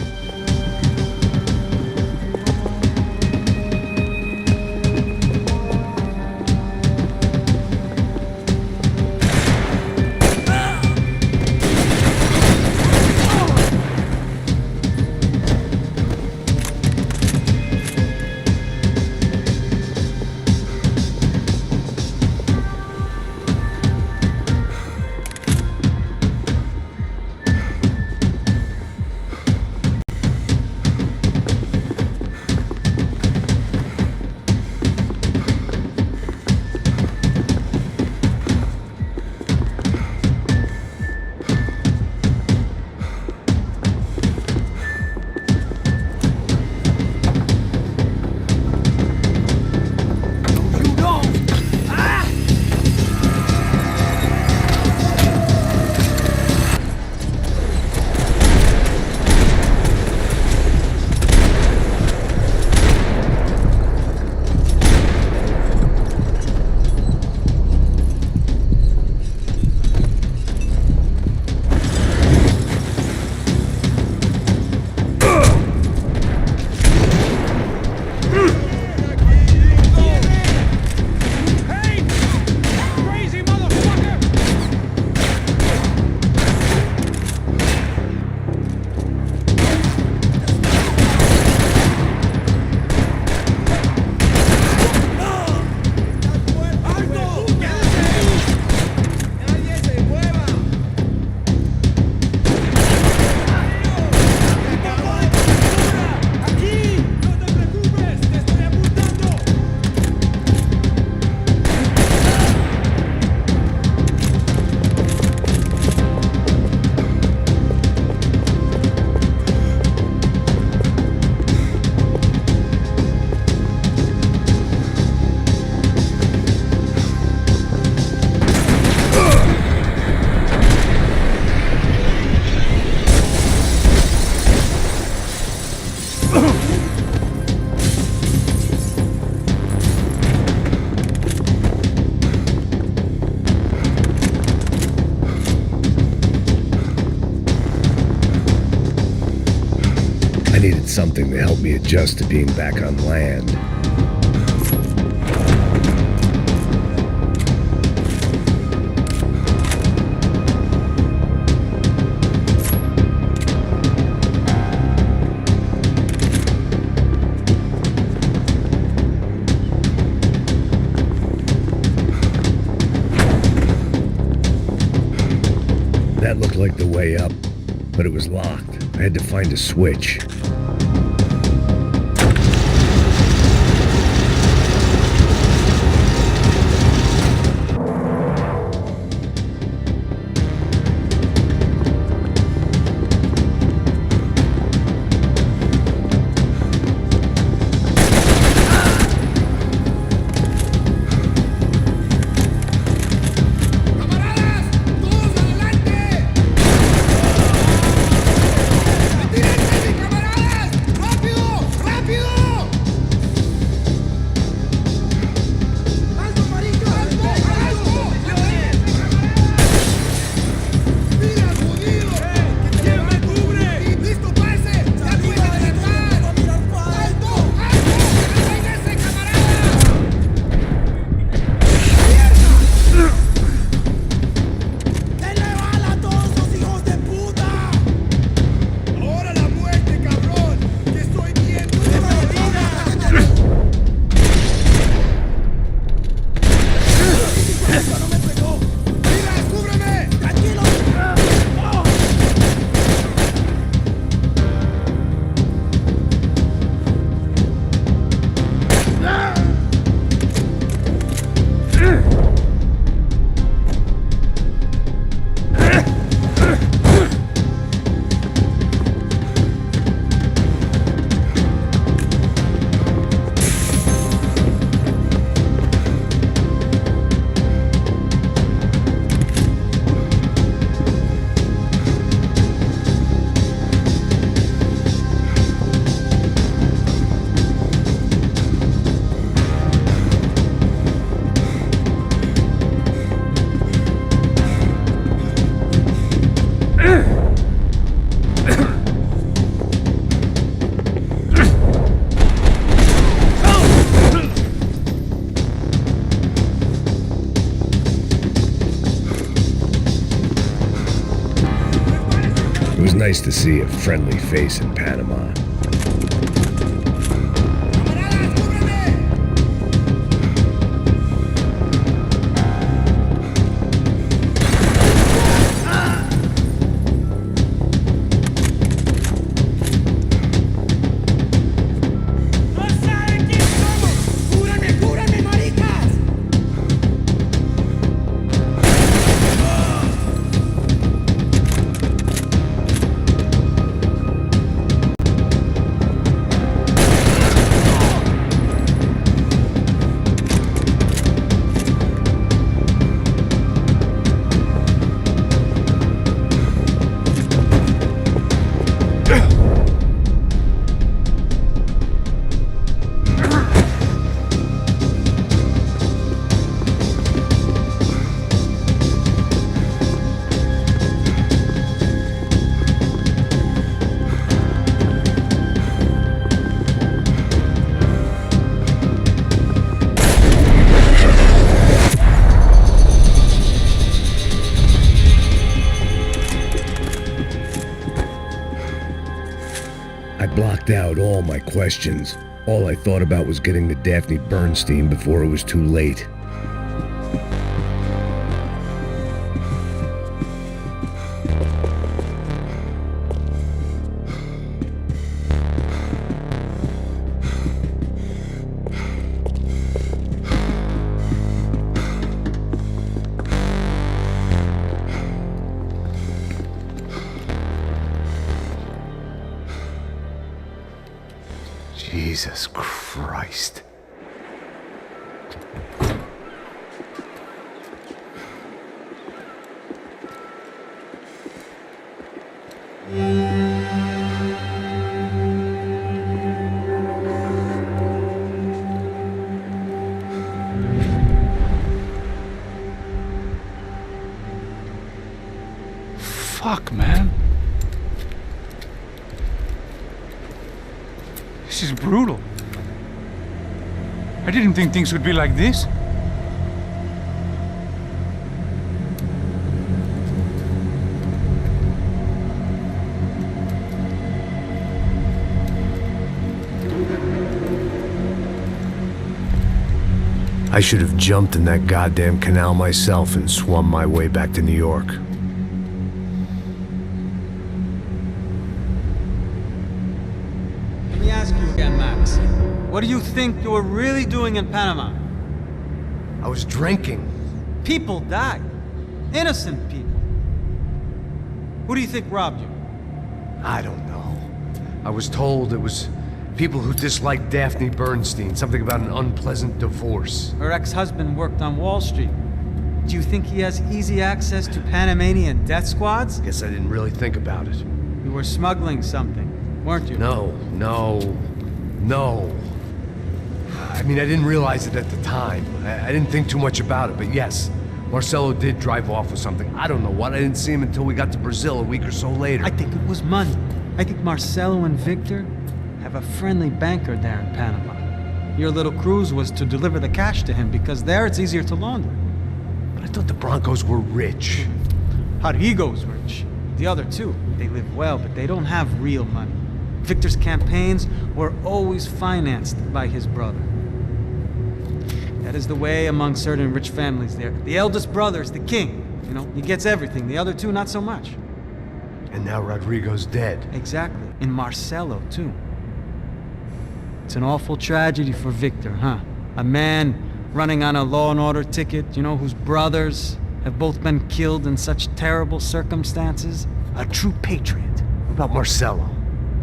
something to help me adjust to being back on land. That looked like the way up, but it was locked. I had to find a switch. It was nice to see a friendly face in Panama. I blocked out all my questions. All I thought about was getting to Daphne Bernstein before it was too late. Jesus Christ. Fuck, man. This is brutal. I didn't think things would be like this. I should have jumped in that goddamn canal myself and swum my way back to New York. Let me ask you again, Max. What do you think you were really doing in Panama? I was drinking. People died. Innocent people. Who do you think robbed you? I don't know. I was told it was people who disliked Daphne Bernstein, something about an unpleasant divorce. Her ex-husband worked on Wall Street. Do you think he has easy access to Panamanian death squads? Guess I didn't really think about it. You were smuggling something, weren't you? No. I mean, I didn't realize it at the time. I didn't think too much about it, but yes, Marcelo did drive off with something. I don't know what. I didn't see him until we got to Brazil a week or so later. I think it was money. I think Marcelo and Victor have a friendly banker there in Panama. Your little cruise was to deliver the cash to him because there it's easier to launder. But I thought the Broncos were rich. Rodrigo's rich. The other two, they live well, but they don't have real money. Victor's campaigns were always financed by his brother. That is the way among certain rich families there. The eldest brother is the king. You know, he gets everything. The other two, not so much. And now Rodrigo's dead. Exactly. And Marcelo, too. It's an awful tragedy for Victor, huh? A man running on a law and order ticket, you know, whose brothers have both been killed in such terrible circumstances. A true patriot. What about Marcelo?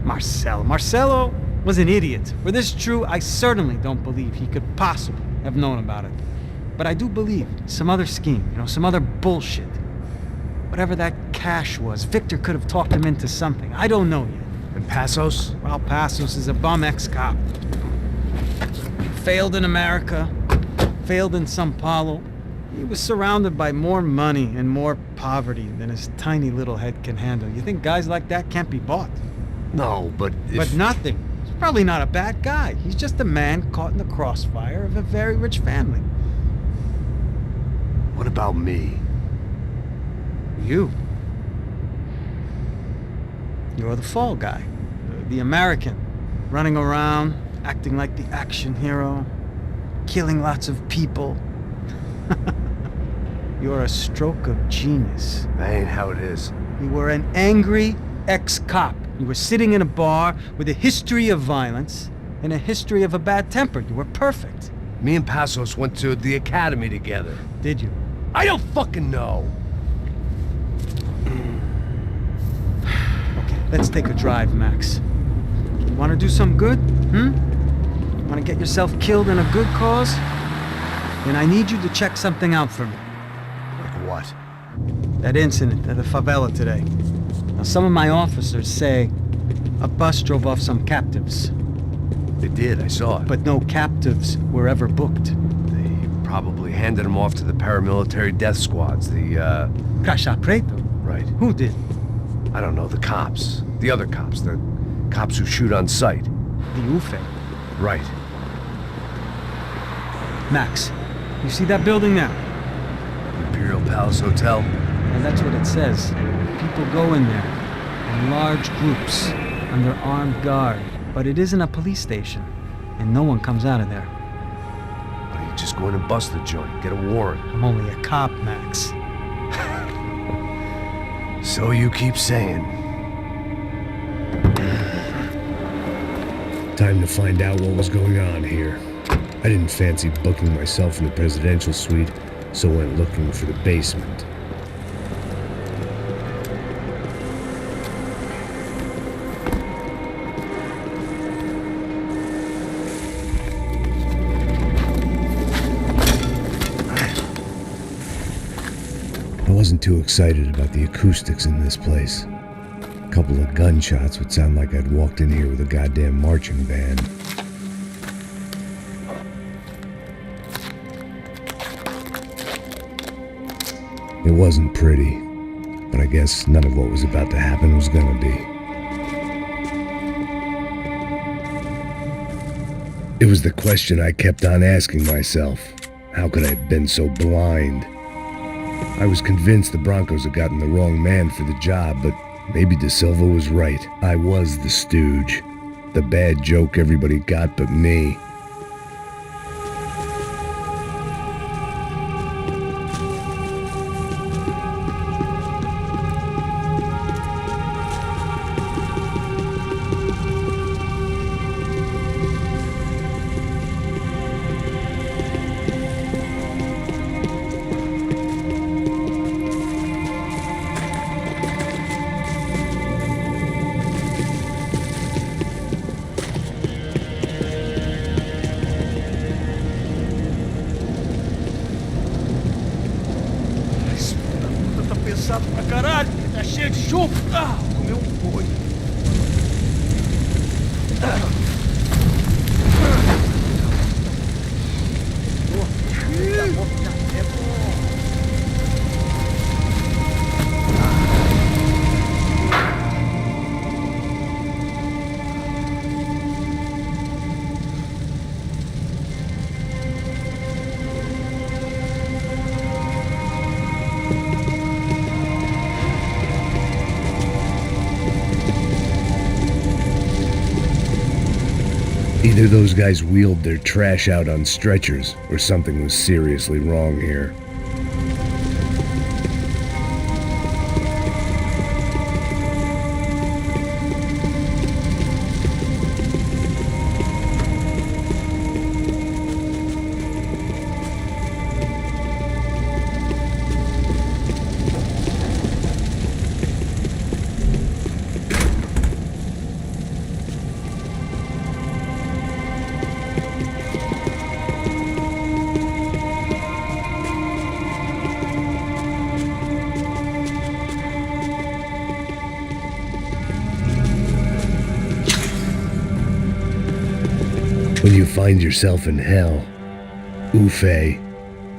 Marcelo was an idiot. Were this true, I certainly don't believe he could possibly have known about it. But I do believe some other scheme, you know, some other bullshit. Whatever that cash was, Victor could have talked him into something. I don't know yet. And Passos? Well, Passos is a bum ex-cop. Failed in America, failed in Sao Paulo. He was surrounded by more money and more poverty than his tiny little head can handle. You think guys like that can't be bought? No, but But nothing. He's probably not a bad guy. He's just a man caught in the crossfire of a very rich family. What about me? You. You're the fall guy. The American. Running around, acting like the action hero. Killing lots of people. You're a stroke of genius. That ain't how it is. You were an angry ex-cop. You were sitting in a bar with a history of violence and a history of a bad temper. You were perfect. Me and Passos went to the academy together. Did you? I don't fucking know. Okay, let's take a drive, Max. You want to do some good? Want to get yourself killed in a good cause? Then I need you to check something out for me. Like what? That incident at the favela today. Now, some of my officers say a bus drove off some captives. They did, I saw it. But no captives were ever booked. They probably handed them off to the paramilitary death squads, the, Caixa Preto? Right. Who did? I don't know, the cops. The other cops, the cops who shoot on sight. The UFE. Right. Max, you see that building now? Imperial Palace Hotel? And that's what it says. People go in there in large groups under armed guard. But it isn't a police station, and no one comes out of there. Why don't you just go in and bust the joint, get a warrant? I'm only a cop, Max. So you keep saying. Time to find out what was going on here. I didn't fancy booking myself in the presidential suite, so went looking for the basement. I wasn't too excited about the acoustics in this place. A couple of gunshots would sound like I'd walked in here with a goddamn marching band. It wasn't pretty, but I guess none of what was about to happen was gonna be. was the question I kept on asking myself. How could I have been so blind? I was convinced the Broncos had gotten the wrong man for the job, but maybe De Silva was right. I was the stooge. The bad joke everybody got but me. Pesado pra caralho, tá cheio de chumbo. Comeu um boi. Either those guys wheeled their trash out on stretchers, or something was seriously wrong here. When you find yourself in hell, Ufe,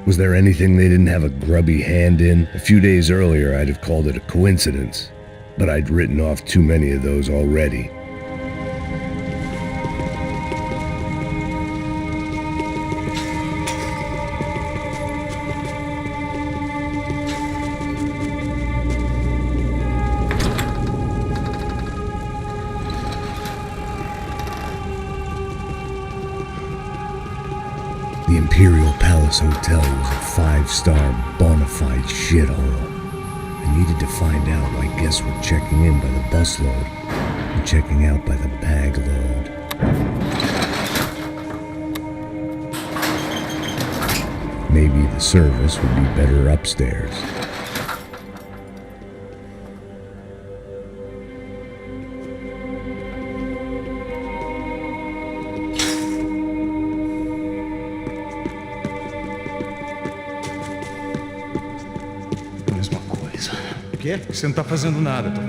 was there anything they didn't have a grubby hand in? A few days earlier, I'd have called it a coincidence, but I'd written off too many of those already. The Imperial Palace Hotel was a 5-star bona fide shithole. I needed to find out why guests were checking in by the busload and checking out by the bag load. Maybe the service would be better upstairs. O quê? Você não tá fazendo nada, Tom.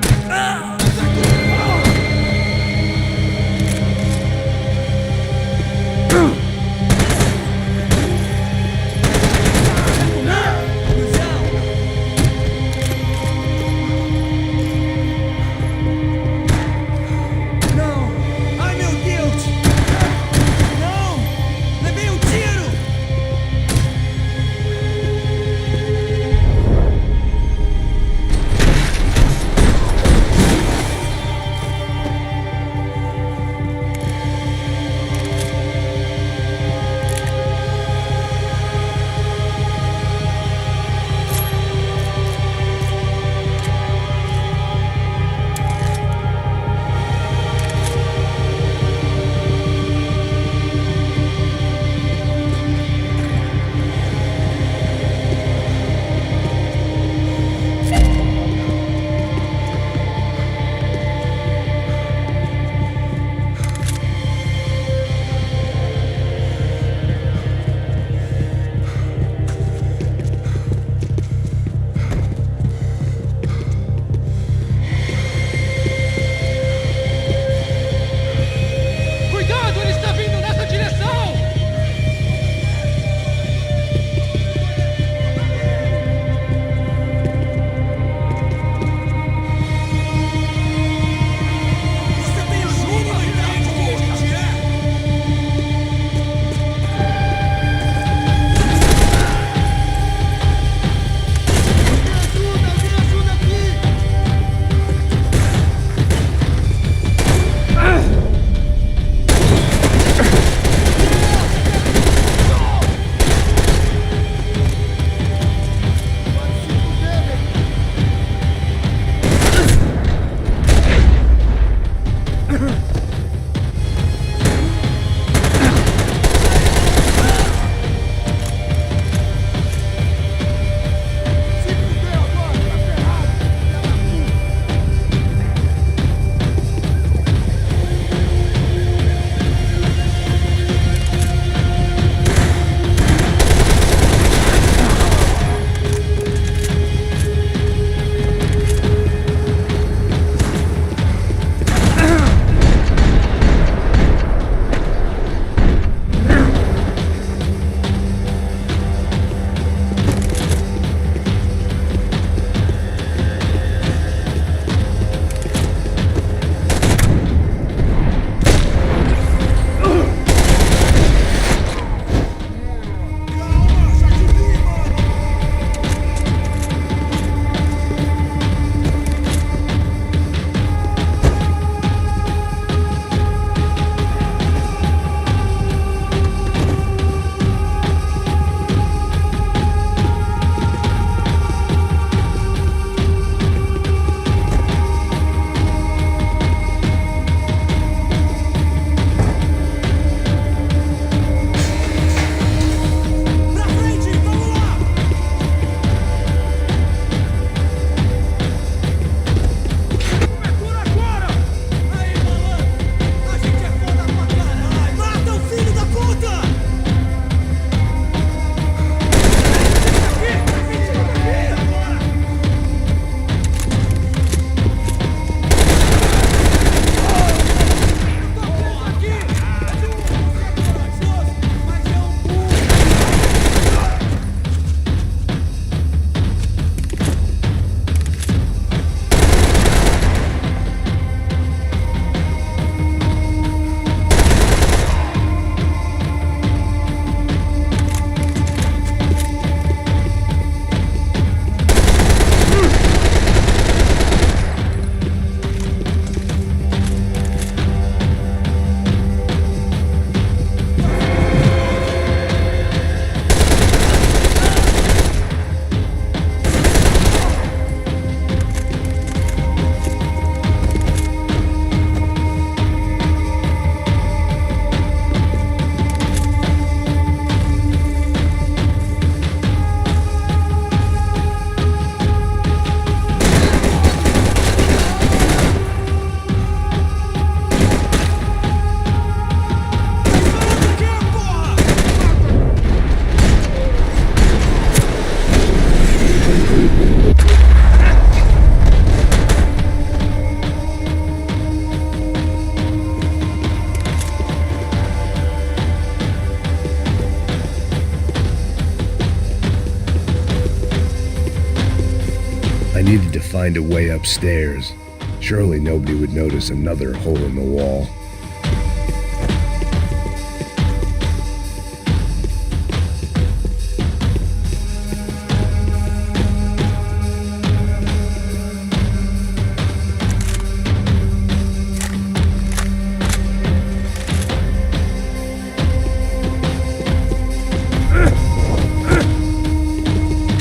I needed to find a way upstairs. Surely nobody would notice another hole in the wall.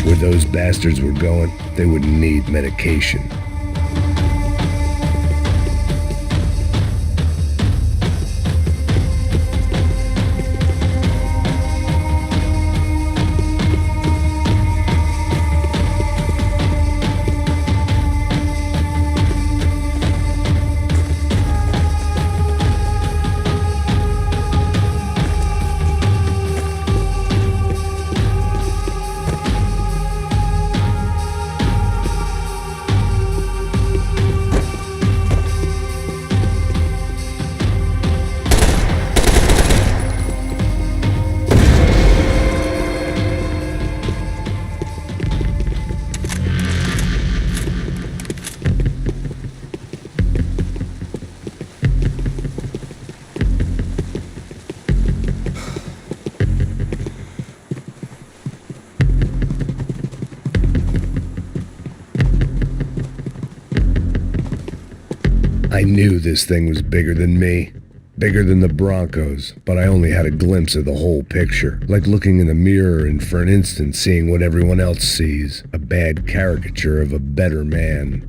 Where those bastards were going, they wouldn't need medication. I knew this thing was bigger than me, bigger than the Broncos, but I only had a glimpse of the whole picture, like looking in the mirror and for an instant seeing what everyone else sees, a bad caricature of a better man.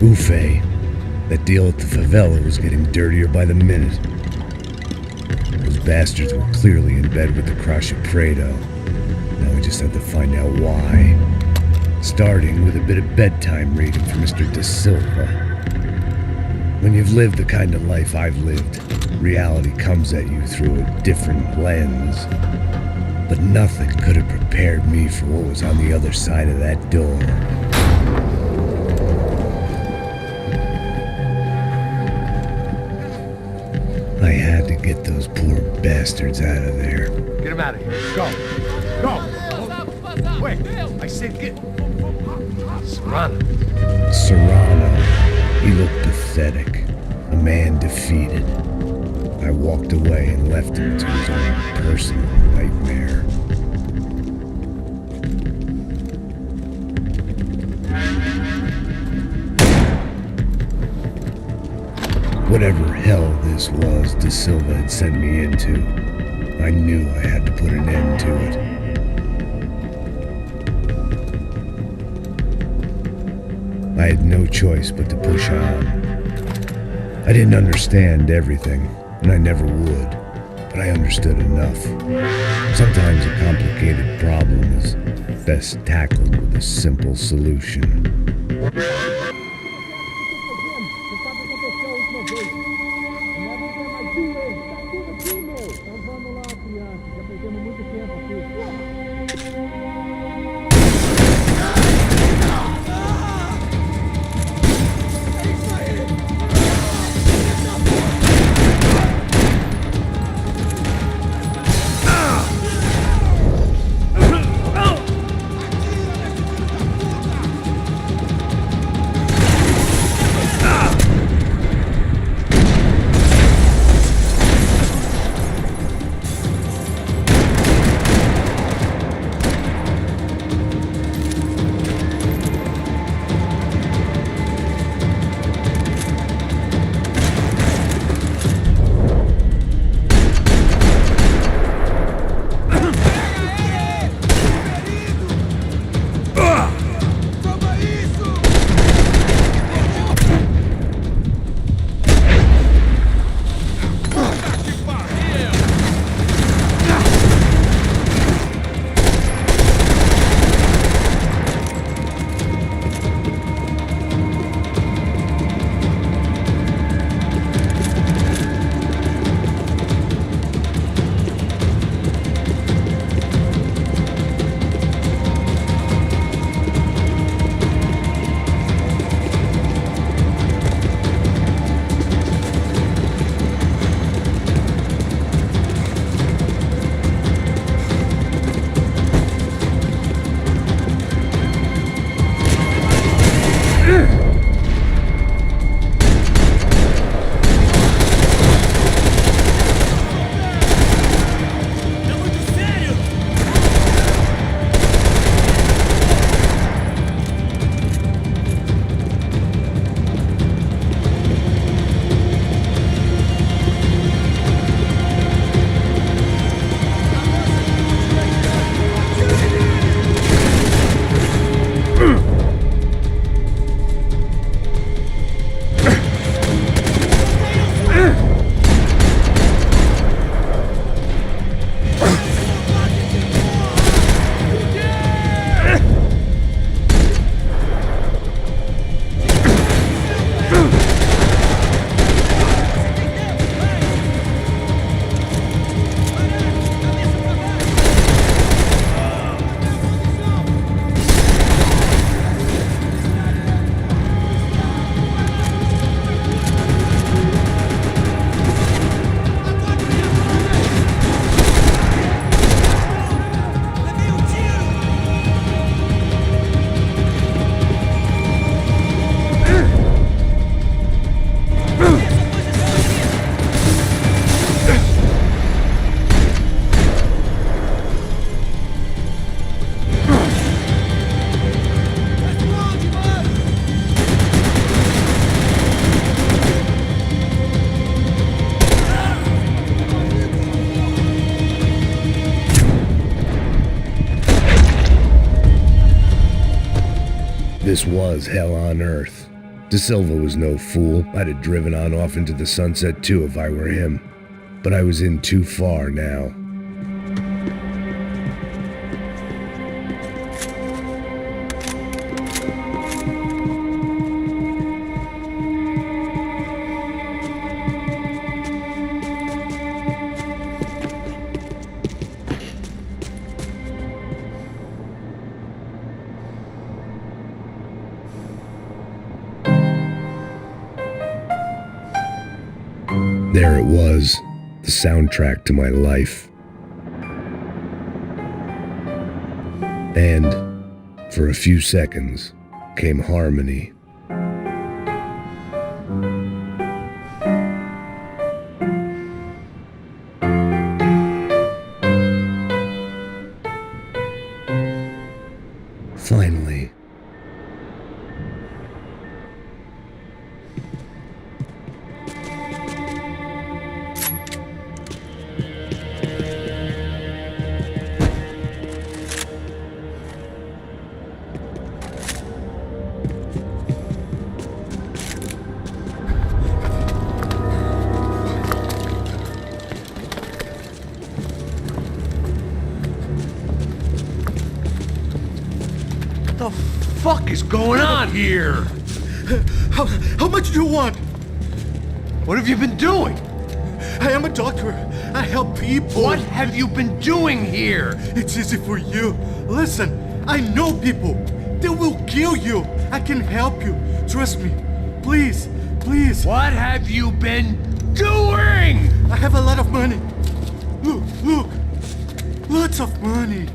Buffet. That deal at the favela was getting dirtier by the minute. Those bastards were clearly in bed with the Crash of Prado. Now we just had to find out why. Starting with a bit of bedtime reading for Mr. De Silva. When you've lived the kind of life I've lived, reality comes at you through a different lens. But nothing could have prepared me for what was on the other side of that door. I had to get those poor bastards out of there. Get him out of here. Go. Go. Wait. I said get... Serrano. Serrano. He looked pathetic. A man defeated. I walked away and left him to his own personal nightmare. Whatever hell this was De Silva had sent me into, I knew I had to put an end to it. I had no choice but to push on. I didn't understand everything, and I never would, but I understood enough. Sometimes a complicated problem is best tackled with a simple solution. This was hell on earth. De Silva was no fool. I'd have driven on off into the sunset too if I were him. But I was in too far now. There it was, the soundtrack to my life. And, for a few seconds, came harmony. Finally. What the fuck is going on here? How much do you want? What have you been doing? I am a doctor. I help people. What have you been doing here? It's easy for you. Listen, I know people. They will kill you. I can help you. Trust me. Please, please. What have you been doing? I have a lot of money. Look, look. Lots of money.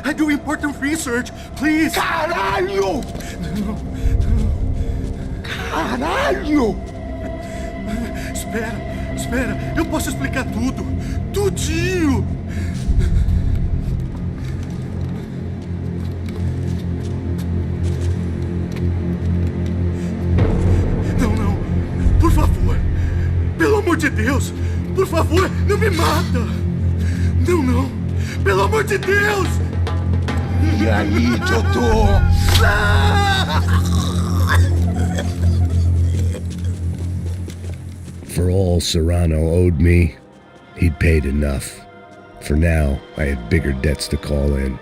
I do important research. Please. Caralho! Caralho! Espera. Eu posso explicar tudo. Tudinho. Não. Por favor. Pelo amor de Deus. Por favor, não me mata. Não. Pelo amor de Deus. E aí, doutor? For all Serrano owed me, he'd paid enough. For now, I had bigger debts to call in.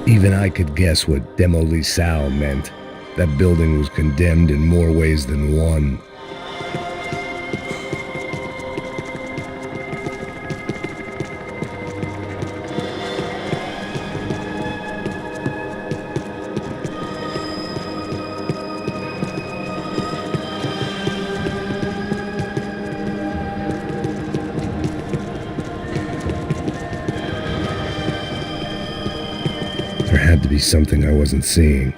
Even I could guess what demolição meant. That building was condemned in more ways than one. There had to be something I wasn't seeing.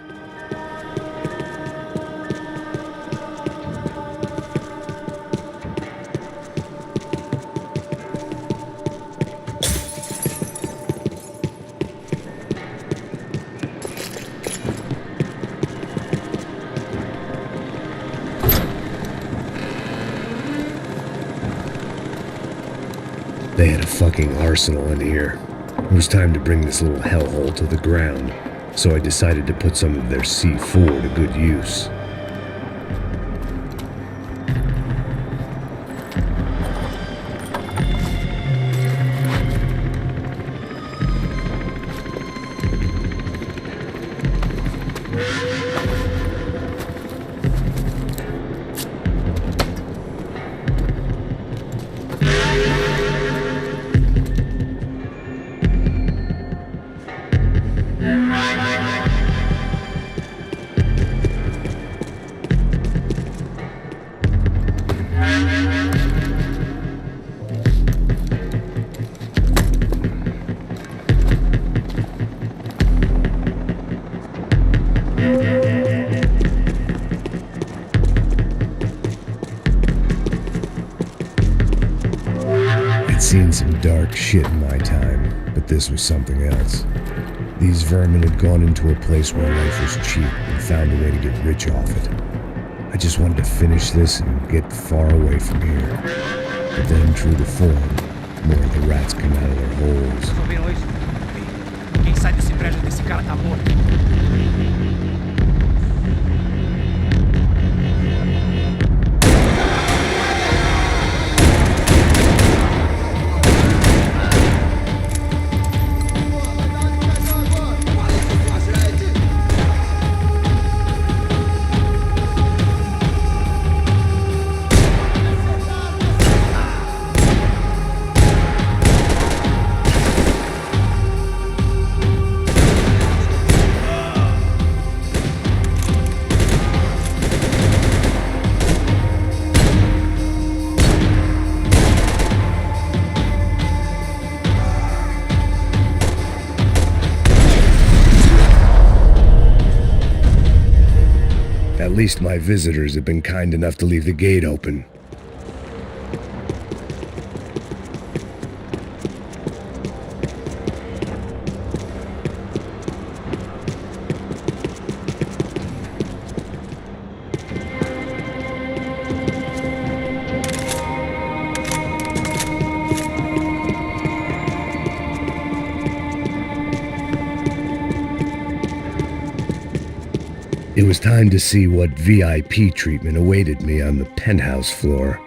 They had a fucking arsenal in here. It was time to bring this little hellhole to the ground, so I decided to put some of their C4 to good use. I'd seen some dark shit in my time. But this was something else. These vermin had gone into a place where life was cheap and found a way to get rich off it. I just wanted to finish this and get far away from here. But then, true to form, more of the rats come out of their holes. Ouviram isso? Quem sai desse prédio desse cara tá morto. At least my visitors have been kind enough to leave the gate open. It was time to see what VIP treatment awaited me on the penthouse floor.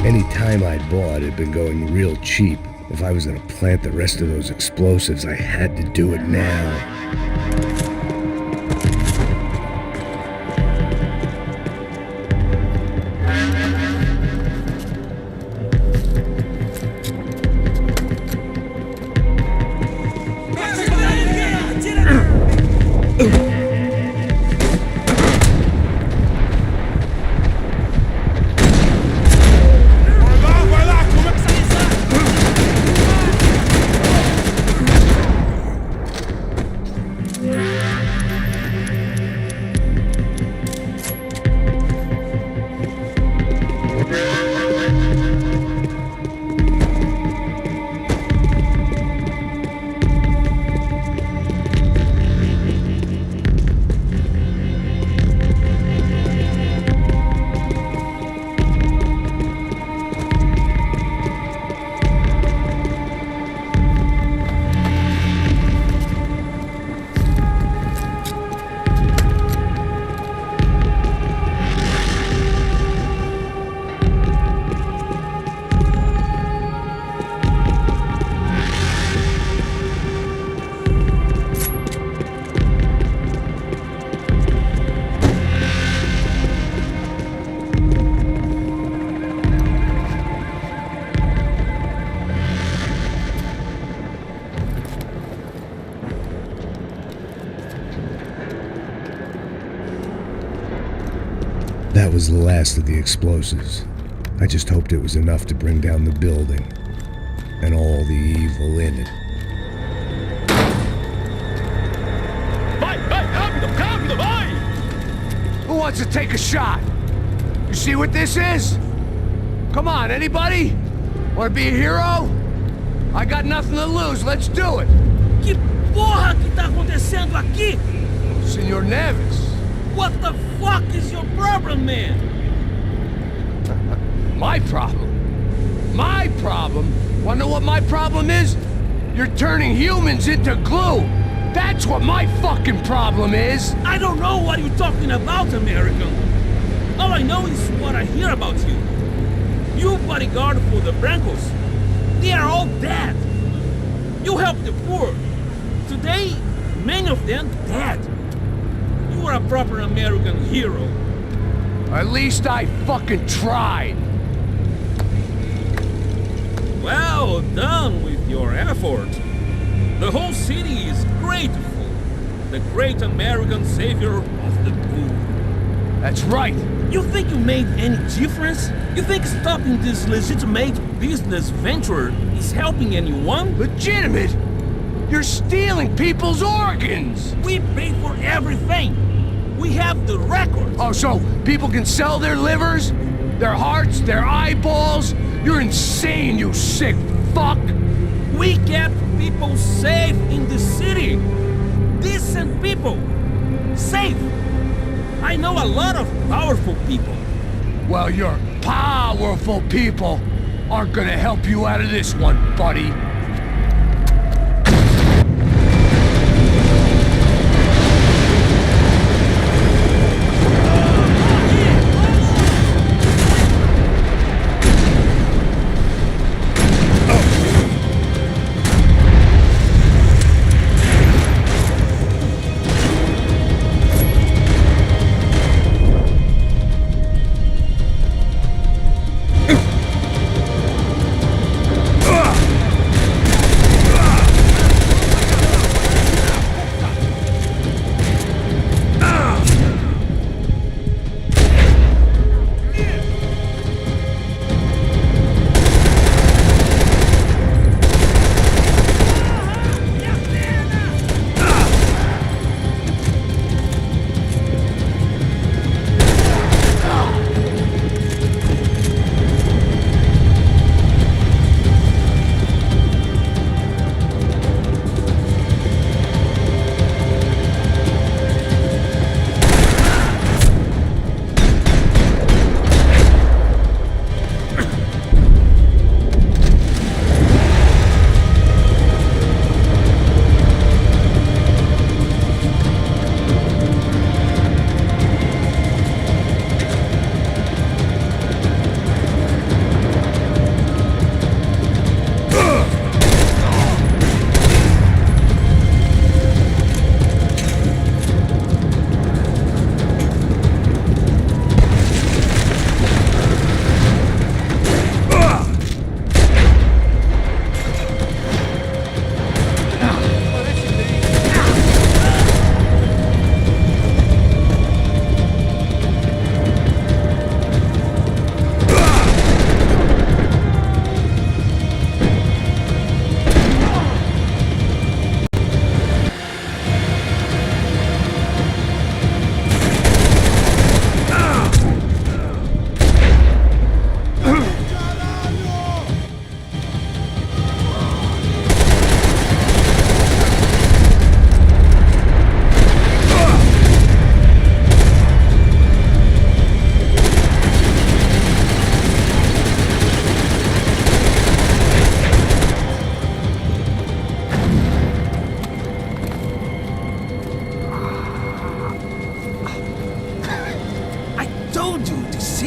Any time I'd bought had been going real cheap. If I was gonna plant the rest of those explosives, I had to do it now. That was the last of the explosives. I just hoped it was enough to bring down the building and all the evil in it. Who wants to take a shot? You see what this is? Come on, anybody? Want to be a hero? I got nothing to lose, let's do it! Que porra que tá acontecendo aqui? Senor Neves. What the fuck is your problem, man? My problem? My problem? Wanna know what my problem is? You're turning humans into glue! That's what my fucking problem is! I don't know what you're talking about, American. All I know is what I hear about you. You bodyguard for the Brancos. They are all dead. You help the poor. Today, many of them dead. You are a proper American hero. At least I fucking tried. Well done with your effort. The whole city is grateful. The great American savior of the poor. That's right. You think you made any difference? You think stopping this legitimate business venture is helping anyone? Legitimate? You're stealing people's organs! We pay for everything! We have the records! Oh, so people can sell their livers? Their hearts? Their eyeballs? You're insane, you sick fuck! We kept people safe in the city! Decent people! Safe! I know a lot of powerful people. Well, your powerful people aren't gonna help you out of this one, buddy.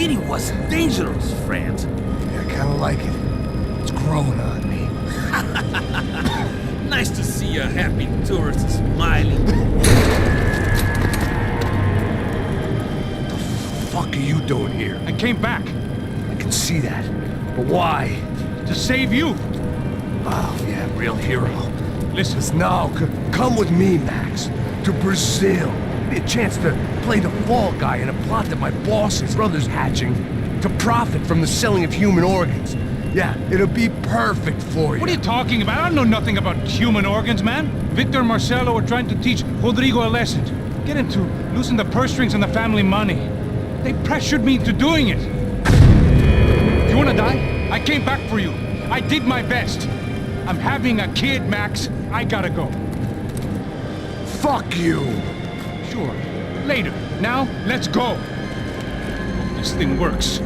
city was dangerous, friend. Yeah, I kinda like it. It's growing on me. Nice to see a happy tourist smiling. What the fuck are you doing here? I came back. I can see that. But why? To save you. Oh, yeah, real hero. Listen. Now, come with me, Max. To Brazil. me a chance to play the fall guy in a plot that my boss's brother's hatching to profit from the selling of human organs. Yeah, it'll be perfect for you. What are you talking about? I don't know nothing about human organs, man. Victor and Marcelo were trying to teach Rodrigo a lesson. Get him to loosen the purse strings and the family money. They pressured me into doing it. You wanna die? I came back for you. I did my best. I'm having a kid, Max. I gotta go. Fuck you! Sure. Later. Now, let's go. Hope this thing works.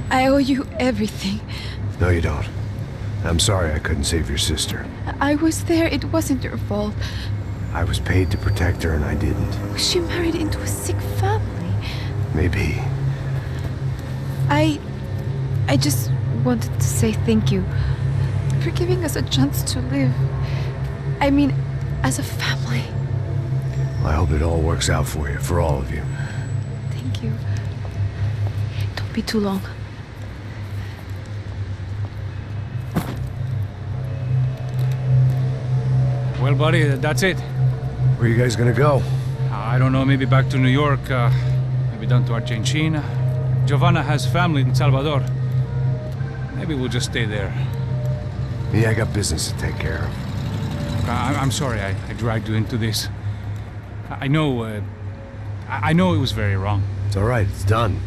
I owe you everything. No, you don't. I'm sorry I couldn't save your sister. I was there. It wasn't your fault. I was paid to protect her and I didn't. She married into a sick family. Maybe. I just wanted to say thank you for giving us a chance to live. I mean, as a family. I hope it all works out for you, for all of you. Thank you. Don't be too long. Well, buddy, that's it. Where are you guys gonna go? I don't know, maybe back to New York, maybe down to Argentina. Giovanna has family in Salvador. Maybe we'll just stay there. Yeah, I got business to take care of. I'm sorry I dragged you into this. I know it was very wrong. It's all right, it's done.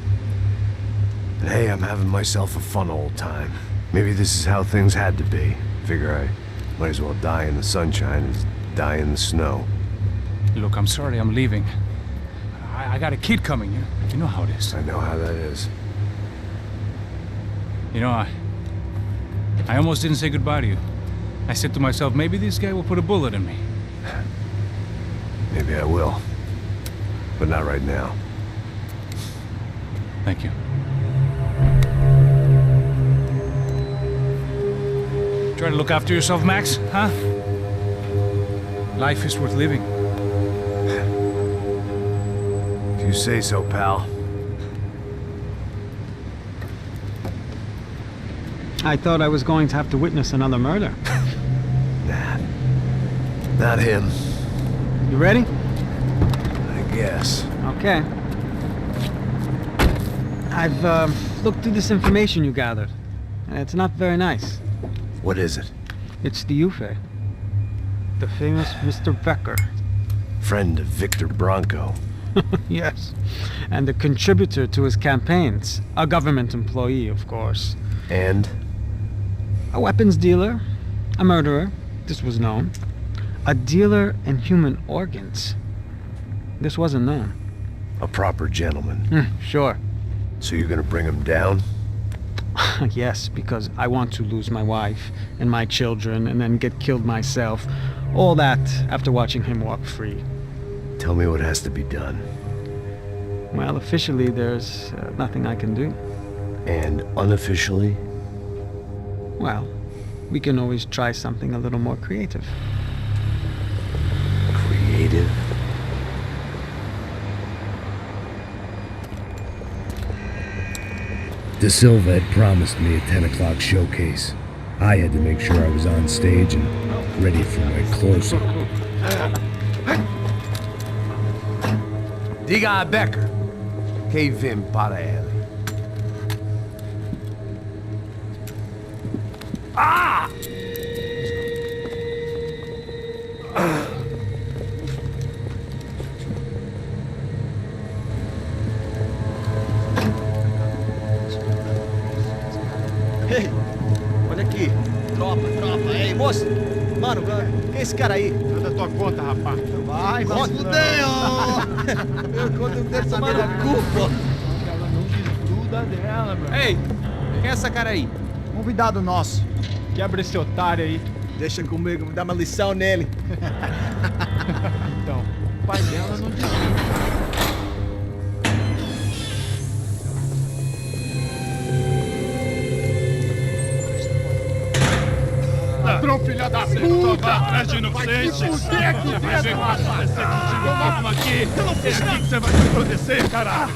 And hey, I'm having myself a fun old time. Maybe this is how things had to be. Figure I might as well die in the sunshine as die in the snow. Look, I'm sorry I'm leaving. I got a kid coming, you know how it is. I know how that is. You know, I almost didn't say goodbye to you. I said to myself, maybe this guy will put a bullet in me. Maybe I will. But not right now. Thank you. Try to look after yourself, Max, huh? Life is worth living. If you say so, pal. I thought I was going to have to witness another murder. Nah. Not him. You ready? I guess. Okay. I've looked through this information you gathered. It's not very nice. What is it? It's the UFE. The famous Mr. Becker. Friend of Victor Bronco. Yes. And a contributor to his campaigns. A government employee, of course. And? A weapons dealer. A murderer. This was known. A dealer in human organs. This wasn't known. A proper gentleman. Sure. So you're gonna bring him down? Yes, because I want to lose my wife and my children and then get killed myself. All that after watching him walk free. Tell me what has to be done. Well, officially there's nothing I can do. And unofficially? Well, we can always try something a little more creative. Creative? De Silva had promised me a 10 o'clock showcase. I had to make sure I was on stage and ready for my close-up. Diga a Becker. Que vim para ele. Ah! Ei, olha aqui. Tropa. Ei, moço. Mano, quem é esse cara aí? É da tua conta, rapaz. Vai, fudeu! Meu conta deve tomar no cu, pô. Ela não desgruda dela, meu. Ei, quem é essa cara aí? Convidado nosso. Quebra esse otário aí. Deixa comigo, me dá uma lição nele. Então, o pai dela não desgruda. filha da puta! Atrás de inocentes! Vai ver o que vai acontecer contigo mesmo aqui! Eu não fiz nada! É aqui que você vai se acontecer, caralho!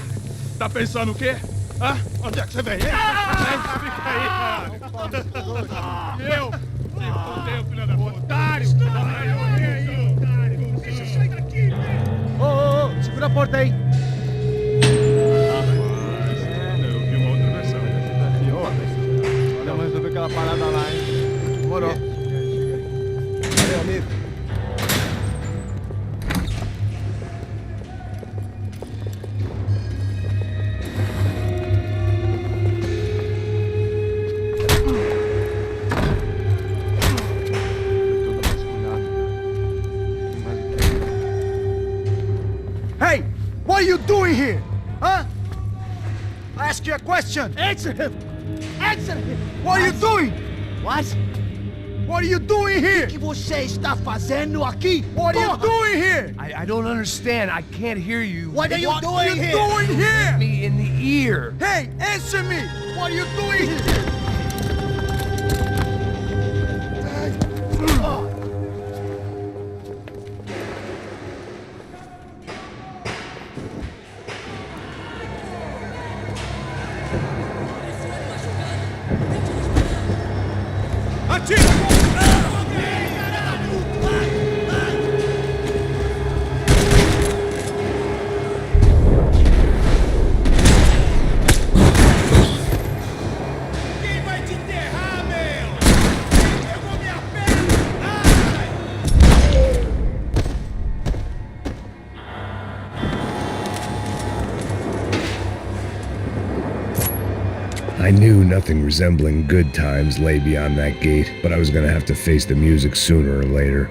Tá pensando o quê? Hã? Onde é que você vem? Fica aí, caralho! Eu? Se fodeu, filha da puta! Otário! Otário! Deixa eu sair daqui! Ô, segura a porta aí! Eu vi uma outra versão. Vamos resolver aquela parada lá, hein? Demorou. Valeu, amigo. Hey! What are you doing here? Huh? I ask you a question. Answer him! Answer him! What are you doing? What? What are you doing here? O que você está fazendo aqui? What are you doing here? I don't understand. I can't hear you. What are you doing here? Doing here? Me in the ear. Hey, answer me! What are you doing here? I knew nothing resembling good times lay beyond that gate, but I was gonna have to face the music sooner or later.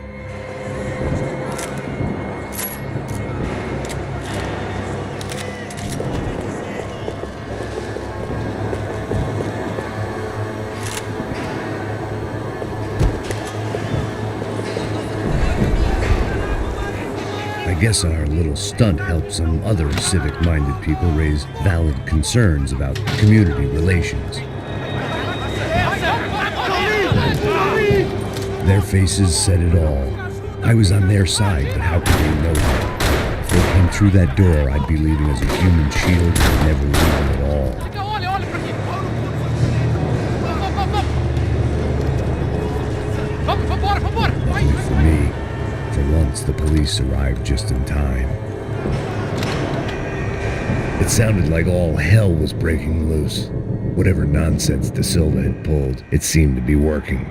I guess our little stunt helped some other civic-minded people raise valid concerns about community relations. Their faces said it all. I was on their side, but how could they know that? If they came through that door, I'd be leaving as a human shield and never leaving at all. Lucky for me, for once the police arrived just in time. It sounded like all hell was breaking loose. Whatever nonsense De Silva had pulled, it seemed to be working.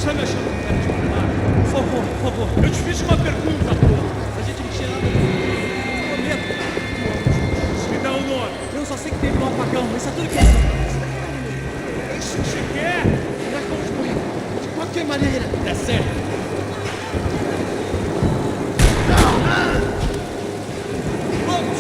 Você me achando com cara de malamário? Por favor, eu te fiz uma pergunta, porra. A gente não tinha nada a ver. Prometo. Me dá um nome. Eu só sei que teve um apagão, mas é tudo que é. Isso que você quer? Nós vamos morrer. De qualquer maneira. É certo. Vamos!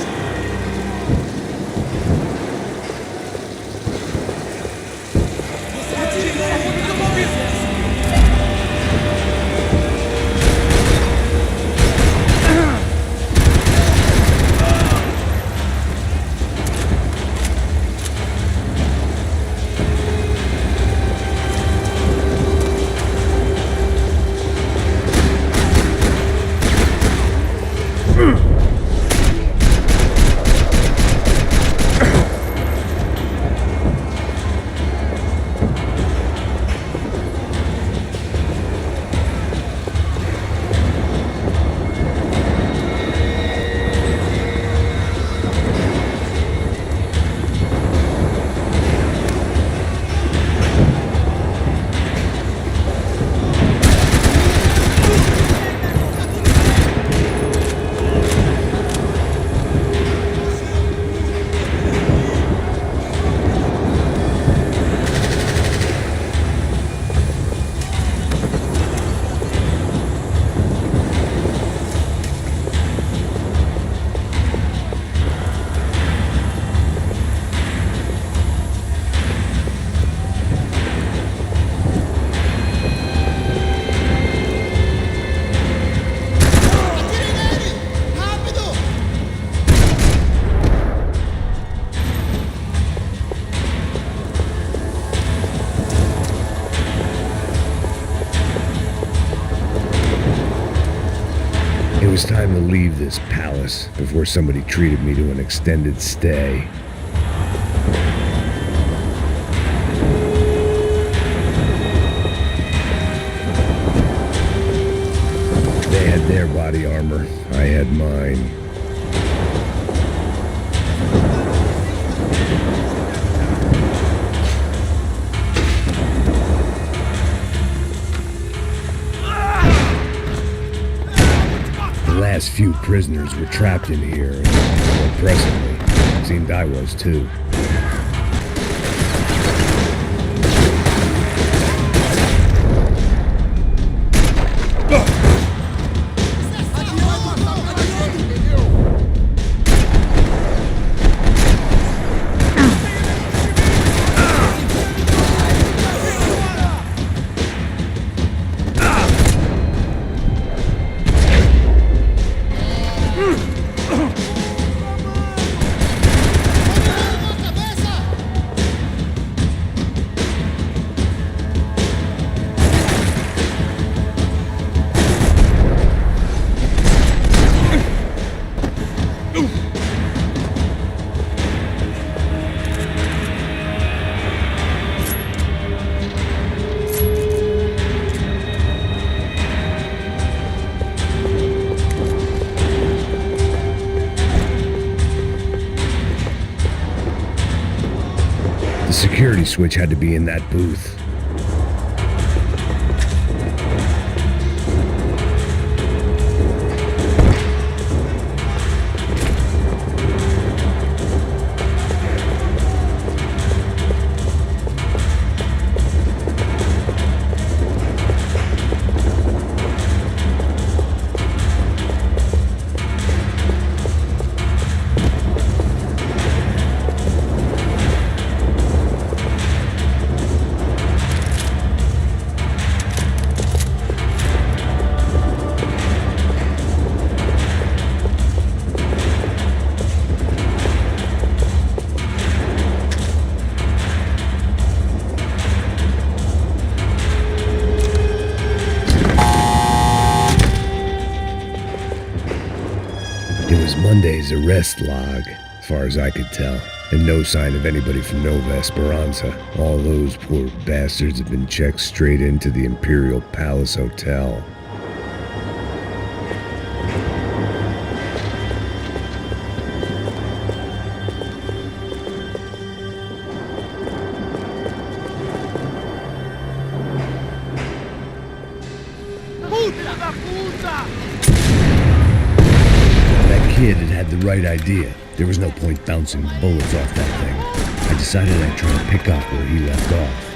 was time to leave this palace before somebody treated me to an extended stay. They had their body armor, I had mine. The last few prisoners were trapped in here, and more presently, it seemed I was too. The security switch had to be in that booth. It was Monday's arrest log, as far as I could tell, and no sign of anybody from Nova Esperanza. All those poor bastards had been checked straight into the Imperial Palace Hotel. Puta da puta! That kid had the right idea. There was no point bouncing bullets off that thing. I decided I'd try to pick up where he left off.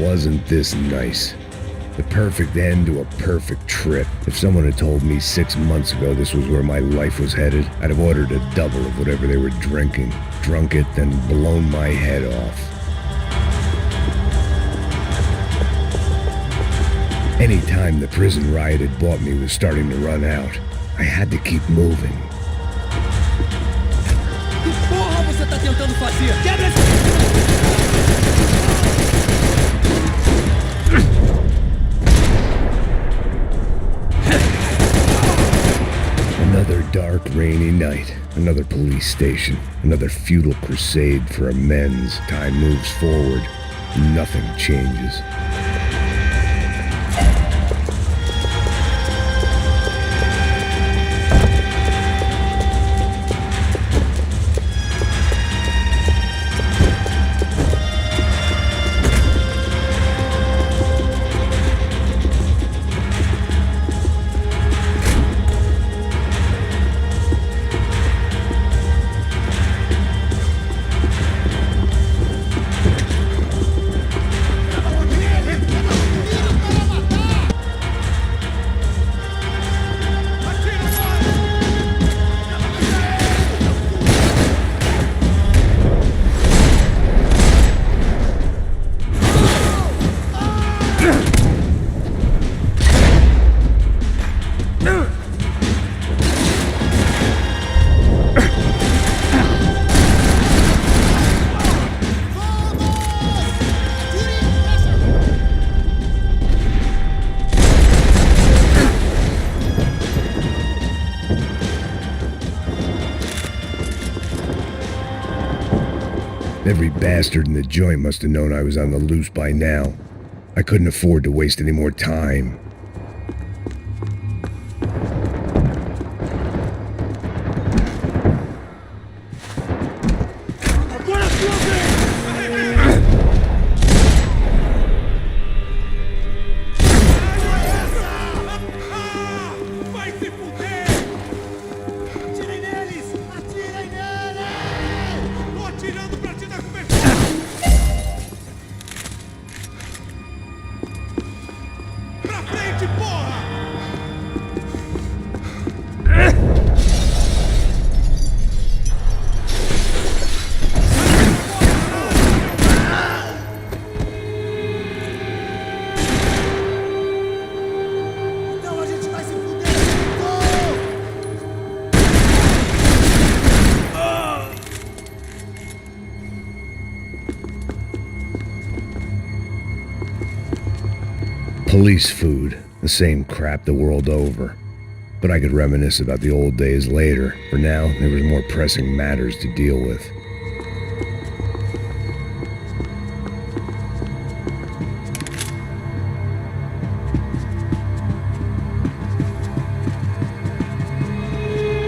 wasn't this nice? The perfect end to a perfect trip. If someone had told me 6 months ago this was where my life was headed, I'd have ordered a double of whatever they were drinking, drunk it, then blown my head off. Any time the prison riot had bought me was starting to run out, I had to keep moving. Que porra você tá tentando fazer? Quebra esse... Another dark, rainy night. Another police station. Another futile crusade for amends. Time moves forward. Nothing changes. Every bastard in the joint must have known I was on the loose by now. I couldn't afford to waste any more time. Police food, the same crap the world over. But I could reminisce about the old days later. For now, there was more pressing matters to deal with.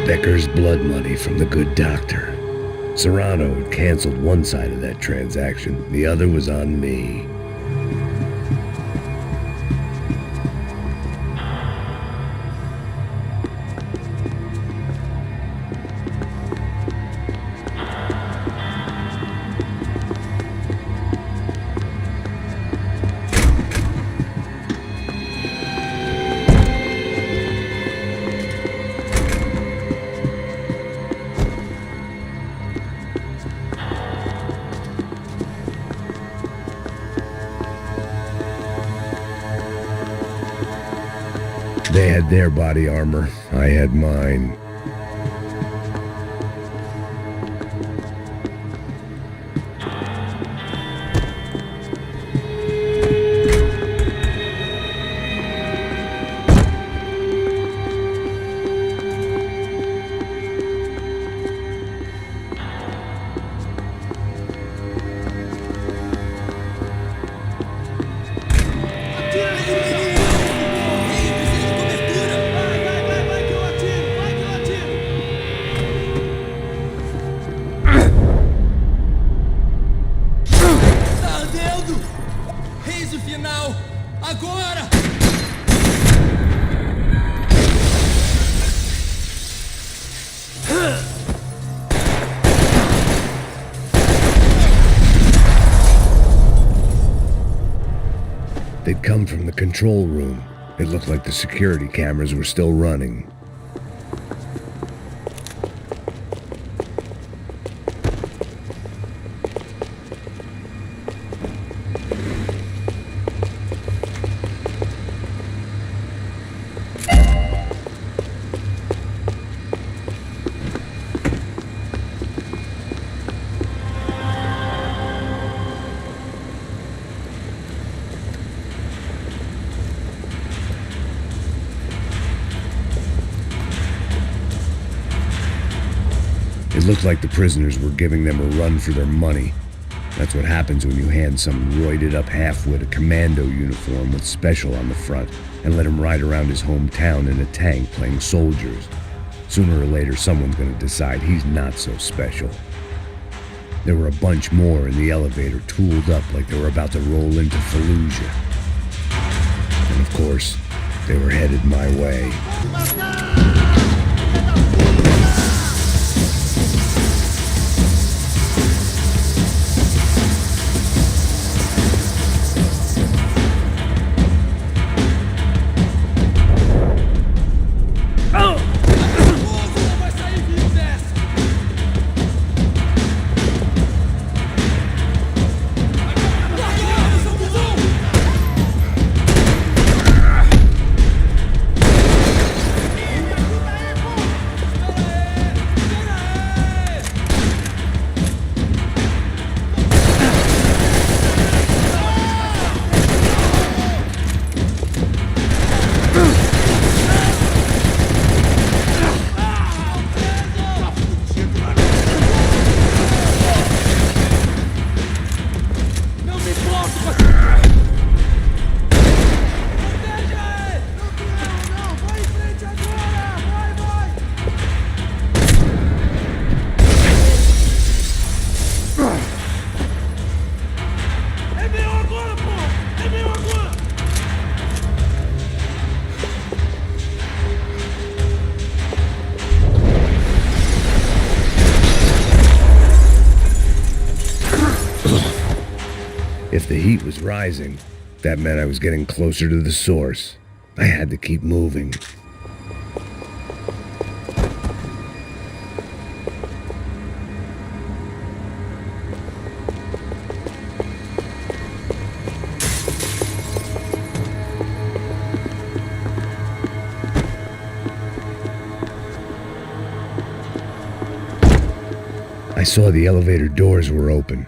Becker's blood money from the good doctor. Serrano had canceled one side of that transaction. The other was on me. They had their body armor, I had mine. They'd come from the control room. It looked like the security cameras were still running. It looked like the prisoners were giving them a run for their money. That's what happens when you hand some roided-up halfwit a commando uniform with special on the front and let him ride around his hometown in a tank playing soldiers. Sooner or later, someone's gonna decide he's not so special. There were a bunch more in the elevator, tooled up like they were about to roll into Fallujah. And of course, they were headed my way. If the heat was rising, that meant I was getting closer to the source. I had to keep moving. I saw the elevator doors were open.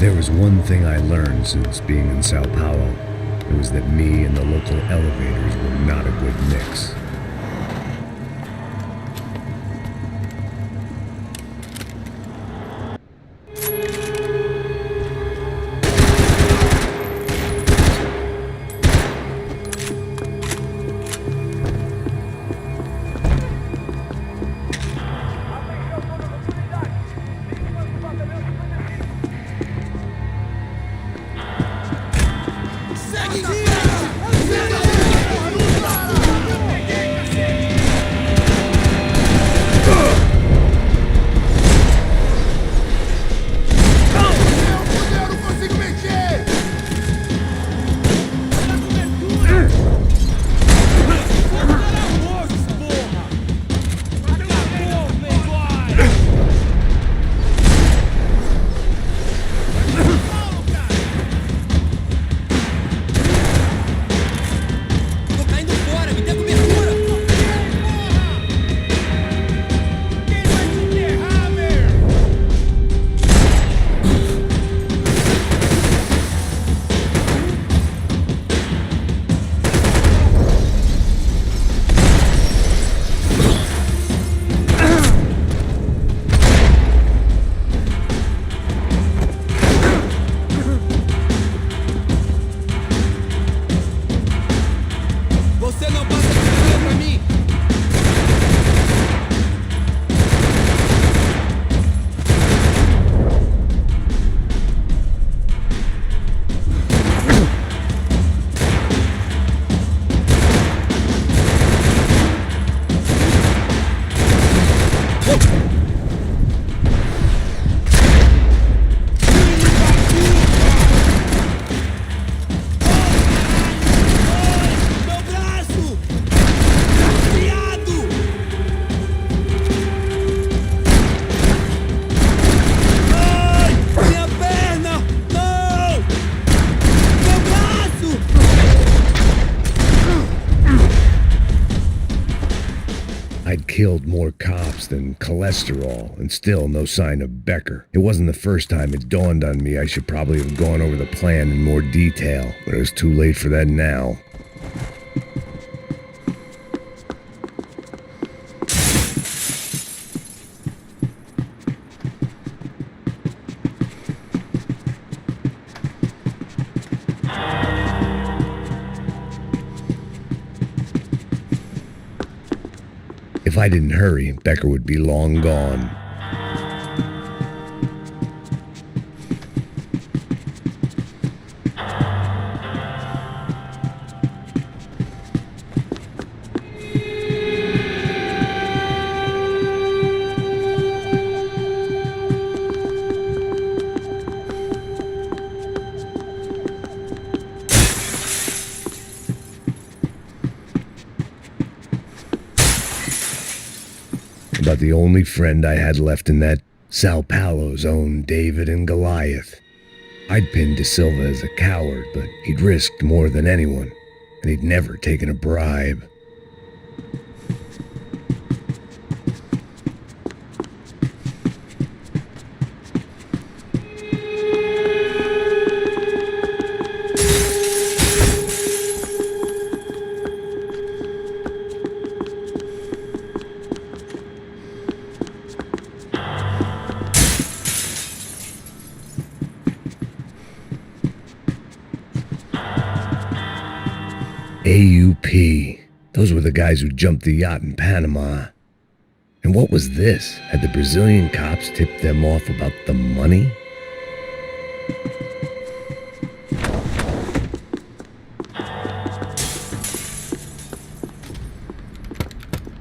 There was one thing I learned since being in Sao Paulo. It was that me and the local elevators were not a good mix. killed more cops than cholesterol, and still no sign of Becker. It wasn't the first time it dawned on me I should probably have gone over the plan in more detail, but it was too late for that now. If I didn't hurry, Becker would be long gone. About the only friend I had left in that Sao Paulo's own David and Goliath. I'd pinned De Silva as a coward, but he'd risked more than anyone, and he'd never taken a bribe. AUP. Those were the guys who jumped the yacht in Panama. And what was this? Had the Brazilian cops tipped them off about the money?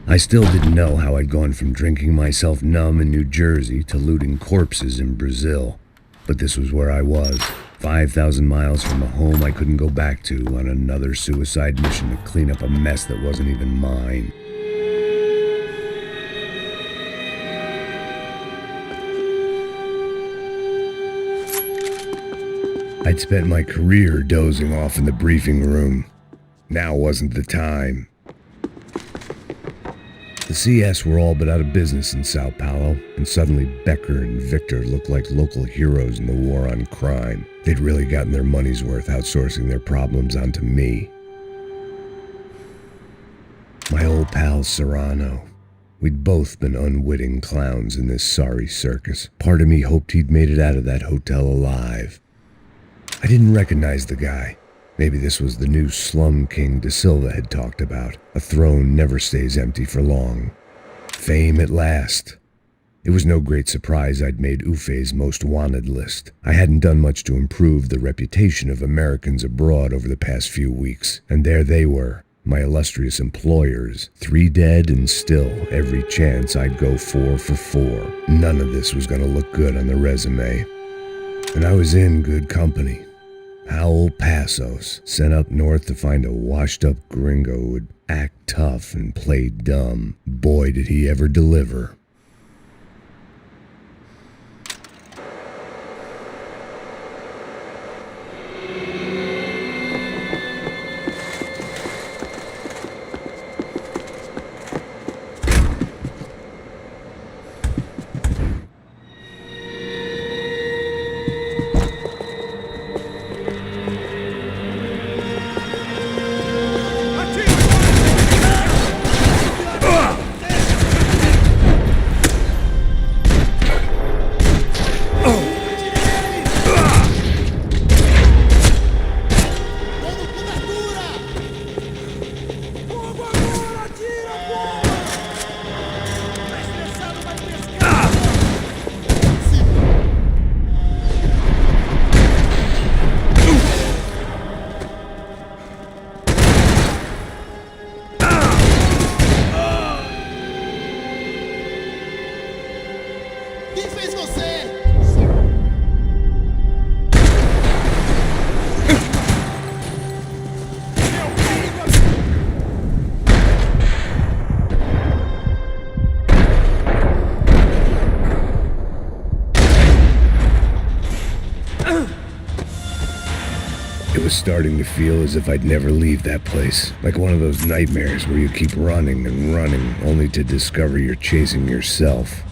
I still didn't know how I'd gone from drinking myself numb in New Jersey to looting corpses in Brazil. But this was where I was. 5,000 miles from a home I couldn't go back to, on another suicide mission to clean up a mess that wasn't even mine. I'd spent my career dozing off in the briefing room. Now wasn't the time. The CS were all but out of business in Sao Paulo, and suddenly Becker and Victor looked like local heroes in the war on crime. They'd really gotten their money's worth outsourcing their problems onto me. My old pal Serrano. We'd both been unwitting clowns in this sorry circus. Part of me hoped he'd made it out of that hotel alive. I didn't recognize the guy. Maybe this was the new slum king De Silva had talked about. A throne never stays empty for long. Fame at last. It was no great surprise I'd made Ufe's most wanted list. I hadn't done much to improve the reputation of Americans abroad over the past few weeks, and there they were, my illustrious employers, 3 dead and still every chance I'd go 4 for 4. None of this was going to look good on the resume. And I was in good company. Howell Passos, sent up north to find a washed-up gringo who would act tough and play dumb. Boy, did he ever deliver. starting to feel as if I'd never leave that place. Like one of those nightmares where you keep running and running, only to discover you're chasing yourself.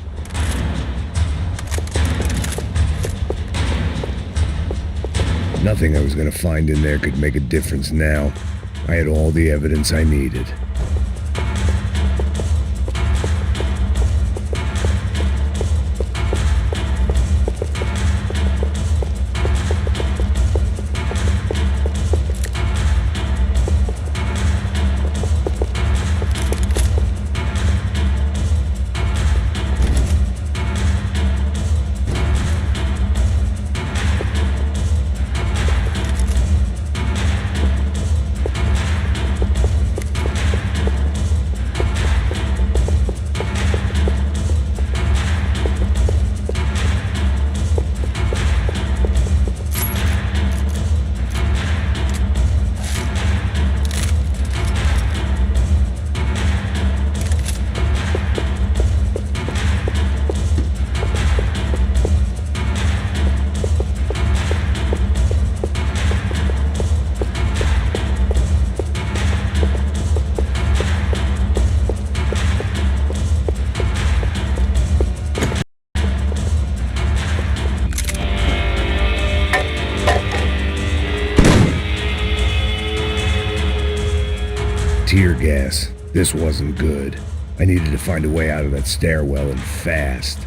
Nothing I was gonna find in there could make a difference now. I had all the evidence I needed. Tear gas. This wasn't good. I needed to find a way out of that stairwell and fast.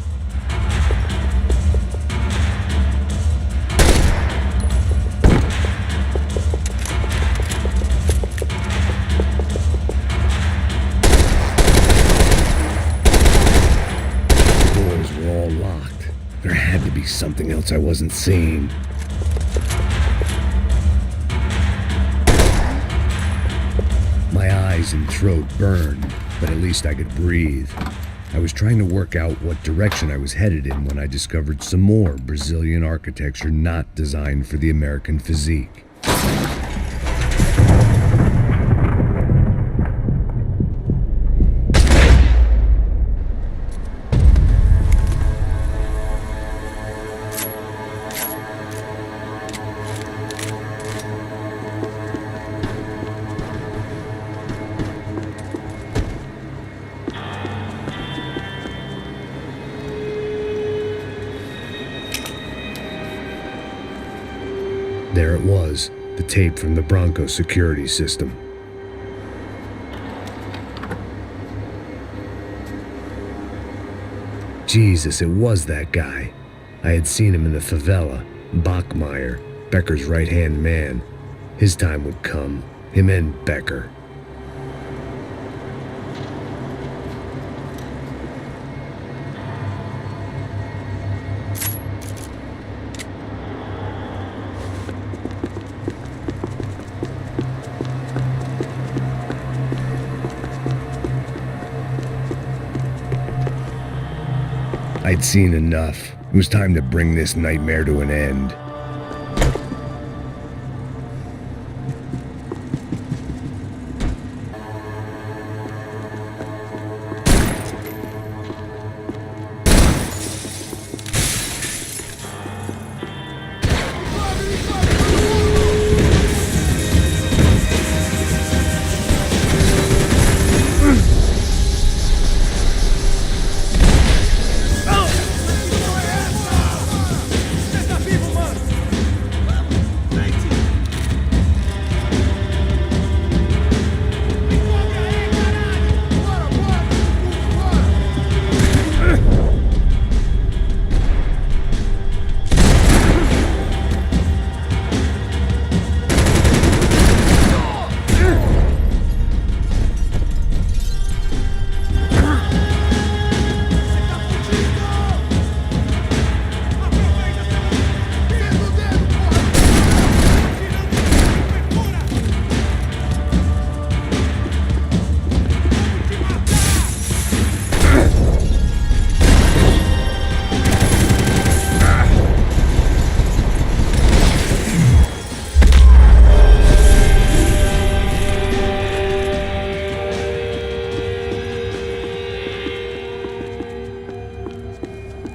The doors were all locked. There had to be something else I wasn't seeing. My eyes and throat burned, but at least I could breathe. I was trying to work out what direction I was headed in when I discovered some more Brazilian architecture not designed for the American physique. There it was, the tape from the Bronco security system. Jesus, it was that guy. I had seen him in the favela, Bachmeyer, Becker's right-hand man. His time would come, him and Becker. I'd seen enough. It was time to bring this nightmare to an end.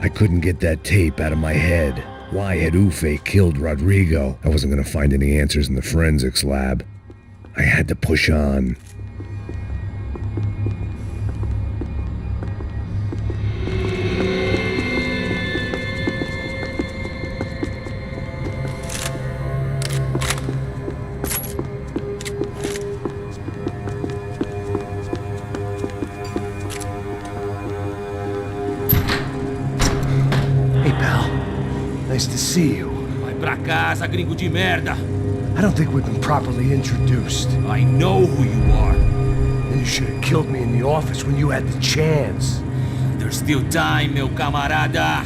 I couldn't get that tape out of my head. Why had Ufe killed Rodrigo? I wasn't gonna find any answers in the forensics lab. I had to push on. Nice to see you. Vai pra casa, gringo de merda. I don't think we've been properly introduced. I know who you are. Then you should have killed me in the office when you had the chance. There's still time, meu camarada.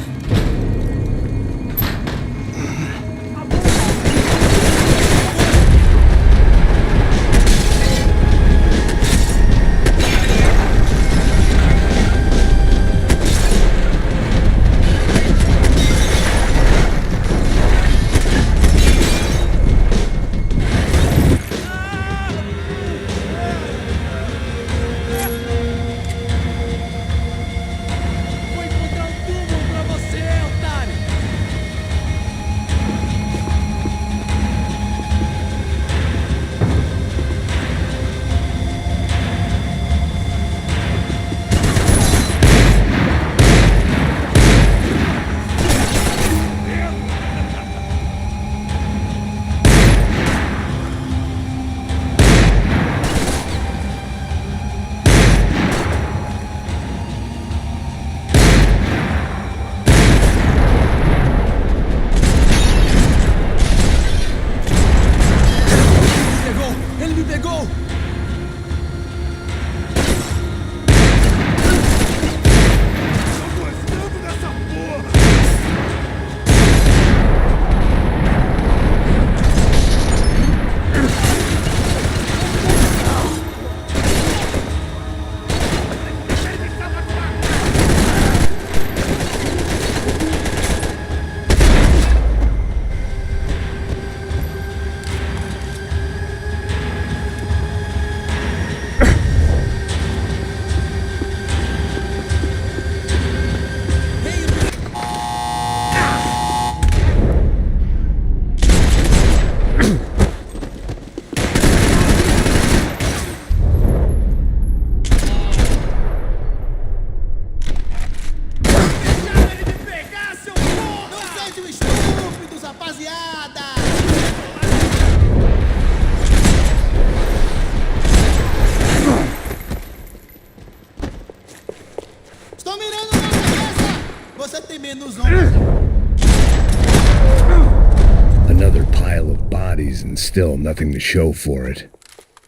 Another pile of bodies and still nothing to show for it.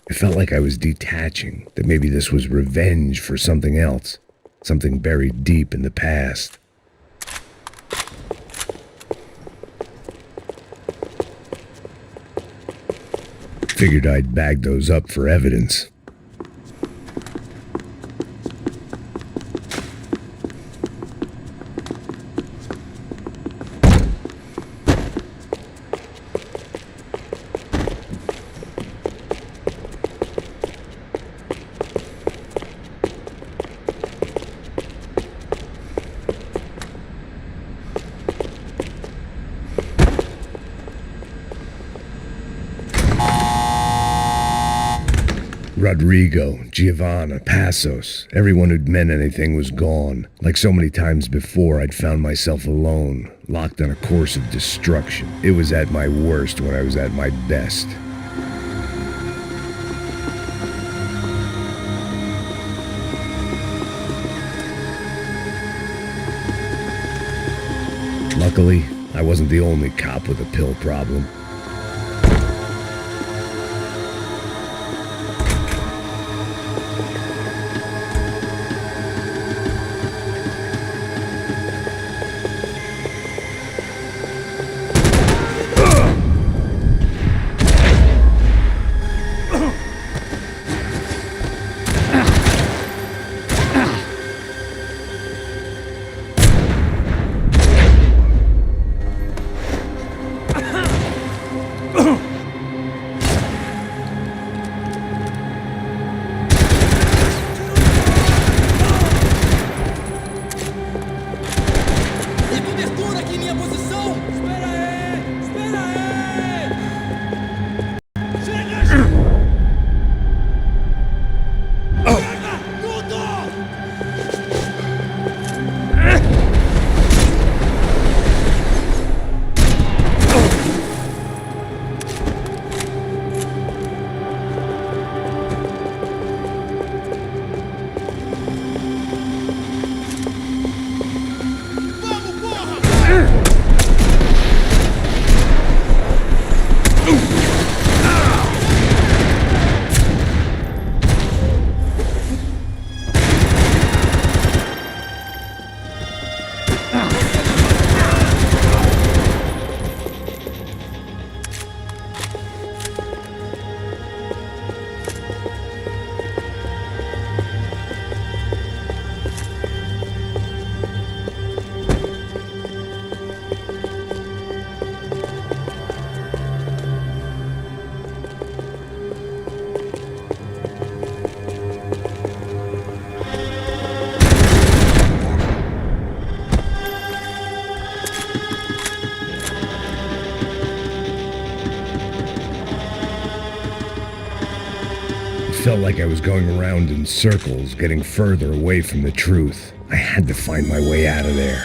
It felt like I was detaching, that maybe this was revenge for something else, something buried deep in the past. Figured I'd bag those up for evidence. Rodrigo, Giovanna, Passos, everyone who'd meant anything was gone. Like so many times before, I'd found myself alone, locked on a course of destruction. It was at my worst when I was at my best. Luckily, I wasn't the only cop with a pill problem. felt like I was going around in circles, getting further away from the truth. I had to find my way out of there.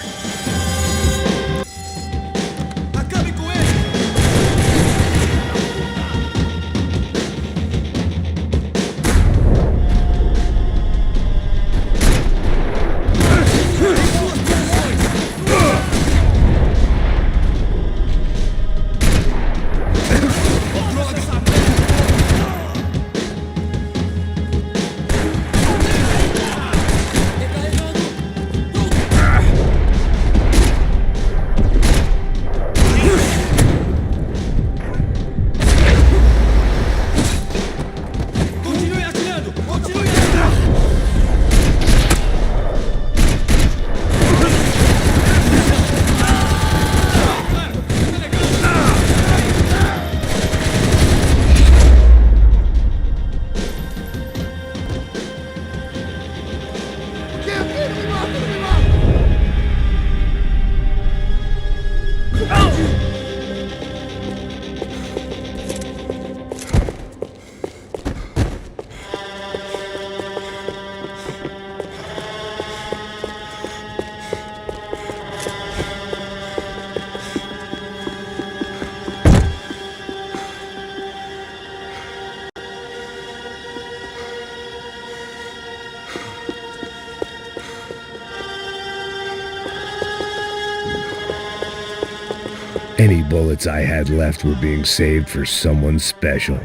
Any bullets I had left were being saved for someone special.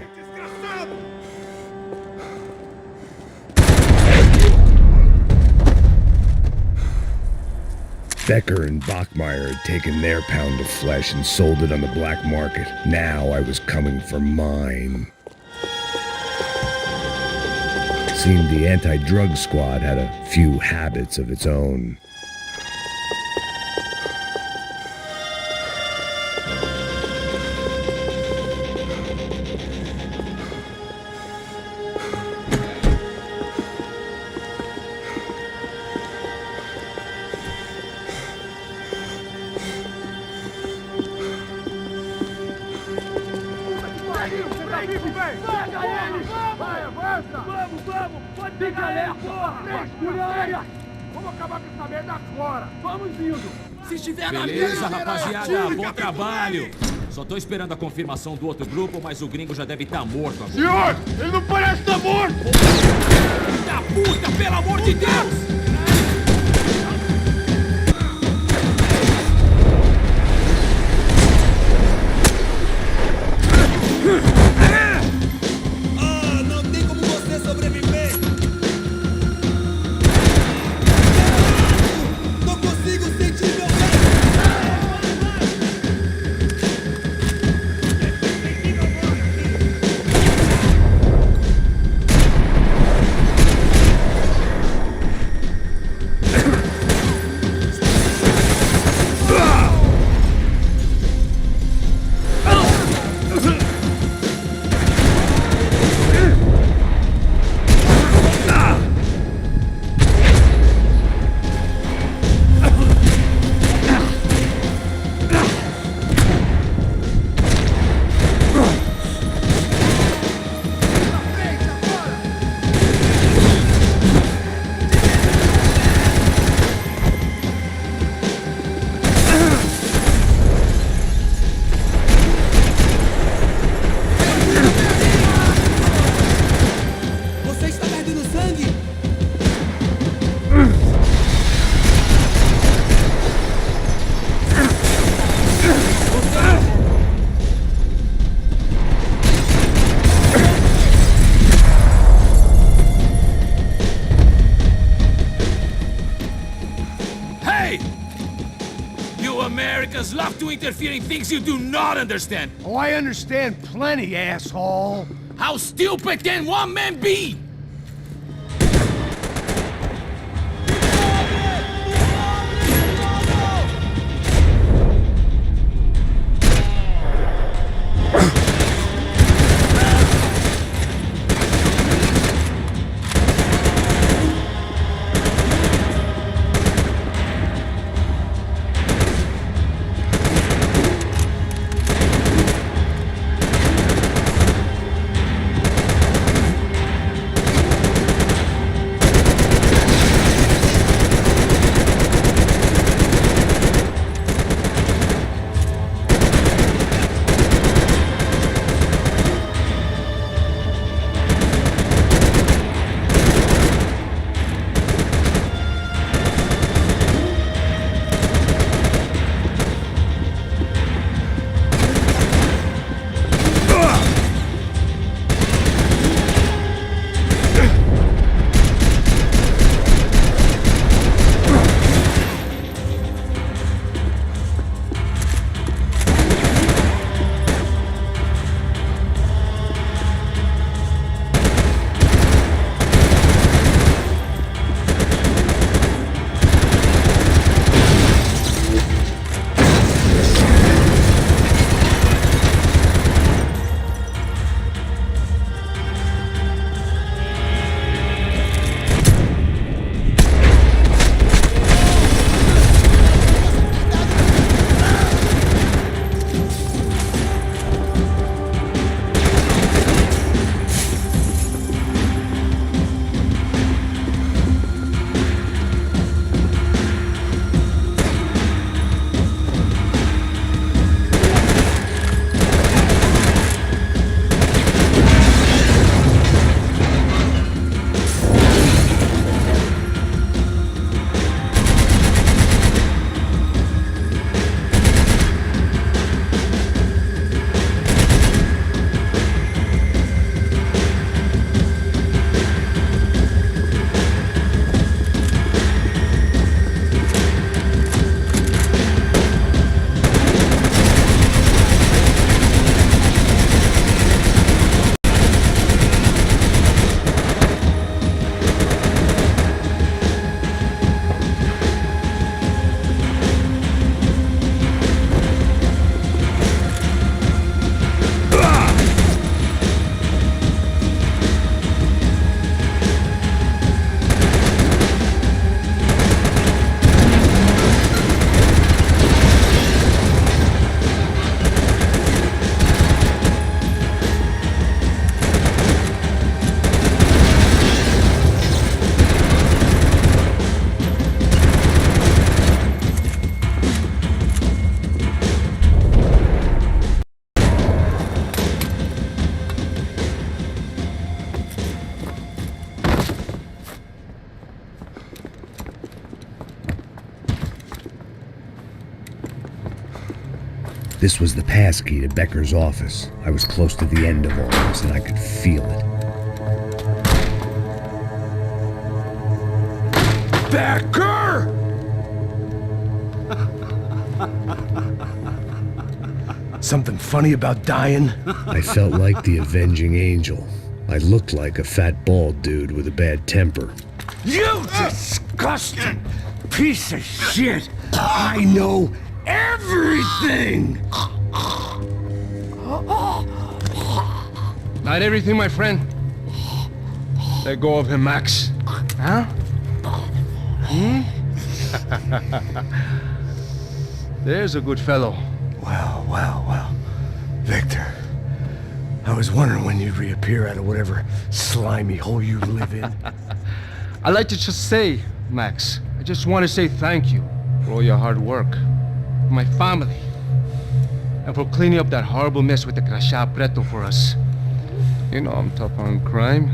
Becker and Bachmeyer had taken their pound of flesh and sold it on the black market. Now I was coming for mine. Seemed the anti-drug squad had a few habits of its own. Beleza, rapaziada, bom trabalho. Só tô esperando a confirmação do outro grupo, mas o gringo já deve estar morto agora. Senhor, ele não parece estar morto! Da puta, pelo amor de Deus! Não tem como você sobreviver! Não consigo sentir meu pé! Americans love to interfere in things you do not understand. Oh, I understand plenty, asshole. How stupid can one man be? This was the passkey to Becker's office. I was close to the end of all this, and I could feel it. Becker! Something funny about dying? I felt like the avenging angel. I looked like a fat bald dude with a bad temper. You disgusting piece of shit! I know everything! Not everything, my friend. Let go of him, Max. Huh? There's a good fellow. Well. Victor, I was wondering when you'd reappear out of whatever slimy hole you live in. I'd like to just say, Max, I just want to say thank you for all your hard work, for my family, and for cleaning up that horrible mess with the Crachá Preto for us. You know I'm tough on crime.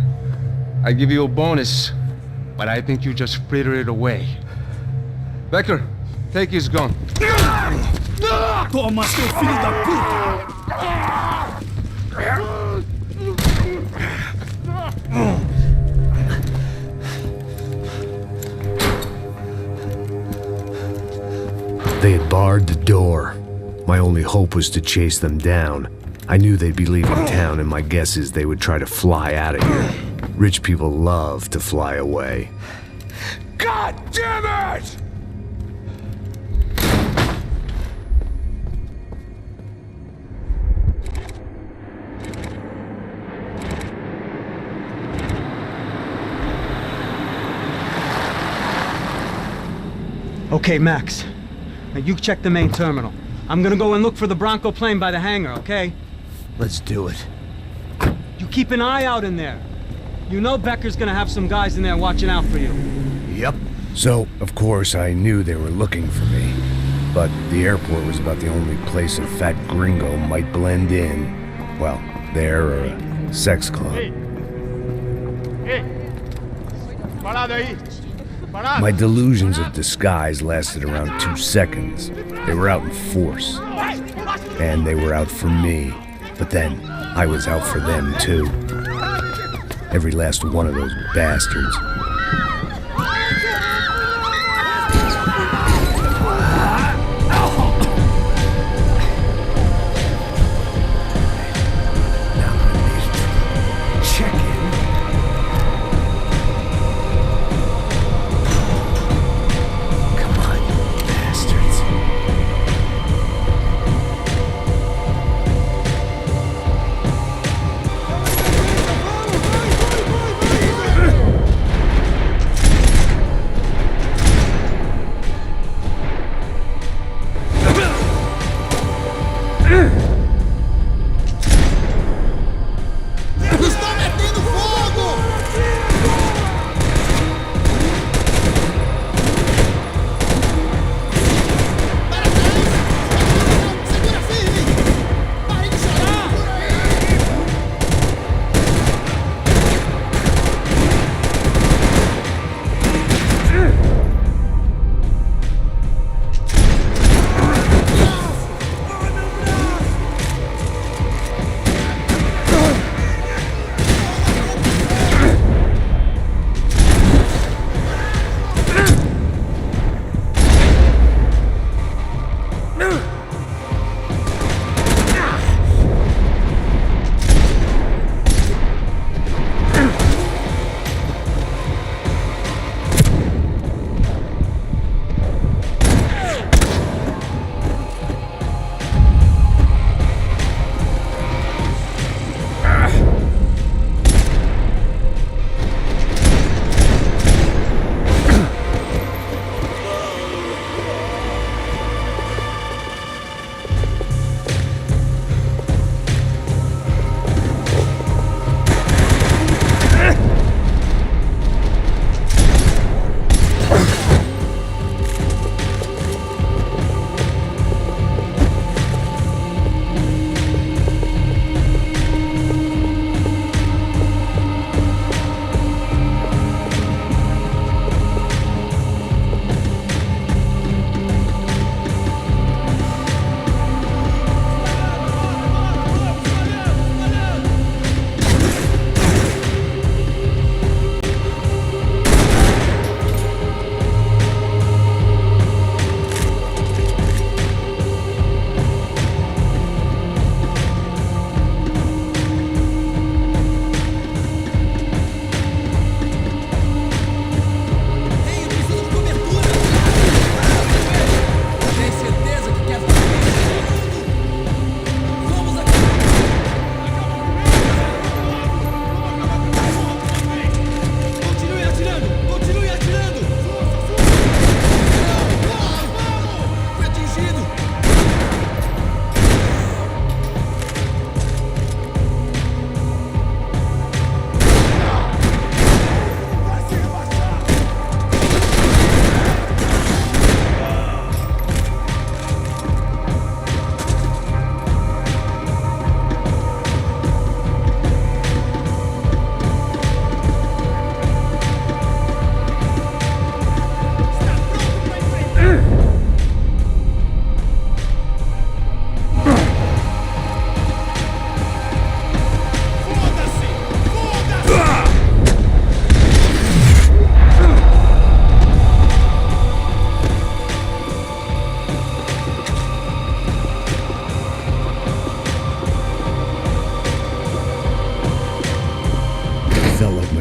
I give you a bonus, but I think you just fritter it away. Becker, take his gun. Toma, seu filho da puta! They had barred the door. My only hope was to chase them down. I knew they'd be leaving town, and my guess is they would try to fly out of here. Rich people love to fly away. God damn it! Okay, Max. Now you check the main terminal. I'm gonna go and look for the Bronco plane by the hangar, okay? Let's do it. You keep an eye out in there. You know Becker's gonna have some guys in there watching out for you. Yep. So, of course, I knew they were looking for me. But the airport was about the only place a fat gringo might blend in. Well, there or a sex club. Parado aí! My delusions of disguise lasted around 2 seconds. They were out in force. And they were out for me. But then, I was out for them too. Every last one of those bastards.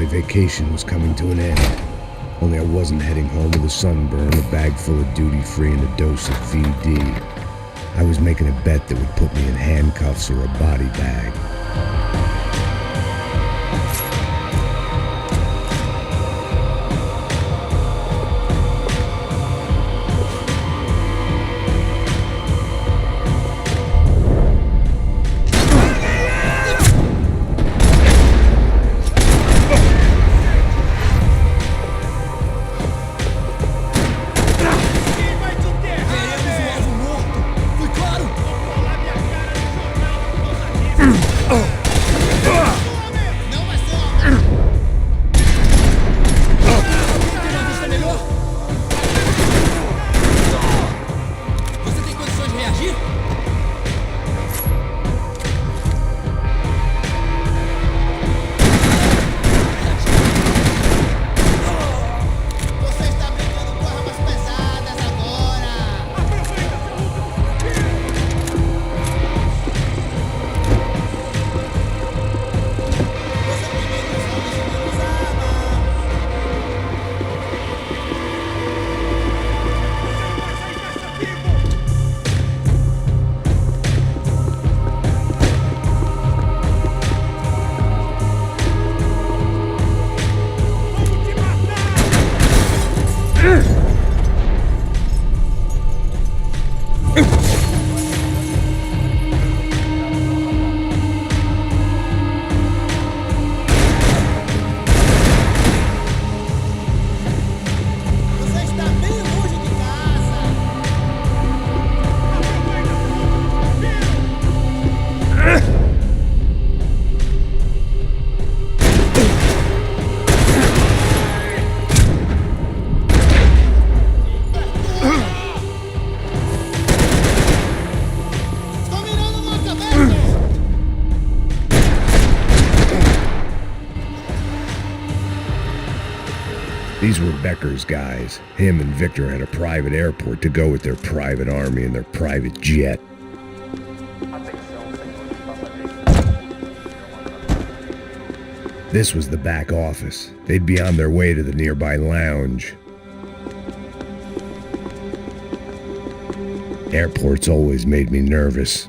my vacation was coming to an end. Only I wasn't heading home with a sunburn, a bag full of duty-free, and a dose of VD. I was making a bet that would put me in handcuffs or a body bag. These were Becker's guys. Him and Victor had a private airport to go with their private army and their private jet. This was the back office. They'd be on their way to the nearby lounge. Airports always made me nervous.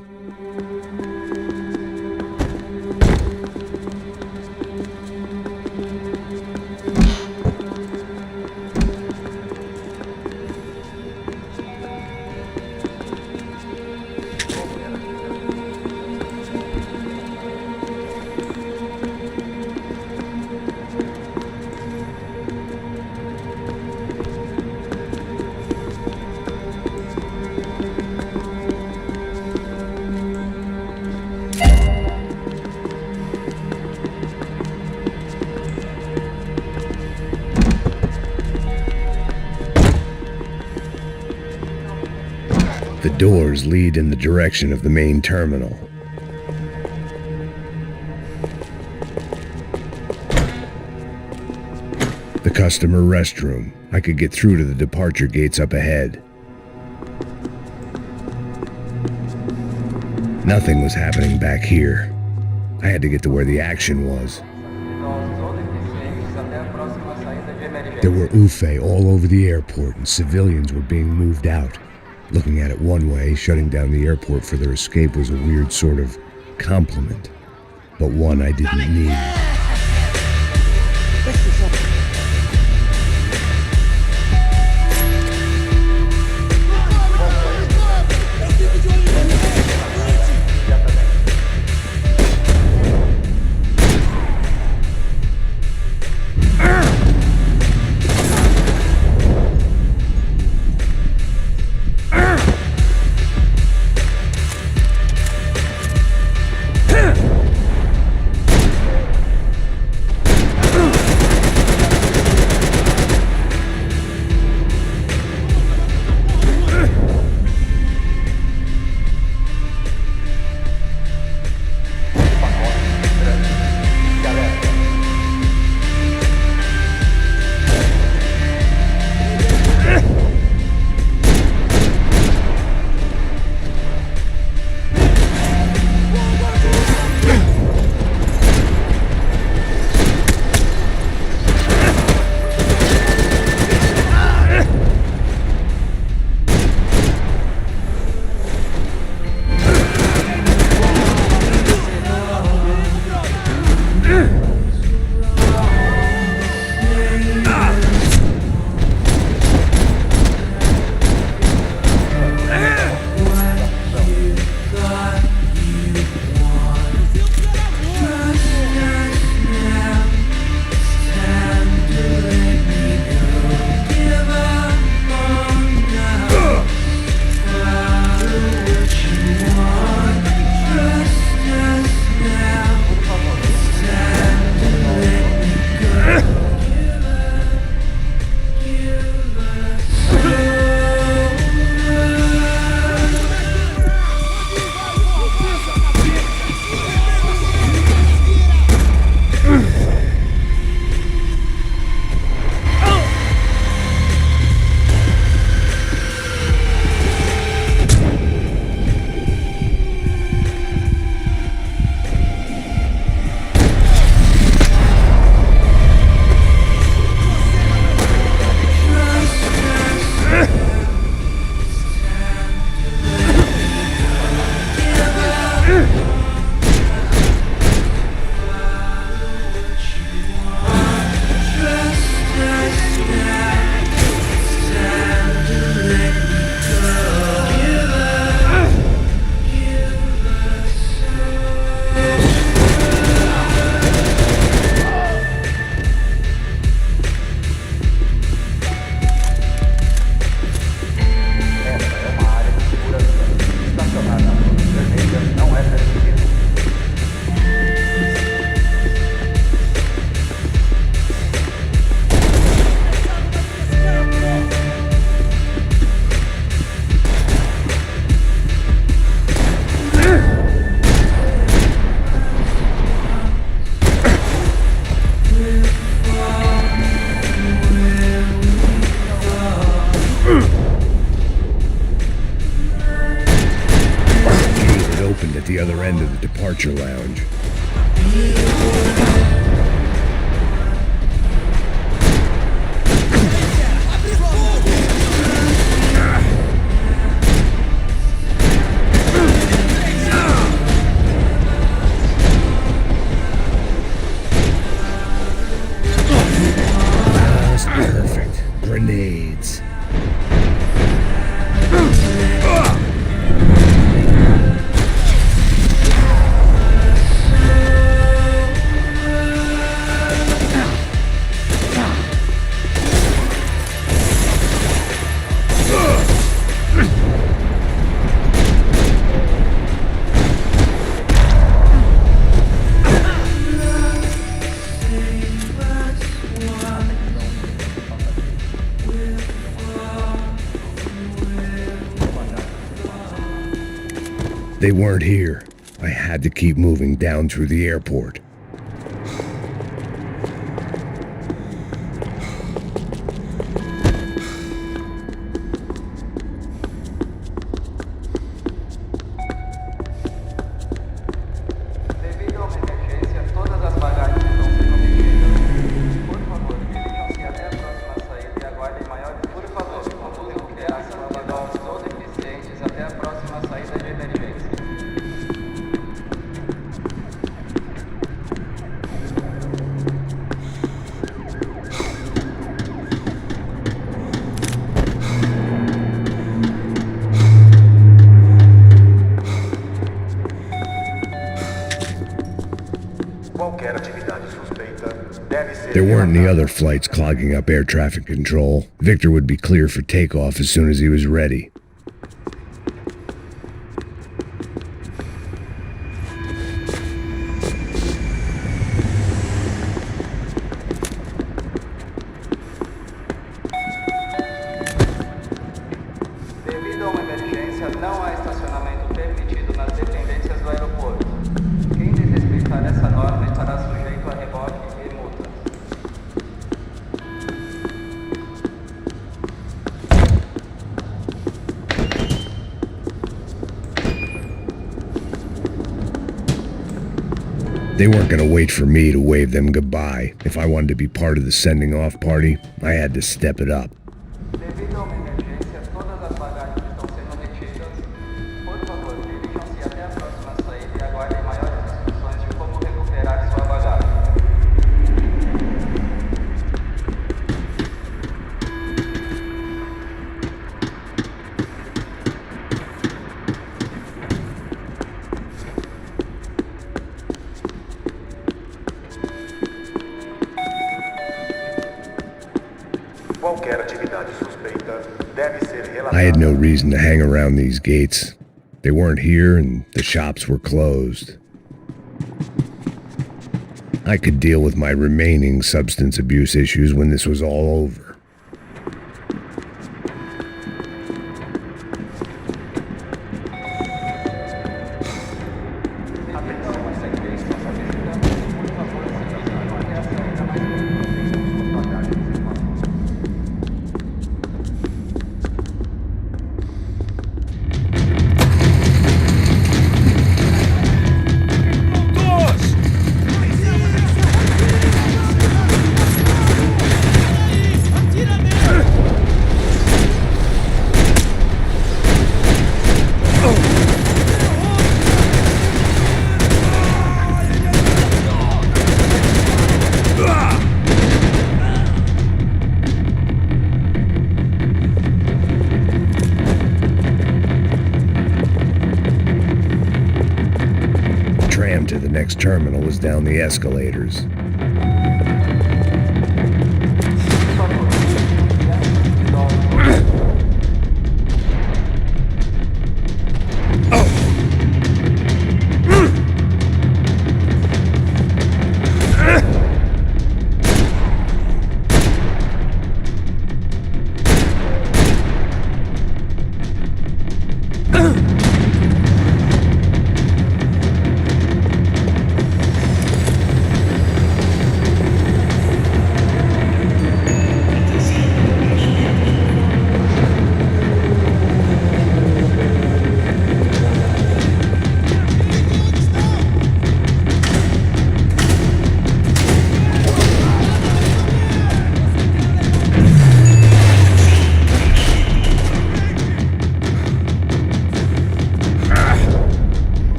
The doors lead in the direction of the main terminal. The customer restroom. I could get through to the departure gates up ahead. Nothing was happening back here. I had to get to where the action was. There were UFE all over the airport and civilians were being moved out. Looking at it one way, shutting down the airport for their escape was a weird sort of compliment, but one I didn't need. other end of the departure lounge. Just perfect. Grenades. They weren't here. I had to keep moving down through the airport. There weren't any other flights clogging up air traffic control. Victor would be clear for takeoff as soon as he was ready. Devido a uma emergência, não há estacionamento permitido nas dependências do aeroporto. Quem desrespeitar essa norma estará sujeito a reboque e multa. They weren't going to wait for me to wave them goodbye. If I wanted to be part of the sending off party, I had to step it up. Devido a uma emergência, todas as bagagens estão sendo retidas. Por favor, dirijam-se até a próxima saída e aguardem maiores instruções de como recuperar sua bagagem. Qualquer atividade suspeita deve ser relatada. I had no reason to hang around these gates. They weren't here and the shops were closed. I could deal with my remaining substance abuse issues when this was all over. To the next terminal was down the escalators.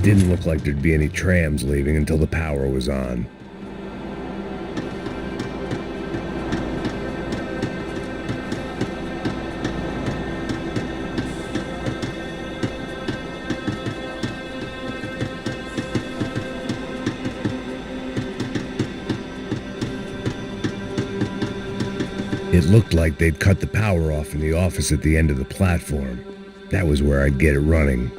It didn't look like there'd be any trams leaving until the power was on. It looked like they'd cut the power off in the office at the end of the platform. That was where I'd get it running.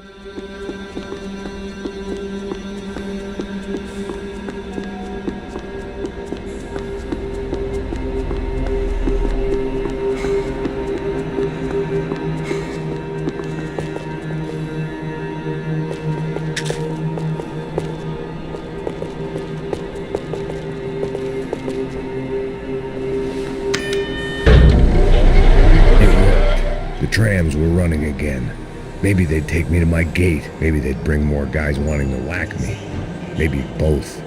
Trams were running again. Maybe they'd take me to my gate. Maybe they'd bring more guys wanting to whack me. Maybe both.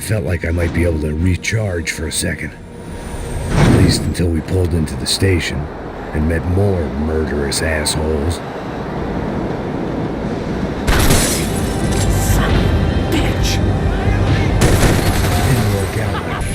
Felt like I might be able to recharge for a second. At least until we pulled into the station and met more murderous assholes. Bitch! Didn't work out.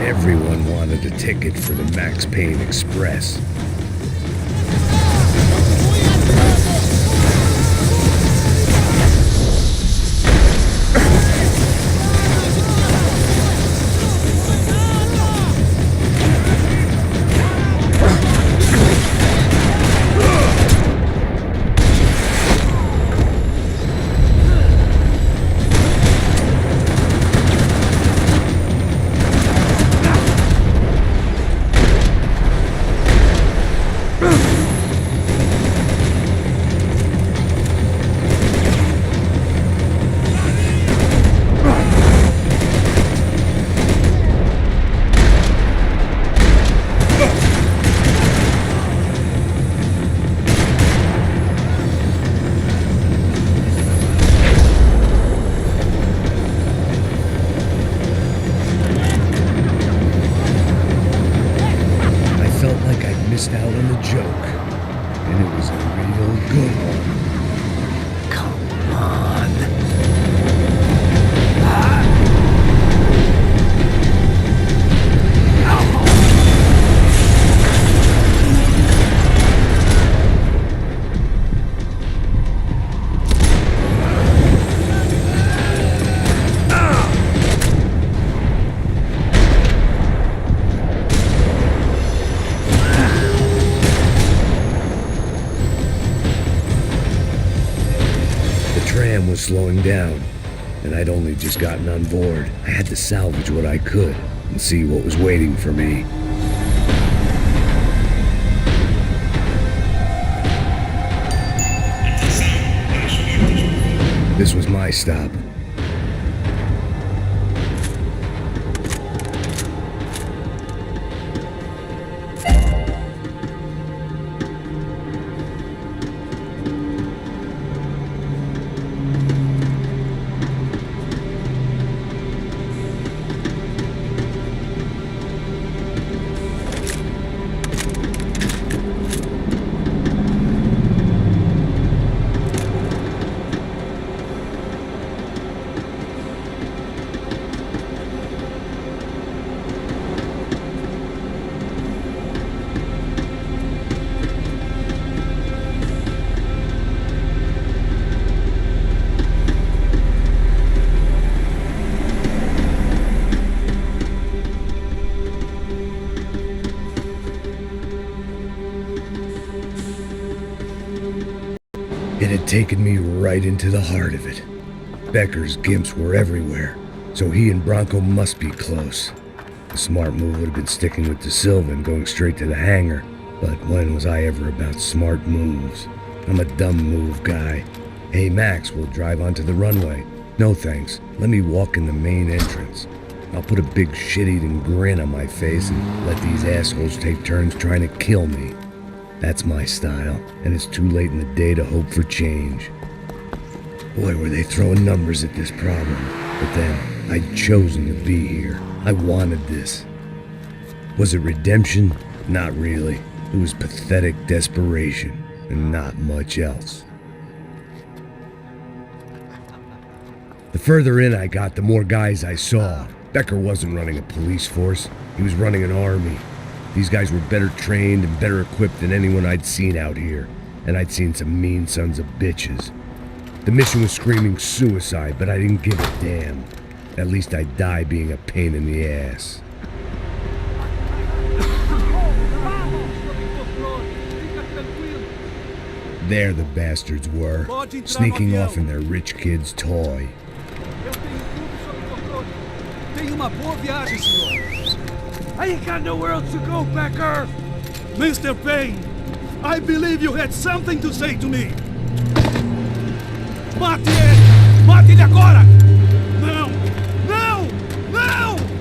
Everyone wanted a ticket for the Max Payne Express. missed out on the joke. And it was a real good one. Come on. Was slowing down, and I'd only just gotten on board. I had to salvage what I could and see what was waiting for me. This was my stop. It had taken me right into the heart of it. Becker's gimps were everywhere, so he and Bronco must be close. The smart move would have been sticking with De Silva and going straight to the hangar, but when was I ever about smart moves? I'm a dumb move guy. Hey Max, we'll drive onto the runway. No thanks, let me walk in the main entrance. I'll put a big shit-eating grin on my face and let these assholes take turns trying to kill me. That's my style, and it's too late in the day to hope for change. Boy, were they throwing numbers at this problem. But then, I'd chosen to be here. I wanted this. Was it redemption? Not really. It was pathetic desperation, and not much else. The further in I got, the more guys I saw. Becker wasn't running a police force. He was running an army. These guys were better trained and better equipped than anyone I'd seen out here, and I'd seen some mean sons of bitches. The mission was screaming suicide, but I didn't give a damn. At least I'd die being a pain in the ass. There the bastards were, sneaking off in their rich kid's toy. Tenha uma boa viagem, senhor. I ain't got nowhere else to go, Becker! Mr. Payne, I believe you had something to say to me. Mate ele! Mate ele agora! Não! Não! Não!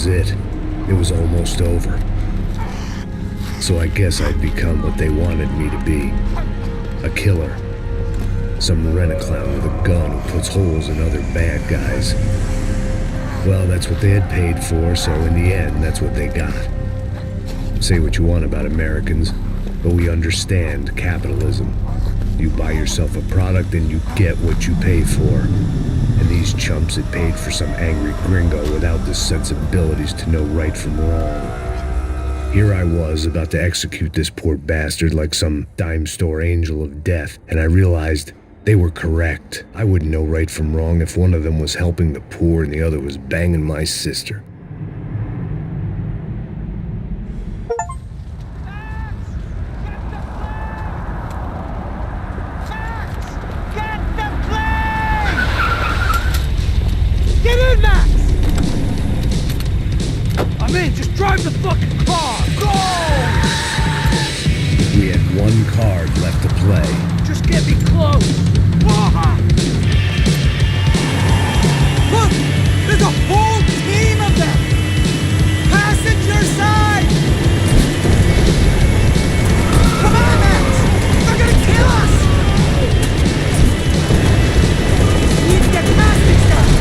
was it. It was almost over. So I guess I'd become what they wanted me to be. A killer. Some rent-a-clown with a gun who puts holes in other bad guys. Well, that's what they had paid for, so in the end, that's what they got. Say what you want about Americans, but we understand capitalism. You buy yourself a product and you get what you pay for. And these chumps had paid for some angry gringo without the sensibilities to know right from wrong. Here I was about to execute this poor bastard like some dime store angel of death, and I realized they were correct. I wouldn't know right from wrong if one of them was helping the poor and the other was banging my sister. Get in, Max! I'm in, just drive the fucking car! Go! We had one card left to play. Just get me close! Look! There's a whole team of them! Passenger side! Come on, Max! They're gonna kill us! We need to get past these guys!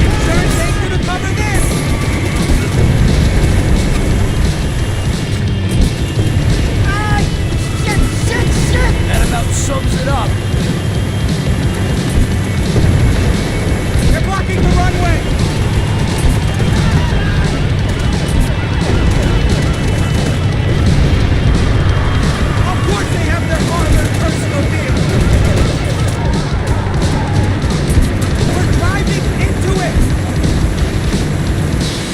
Insurance ain't gonna cover this! Ay! Shit! That about sums it up. They're blocking the runway! Of course they have their armored personal vehicle! We're driving into it!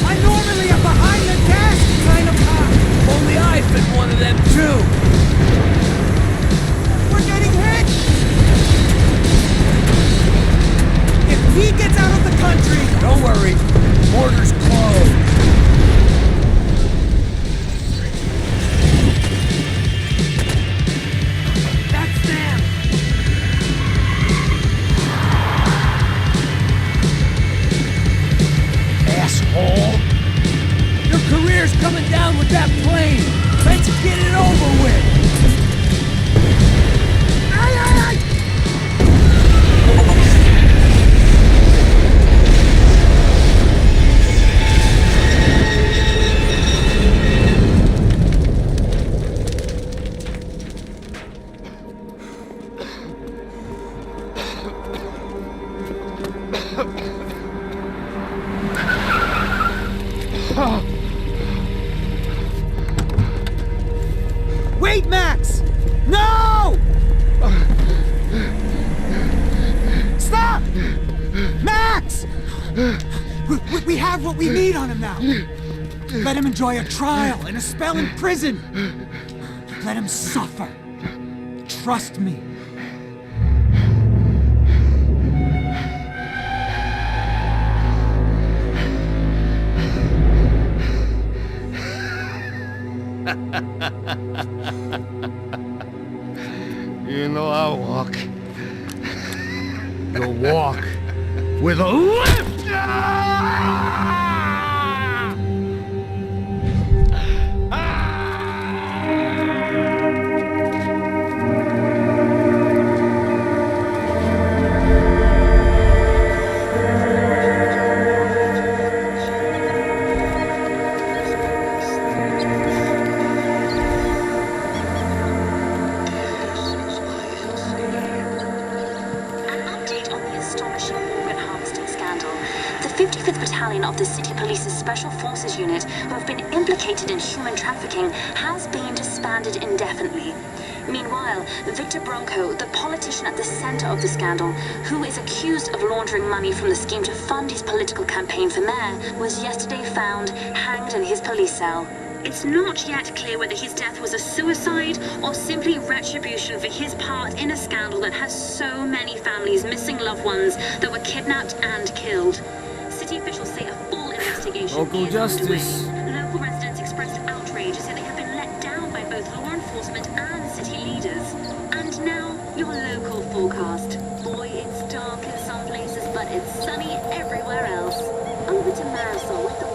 I'm normally a behind-the-desk kind of cop! Only I've been one of them, too! We're getting hit! If he gets out of the country... Don't worry. Border's closed. That's them! Asshole! Your career's coming down with that plane! Let's get it over with! Ay, ay, ay! Wait, Max! No! Stop! Max! We have what we need on him now. Let him enjoy a trial and a spell in prison. Let him suffer. Trust me. You know I'll walk. You'll walk with a lift! Of the City Police's Special Forces Unit, who have been implicated in human trafficking, has been disbanded indefinitely. Meanwhile, Victor Bronco, the politician at the center of the scandal, who is accused of laundering money from the scheme to fund his political campaign for mayor, was yesterday found hanged in his police cell. It's not yet clear whether his death was a suicide or simply retribution for his part in a scandal that has so many families missing loved ones that were kidnapped and killed. City officials say a full investigation Local is justice. underway. Local residents expressed outrage, saying they have been let down by both law enforcement and city leaders. And now, your local forecast. Boy, it's dark in some places, but it's sunny everywhere else. Over to Marisol with the